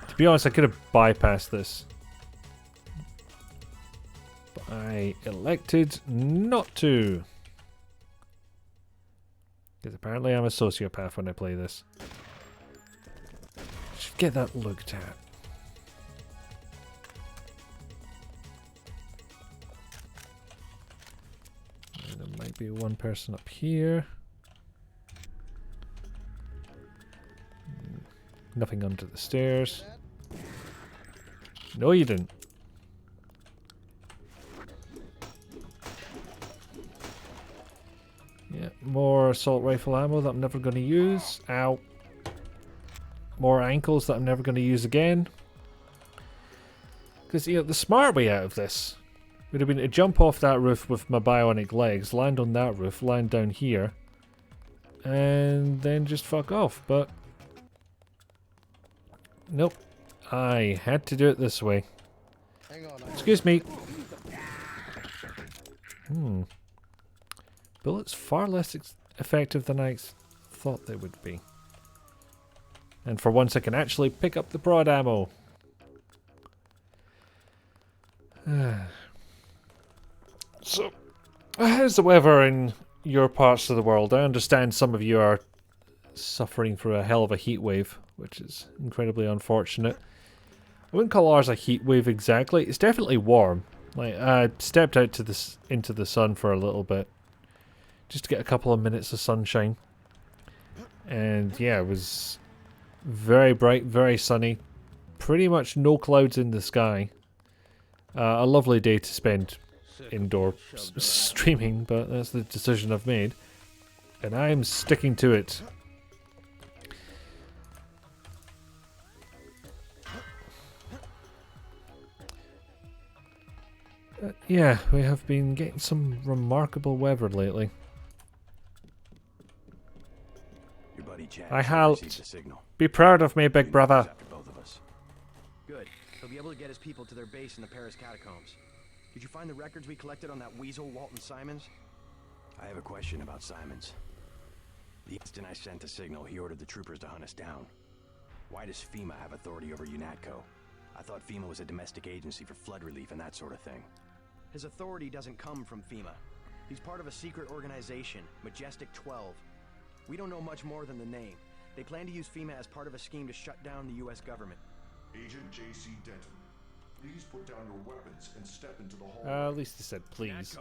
A: To be honest, I could have bypassed this. But I elected not to. Because apparently I'm a sociopath when I play this. Should get that looked at. There might be one person up here. Nothing under the stairs. No, you didn't. More assault rifle ammo that I'm never going to use. Ow. More ankles that I'm never going to use again. Because, you know, the smart way out of this would have been to jump off that roof with my bionic legs, land on that roof, land down here, and then just fuck off. But nope. I had to do it this way. Excuse me. Bullets far less effective than I thought they would be. And for once I can actually pick up the broad ammo. So, how's the weather in your parts of the world? I understand some of you are suffering through a hell of a heat wave, which is incredibly unfortunate. I wouldn't call ours a heat wave exactly. It's definitely warm. Like, I stepped out to into the sun for a little bit, just to get a couple of minutes of sunshine. And yeah, it was very bright, very sunny. Pretty much no clouds in the sky. A lovely day to spend indoor streaming, but that's the decision I've made. And I'm sticking to it. Yeah, we have been getting some remarkable weather lately.
E: Your buddy Chad
A: I
E: received
A: helped.
E: the signal.
A: Be proud of me, big brother.
E: After both of us. Good. He'll be able to get his people to their base in the Paris catacombs. Did you find the records we collected on that weasel, Walton Simons? I have a question about Simons. The instant I sent the signal, he ordered the troopers to hunt us down. Why does FEMA have authority over UNATCO? I thought FEMA was a domestic agency for flood relief and that sort of thing. His authority doesn't come from FEMA. He's part of a secret organization, Majestic 12. We don't know much more than the name. They plan to use FEMA as part of a scheme to shut down the US government.
O: Agent J.C. Denton, please put down your weapons and step into the hall.
A: At least he said please.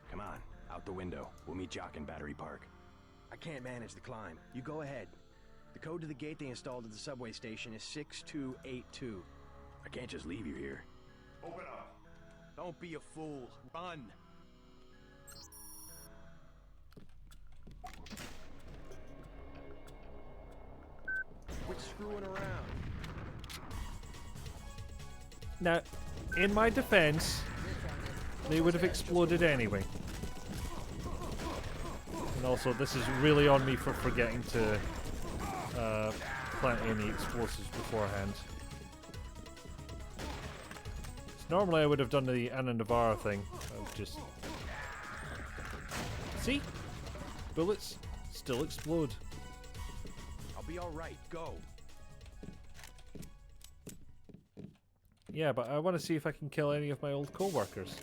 E: Come on, out the window. We'll meet Jock in Battery Park. I can't manage the climb. You go ahead. The code to the gate they installed at the subway station is 6282. I can't just leave you here.
O: Open up.
E: Don't be a fool. Run. Quit screwing around.
A: Now, in my defense, they would have exploded anyway. And also, this is really on me for forgetting to plant any explosives beforehand. Normally I would have done the Anna Navarra thing. I would just... See? Bullets still explode.
E: I'll be alright. Go.
A: Yeah, but I want to see if I can kill any of my old co-workers.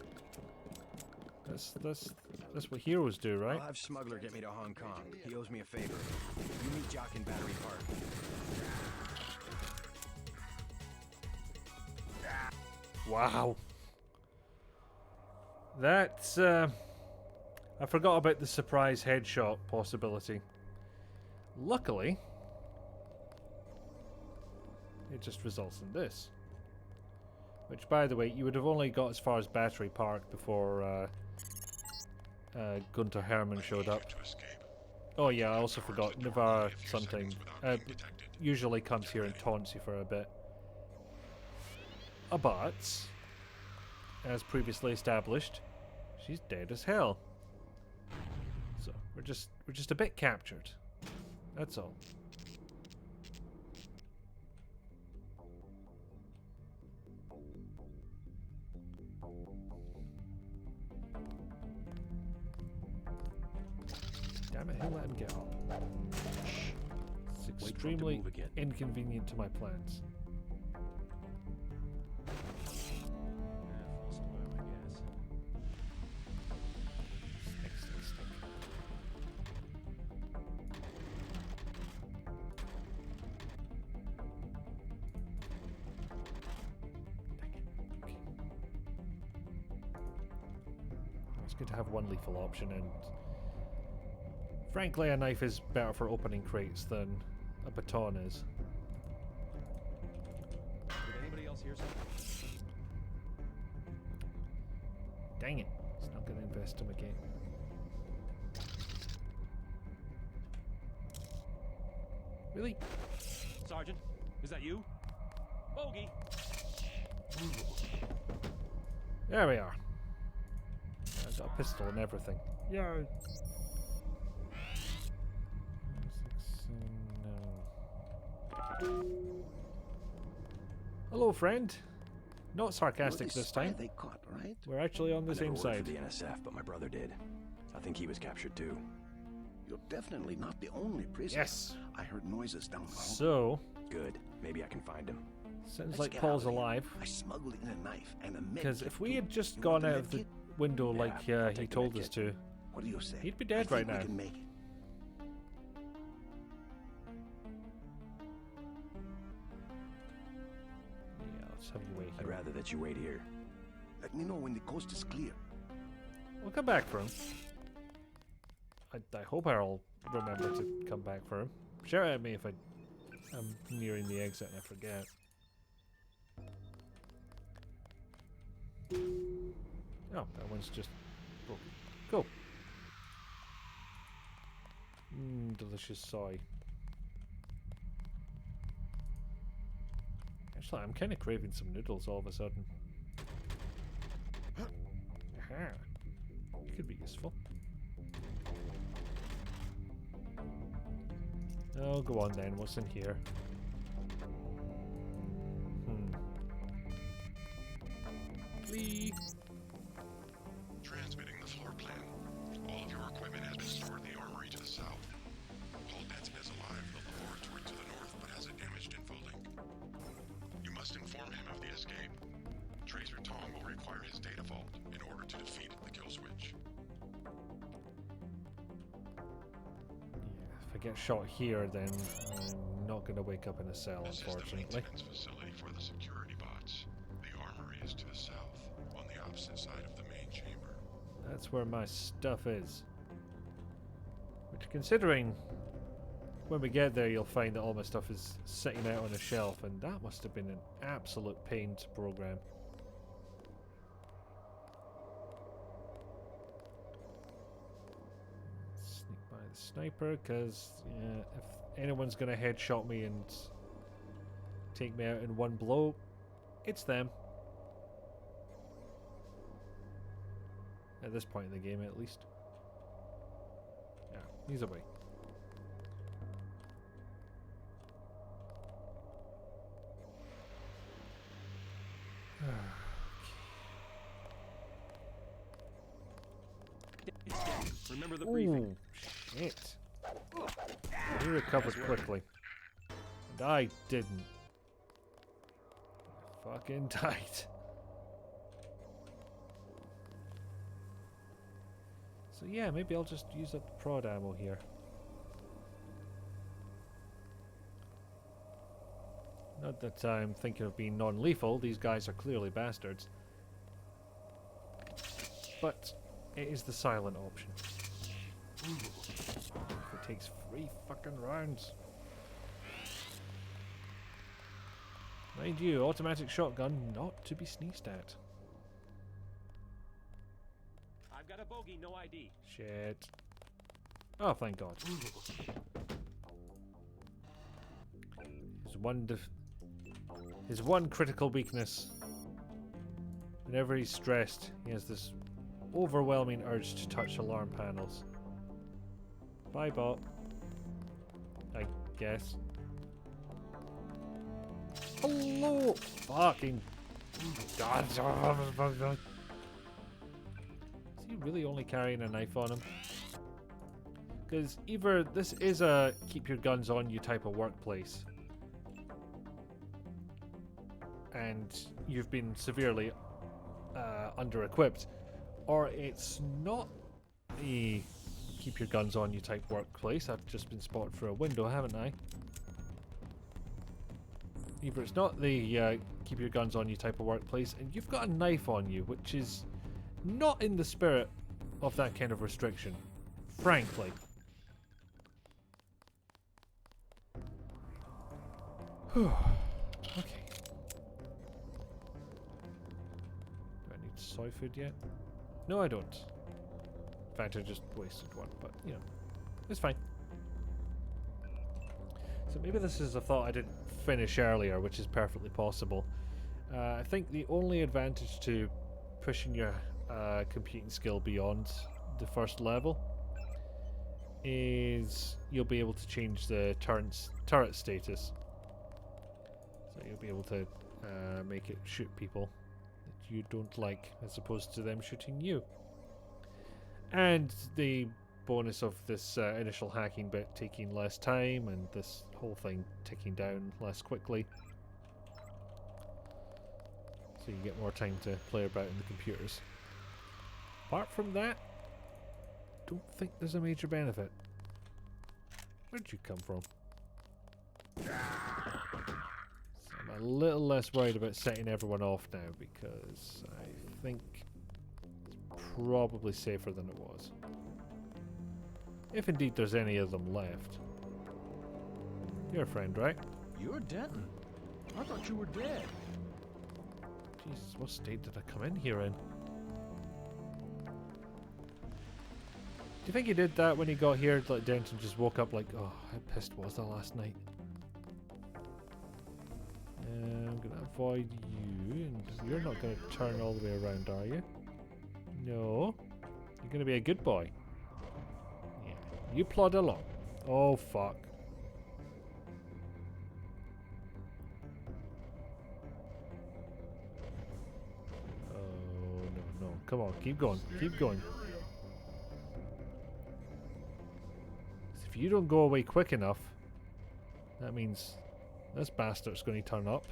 A: That's what heroes do, right?
E: I'll have Smuggler get me to Hong Kong. He owes me a favor. You meet Jock in Battery Park.
A: Wow. That's, I forgot about the surprise headshot possibility. Luckily, it just results in this. Which, by the way, you would have only got as far as Battery Park before Gunter Herman showed up. Oh yeah, I also forgot, Navarra something usually comes here and taunts you for a bit. But, as previously established, she's dead as hell. So we're just a bit captured. That's all. Damn it, he'll let him get on. It's extremely inconvenient to my plans. It's good to have one lethal option, and frankly a knife is better for opening crates than a baton is.
I: Did anybody else hear something?
A: Dang it, it's not going to invest him again. Really?
Q: Sergeant, is that you? Bogey!
A: There we are. I've got a pistol and everything. Yeah. Hello, friend. Not sarcastic this time.
H: They caught, right?
A: We're actually on the same
E: I never
A: side.
E: worked for the NSF, but my brother did. I think he was captured too.
H: You're definitely not the only prisoner.
A: Yes.
H: I heard noises down the hall.
A: So.
E: Good. Maybe I can find him.
A: Sounds
H: Let's
A: like
H: get
A: Paul's
H: out of here.
A: alive.
H: I smuggled in a knife and a med
A: Because
H: kit,
A: if we
H: too.
A: had just
H: You
A: gone
H: want the
A: out
H: med
A: of the
H: kit?
A: window like he
H: Take the
A: told
H: med
A: us
H: kit.
A: to,
H: What do you say?
A: he'd be dead
H: I
A: right
H: think
A: now.
H: we can make it.
A: Yeah, let's have you wait
E: I'd
A: here.
E: rather that you wait here.
H: Let me know when the coast is clear.
A: We'll come back for him. I hope I'll remember to come back for him. Shout at me if I'm nearing the exit and I forget. Oh, that one's just broken. Cool. Delicious soy. Actually, I'm kind of craving some noodles all of a sudden. Aha. Could be useful. Oh, go on then. What's in here? Please.
O: Transmitting the floor plan. All of your equipment has been stored in the armory to the south. Paul Denton is alive in the laboratory to the north, but has a damaged info-link. You must inform him of the escape. Tracer Tom will require his data vault in order to defeat the kill switch.
A: Yeah, if I get shot here, then I'm not going to wake up in a cell,
O: This is the
A: unfortunately.
O: maintenance facility for the security bots. The armory is to the south, on the opposite side of the main chamber.
A: That's where my stuff is. Which, considering when we get there, you'll find that all my stuff is sitting out on a shelf, and that must have been an absolute pain to program. Sneak by the sniper, because if anyone's going to headshot me and take me out in one blow, it's them. At this point in the game, at least. Yeah, he's away.
Q: Remember the briefing.
A: Ooh, shit. He recovered quickly. And I didn't. Fucking tight. So yeah, maybe I'll just use up the prod ammo here. Not that I'm thinking of being non-lethal, these guys are clearly bastards. But it is the silent option. It takes 3 fucking rounds. Mind you, automatic shotgun not to be sneezed at.
Q: I've got a bogey, no ID.
A: Shit. Oh, thank God. His one critical weakness. Whenever he's stressed, he has this overwhelming urge to touch alarm panels. Bye, bot. I guess. Hello! Fucking God. Is he really only carrying a knife on him? Because either this is a keep your guns on you type of workplace, and you've been severely under-equipped, or it's not a keep your guns on you type workplace. I've just been spotted through a window, haven't I? Either it's not the keep your guns on you type of workplace, and you've got a knife on you, which is not in the spirit of that kind of restriction, frankly. Okay. Do I need soy food yet? No, I don't. In fact, I just wasted one, but, you know, it's fine. So maybe this is a thought I didn't finish earlier, which is perfectly possible. I think the only advantage to pushing your computing skill beyond the first level is you'll be able to change the turret status. So you'll be able to make it shoot people that you don't like, as opposed to them shooting you. And the bonus of this initial hacking bit taking less time, and this whole thing ticking down less quickly. So you get more time to play about in the computers. Apart from that, don't think there's a major benefit. Where'd you come from? So I'm a little less worried about setting everyone off now, because I think it's probably safer than it was. If indeed there's any of them left. You're a friend, right?
I: You're Denton. I thought you were dead.
A: Jesus, what state did I come in here in? Do you think he did that when he got here? Like Denton just woke up like, oh, how pissed was I last night? I'm gonna avoid you, and you're not gonna turn all the way around, are you? No. You're gonna be a good boy. Yeah. You plod along. Oh, fuck. Oh, no. Come on, keep going. Keep going. If you don't go away quick enough, that means this bastard's going to turn up.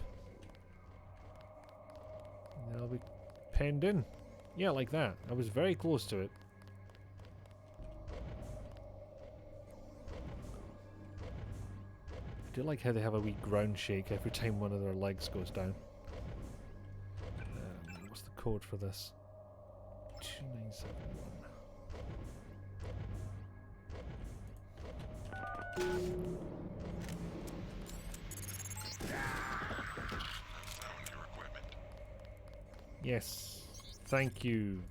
A: And they'll be penned in. Yeah, like that. I was very close to it. I do like how they have a wee ground shake every time one of their legs goes down. What's the code for this? 2971. Yes, thank you.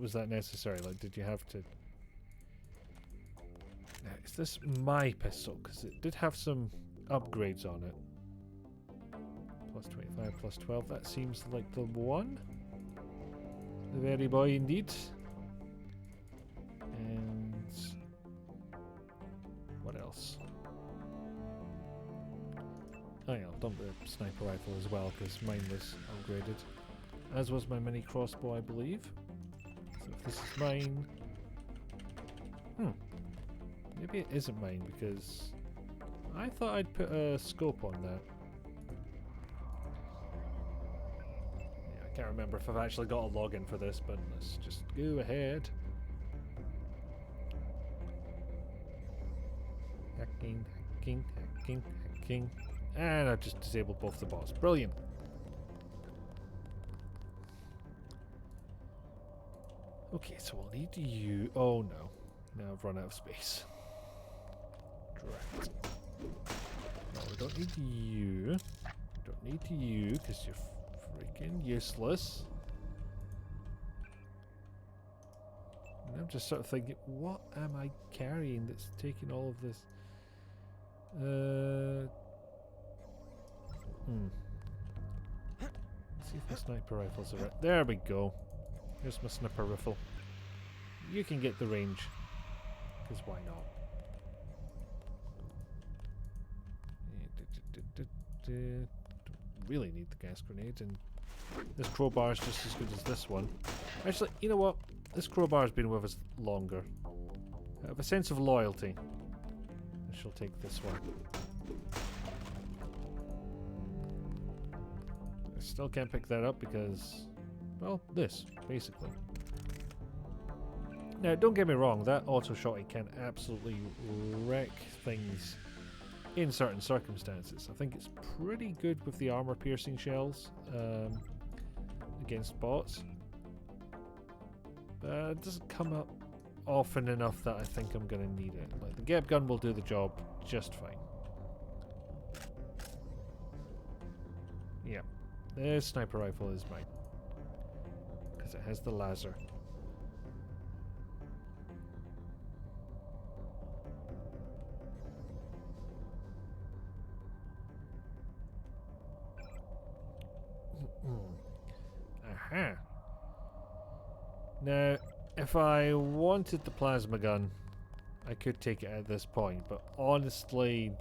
A: Was that necessary? Like, did you have to? Is this my pistol? Because it did have some upgrades on it. Plus 25, plus 12. That seems like the one. The very boy indeed. And what else? Oh yeah, I'll dump the sniper rifle as well, because mine was upgraded. As was my mini crossbow, I believe. So if this is mine... Maybe it isn't mine, because I thought I'd put a scope on that. Yeah, I can't remember if I've actually got a login for this, but let's just go ahead. Hacking, hacking, hacking, hacking. And I've just disabled both the bots. Brilliant. Okay, so we'll need you. Oh no. Now I've run out of space. Drat. No, we don't need you. Don't need you because you're freaking useless. And I'm just sort of thinking, what am I carrying that's taking all of this? Let's see if my sniper rifles are right. There we go. Here's my sniper rifle. You can get the range. Because why not? Don't really need the gas grenade, and this crowbar is just as good as this one. Actually, you know what? This crowbar has been with us longer. I have a sense of loyalty. I shall take this one. I still can't pick that up because, well, this, basically. Now, don't get me wrong, that auto shotty can absolutely wreck things in certain circumstances. I think it's pretty good with the armor-piercing shells against bots. But it doesn't come up often enough that I think I'm going to need it. Like, the Geb gun will do the job just fine. Yeah, this sniper rifle is mine. Because it has the laser. Now, if I wanted the plasma gun, I could take it at this point, but honestly,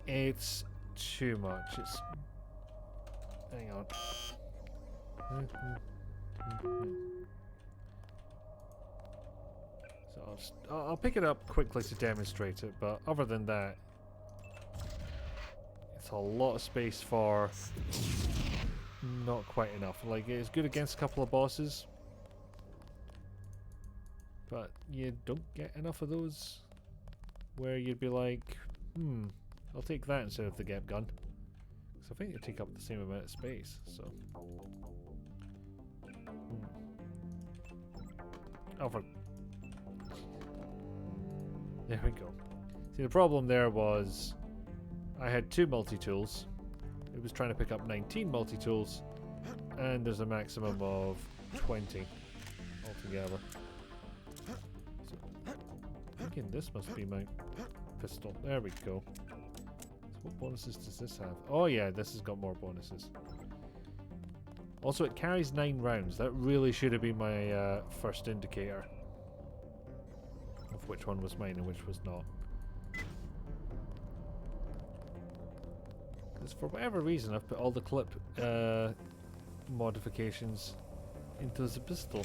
A: it's too much. It's... Hang on. So I'll pick it up quickly to demonstrate it, but other than that, it's a lot of space for not quite enough. Like, it's good against a couple of bosses, but you don't get enough of those where you'd be like, I'll take that instead of the Gep gun. Because I think they take up the same amount of space, so... There we go. See, the problem there was I had 2 multi-tools. It was trying to pick up 19 multi-tools, and there's a maximum of 20 altogether. So, thinking this must be my pistol. There we go. So what bonuses does this have? Oh yeah, this has got more bonuses. Also, it carries 9 rounds. That really should have been my first indicator of which one was mine and which was not. Because for whatever reason, I've put all the clip modifications into the pistol.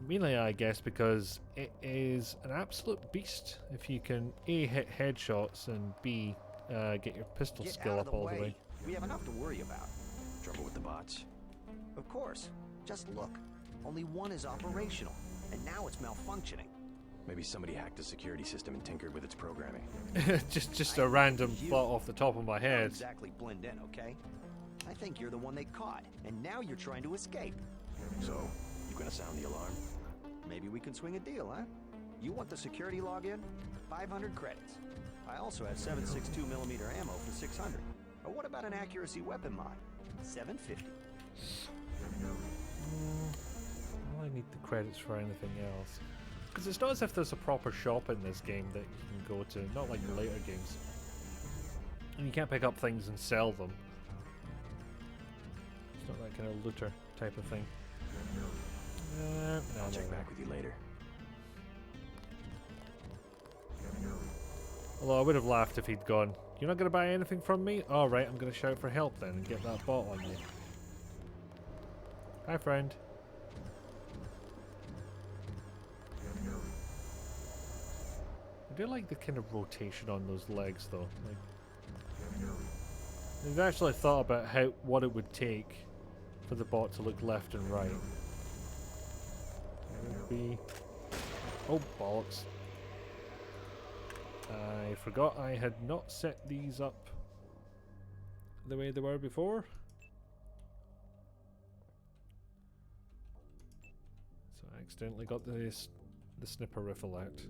A: Mainly, I guess, because it is an absolute beast if you can A, hit headshots, and B, get your pistol skill up all the way.
B: We have enough to worry about.
E: Trouble with the bots?
B: Of course. Just look. Only one is operational, and now it's malfunctioning.
E: Maybe somebody hacked the security system and tinkered with its programming.
A: just a random thought off the top of my head.
B: Don't exactly blend in, okay? I think you're the one they caught, and now you're trying to escape.
E: So, you gonna sound the alarm?
B: Maybe we can swing a deal, huh? You want the security login? 500 credits. I also have 7.62mm ammo for 600. Or what about an accuracy weapon mod? 750.
A: I need the credits for anything else. Because it's not as if there's a proper shop in this game that you can go to, not like the later games. And you can't pick up things and sell them. It's not that kind of looter type of thing. No,
E: I'll check back with you later.
A: Although I would have laughed if he'd gone, "You're not going to buy anything from me? Alright, I'm going to shout for help then and get that bot on you." Hi, friend. I do like the kind of rotation on those legs though. Like, they've actually thought about what it would take for the bot to look left and right. It would be... Oh, bollocks. I forgot I had not set these up the way they were before. So I accidentally got the snipper rifle out.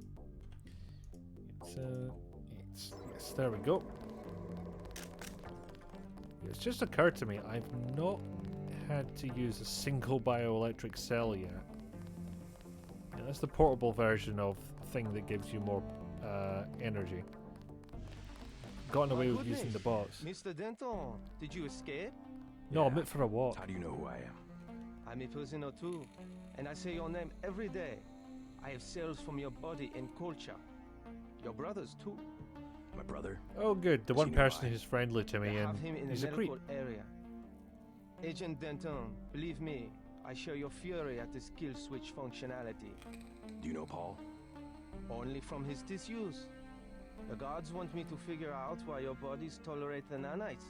A: Yes, there we go. It's just occurred to me, I've not had to use a single bioelectric cell yet. Yeah, that's the portable version of thing that gives you more energy. Gotten away with using the bots.
L: Mr. Denton, did you escape?
A: No, I'm meant for a walk.
E: How do you know who I am?
L: I'm a prisoner too, and I say your name every day. I have cells from your body and culture. Your brothers too.
E: My brother?
A: Oh good, the one person who's friendly to me and he's a creep.
L: Area. Agent Denton, believe me, I share your fury at this kill switch functionality.
E: Do you know Paul?
L: Only from his disuse. The guards want me to figure out why your bodies tolerate the nanites.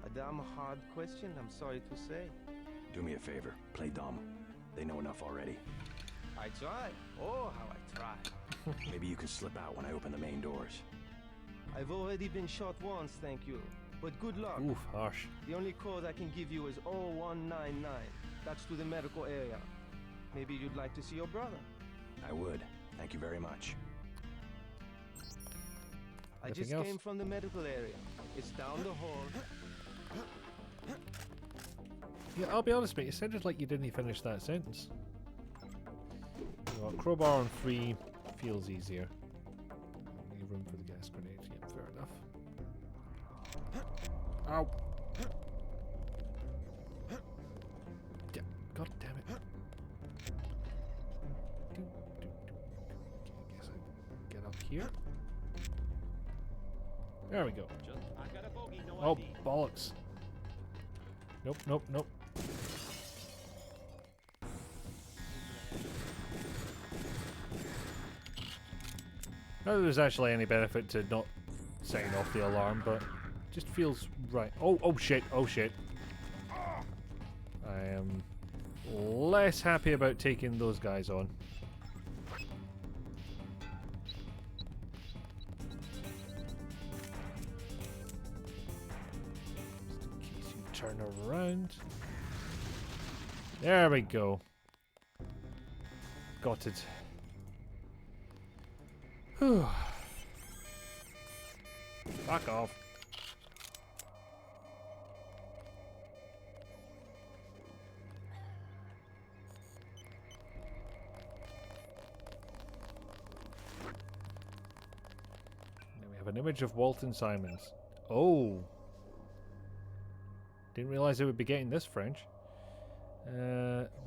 L: A damn hard question, I'm sorry to say.
E: Do me a favor, play dumb. They know enough already.
L: I try. Oh, how I try.
E: Maybe you can slip out when I open the main doors.
L: I've already been shot once, thank you. But good luck.
A: Oof, harsh.
L: The only code I can give you is 0199. That's to the medical area. Maybe you'd like to see your brother.
E: I would. Thank you very much.
L: I just came from the medical area. It's down the hall.
A: Yeah, I'll be honest, mate. It sounded like you didn't finish that sentence. Well, crowbar on 3 feels easier. Leave room for the gas grenade. Yeah, fair enough. Ow! Yeah, here. There we go.
Q: I got a bogey, no
A: Oh,
Q: ID.
A: bollocks. Nope, nope, nope. Not that there's actually any benefit to not setting off the alarm, but it just feels right. Oh, oh shit, oh shit. I am less happy about taking those guys on. Just in case you turn around. There we go. Got it. Whew. Fuck off. Now we have an image of Walton Simons. Oh. Didn't realize I would be getting this French.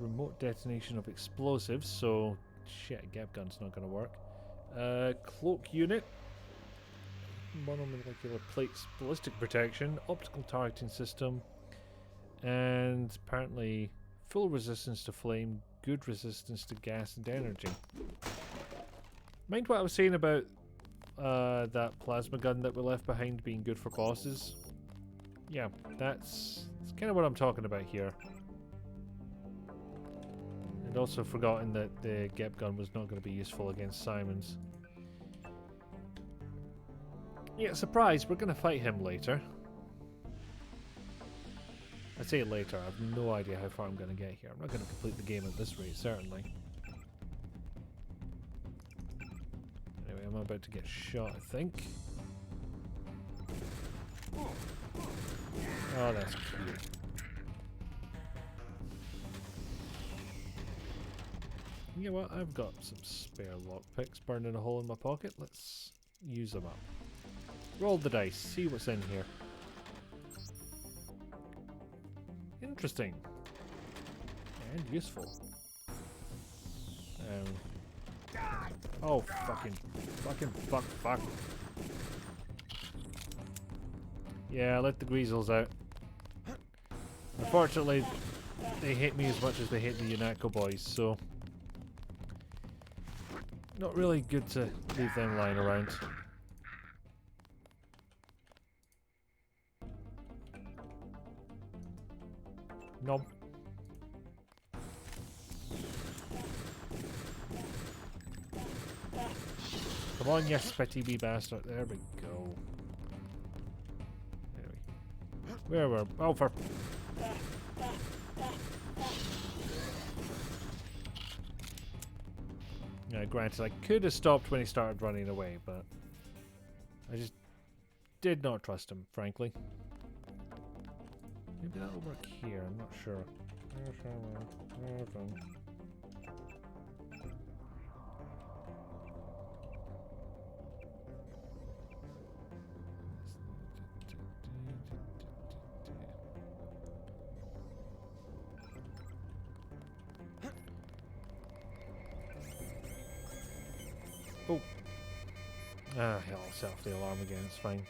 A: Remote detonation of explosives, so shit, a gap gun's not gonna work. Cloak unit. Monomolecular plates, ballistic protection, optical targeting system, and apparently full resistance to flame, good resistance to gas and energy. Mind what I was saying about that plasma gun that we left behind being good for bosses? Yeah, that's kind of what I'm talking about here. And also forgotten that the Gep gun was not going to be useful against Simons. Yeah, surprise, we're going to fight him later. I say later, I have no idea how far I'm going to get here. I'm not going to complete the game at this rate, certainly. Anyway, I'm about to get shot, I think. Oh, that's cute. You know what? I've got some spare lockpicks burning a hole in my pocket. Let's use them up. Roll the dice, see what's in here. Interesting. And useful. Oh, fuck. Yeah, let the greasels out. Unfortunately, they hate me as much as they hate the Unako boys, so... not really good to leave them lying around. Nom. Come on, you spitty wee bastard. There we go. Where were... oh, for... Yeah, granted, I could have stopped when he started running away, but... I just did not trust him, frankly. Maybe that'll work here, I'm not sure. Oh. Ah, hell, I'll set off the alarm again, it's fine.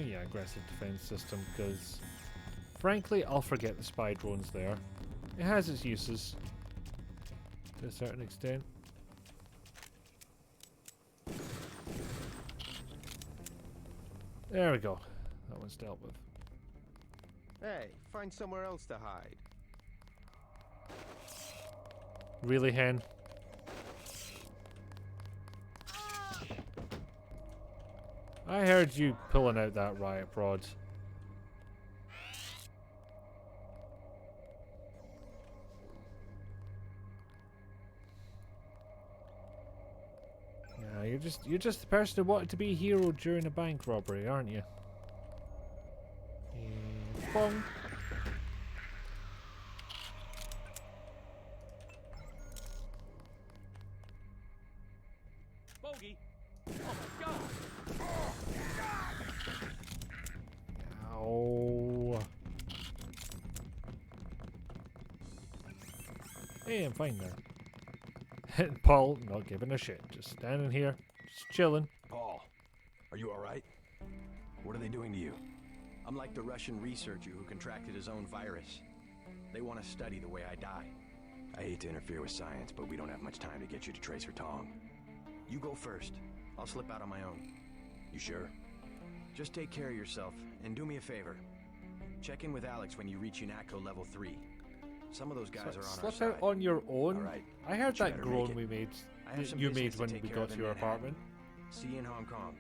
A: Yeah, aggressive defense system, because frankly, I'll forget the spy drone's there. It has its uses, to a certain extent. There we go. That one's dealt with.
L: Hey, find somewhere else to hide.
A: Really, hen? I heard you pulling out that riot prod. Yeah, you're just the person who wanted to be a hero during a bank robbery, aren't you? And bong.
Q: Bogey! Oh my god!
A: Ow. Hey, I'm fine now. Paul, not giving a shit. Just standing here, just chilling.
E: Paul, are you alright? What are they doing to you? I'm like the Russian researcher who contracted his own virus. They want to study the way I die. I hate to interfere with science, but we don't have much time to get you to Tracer Tong. You go first. I'll slip out on my own. You sure? Just take care of yourself, and do me a favor. Check in with Alex when you reach UNATCO level 3. Some of those guys are on our
A: Slip
E: side.
A: out on your own?
E: All right.
A: I heard
E: You
A: that
E: better
A: groan
E: make it.
A: we made.
E: I have some
A: You
E: business
A: made
E: to
A: when
E: take
A: we
E: care
A: got
E: of
A: to
E: in
A: your
E: Manhattan.
A: apartment.
E: See you in Hong Kong.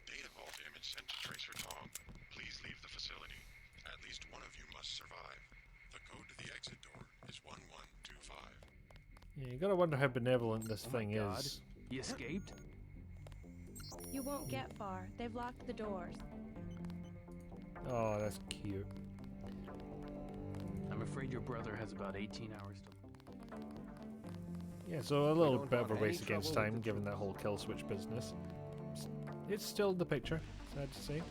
O: Data vault image sent to Tracer Tong. Please leave the facility. At least one of you must survive. The code to the exit door is 1125.
A: Yeah, you gotta wonder how benevolent this thing
I: God.
A: is.
I: He escaped?
R: You won't get far. They've locked the doors.
A: Oh, that's cute.
T: I'm afraid your brother has about 18 hours to...
A: Yeah, so a little
E: don't
A: bit of a
E: want any
A: race against
E: trouble with
A: time,
E: the
A: given that whole kill switch business. It's still in the picture, sad to say.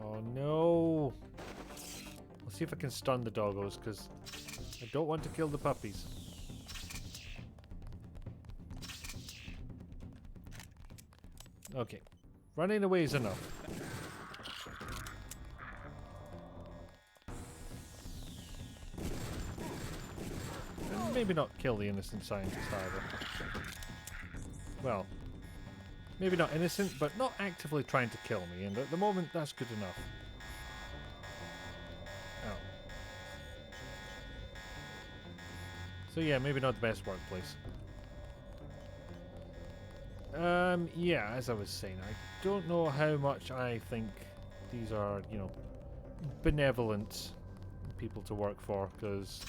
A: Oh no! I'll see if I can stun the doggos, because I don't want to kill the puppies. Okay, running away is enough. And maybe not kill the innocent scientist either. Well, maybe not innocent, but not actively trying to kill me, and at the moment that's good enough. Oh. So yeah, maybe not the best workplace. Yeah, as I was saying, I don't know how much I think these are, you know, benevolent people to work for, because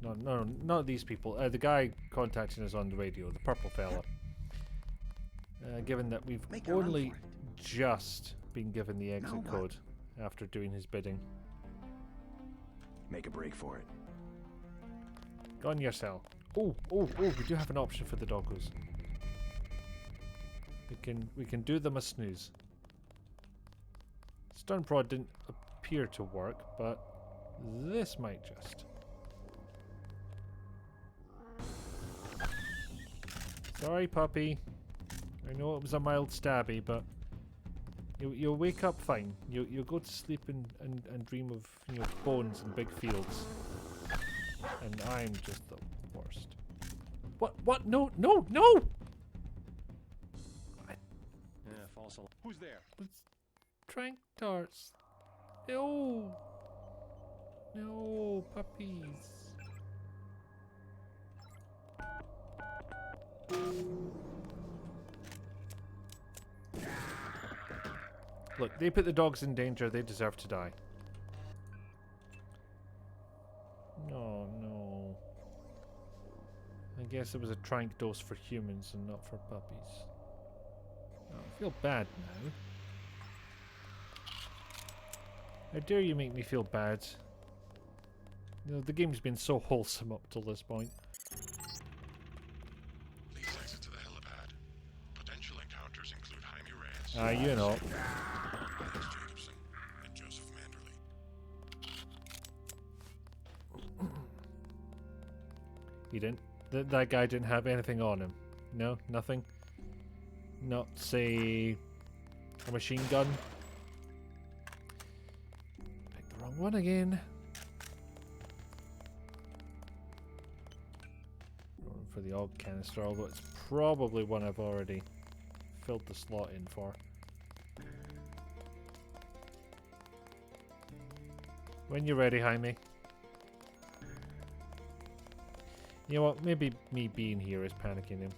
A: no, not these people. The guy contacting us on the radio, the purple fella. Given that we've only just been given the exit code after doing his bidding.
E: Make a break for it.
A: Go on your cell. Oh, we do have an option for the doggos. We can do them a snooze. Stun prod didn't appear to work, but this might just. Sorry, puppy. I know it was a mild stabby, but you'll wake up fine. You'll go to sleep and dream of, you know, bones and big fields. And I'm just the worst. What? No!
N: Yeah, false alarm. Who's there?
A: It's trank darts. No, puppies. Look, they put the dogs in danger. They deserve to die. Oh no. I guess it was a trank dose for humans and not for puppies. Oh, I feel bad now. How dare you make me feel bad? You know, the game's been so wholesome up till this point.
O: Please exit to the helipad. Potential encounters include Jaime Reyes.
A: You know.
O: Alex Jacobson and Joseph Manderley.
A: He didn't. That guy didn't have anything on him. No, nothing. Not say a machine gun. Pick the wrong one again. Going for the AUG canister, although it's probably one I've already filled the slot in for. When you're ready, Jaime. You know what? Maybe me being here is panicking him.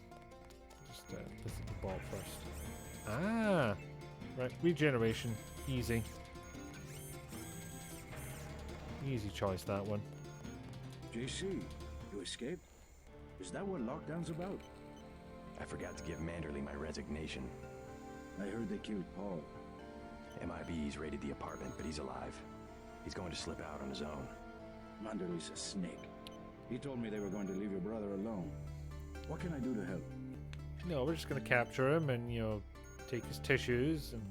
A: Just visit the ball first. Ah! Right, regeneration. Easy. Easy choice, that one.
F: JC, you escaped? Is that what lockdown's about?
E: I forgot to give Manderley my resignation.
F: I heard they killed Paul.
E: MIB's raided the apartment, but he's alive. He's going to slip out on his own.
F: Manderley's a snake. He told me they were going to leave your brother alone. What can I do to help?
A: No, we're just gonna capture him and, you know, take his tissues and,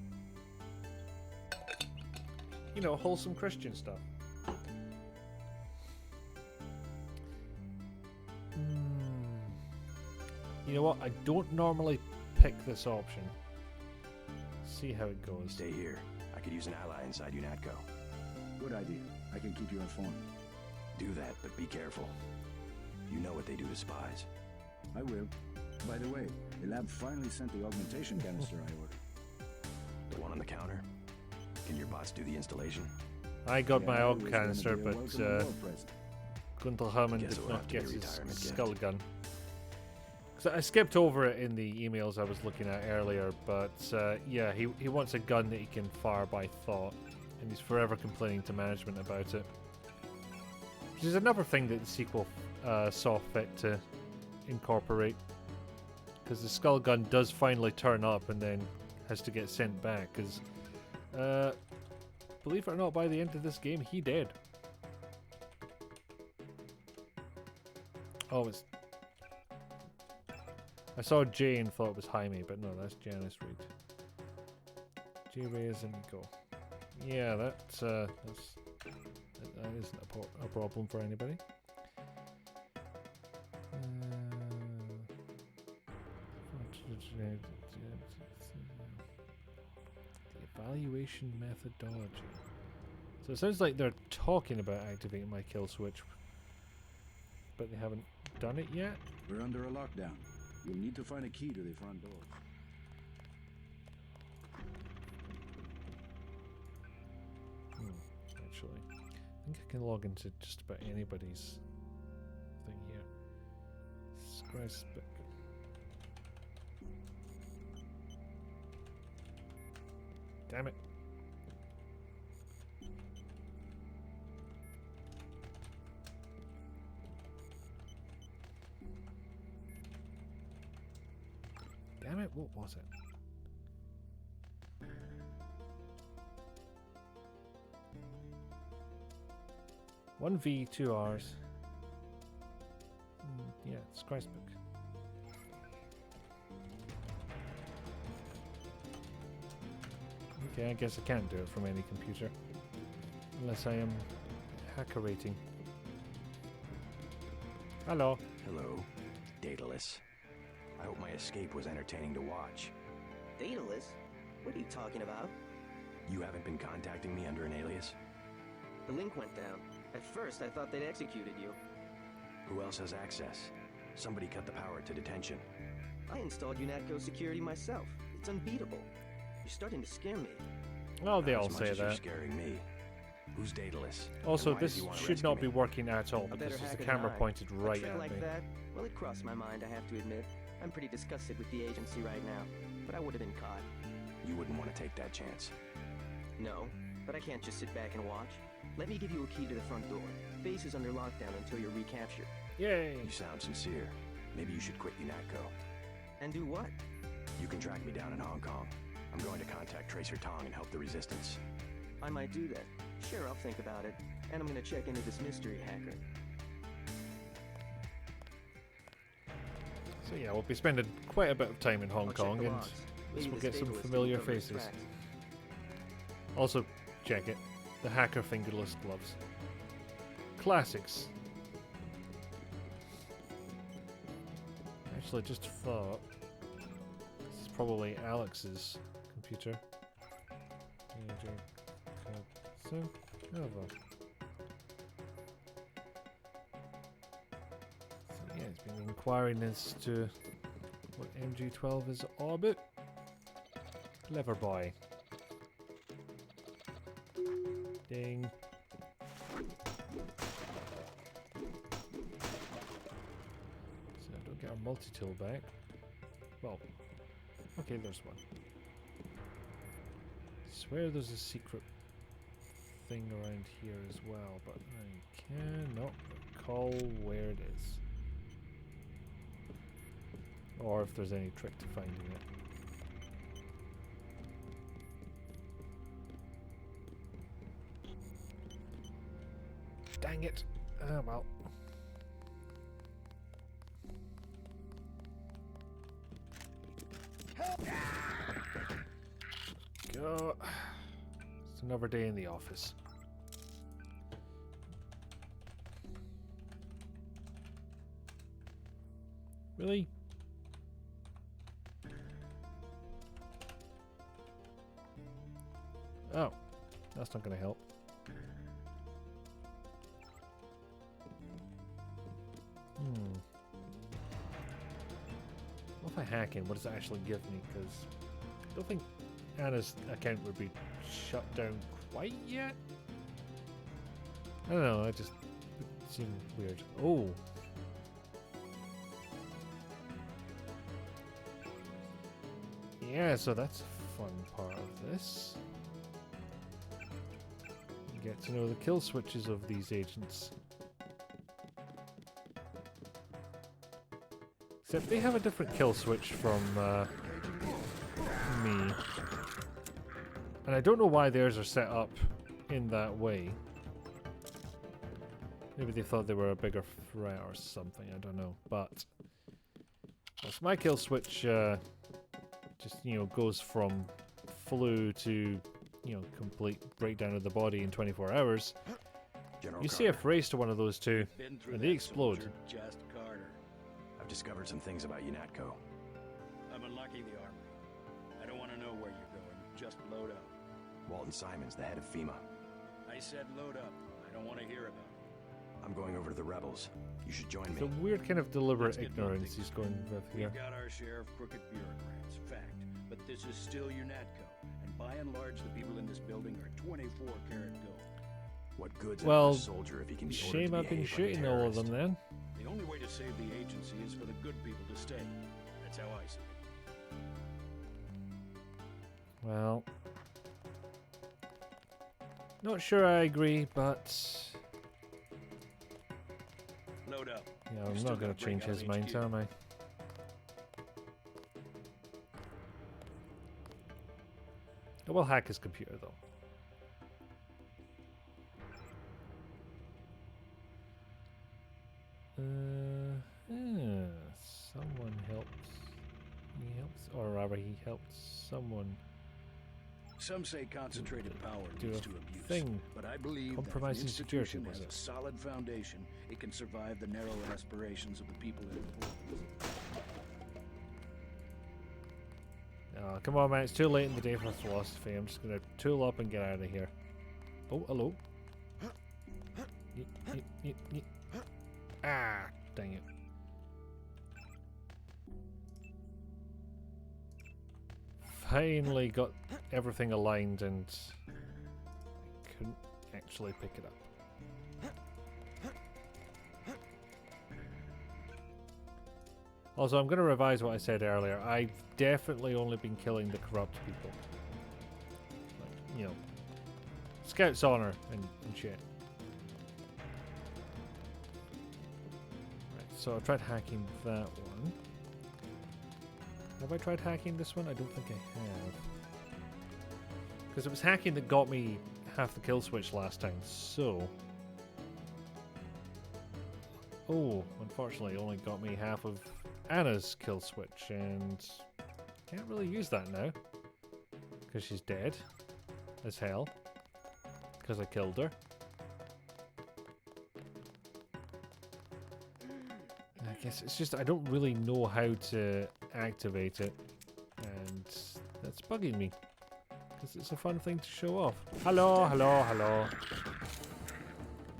A: you know, wholesome Christian stuff. You know what? I don't normally pick this option. See how it goes.
M: Stay here. I could use an ally inside UNATCO.
F: Good idea. I can keep you informed.
M: Do that, but be careful. You know what they do to spies.
F: I will. By the way, the lab finally sent the augmentation canister I ordered.
M: The one on the counter? Can your bots do the installation?
A: I got my
F: Yeah,
A: AUG
F: it was gonna
A: canister,
F: be a
A: but
F: welcome war present.
A: Gunther Herman
M: Guess
A: did
M: we'll
A: not
M: have to
A: get
M: get
A: his
M: retirement gift.
A: skull gun. So I skipped over it in the emails I was looking at earlier, but yeah, he wants a gun that he can fire by thought, and he's forever complaining to management about it. Which is another thing that the sequel saw fit to incorporate, because the skull gun does finally turn up and then has to get sent back, because believe it or not, by the end of this game, he dead. Oh, it's... I saw Jay and thought it was Jaime, but no, that's Janice Reed. J. Reyes and Nico. Yeah, that isn't a problem for anybody. The evaluation methodology. So it sounds like they're talking about activating my kill switch, but they haven't done it yet.
F: We're under a lockdown. You'll need to find a key to the front door.
A: Actually, I think I can log into just about anybody's thing here. Scribe. Damn it. Damn it, what was it? One V, 2 R's. Yeah, it's Christbook. Okay, I guess I can't do it from any computer. Unless I am hacker rating. Hello.
M: Hello, Daedalus. I hope my escape was entertaining to watch.
C: Daedalus? What are you talking about?
M: You haven't been contacting me under an alias?
C: The link went down. At first, I thought they'd executed you.
M: Who else has access? Somebody cut the power to detention.
C: I installed UNATCO security myself. It's unbeatable. You're starting to scare me.
A: Well, they
M: Not
A: all
M: as much
A: say
M: as you're
A: that.
M: scaring me. Who's Daedalus?
A: Also,
M: And why does
A: this
M: he wanna
A: should
M: rescue
A: not
M: me?
A: be working at all
C: A better
A: because there's a
C: hacker
A: camera
C: than I.
A: pointed right
C: A trick
A: at
C: like
A: me.
C: that? Well, it crossed my mind, I have to admit. I'm pretty disgusted with the agency right now, but I would have been caught.
M: You wouldn't want to take that chance.
C: No, but I can't just sit back and watch. Let me give you a key to the front door. Base is under lockdown until you're recaptured.
A: Yay!
M: You sound sincere. Maybe you should quit UNATCO.
C: And do what?
M: You can track me down in Hong Kong. I'm going to contact Tracer Tong and help the Resistance.
C: I might do that. Sure, I'll think about it. And I'm gonna check into this mystery hacker.
A: So yeah, we'll be spending quite a bit of time in Hong
C: I'll check
A: Kong,
C: the
A: and
C: logs.
A: we'll
C: Maybe
A: get
C: this
A: some
C: Daedalus
A: familiar
C: didn't cover his
A: faces.
C: tracks.
A: Also, check it. The hacker fingerless gloves. Classics. Actually, just thought this is probably Alex's computer. So, over. So yeah, it's been inquiring as to what MG12 is all about. Clever boy. Ding. So I don't get our multi-tool back. Well, okay, there's one. I swear there's a secret thing around here as well, but I cannot recall where it is. Or if there's any trick to finding it. Dang it! Oh well. Go. It's another day in the office. Really? Oh, that's not going to help. What if I hack in? What does it actually give me? Because I don't think Anna's account would be shut down quite yet. I don't know, it just seemed weird. Oh. Yeah, so that's a fun part of this. You get to know the kill switches of these agents. Except they have a different kill switch from me. And I don't know why theirs are set up in that way. Maybe they thought they were a bigger threat or something, I don't know. But well, so my kill switch just, you know, goes from flu to, you know, complete breakdown of the body in 24 hours.
E: General
A: You
E: Carter.
A: see a phrase to one of those two, and they explode.
I: Just Carter.
E: I've discovered some things about UNATCO.
I: I'm unlocking the armory. I don't want to know where you're going. Just load up.
E: Walton Simons, the head of FEMA.
I: I said load up. I don't want to hear about it.
E: I'm going over to the rebels. You should join
A: It's
E: me.
A: a weird kind of deliberate
I: Let's get
A: ignorance
I: moving.
A: he's going with here.
I: We've got our share of crooked bureaucrats, fact. But this is still UNATCO, and by and large, the people in this building are 24 karat gold.
E: What good's
A: Well,
E: a soldier if he can be ordered
A: shame
E: to
A: I've been
E: behave like a
A: shooting all of
E: terrorist?
A: them then.
I: The only way to save the agency is for the good people to stay. That's how I see it.
A: Well, not sure I agree, but
I: Load up.
A: yeah,
I: You're
A: I'm
I: still
A: not going
I: gonna
A: to change
I: break out
A: his
I: of
A: mind,
I: HQ.
A: am I? I will hack his computer though. Someone helps. He helps, or rather, he helps someone
I: Some say concentrated power
A: do
I: leads
A: a
I: to abuse,
A: thing.
I: but I believe that if an
A: Compromising security,
I: institution
A: was
I: has
A: it?
I: a solid foundation, it can survive the narrow aspirations of the people it employs.
A: Oh, come on, man. It's too late in the day for philosophy. I'm just going to tool up and get out of here. Oh, hello. Yeet, yeet, yeet, yeet. Ah, dang it. Finally got everything aligned and I couldn't actually pick it up. Also, I'm going to revise what I said earlier. I've definitely only been killing the corrupt people. Like, you know, Scout's honor and shit. Right, so I tried hacking that one. Have I tried hacking this one? I don't think I have. Because it was hacking that got me half the kill switch last time, so... Oh, unfortunately it only got me half of Anna's kill switch, and can't really use that now. Because she's dead. As hell. Because I killed her. I guess it's just I don't really know how to activate it, and that's bugging me because it's a fun thing to show off. Hello, hello, hello.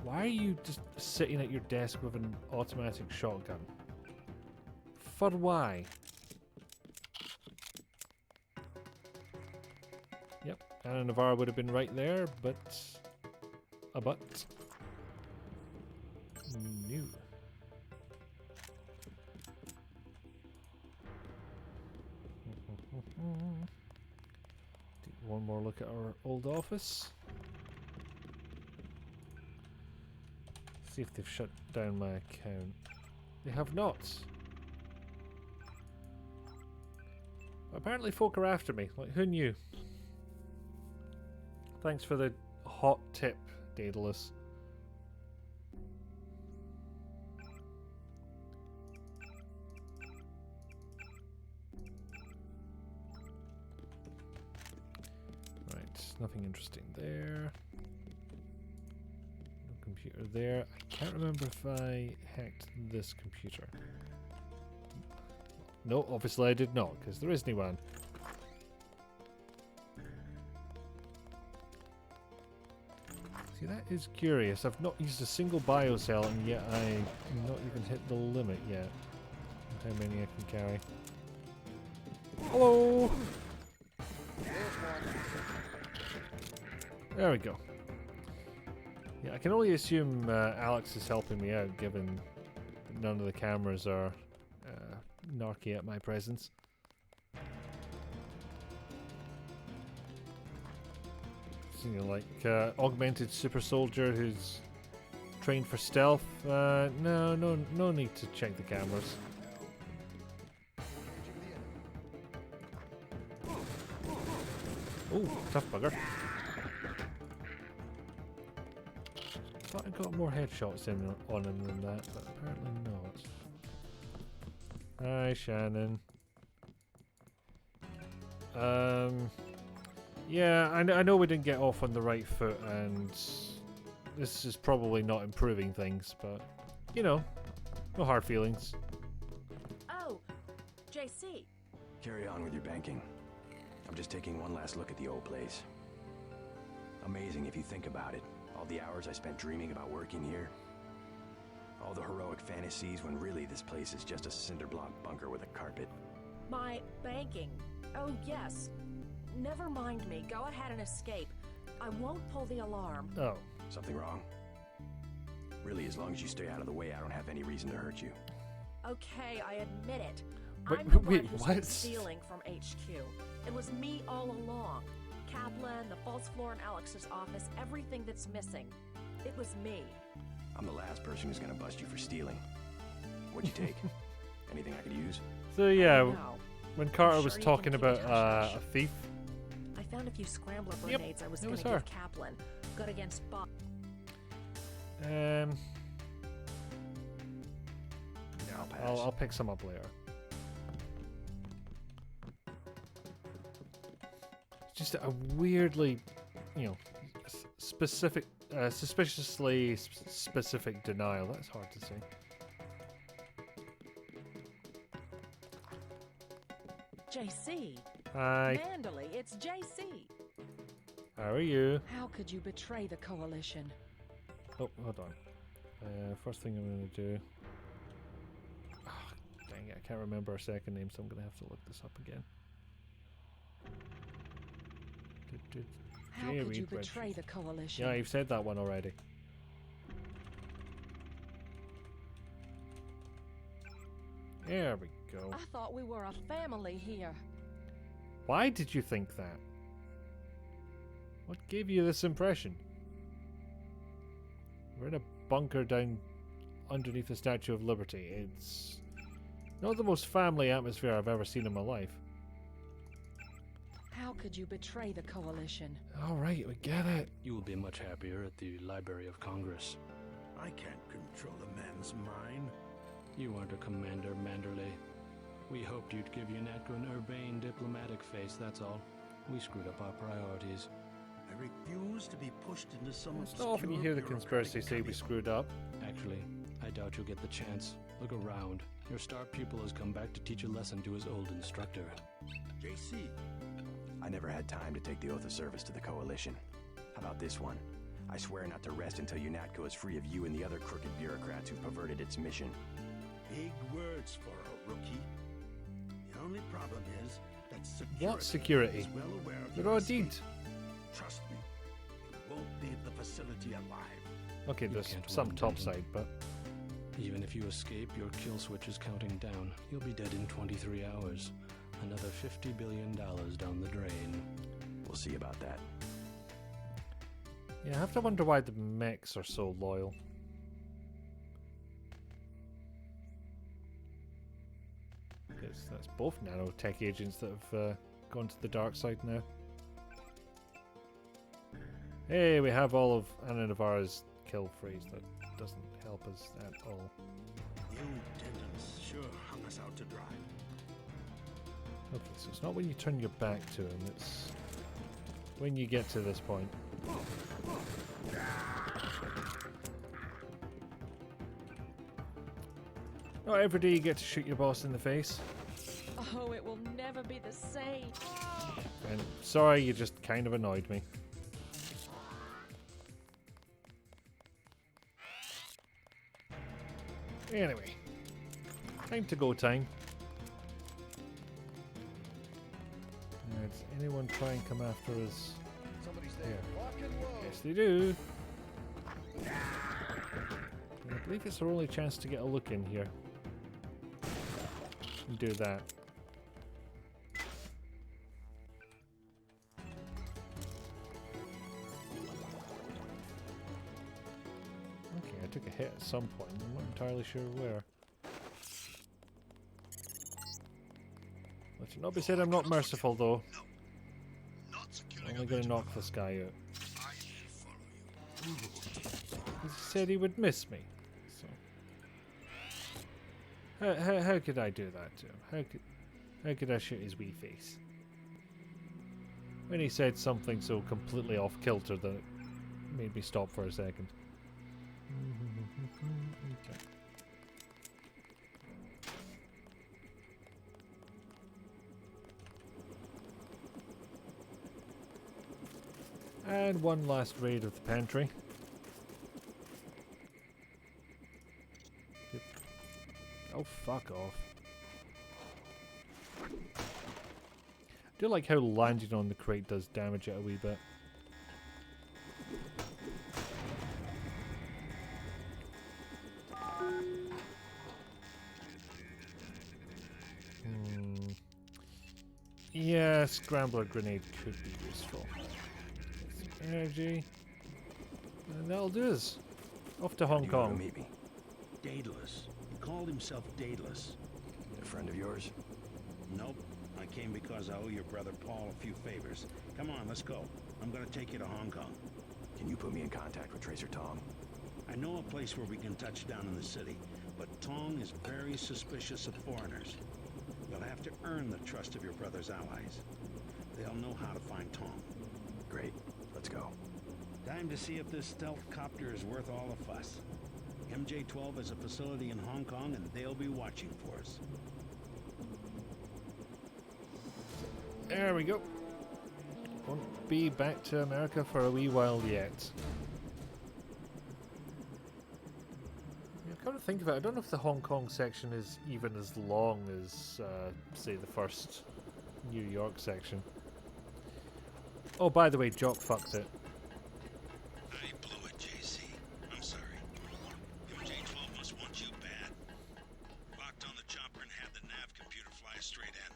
A: Why are you just sitting at your desk with an automatic shotgun? For why? Yep, Anna Navarro would have been right there, but a but. No. Take one more look at our old office. See if they've shut down my account. They have not. Apparently folk are after me. Like, who knew? Thanks for the hot tip, Daedalus. nothing interesting there. No computer there. I can't remember if I hacked this computer. No, obviously I did not, because there isn't one. See, that is curious. I've not used a single biocell, and yet I've not even hit the limit yet. How many I can carry. Hello! There we go. Yeah, I can only assume Alex is helping me out, given that none of the cameras are narky at my presence. You know, like augmented super soldier who's trained for stealth. No need to check the cameras. Oh, tough bugger. Thought I got more headshots on him than that, but apparently not. Hi, Shannon. Yeah, I know we didn't get off on the right foot, and this is probably not improving things, but, you know, no hard feelings.
J: Oh, JC.
E: Carry on with your banking. I'm just taking one last look at the old place. Amazing if you think about it. All the hours I spent dreaming about working here. All the heroic fantasies when really this place is just a cinder block bunker with a carpet.
J: My banking. Oh, yes. Never mind me. Go ahead and escape. I won't pull the alarm.
A: Oh.
E: Something wrong? Really, as long as you stay out of the way, I don't have any reason to hurt you.
J: Okay, I admit it.
A: Wait,
J: I'm the
A: wait,
J: one who's
A: what?
J: been stealing from HQ. It was me all along. Kaplan, the false floor in Alex's office, everything that's missing. It was me.
E: I'm the last person who's gonna bust you for stealing. What'd you take? Anything I could use?
A: So yeah,
J: No.
A: when Carter
J: I'm
A: was
J: sure you
A: talking
J: can keep
A: about
J: it hush-hush.
A: a thief.
J: I found a few scrambler
A: Yep,
J: grenades I was
A: it
J: going
A: was
J: to
A: her.
J: give Kaplan. Good against Bob.
A: No,
E: I'll pass.
A: I'll pick some up later. Just a weirdly, you know, specific, suspiciously specific denial. That's hard to say.
J: JC.
A: Hi.
J: Manderley, it's JC.
A: How are you?
J: How could you betray the coalition?
A: Oh, hold on. First thing I'm going to do. Oh, dang it, I can't remember her second name, so I'm going to have to look this up again.
J: How could you betray the coalition?
A: Yeah, you've said that one already. There we go.
J: I thought we were a family here.
A: Why did you think that? What gave you this impression? We're in a bunker down underneath the Statue of Liberty. It's not the most family atmosphere I've ever seen in my life.
J: How could you betray the coalition?
A: Alright, we get it.
T: You will be much happier at the Library of Congress.
H: I can't control a man's mind.
T: You aren't a commander, Manderley. We hoped you'd give Unatco an urbane diplomatic face, that's all. We screwed up our priorities.
H: I refuse to be pushed into some
A: It's not often you hear the conspiracy say we screwed up.
T: Actually, I doubt you'll get the chance. Look around. Your star pupil has come back to teach a lesson to his old instructor.
H: JC.
E: I never had time to take the oath of service to the Coalition. How about this one? I swear not to rest until UNATCO is free of you and the other crooked bureaucrats who perverted its mission.
H: Big words for a rookie. The only problem is that security,
A: What security?
H: is well aware of
A: They're
H: your
A: all
H: escape.
A: dead.
H: Trust me, you won't leave the facility alive.
A: Okay,
T: You
A: there's
T: can't
A: some
T: win,
A: topside, but
T: Even if you escape, your kill switch is counting down. You'll be dead in 23 hours. Another $50 billion down the drain.
E: We'll see about that.
A: yeah, I have to wonder why the mechs are so loyal. Because that's both nanotech agents that have gone to the dark side now. Hey, we have all of Anna Navarra's kill phrase. That doesn't help us at all.
H: You didn't sure hung us out to dry.
A: Okay, so it's not when you turn your back to him, it's when you get to this point. Not every day you get to shoot your boss in the face.
J: Oh, it will never be the same.
A: And sorry, you just kind of annoyed me. Anyway, time to go time. Does anyone try and come after us?
D: Somebody's
A: there.
D: Rock and roll.
A: Yes, they do. And I believe it's our only chance to get a look in here. And do that. Okay, I took a hit at some point. I'm not entirely sure where. Let it not be said I'm not merciful, though. I'm only going to knock this guy out. He said he would miss me. So how could I do that to him? How could I shoot his wee face? When he said something so completely off kilter that it made me stop for a second. Okay. And one last raid of the pantry. Oh, fuck off. I do like how landing on the crate does damage it a wee bit. Yeah, scrambler grenade could be useful. Some energy. And that'll do us. Off to Hong Kong.
M: Meet me.
H: Daedalus. He called himself Daedalus.
M: A friend of yours?
H: Nope. I came because I owe your brother Paul a few favors. Come on, let's go. I'm gonna take you to Hong Kong.
M: Can you put me in contact with Tracer Tong?
H: I know a place where we can touch down in the city, but Tong is very suspicious of foreigners. You'll have to earn the trust of your brother's allies. They'll know how to find Tong.
M: Great. Let's go.
H: Time to see if this stealth copter is worth all the fuss. MJ-12 has a facility in Hong Kong, and they'll be watching for us.
A: There we go. Won't be back to America for a wee while yet. Come to think of it, I don't know if the Hong Kong section is even as long as, say, the first New York section. Oh, by the way, Jock fucked it.
H: I blew it, JC. I'm sorry. MJ-12 must want you bad. Locked on the chopper and had the nav computer fly straight in.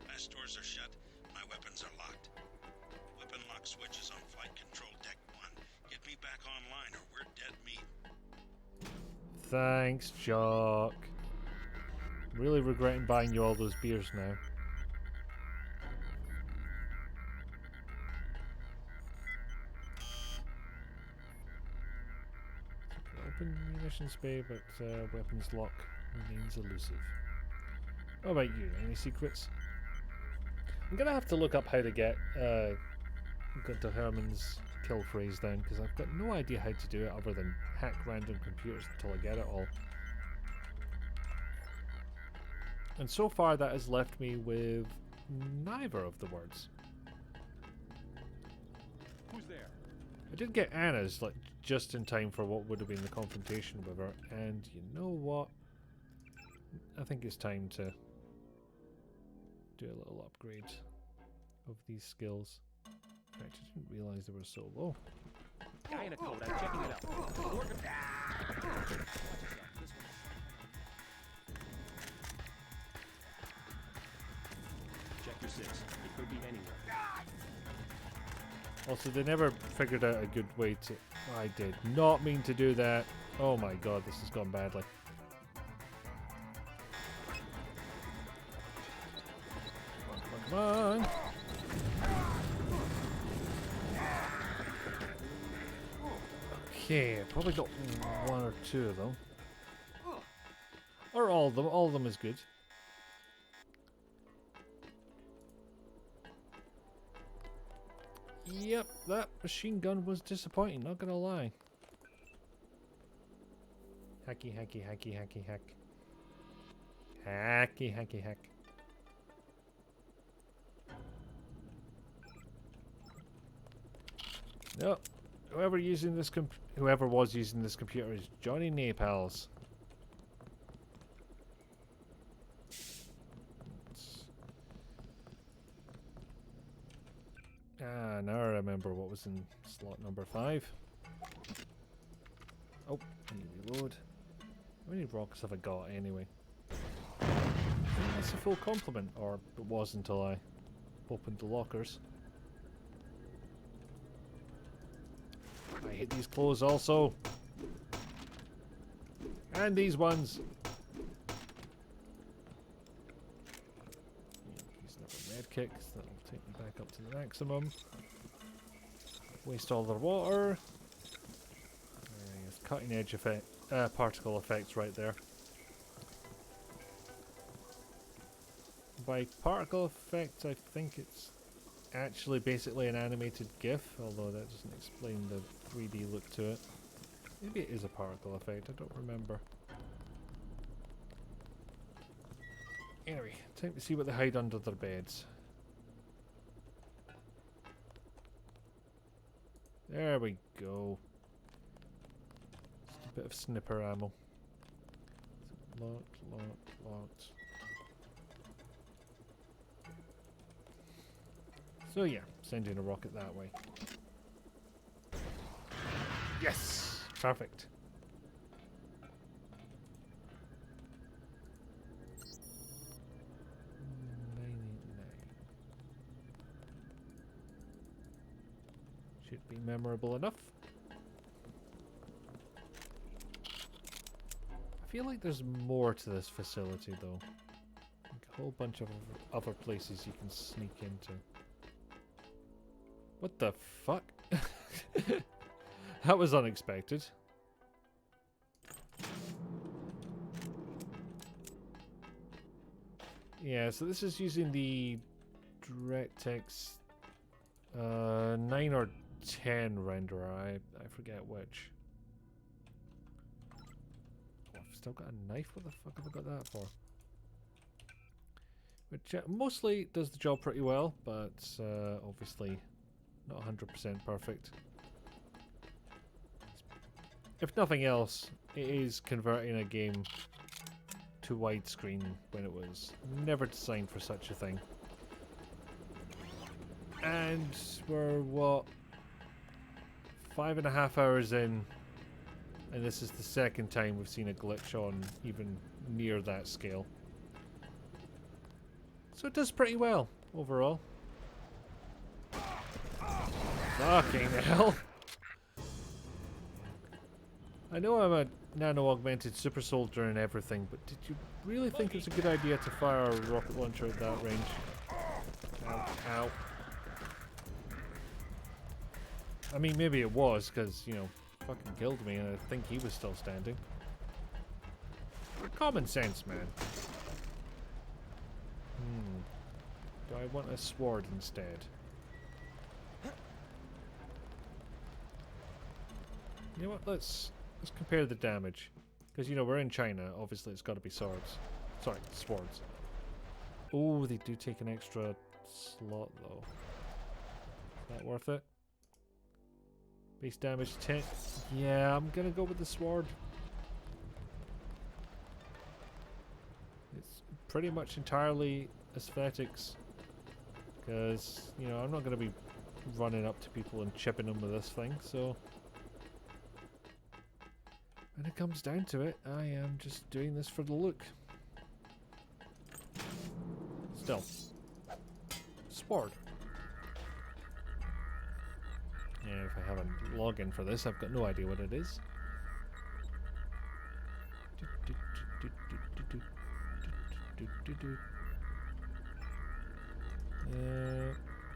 H: Fast doors are shut. My weapons are locked. Weapon lock switch is on flight control deck 1. Get me back online or we're dead meat.
A: Thanks, Jock. Really regretting buying you all those beers now. Open munitions bay, but weapons lock remains elusive. What about you? Any secrets? I'm gonna have to look up how to get Gunter Herman's kill phrase down, because I've got no idea how to do it other than hack random computers until I get it all. And so far that has left me with neither of the words.
N: Who's there?
A: I did get Anna's, like, just in time for what would have been the confrontation with her, and you know what? I think it's time to do a little upgrade of these skills. I didn't realise they were so low.
Q: Guy in a coat, I'm checking it out. Working. Sector 6. It could be anywhere.
A: Also, they never figured out a good way to... I did not mean to do that. Oh my god, this has gone badly. Come on. Okay, probably got one or two of them. Or all of them. All of them is good. Yep, that machine gun was disappointing, not gonna lie. Hacky, hacky, hacky, hacky, hack. Hacky, hacky, hack. No, whoever was using this computer is Johnny Napals. Ah, now I remember what was in slot number 5. Oh, I need to reload. How many rocks have I got anyway? I think that's a full complement, or it was until I opened the lockers. I hate these clothes also. And these ones. Use another med kick, that'll take me back up to the maximum. Waste all their water. There's cutting edge effect, particle effects right there. By particle effect, I think it's actually basically an animated GIF, although that doesn't explain the 3D look to it. Maybe it is a particle effect, I don't remember. Anyway, time to see what they hide under their beds. There we go. Just a bit of snipper ammo. Locked, locked, locked. So yeah, sending a rocket that way. Yes! Perfect. Should be memorable enough. I feel like there's more to this facility though. Like a whole bunch of other places you can sneak into. What the fuck? That was unexpected. Yeah, so this is using the DirectX 9 or 10 renderer. I forget which. Oh, I've still got a knife. What the fuck have I got that for? Which mostly does the job pretty well, but obviously not 100% perfect. If nothing else, it is converting a game to widescreen when it was never designed for such a thing. And we're, what, 5.5 hours in, and this is the second time we've seen a glitch on even near that scale. So it does pretty well, overall. Fucking hell. I know I'm a nano-augmented super soldier and everything, but did you really think it's a good idea to fire a rocket launcher at that range? Ow, ow. I mean, maybe it was, because, you know, fucking killed me and I think he was still standing. Common sense, man. Do I want a sword instead? You know what, let's compare the damage. Because, you know, we're in China, obviously it's got to be swords. Sorry, swords. Oh, they do take an extra slot, though. Is that worth it? Base damage 10. Yeah, I'm gonna go with the sword. It's pretty much entirely aesthetics. Because, you know, I'm not gonna be running up to people and chipping them with this thing, so... When it comes down to it, I am just doing this for the look. Still. Sword. Yeah, if I have a login for this, I've got no idea what it is.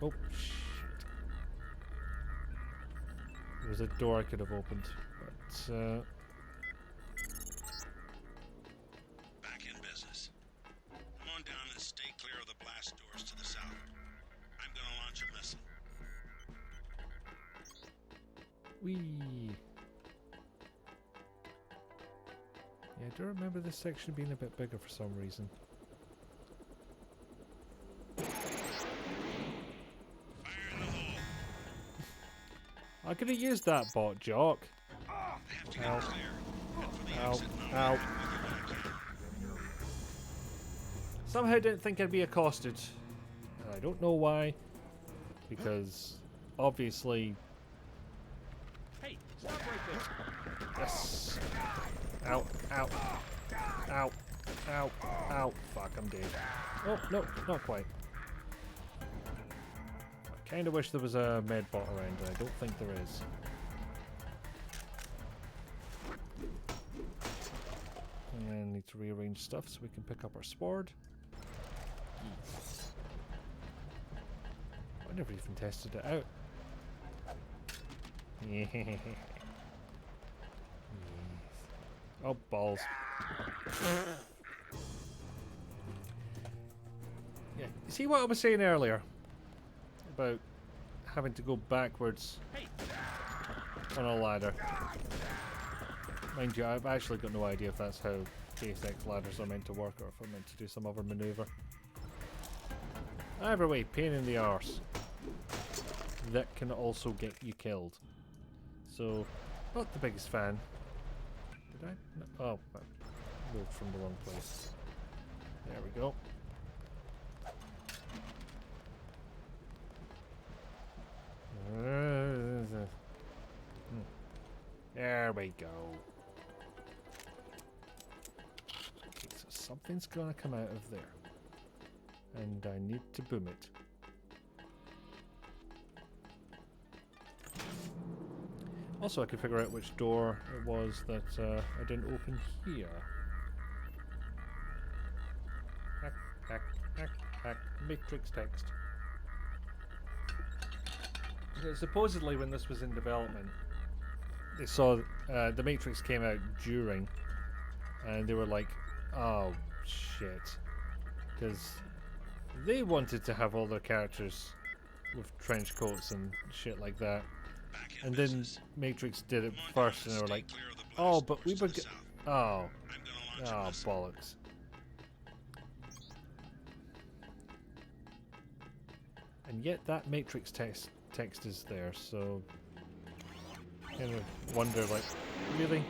A: Oh, shit. There was a door I could have opened, but
H: Back in business. Come on down and stay clear of the blast doors to the south. I'm gonna launch a missile.
A: Whee! Yeah, I do remember this section being a bit bigger for some reason. I could have used that bot, Jock. Ow. Ow. Ow. Somehow didn't think I'd be accosted. I don't know why. Because obviously.
Q: Hey, stop right there.
A: Yes. Ow. Ow. Ow. Ow. Ow. Fuck, I'm dead. Oh, no, not quite. I kind of wish there was a med bot around, but I don't think there is. And need to rearrange stuff so we can pick up our sword. I never even tested it out. Yes. Oh, balls. Yeah, see what I was saying earlier about having to go backwards on a ladder. Mind you, I've actually got no idea if that's how Deus Ex ladders are meant to work or if I'm meant to do some other maneuver. Either way, pain in the arse. That can also get you killed. So, not the biggest fan. Did I? No. Oh, I moved from the wrong place. There we go. There we go. Okay, so something's gonna come out of there. And I need to boom it. Also, I can figure out which door it was that I didn't open here. Hack, hack, hack, hack. Matrix text. Supposedly, when this was in development, they saw the Matrix came out during, and they were like, "Oh shit," because they wanted to have all their characters with trench coats and shit like that. And then Matrix did it first, and they were like, "Oh, but we were oh bollocks." And yet that Matrix text is there, so kind of wonder, like, really?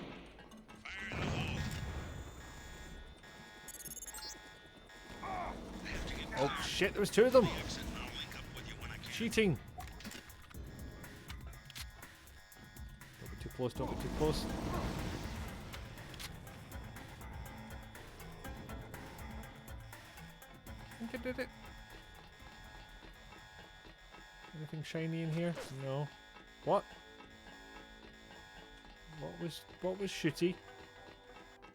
A: Oh shit! There was two of them. Cheating. Don't be too close. Don't be too close. I think I did it. Anything shiny in here? No. What? What was shooty?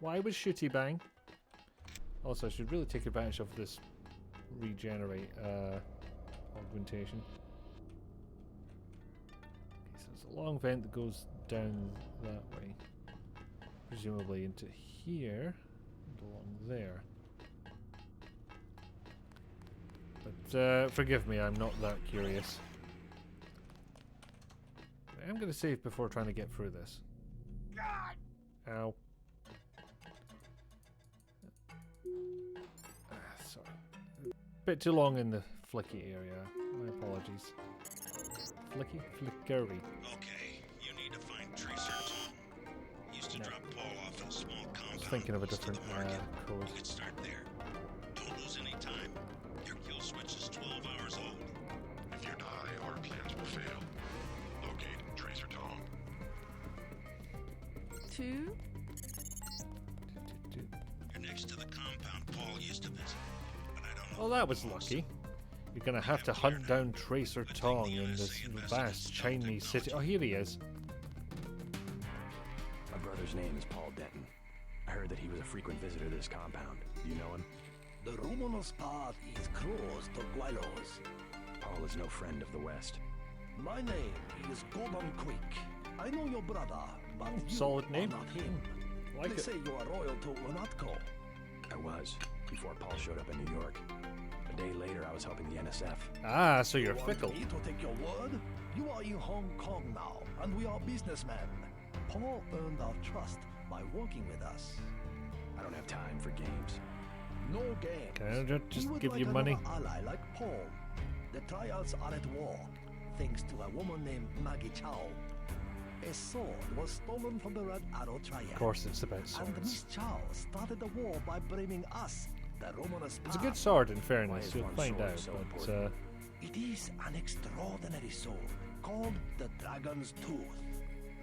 A: Why was shooty bang? Also, I should really take advantage of this regenerate augmentation. Okay, so it's a long vent that goes down that way, presumably into here and along there. But forgive me, I'm not that curious. I am going to save before trying to get through this. Ow. Sorry. Bit too long in the flicky area. My apologies. Flicky? Flickery.
H: Okay, you need to find Tracer Tom. He used to drop Paul off in a small compound.
A: I was thinking of a different code.
H: You could start there. Don't lose any time. Your kill switch is 12 hours old.
O: If you die, our plans will fail. Locate Tracer Tom.
J: 2?
H: You're next to the compound Paul used to visit. But I don't know.
A: Well, that was lucky. You're gonna have to hunt down Tracer Tong in this vast Chinese city. Oh, here he is.
E: My brother's name is Paul Denton. I heard that he was a frequent visitor to this compound. Do you know him?
S: The Romanos path is closed to Guilos.
E: Paul is no friend of the West.
S: My name is Gordon Quick. I know your brother, but you
A: solid name.
S: are not him.
A: Like
S: they
A: it.
S: say you are loyal to Renatco.
E: I was, before Paul showed up in New York. But A day later, I was helping the NSF.
A: Ah, so you're
K: You
A: fickle.
K: want me to take your word? You are in Hong Kong now, and we are businessmen. Paul earned our trust by working with us.
E: I don't have time for games.
K: No games.
A: Can I just
K: He would
A: give
K: like
A: you money?
K: another ally like Paul. The trials are at war, thanks to a woman named Maggie Chow. A sword was stolen from the Red Arrow Triad.
A: Of course, it's about
K: And
A: swords.
K: Miss Chow started the war by blaming us, the Romanus.
A: It's a good sword, in
K: Why
A: fairness.
K: is
A: You'll
K: one
A: find
K: sword
A: out.
K: so
A: But
K: important? It is an extraordinary sword called the Dragon's Tooth.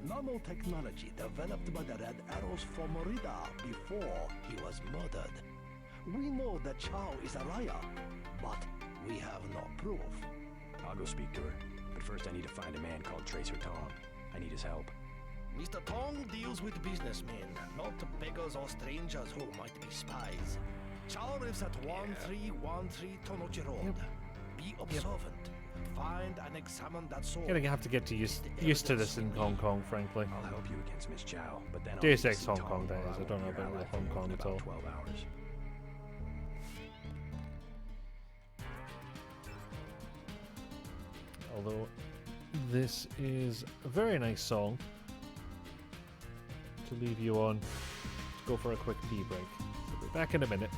K: Nanotechnology developed by the Red Arrows for Morida before he was murdered. We know that Chow is a liar, but we have no proof.
E: I'll go speak to her. But first I need to find a man called Tracer Tong. I need his help.
K: Mr. Tong deals with businessmen, not beggars or strangers who might be spies. Chow lives at 1313 Tonochi Road. Be observant. Find and examine that sword.
A: gonna have to get used to this in Hong Kong, frankly.
E: I'll help you against Miss Chow, but then I'll
A: Deus
E: need to
A: Ex
E: see
A: Hong
E: Tong,
A: Kong, that
E: or
A: is. I
E: won't
A: don't know
E: be your
A: about
E: ally
A: Hong
E: for more
A: Kong
E: than
A: at all.
E: about 12 hours.
A: Although this is a very nice song to leave you on to go for a quick pee break. So we'll be back in a minute.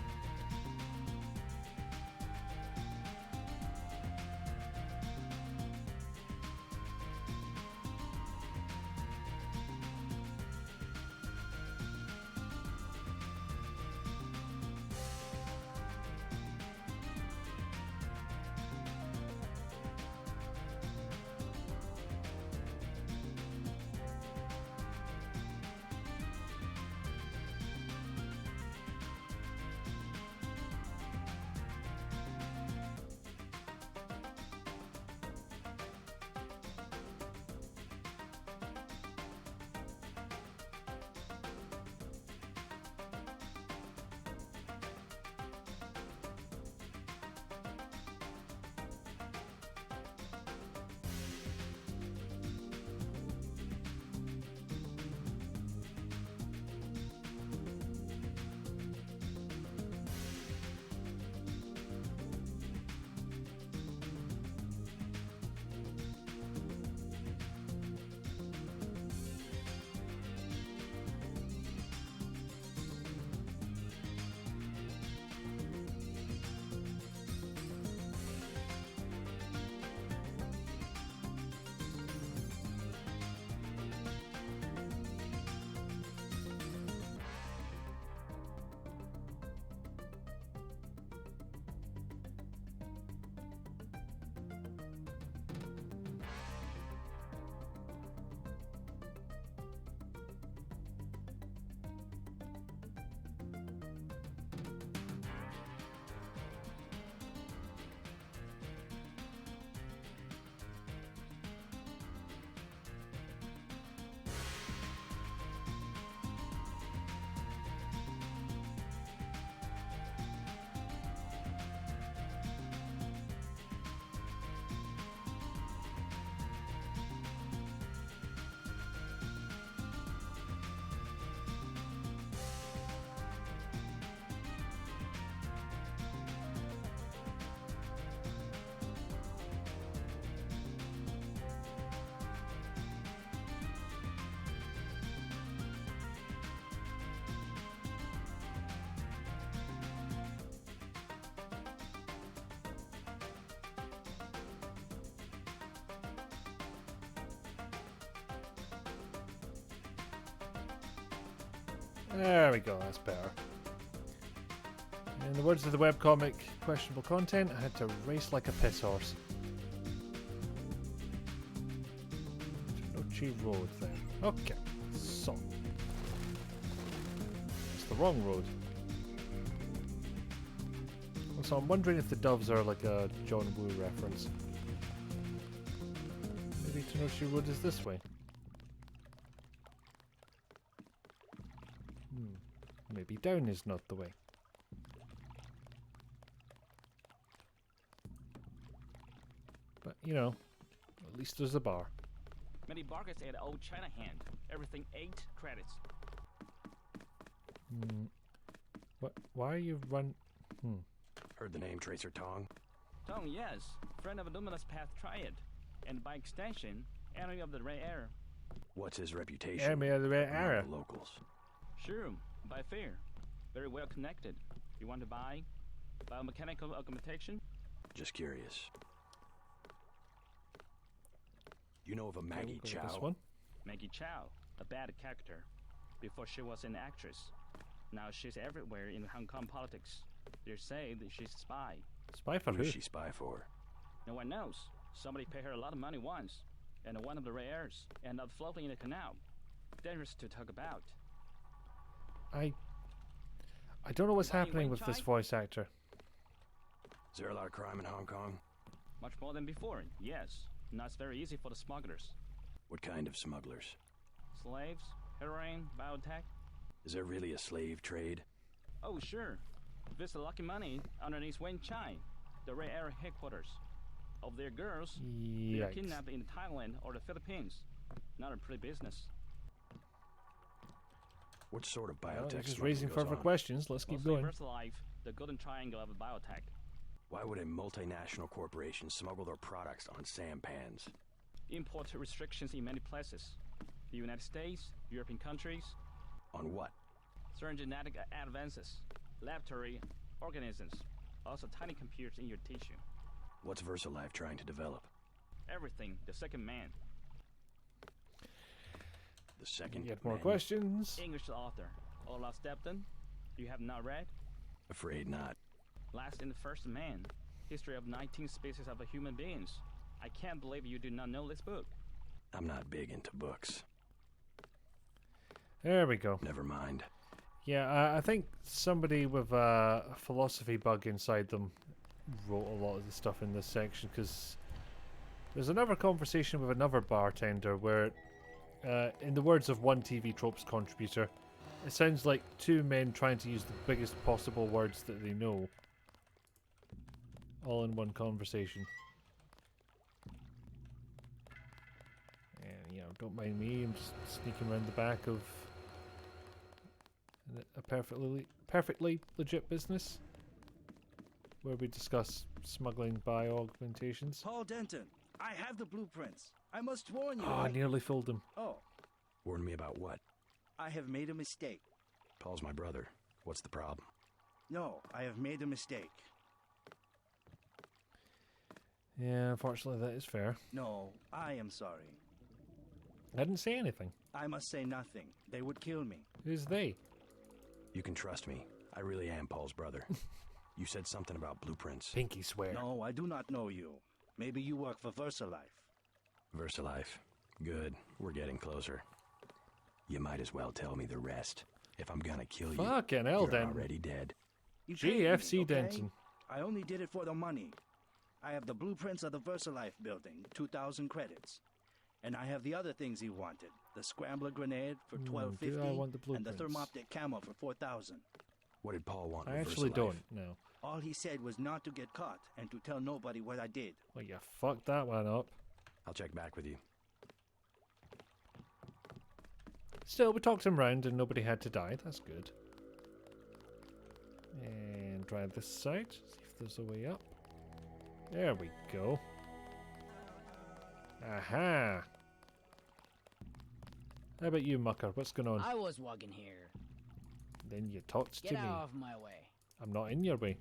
A: There we go, that's better. In the words of the webcomic, questionable content, I had to race like a piss horse. Nochi Road then. Okay, so. It's the wrong road. So I'm wondering if the doves are like a John Woo reference. Maybe Tenochi Road is this way. Maybe down is not the way. But, you know, at least there's a bar.
U: Many bargains at Old China Hand. Everything 8 credits.
A: What? Why are you run?
E: Heard the name Tracer Tong?
U: Tong, yes. Friend of Luminous Path Triad. And by extension, enemy of the Red Air.
E: What's his reputation?
A: Enemy of the Red
E: among
A: Air.
E: the locals.
U: Sure, by fair. Very well connected. You want to buy? Biomechanical augmentation?
E: Just curious. You know of a Maggie
A: This
E: Chow?
A: one.
U: Maggie Chow, a bad character. Before she was an actress. Now she's everywhere in Hong Kong politics. They say that she's a spy.
A: Spy for who?
E: Who's she spy for?
U: No one knows. Somebody paid her a lot of money once. And one of the rare airs ended up floating in the canal. Dangerous to talk about.
A: I don't know what's
U: Buying
A: happening
U: Wing
A: with this
U: Chai?
A: voice actor.
E: Is there a lot of crime in Hong Kong?
U: Much more than before, yes. Now it's very easy for the smugglers.
E: What kind of smugglers?
U: Slaves, heroin, biotech.
E: Is there really a slave trade?
U: Oh, sure. Visit Lucky Money underneath Wing Chai, the Red Air headquarters. Of their girls, they are
A: Yikes.
U: kidnapped in Thailand or the Philippines. Not a pretty business.
E: What sort of
A: Well,
E: biotech
A: you're just
E: smuggling
A: raising
E: goes
A: further
E: on?
A: questions. Let's keep
U: Mostly
A: going.
U: VersaLife, the golden triangle of biotech.
E: Why would a multinational corporation smuggle their products on sampans?
U: Import restrictions in many places. The United States, European countries.
E: On what?
U: Certain genetic advances. Laboratory organisms. Also tiny computers in your tissue.
E: What's VersaLife trying to develop?
U: Everything. The second man.
E: The second
A: Get more
E: man?
A: questions.
U: English author. Olaf Stepton. You have not read?
E: Afraid not.
U: Last and First Man. History of 19 species of human beings. I can't believe you do not know this book.
E: I'm not big into books.
A: There we go.
E: Never mind.
A: Yeah, I think somebody with a philosophy bug inside them wrote a lot of the stuff in this section, because there's another conversation with another bartender where, in the words of one TV Tropes contributor, it sounds like two men trying to use the biggest possible words that they know all in one conversation. And, you know, don't mind me, I'm just sneaking around the back of a perfectly legit business where we discuss smuggling bio-augmentations.
F: Paul Denton, I have the blueprints. I must warn you.
A: Oh, I nearly fooled him.
F: Oh,
E: Warn me about what?
F: I have made a mistake.
E: Paul's my brother. What's the problem?
F: No, I have made a mistake.
A: Yeah, unfortunately that is fair.
F: No, I am sorry.
A: I didn't say anything.
F: I must say nothing. They would kill me.
A: Who's they?
E: You can trust me. I really am Paul's brother. You said something about blueprints.
A: Pinky swear.
F: No, I do not know you. Maybe you work for VersaLife.
E: VersaLife. Good. We're getting closer. You might as well tell me the rest. If I'm gonna kill you,
A: Fucking hell,
E: you're
A: Denton.
E: already dead.
F: You paid me,
A: GFC
F: okay?
A: Denton.
F: I only did it for the money. I have the blueprints of the VersaLife building, 2,000 credits. And I have the other things he wanted. The scrambler grenade for
A: do
F: $12.50
A: I want the
F: and the
A: blueprints?
F: thermoptic camo for $4,000.
E: What did Paul want?
A: I
E: with
A: actually
E: VersaLife?
A: don't know.
F: All he said was not to get caught and to tell nobody what I did.
A: Well, you fucked that one up.
E: I'll check back with you.
A: Still, we talked him round and nobody had to die. That's good. And try this side. See if there's a way up. There we go. Aha! How about you, Mucker? What's going on?
P: I was walking here.
A: Then you talked
P: Get
A: to me.
P: out of my way.
A: I'm not in your way.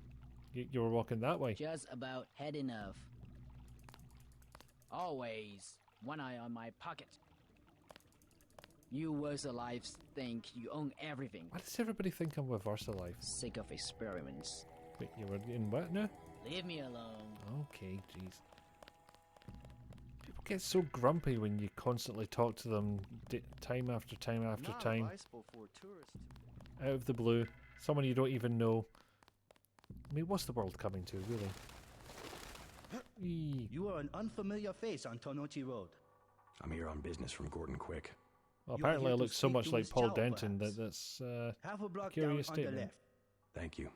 A: You were walking that way.
P: Just about had enough. Always one eye on my pocket. You VersaLife think you own everything.
A: Why does everybody think I'm with VersaLife?
P: Sick of experiments.
A: Wait, you were in what now?
P: Leave me alone.
A: Okay, jeez. People get so grumpy when you constantly talk to them time after time after
B: Not
A: time.
B: advisable for tourists to
A: Out of the blue. Someone you don't even know. I mean, what's the world coming to, really? Eee.
F: You are an unfamiliar face on Tonochi Road.
E: I'm here on business from Gordon Quick.
A: Well,
F: You are
A: apparently I
F: here to
A: look so
F: speak
A: much
F: to
A: like
F: Miss
A: Paul
F: Chow,
A: Denton
F: perhaps.
A: that's
F: Half a
A: a
F: block
A: curious
F: down on the
A: statement.
F: left.
E: Thank you.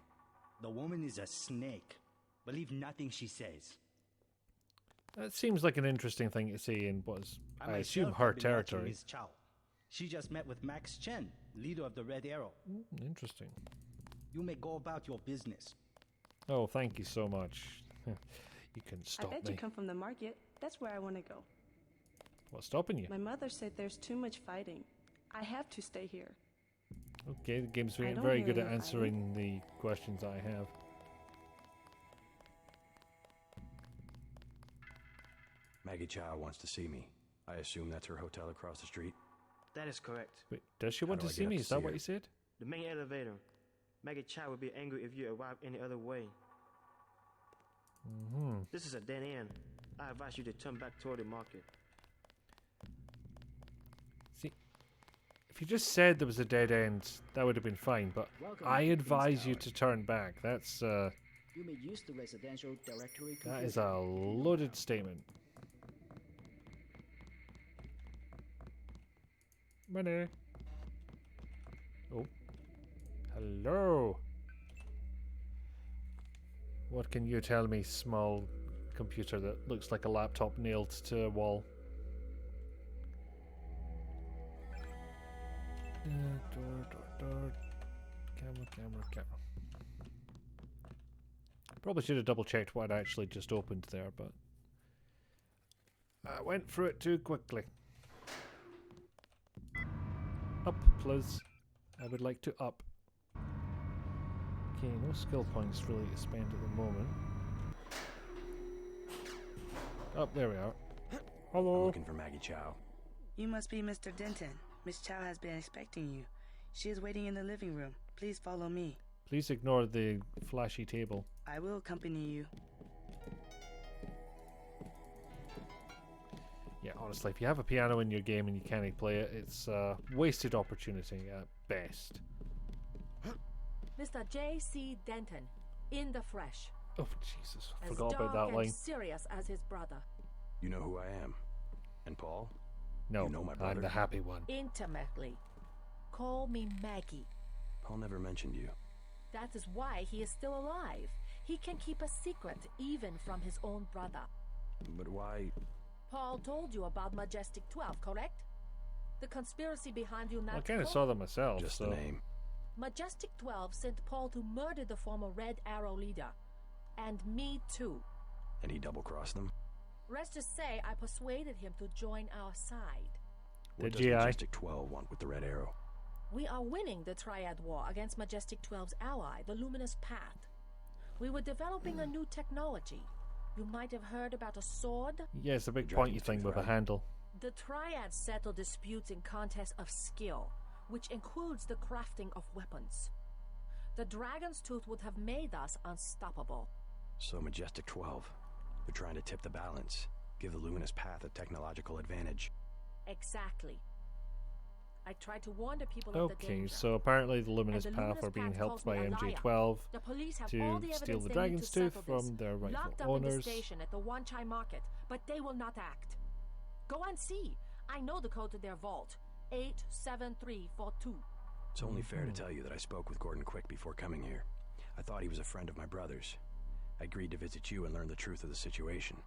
F: The woman is a snake. Believe nothing she says.
A: That seems like an interesting thing to say in what is, I assume,
F: myself
A: her
F: have been watching
A: territory.
F: Miss Chow. She just met with Max Chen, leader of the Red Arrow.
A: Interesting.
F: You may go about your business.
A: Oh, thank you so much. You couldn't
G: I
A: stop
G: bet
A: me.
G: you come from the market. That's where I want to go.
A: What's stopping you?
G: My mother said there's too much fighting. I have to stay here.
A: Okay, the game's
G: I
A: being
G: don't
A: very
G: hear
A: good at
G: any
A: answering the questions I have.
E: Maggie Chow wants to see me. I assume that's her hotel across the street.
C: That is correct.
A: Wait, does she want
E: do
A: to
E: I
A: see
E: get up
A: me?
E: to
A: Is that
E: see
A: what
E: her?
A: you said?
C: The main elevator. Maggie Chow would be angry if you arrive any other way.
A: Mm-hmm.
C: This is a dead end. I advise you to turn back toward the market.
A: See, if you just said there was a dead end, that would have been fine, but
P: Welcome
A: I
P: to
A: advise you
P: Tower.
A: to turn back. That's,
P: You may use the residential directory
A: that is
P: computer.
A: a loaded statement. Money. Oh. Hello. What can you tell me, small computer that looks like a laptop nailed to a wall? Door. Camera. Probably should have double checked what I'd actually just opened there, but I went through it too quickly. Up, please. I would like to up. Okay, no skill points really to spend at the moment. Up, there we are. Hello.
E: I'm looking for Maggie Chow.
V: You must be Mr. Denton. Miss Chow has been expecting you. She is waiting in the living room. Please follow me.
A: Please ignore the flashy table.
V: I will accompany you.
A: Yeah, honestly, if you have a piano in your game and you can't play it, it's a wasted opportunity at best.
J: Mr. J.C. Denton, in the fresh.
A: Oh, Jesus. I
J: As
A: forgot about
J: dark
A: that line.
J: and serious as his brother.
E: You know who I am. And Paul?
A: No,
E: You know my
A: I'm
E: brother?
A: the happy one.
J: Intimately. Call me Maggie.
E: Paul never mentioned you.
J: That is why he is still alive. He can keep a secret even from his own brother.
E: But why?
J: Paul told you about Majestic 12, correct? The conspiracy behind you
A: I
J: not
A: kind of saw them myself.
E: Just
A: so.
E: the name.
J: Majestic 12 sent Paul to murder the former Red Arrow leader. And me too.
E: And he double-crossed them?
J: Rest to say, I persuaded him to join our side.
E: What does
A: GI?
E: Majestic 12 want with the Red Arrow?
J: We are winning the Triad War against Majestic 12's ally, the Luminous Path. We were developing a new technology. You might have heard about a sword.
A: Yeah, it's a big pointy thing with a handle.
J: The Triads settle disputes in contests of skill, which includes the crafting of weapons. The Dragon's Tooth would have made us unstoppable.
E: So Majestic 12. They're trying to tip the balance. Give the Luminous Path a technological advantage.
J: Exactly. I tried to warn the people of the
A: Okay,
J: danger.
A: so apparently the Luminous
J: And the
A: Path
J: Luminous
A: are being
J: Path
A: helped
J: calls
A: by
J: me a liar.
A: MJ12
J: The police have all
A: to
J: the evidence
A: steal the
J: they need
A: Dragon's
J: to
A: Tooth
J: settle this.
A: from their rightful
J: Locked up in
A: owners.
J: the station at the Wanchai Market, but they will not act. Go and see. I know the code to their vault. 87342.
E: It's only fair to tell you that I spoke with Gordon Quick before coming here. I thought he was a friend of my brother's. I agreed to visit you and learn the truth of the situation.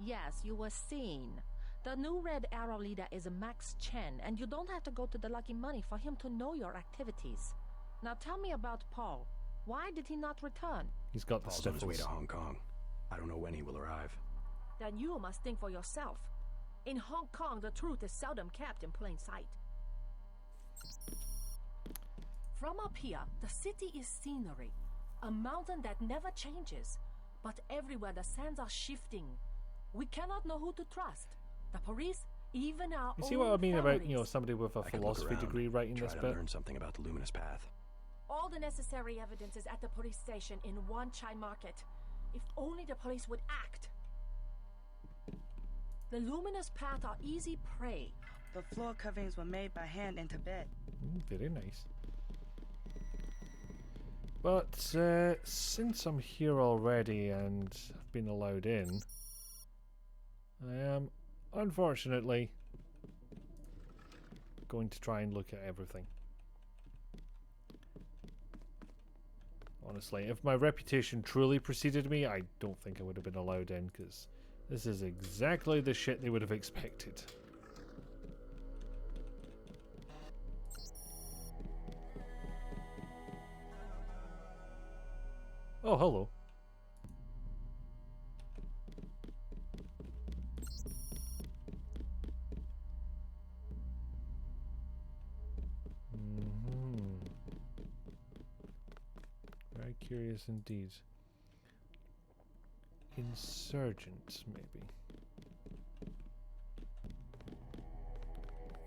J: Yes, you were seen. The new Red Arrow leader is Max Chen, and you don't have to go to the Lucky Money for him to know your activities. Now tell me about Paul. Why did he not return?
A: He's got the
E: Paul's on his way
A: stiffles.
E: to Hong Kong. I don't know when he will arrive.
J: Then you must think for yourself. In Hong Kong, the truth is seldom kept in plain sight. From up here, the city is scenery, a mountain that never changes. But everywhere the sands are shifting. We cannot know who to trust. The police, even our
A: You see
J: own
A: what I mean about,
J: families.
A: somebody with a
E: I could look
A: philosophy
E: around,
A: degree writing
E: try
A: this
E: to
A: bit?
E: learn something about the Luminous Path.
J: All the necessary evidence is at the police station in Wanchai Market. If only the police would act. The Luminous Path are easy prey.
V: The floor coverings were made by hand in Tibet.
A: Very nice. But since I'm here already and I've been allowed in, I am unfortunately going to try and look at everything. Honestly, if my reputation truly preceded me, I don't think I would have been allowed in, because this is exactly the shit they would have expected. Oh, hello. curious indeed. Insurgent, maybe.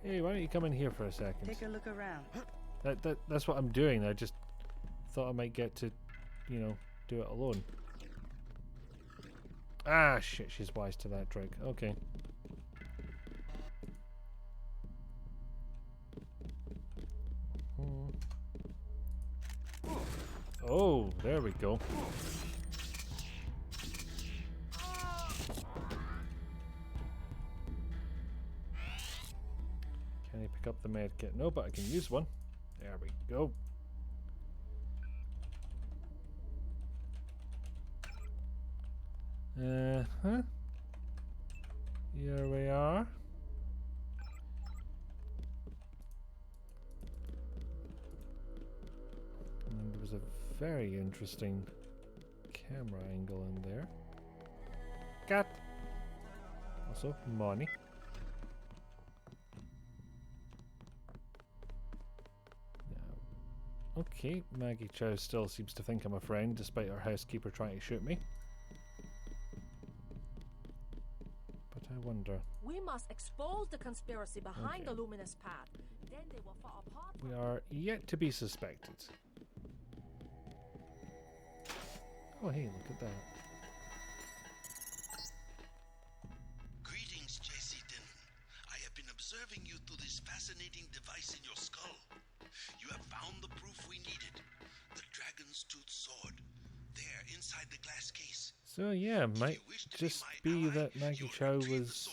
A: Hey, why don't you come in here for a second?
V: Take a look around.
A: That's what I'm doing. I just thought I might get to, you know, do it alone. Ah, shit, she's wise to that trick. Okay. Oh, there we go. Can I pick up the med kit? No, but I can use one. There we go. Huh? Here we are. And there was a very interesting camera angle in there. Cat! Also, money. Okay, Maggie Chow still seems to think I'm a friend, despite our housekeeper trying to shoot me. But I wonder...
J: We must expose the conspiracy behind the luminous path. Then they will fall apart.
A: We are yet to be suspected. Oh hey, look at that.
K: Greetings, J.C. Denton. I have been observing you through this fascinating device in your skull. You have found the proof we needed. The dragon's tooth sword. There, inside the glass case.
A: So yeah, might just be that Maggie Chow was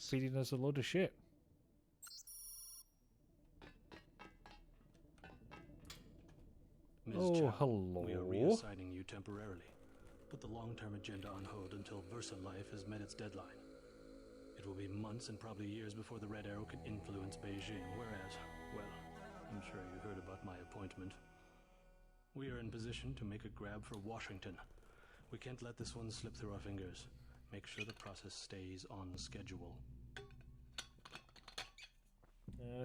A: feeding us a load of shit.
T: Ms.
A: Oh,
T: Chow,
A: hello.
T: We are reassigning you temporarily. Put the long-term agenda on hold until VersaLife has met its deadline. It will be months and probably years before the Red Arrow can influence Beijing, whereas, well, I'm sure you heard about my appointment. We are in position to make a grab for Washington. We can't let this one slip through our fingers. Make sure the process stays on schedule.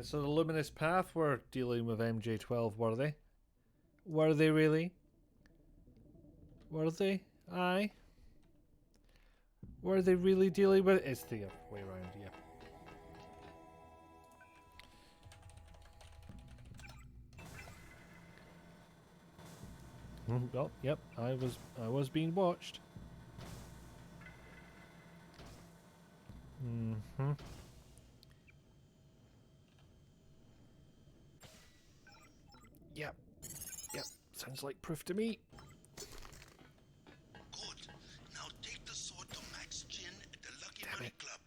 A: So the Luminous Path were dealing with MJ12, were they? Were they really? Were they? Aye. Were they really dealing with it? It's the other way around, yeah. Oh, yep, I was being watched. Mm-hmm. Yep. Yep. Sounds like proof to me.
K: Good. Now take the sword to Max Chin at the Lucky Money Club.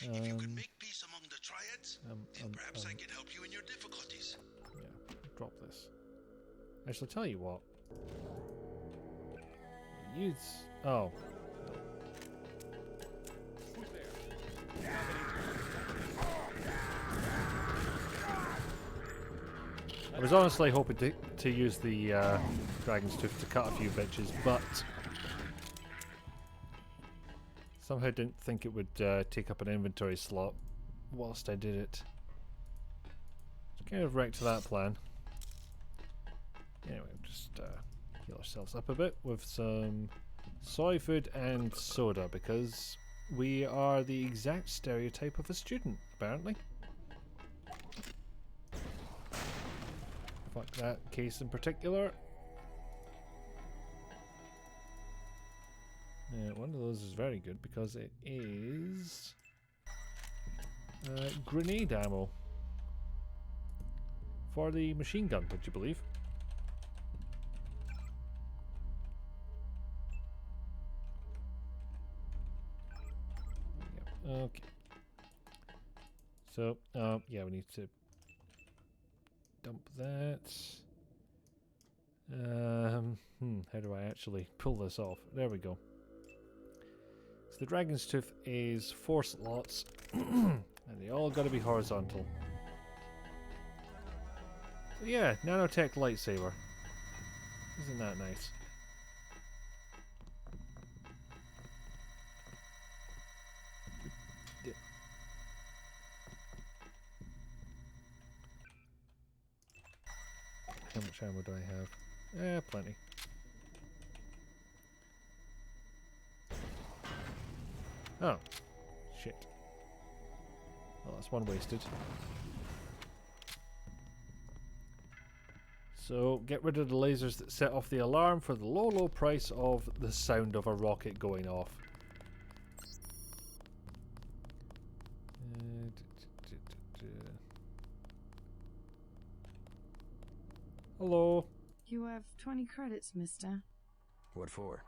K: If you can make peace among the triads, then perhaps I can help you in your difficulties.
A: Yeah, drop this. Actually, tell you what. Use... Oh.
Q: Who's there?
A: I was honestly hoping to use the Dragon's Tooth to cut a few bitches, but somehow didn't think it would take up an inventory slot whilst I did it. It's kind of wrecked that plan. Anyway, just heal ourselves up a bit with some soy food and soda, because we are the exact stereotype of a student, apparently. Fuck that case in particular. One of those is very good because it is grenade ammo for the machine gun, would you believe? Yep. Okay. So, yeah, we need to dump that. How do I actually pull this off? There we go. So the Dragon's Tooth is 4 slots, and they all got to be horizontal. So yeah, nanotech lightsaber. Isn't that nice? How much ammo do I have? Plenty. Oh. Shit. Well, that's one wasted. So, get rid of the lasers that set off the alarm for the low, low price of the sound of a rocket going off. Hello.
L: You have 20 credits, mister.
E: What for?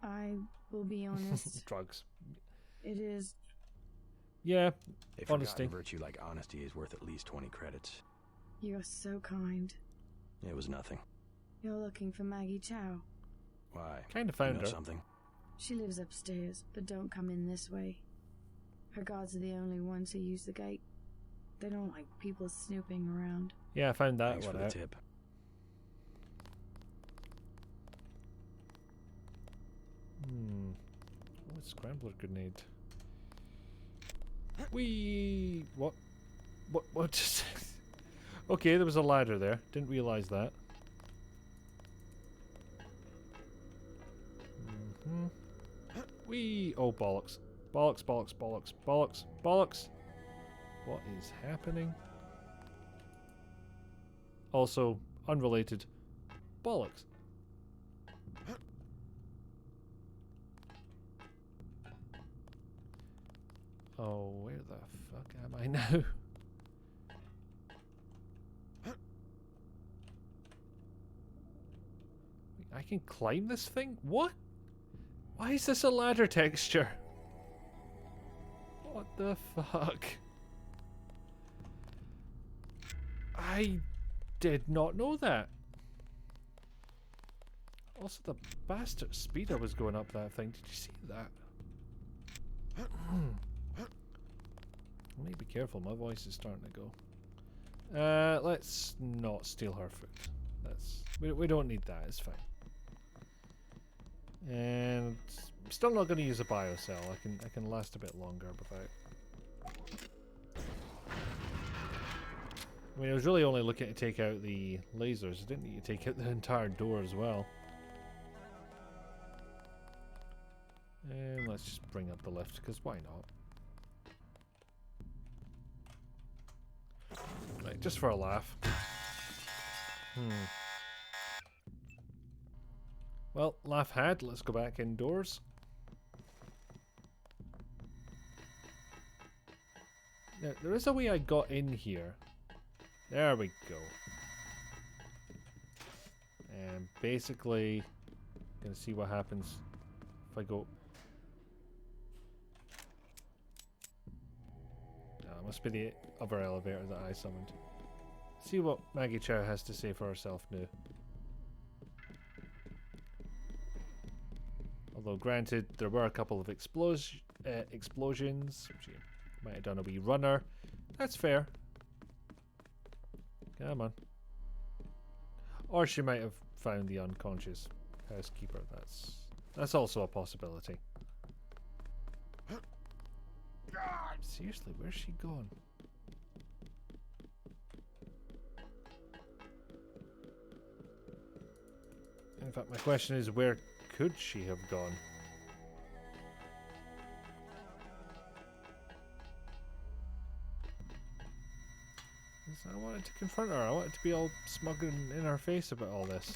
L: I will be honest.
A: Drugs.
L: It is...
A: Yeah,
E: A
A: honesty.
E: forgotten virtue like honesty is worth at least 20 credits.
L: You are so kind.
E: It was nothing.
L: You're looking for Maggie Chow.
E: Why?
A: Kind of found
E: you know
A: her.
E: Something?
L: She lives upstairs, but don't come in this way. Her guards are the only ones who use the gate. They don't like people snooping around.
A: Yeah, I found that
E: Thanks
A: one
E: for the
A: out.
E: tip.
A: Oh, it's scrambler grenade. Wee. What? What just... Okay, there was a ladder there. Didn't realise that. Wee. Oh, bollocks. Bollocks, bollocks, bollocks, bollocks, bollocks. What is happening? Also, unrelated. Bollocks. Oh, where the fuck am I now? I can climb this thing? What? Why is this a ladder texture? What the fuck? I did not know that. Also, the bastard speed I was going up that thing. Did you see that? I need to be careful. My voice is starting to go. Let's not steal her food. We don't need that. It's fine. And I'm still not going to use a biocell. I can last a bit longer without. I mean, I was really only looking to take out the lasers. I didn't need to take out the entire door as well. And let's just bring up the lift, because why not? Right, just for a laugh. Well, laugh had. Let's go back indoors. Now, there is a way I got in here. There we go. And basically, gonna see what happens if I go. It must be the other elevator that I summoned. See what Maggie Chow has to say for herself now. Although, granted, there were a couple of explosions. She might have done a wee runner. That's fair. Come on. Or she might have found the unconscious housekeeper. That's also a possibility. Seriously, where's she gone? In fact, my question is, where could she have gone? I wanted to confront her. I wanted to be all smug and in her face about all this.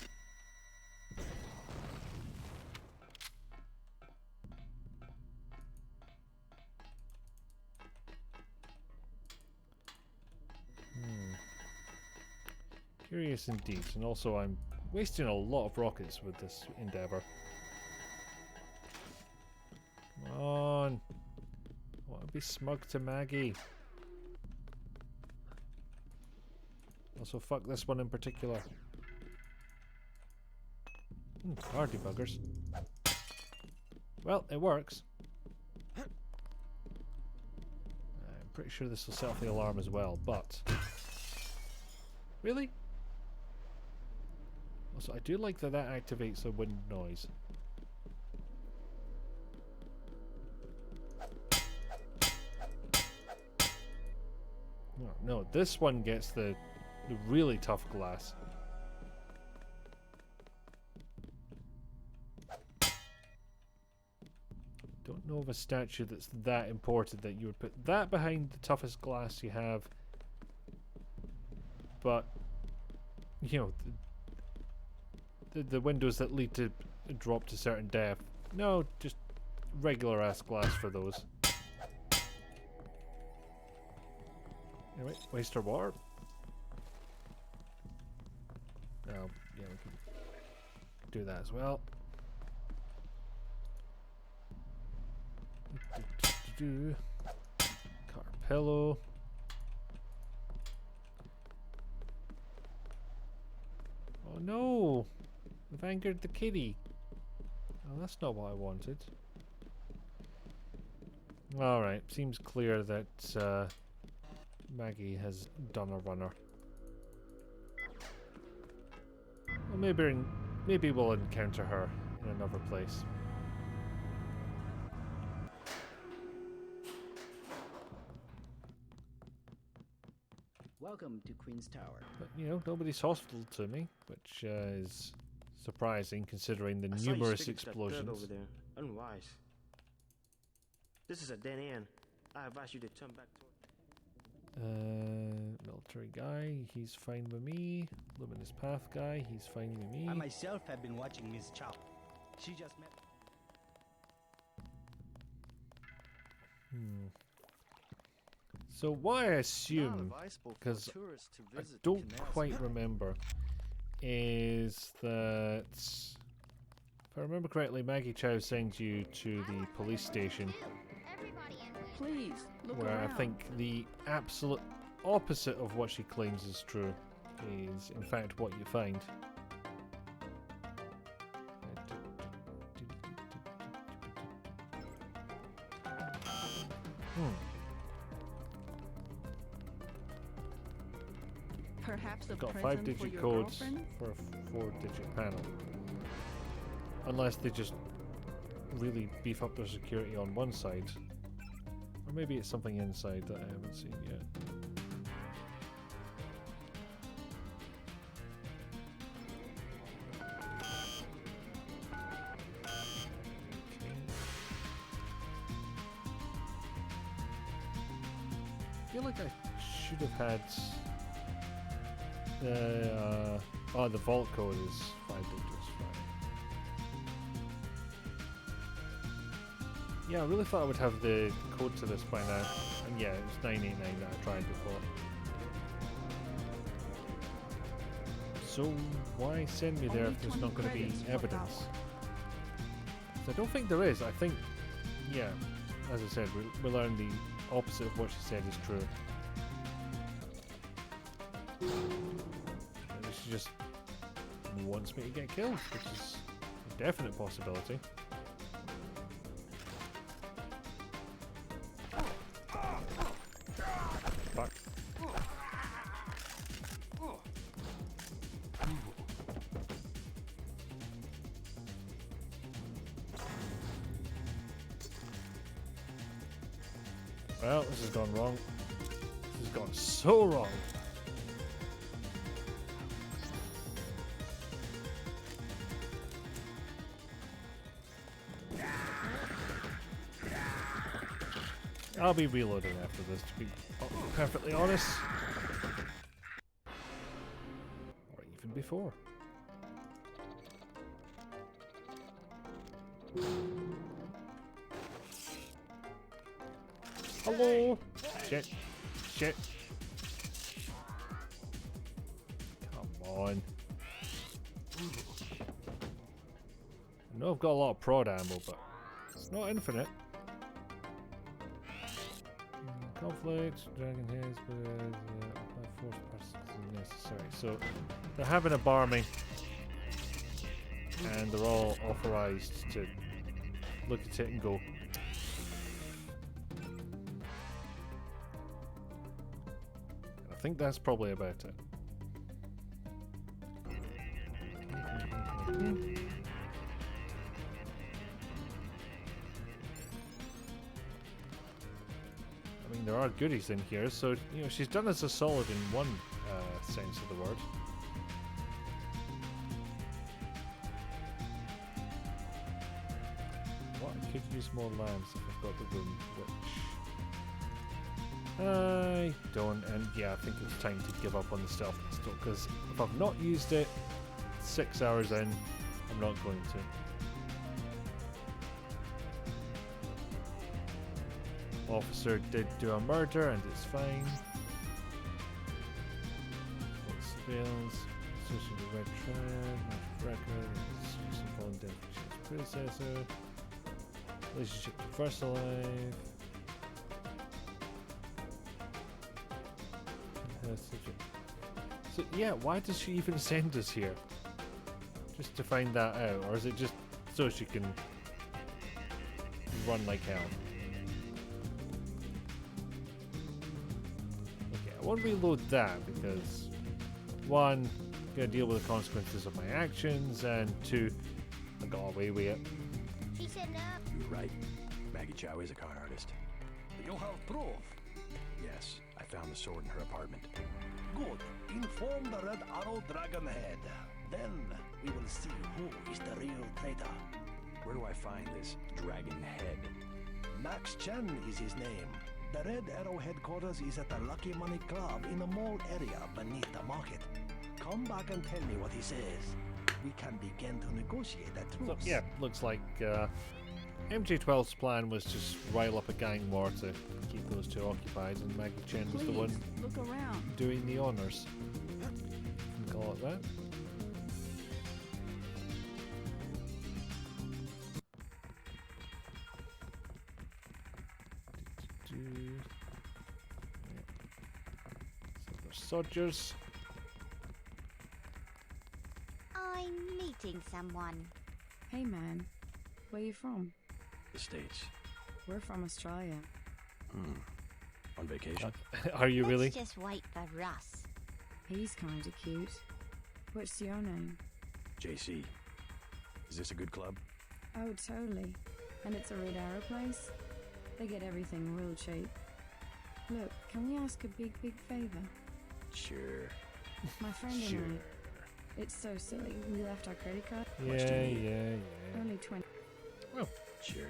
A: Curious indeed, and also I'm wasting a lot of rockets with this endeavor. Come on. I want to be smug to Maggie. Also, fuck this one in particular. Car debuggers. Well, it works. I'm pretty sure this will set off the alarm as well, but... Really? Also, I do like that activates a wind noise. No, this one gets the really tough glass. Don't know of a statue that's that important that you would put that behind the toughest glass you have. But, you know, the windows that lead to a drop to certain depth. No, just regular ass glass for those. Anyway, waste our water. Oh, yeah, we can do that as well. Car pillow. Oh no! We've angered the kitty. Oh, that's not what I wanted. Alright, seems clear that Maggie has done a runner. Well, maybe we'll encounter her in another place.
P: Welcome to Queen's Tower.
A: But, you know, nobody's hostile to me, which is surprising considering the
C: I saw you
A: numerous
C: sticking to that tub
A: explosions.
C: over there. Unwise. This is a dead end. I advise you to turn back toward...
A: Military guy, he's fine with me. Luminous path guy, he's fine with me.
I: I myself have been watching Miss Chow. She just met...
A: So what I assume, because I don't quite remember, is that, if I remember correctly, Maggie Chow sends you to the police station.
G: Please, look
A: where
G: around.
A: I think the absolute opposite of what she claims is true is, in fact, what you find.
G: Perhaps a
A: Got
G: present
A: 5-digit
G: for your
A: codes
G: girlfriend?
A: for a 4-digit panel. Unless they just really beef up their security on one side. Or maybe it's something inside that I haven't seen yet. I feel like I should have had the vault code is 5 digits. Fine. Yeah, I really thought I would have the code to this by now. And yeah, it was 989 that I tried before. So why send me there if there's not going to be evidence? 'Cause I don't think there is. I think, yeah, as I said, we learned the opposite of what she said is true. She just wants me to get killed, which is a definite possibility. Fuck. Well, this has gone wrong. This has gone so wrong. I'll be reloading after this, to be perfectly honest. Or even before. Hello! Shit. Shit. Come on. I know I've got a lot of prod ammo, but it's not infinite. Conflict, dragon heads, but force persons is necessary. So they're having a barmy, and they're all authorized to look at it and go. And I think that's probably about it. There are goodies in here, so you know she's done us a solid in one sense of the word. What? I could use more lamps if I've got the room, which I don't. And yeah, I think it's time to give up on the stealth pistol, because if I've not used it 6 hours in, I'm not going to. Officer did do a murder and it's fine. Surveillance, associated with red triad, record, association following death predecessor, relationship to first alive. So yeah, why does she even send us here? Just to find that out, or is it just so she can run like hell? Okay, I won't reload that because 1, gonna deal with the consequences of my actions, and 2, I got away with it.
K: She said no.
E: You're right. Maggie Chow is a con artist.
K: You have proof.
E: Yes, I found the sword in her apartment.
K: Good. Inform the Red Arrow Dragon Head. Then we will see who is the real traitor.
E: Where do I find this Dragon Head?
K: Max Chen is his name. The Red Arrow headquarters is at the Lucky Money Club in the mall area beneath the market. Come back and tell me what he says. We can begin to negotiate a truce.
A: So yeah, looks like MJ12's plan was just rile up a gang war to keep those two occupied, and Maggie Chen was the one
L: look around.
A: doing the honours. Can call it that. Soldiers.
D: I'm meeting someone.
L: Hey man, where you from?
E: The States.
L: We're from Australia.
E: On vacation?
A: Are you really?
D: Let's just wait for Russ.
L: He's kinda cute. What's your name?
E: JC. Is this a good club?
L: Oh, totally. And it's a Red Arrow place? They get everything real cheap. Look, can we ask a big favor?
E: Sure.
L: My friend and I. It's so silly. We left our credit card.
A: Yeah.
L: Only 20.
A: Well,
E: sure.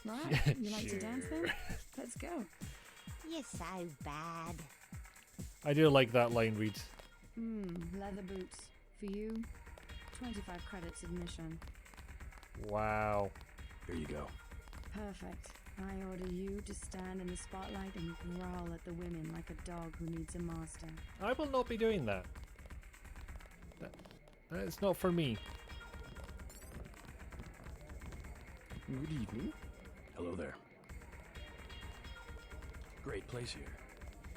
L: Right? You like to dance then? Let's go.
D: You're so bad.
A: I do like that line read.
L: Leather boots. For you, 25 credits admission.
A: Wow.
E: Here you go.
L: Perfect. I order you to stand in the spotlight and growl at the women like a dog who needs a master.
A: I will not be doing that. That's not for me.
E: Good evening. Hello there. Great place here.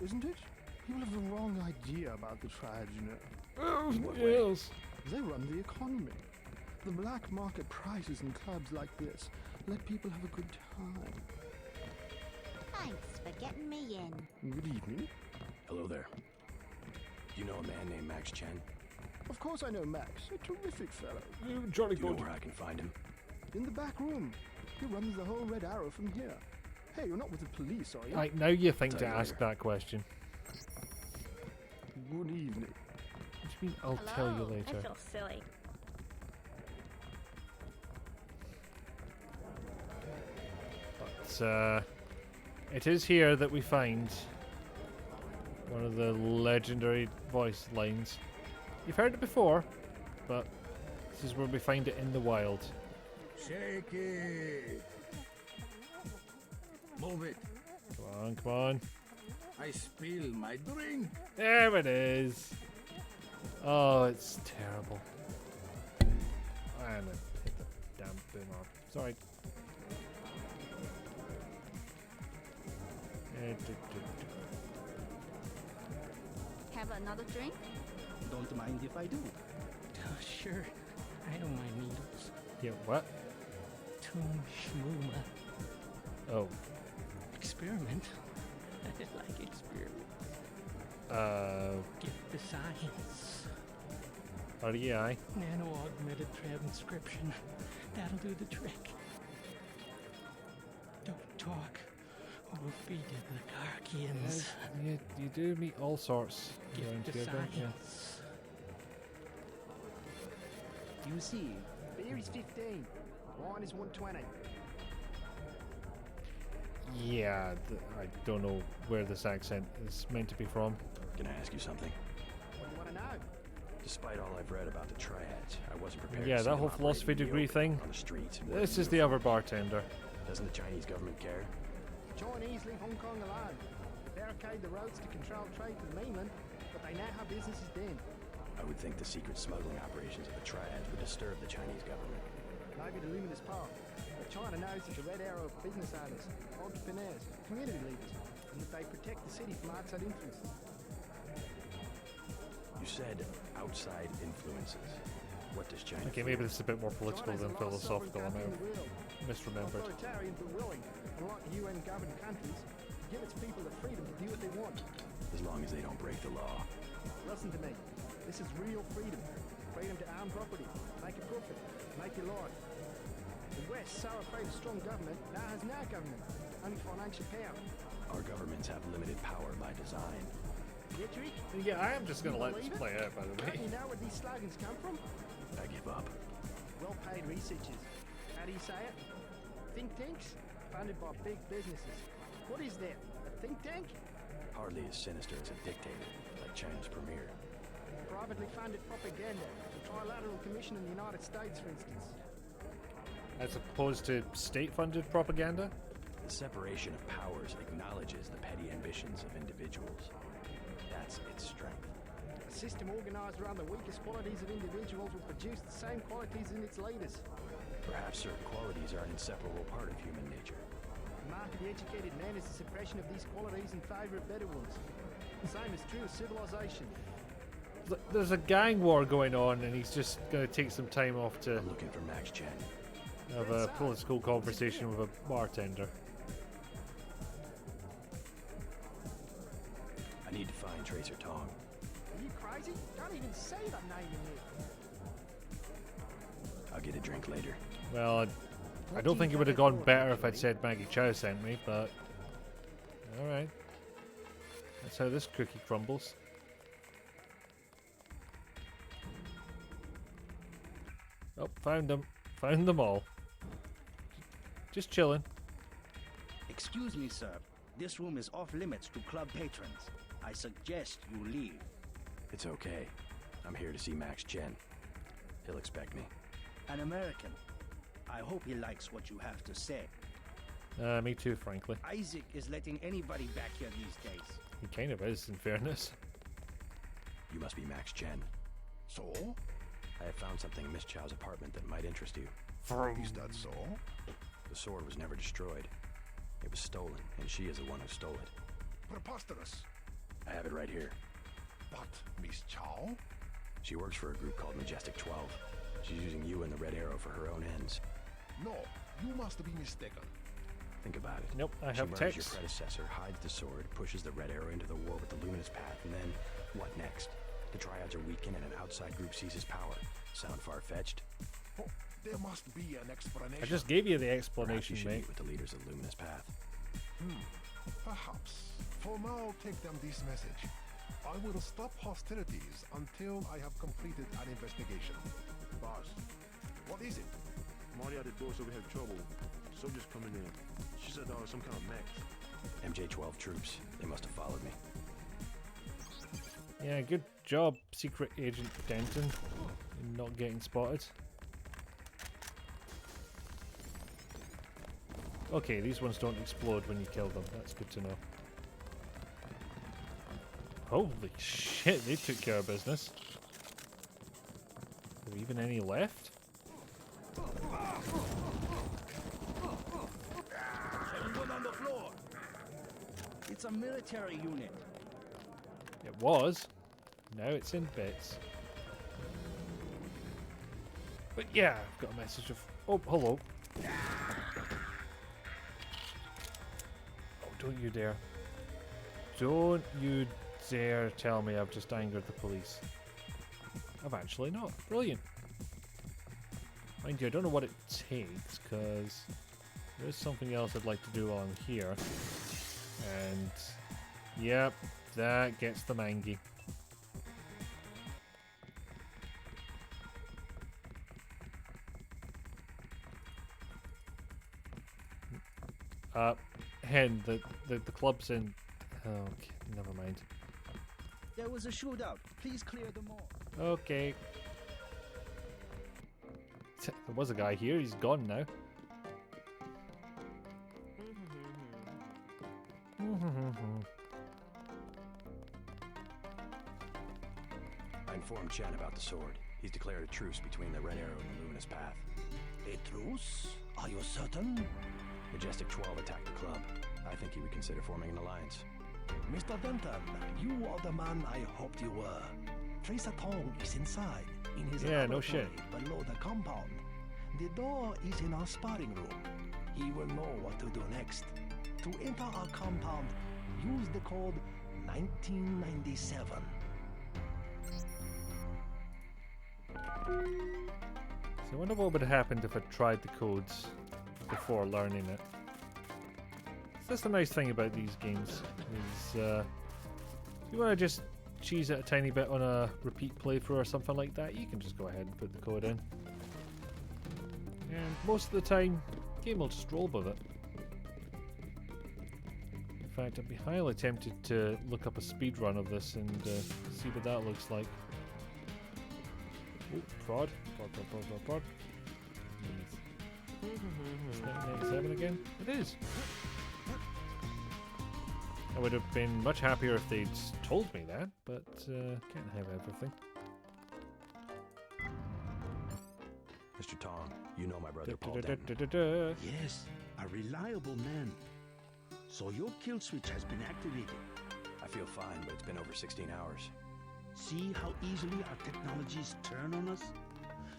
R: Isn't it? People have the wrong idea about the tribes, you know.
A: Oh,
E: what way?
A: yes.
R: They run the economy. The black market prices in clubs like this let people have a good time.
D: Thanks for getting me in.
R: Good evening.
E: Hello there. Do you know a man named Max Chen?
R: Of course I know Max, a terrific fellow.
A: Jolly
E: Do you know
A: good.
E: where I can find him?
R: In the back room. He runs the whole Red Arrow from here. Hey, you're not with the police, are you?
A: Right, now you think to
E: Tell you
A: ask
E: later.
A: that question.
R: Good evening.
A: What do you mean, I'll tell you later?
G: I feel silly.
A: But it is here that we find one of the legendary voice lines. You've heard it before, but this is where we find it in the wild.
K: Shake it. Move it.
A: Come on.
K: I spill my drink.
A: There it is. Oh, it's terrible. And I hit the damn boom off. Sorry.
D: Have another drink?
I: Don't mind if I do.
P: Sure. I don't mind needles.
A: Yeah, what?
P: Tum shmooma.
A: Oh.
P: Experiment. I like experiment. Get the science.
A: REI.
P: Nano augmented transcription. That'll do the trick. Don't talk, or we'll feed it the Karkians.
A: You do meet all sorts around
P: Get the
A: here, don't you?
P: science.
B: You see, beer is 15, wine is 120.
A: Yeah, I don't know where this accent is meant to be from.
E: Can I ask you something?
I: What do you want to know?
E: Despite all I've read about the triads, I wasn't prepared
A: Yeah,
E: to see
A: that
E: them
A: whole
E: operate
A: philosophy
E: in the
A: degree
E: open,
A: thing.
E: on the streets. and
A: This
E: wearing
A: is the other
E: uniforms.
A: bartender.
E: Doesn't the Chinese government care?
I: The Chinese leave Hong Kong alone. They barricade the roads to control trade to the mainland, but they know how business is done.
E: I would think the secret smuggling operations of the triads would disturb the Chinese government.
I: Maybe the luminous part. But China knows that the Red Arrow of business owners, entrepreneurs, community leaders, and that they protect the city from outside influences.
E: You said outside influences. What does China
A: Okay,
E: fear?
A: maybe this is a bit more political
I: China's
A: than
I: the last sovereign
A: philosophical. I
I: country
A: may
I: in the world.
A: have misremembered.
I: Authoritarian but willing, unlike UN-governed countries, to give its people the freedom to do what they want.
E: As long as they don't break the law.
I: Listen to me. This is real freedom. Freedom to own property, make a profit, make your life. The West, so afraid of strong government, now has no government, only financial power.
E: Our governments have limited power by design.
I: Rhetoric?
A: Yeah, I am just going to
I: You
A: let this
I: believe
A: play
I: it?
A: out, by the
I: Don't
A: way.
I: you know where these slogans come from?
E: I give up.
I: Well-paid researchers. How do you say it? Think tanks? Funded by big businesses. What is that? A think tank?
E: Hardly as sinister as a dictator, like China's premier.
I: Privately funded propaganda. The Trilateral Commission in the United States, for instance.
A: As opposed to state-funded propaganda?
E: The separation of powers acknowledges the petty ambitions of individuals. That's its strength.
I: A system organized around the weakest qualities of individuals will produce the same qualities in its leaders.
E: Perhaps certain qualities are an inseparable part of human nature.
I: The mark of the educated man is the suppression of these qualities in favor of better ones. The same is true of civilization.
A: There's a gang war going on, and he's just going to take some time off to
E: I'm looking for Max Chen.
A: have a political conversation with a bartender.
E: I need to find Tracer Tong.
I: Are you crazy? Can't even say that name in here.
E: I'll get a drink later.
A: Well, I don't think it would have gone better if I'd said Maggie Chow sent me, but alright. That's how this cookie crumbles. Oh, found them. Found them all. Just chilling.
M: Excuse me, sir. This room is off limits to club patrons. I suggest you leave.
E: It's okay. I'm here to see Max Chen. He'll expect me.
M: An American. I hope he likes what you have to say.
A: Me too, frankly.
M: Isaac is letting anybody back here these days.
A: He kind of is, in fairness.
E: You must be Max Chen.
K: So?
E: I have found something in Miss Chow's apartment that might interest you.
K: Is that so?
E: The sword was never destroyed. It was stolen, and she is the one who stole it.
K: Preposterous.
E: I have it right here.
K: But Miss Chow?
E: She works for a group called Majestic 12. She's using you and the Red Arrow for her own ends.
K: No, you must be mistaken.
E: Think about it.
A: Nope, I
E: She
A: have
E: murders
A: text.
E: your predecessor, hides the sword, pushes the Red Arrow into the war with the Luminous Path, and then what next? The Triads are weakened and an outside group seizes power. Sound far-fetched?
K: Oh, there must be an explanation.
A: I just gave you the
E: Perhaps
A: explanation,
E: you should
A: mate.
E: meet with the leaders of the Luminous Path.
K: Perhaps. For now, take them this message. I will stop hostilities until I have completed an investigation.
N: Boss,
K: What is it?
N: Marty at the door said we had trouble. Soldiers coming in. She said there was some kind of mech.
E: MJ-12 troops. They must have followed me.
A: Yeah, good job, Secret Agent Denton, in not getting spotted. Okay, these ones don't explode when you kill them. That's good to know. Holy shit, they took care of business. Are there even any left?
M: Everyone on the floor. It's a military unit.
A: It was. Now it's in bits. But yeah, I've got a message of... Oh, hello. Oh, don't you dare. Don't you dare tell me I've just angered the police. I've actually not. Brilliant. Mind you, I don't know what it takes, because there is something else I'd like to do on here. And... yep, that gets the mangy. in. The club's in. Oh, okay, never mind.
M: There was a shootout. Please clear them all.
A: Okay. There was a guy here. He's gone now.
E: I informed Chen about the sword. He's declared a truce between the Red Arrow and the Luminous Path.
K: A truce? Are you certain?
E: Majestic 12 attacked the club. I think he would consider forming an alliance.
K: Mr. Denton, you are the man I hoped you were. Tracer Tong is inside, in his laboratory below the compound. The door is in our sparring room. He will know what to do next. To enter our compound, use the code 1997.
A: So I wonder what would have happened if I tried the codes before learning it. That's the nice thing about these games, is if you want to just cheese it a tiny bit on a repeat playthrough or something like that, you can just go ahead and put the code in. And most of the time, the game will just roll with it. In fact, I'd be highly tempted to look up a speed run of this and see what that looks like. Oh, prod. Prod. Is that 97 again? It is. I would have been much happier if they'd told me that, but can't have everything.
E: Mr. Tong, you know my brother Paul
F: Yes, a reliable man. So your kill switch has been activated.
E: I feel fine, but it's been over 16 hours.
F: See how easily our technologies turn on us?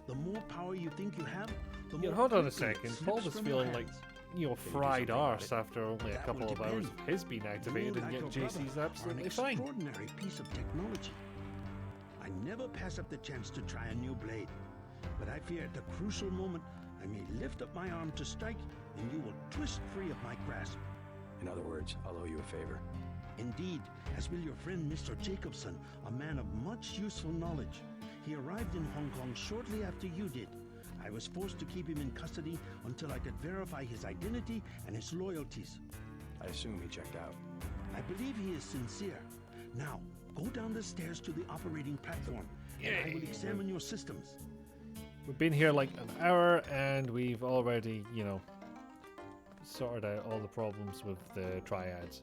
F: The more power you think you have, the more...
A: Yeah, hold on a second. Paul was feeling like, you know, fried arse after only a couple of hours of his being activated, and yet JC's absolutely fine.
F: An extraordinary piece of technology. I never pass up the chance to try a new blade, but I fear at the crucial moment I may lift up my arm to strike, and you will twist free of my grasp.
E: In other words, I'll owe you a favor.
F: Indeed, as will your friend Mr. Jacobson, a man of much useful knowledge. He arrived in Hong Kong shortly after you did. I was forced to keep him in custody until I could verify his identity and his loyalties.
E: I assume he checked out.
F: I believe he is sincere. Now, go down the stairs to the operating platform, and I will examine your systems.
A: We've been here like an hour, and we've already, you know, sorted out all the problems with the triads.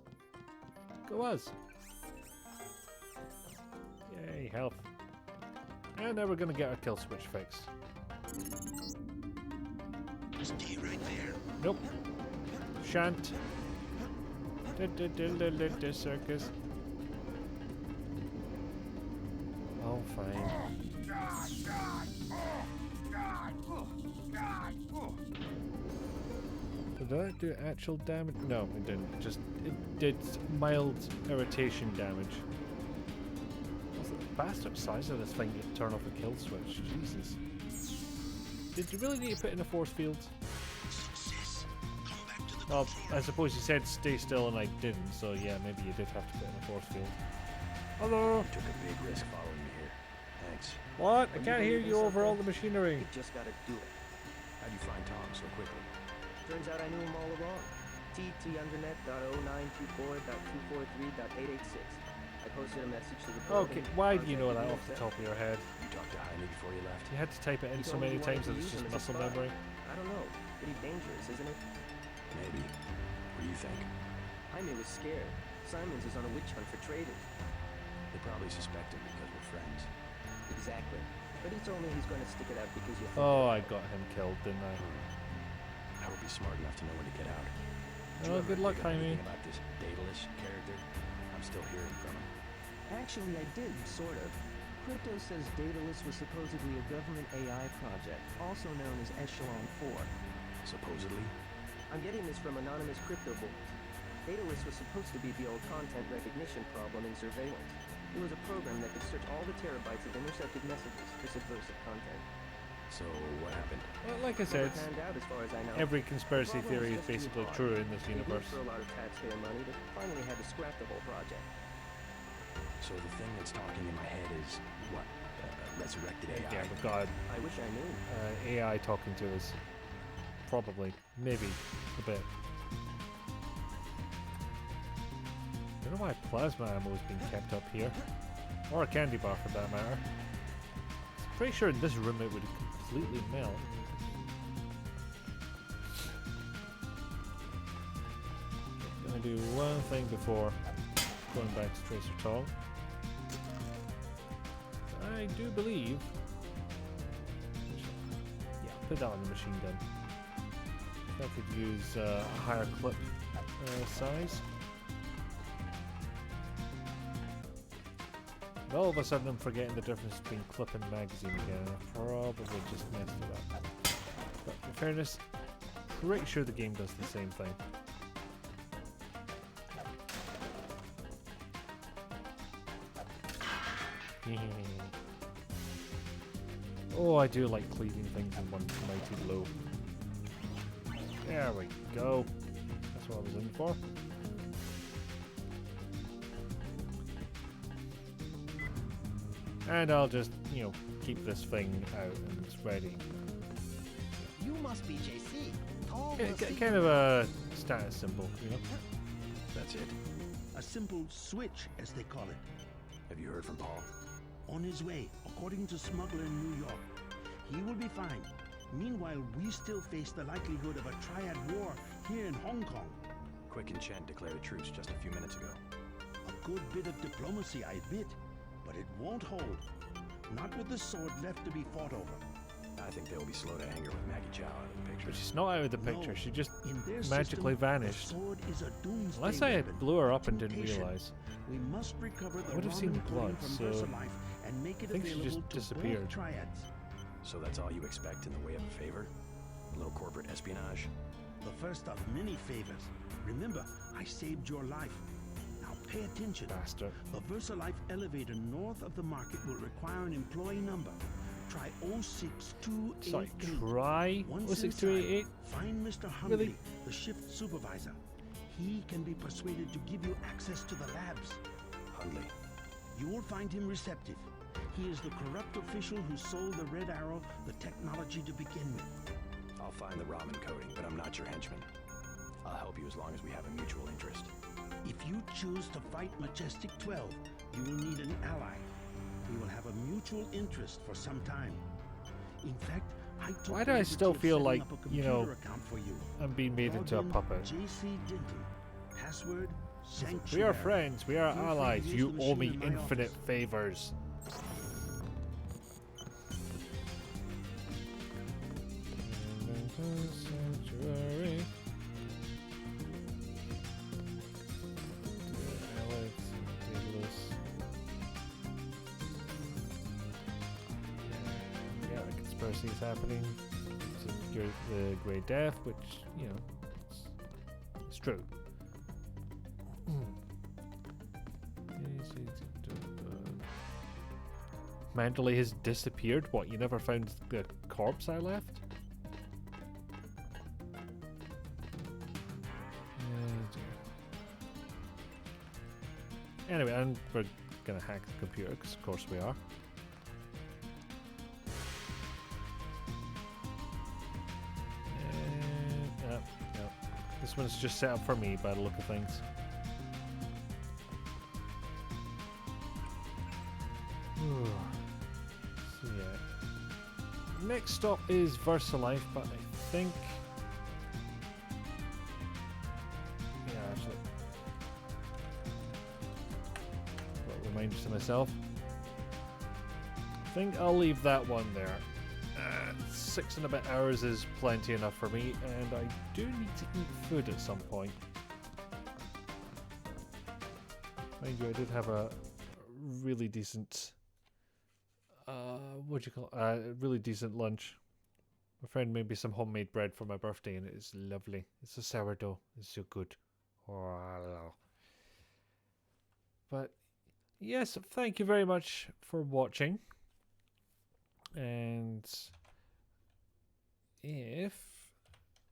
A: Go us! Yay, health. And now we're gonna get our kill switch fixed.
K: Stay right there.
A: Nope. Shan't. Circus. Oh, fine. Did that do actual damage? No, it didn't. It did mild irritation damage. What's the bastard size of this thing to turn off a kill switch? Jesus. Did you really need to put in a force field? Well, I suppose you said stay still and I didn't, so yeah, maybe you did have to put in a force field. Hello!
E: You took a big risk following me here. Thanks.
A: What? I can't hear you over all the machinery.
C: You just gotta do it.
E: How'd you find Tom so quickly?
C: Turns out I knew him all along. ttundernett.0924.243.886. I posted a message to the board.
A: Okay, why do you know that off the top of your head?
E: You talked to Jaime before you left?
A: You had to type it in so many times that it's just muscle memory.
C: I don't know. Pretty dangerous, isn't it?
E: Maybe. What do you think?
C: Jaime was scared. Simons is on a witch hunt for traitors.
E: They probably suspect him because we're friends.
C: Exactly. But he told me he's going to stick it out because you think...
A: Oh, I got him killed, didn't I?
E: I would be smart enough to know when to get out.
A: Oh, good luck, Jaime.
E: About this Daedalus character? I'm still hearing from him.
C: Actually, I did, sort of. Crypto says Daedalus was supposedly a government AI project, also known as Echelon 4.
E: Supposedly?
C: I'm getting this from anonymous crypto bulls. Daedalus was supposed to be the old content recognition problem in surveillance. It was a program that could search all the terabytes of intercepted messages for subversive content.
E: So, what happened?
A: Well, like I said,
C: out, as far as I know.
A: every conspiracy theory is basically true in this universe.
C: For a lot of taxpayer money, but finally had to scrap the whole project.
E: So the thing that's talking in my head is, what? Resurrected AI?
A: Yeah, but God.
C: I wish I knew.
A: AI talking to us. Probably. Maybe. A bit. don't know why plasma ammo is being kept up here. Or a candy bar for that matter. I'm pretty sure in this room it would completely melt. Gonna do one thing before going back to Tracer Tall. I do believe... yeah, put that on the machine gun. I could use a higher clip size. And all of a sudden I'm forgetting the difference between clip and magazine again. I probably just messed it up. But in fairness, pretty sure the game does the same thing. Oh, I do like cleaving things in one mighty blow. There we go. That's what I was in for. And I'll just, you know, keep this thing out and it's ready.
S: You must be JC. Tall
A: Kind of a status symbol, you know?
E: That's it.
K: A simple switch, as they call it.
E: Have you heard from Paul?
K: On his way, according to smuggler in New York. He will be fine. Meanwhile, we still face the likelihood of a triad war here in Hong Kong.
E: Quick and Chen declared a truce just a few minutes ago.
K: A good bit of diplomacy, I admit, but it won't hold. Not with the sword left to be fought over.
E: I think they'll be slow to anger with Maggie Chow out of the picture.
A: But she's not out of the picture, she just magically vanished.
K: The sword is a doomsday
A: Unless I
K: weapon.
A: blew her up and
K: Too
A: didn't
K: patient.
A: realize.
K: We must recover the
A: I would have seen
K: ramen
A: blood,
K: from
A: so
K: VersaLife and make it
A: I think she
K: available
A: just
K: to
A: disappeared.
K: both triads.
E: So that's all you expect in the way of a favor? A little corporate espionage?
K: The first of many favors. Remember, I saved your life. Now pay attention.
A: Bastard.
K: The VersaLife elevator north of the market will require an employee number. Try 06288.
A: Sorry, try
K: Once
A: 06288?
K: inside, find Mr. Huntley,
A: Really?
K: the shift supervisor. He can be persuaded to give you access to the labs.
E: Hundley.
K: You will find him receptive. He is the corrupt official who sold the Red Arrow the technology to begin with.
E: I'll find the ramen coating, but I'm not your henchman. I'll help you as long as we have a mutual interest.
K: If you choose to fight Majestic 12, you will need an ally. We will have a mutual interest for some time. In fact, I took
A: Why do
K: the
A: I still
K: liberty of
A: feel
K: setting
A: like,
K: up a
A: you
K: computer
A: know,
K: account for you.
A: I'm being made into a
K: Log in
A: puppet?
K: JC Denton. Password Sanctuary.
A: We are friends, we are
K: Feel free to
A: allies,
K: use
A: you
K: the
A: owe
K: machine
A: me
K: in my
A: infinite
K: office.
A: favors. Sanctuary. Alex, Nicholas. Yeah, the conspiracy is happening. Secure the Grey Death, which, you know, it's true. Mandalay has disappeared? What, you never found the corpse I left? Anyway, and we're gonna hack the computer, because of course we are. Yep. This one's just set up for me by the look of things. So yeah. Next stop is VersaLife, but I think... yeah, actually... got a reminder to myself. I think I'll leave that one there. 6 and a bit hours is plenty enough for me, and I do need to eat food at some point. Mind you, I did have a really decent... what do you call it? A really decent lunch. My friend made me some homemade bread for my birthday, and it is lovely. It's a sourdough. It's so good. Oh. But yes, thank you very much for watching. And if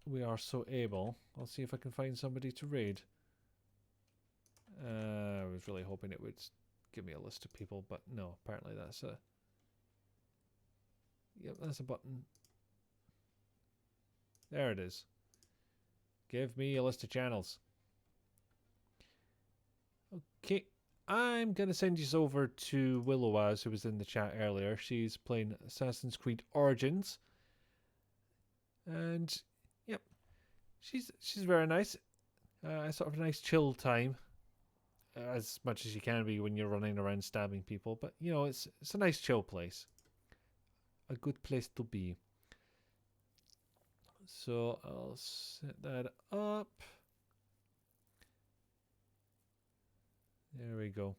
A: we are so able, I'll see if I can find somebody to raid. I was really hoping it would give me a list of people, but no, apparently that's a... yep, that's a button. There it is. Give me a list of channels. Okay, I'm going to send you over to Willowaz, who was in the chat earlier. She's playing Assassin's Creed Origins. And, yep, she's very nice. Sort of a nice chill time. As much as you can be when you're running around stabbing people. But, you know, it's a nice chill place. A good place to be. So, I'll set that up. There we go.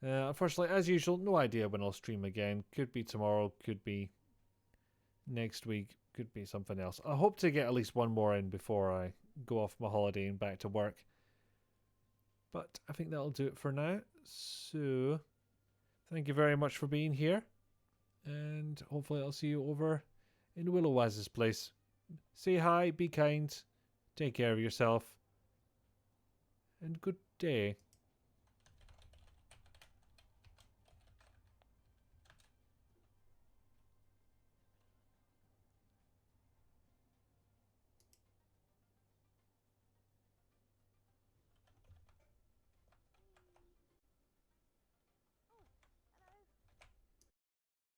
A: Unfortunately, as usual, no idea when I'll stream again. Could be tomorrow, could be next week, could be something else. I hope to get at least one more in before I go off my holiday and back to work. But I think that'll do it for now. So, thank you very much for being here. And hopefully I'll see you over in Willowaz's place. Say hi, be kind, take care of yourself, and good day.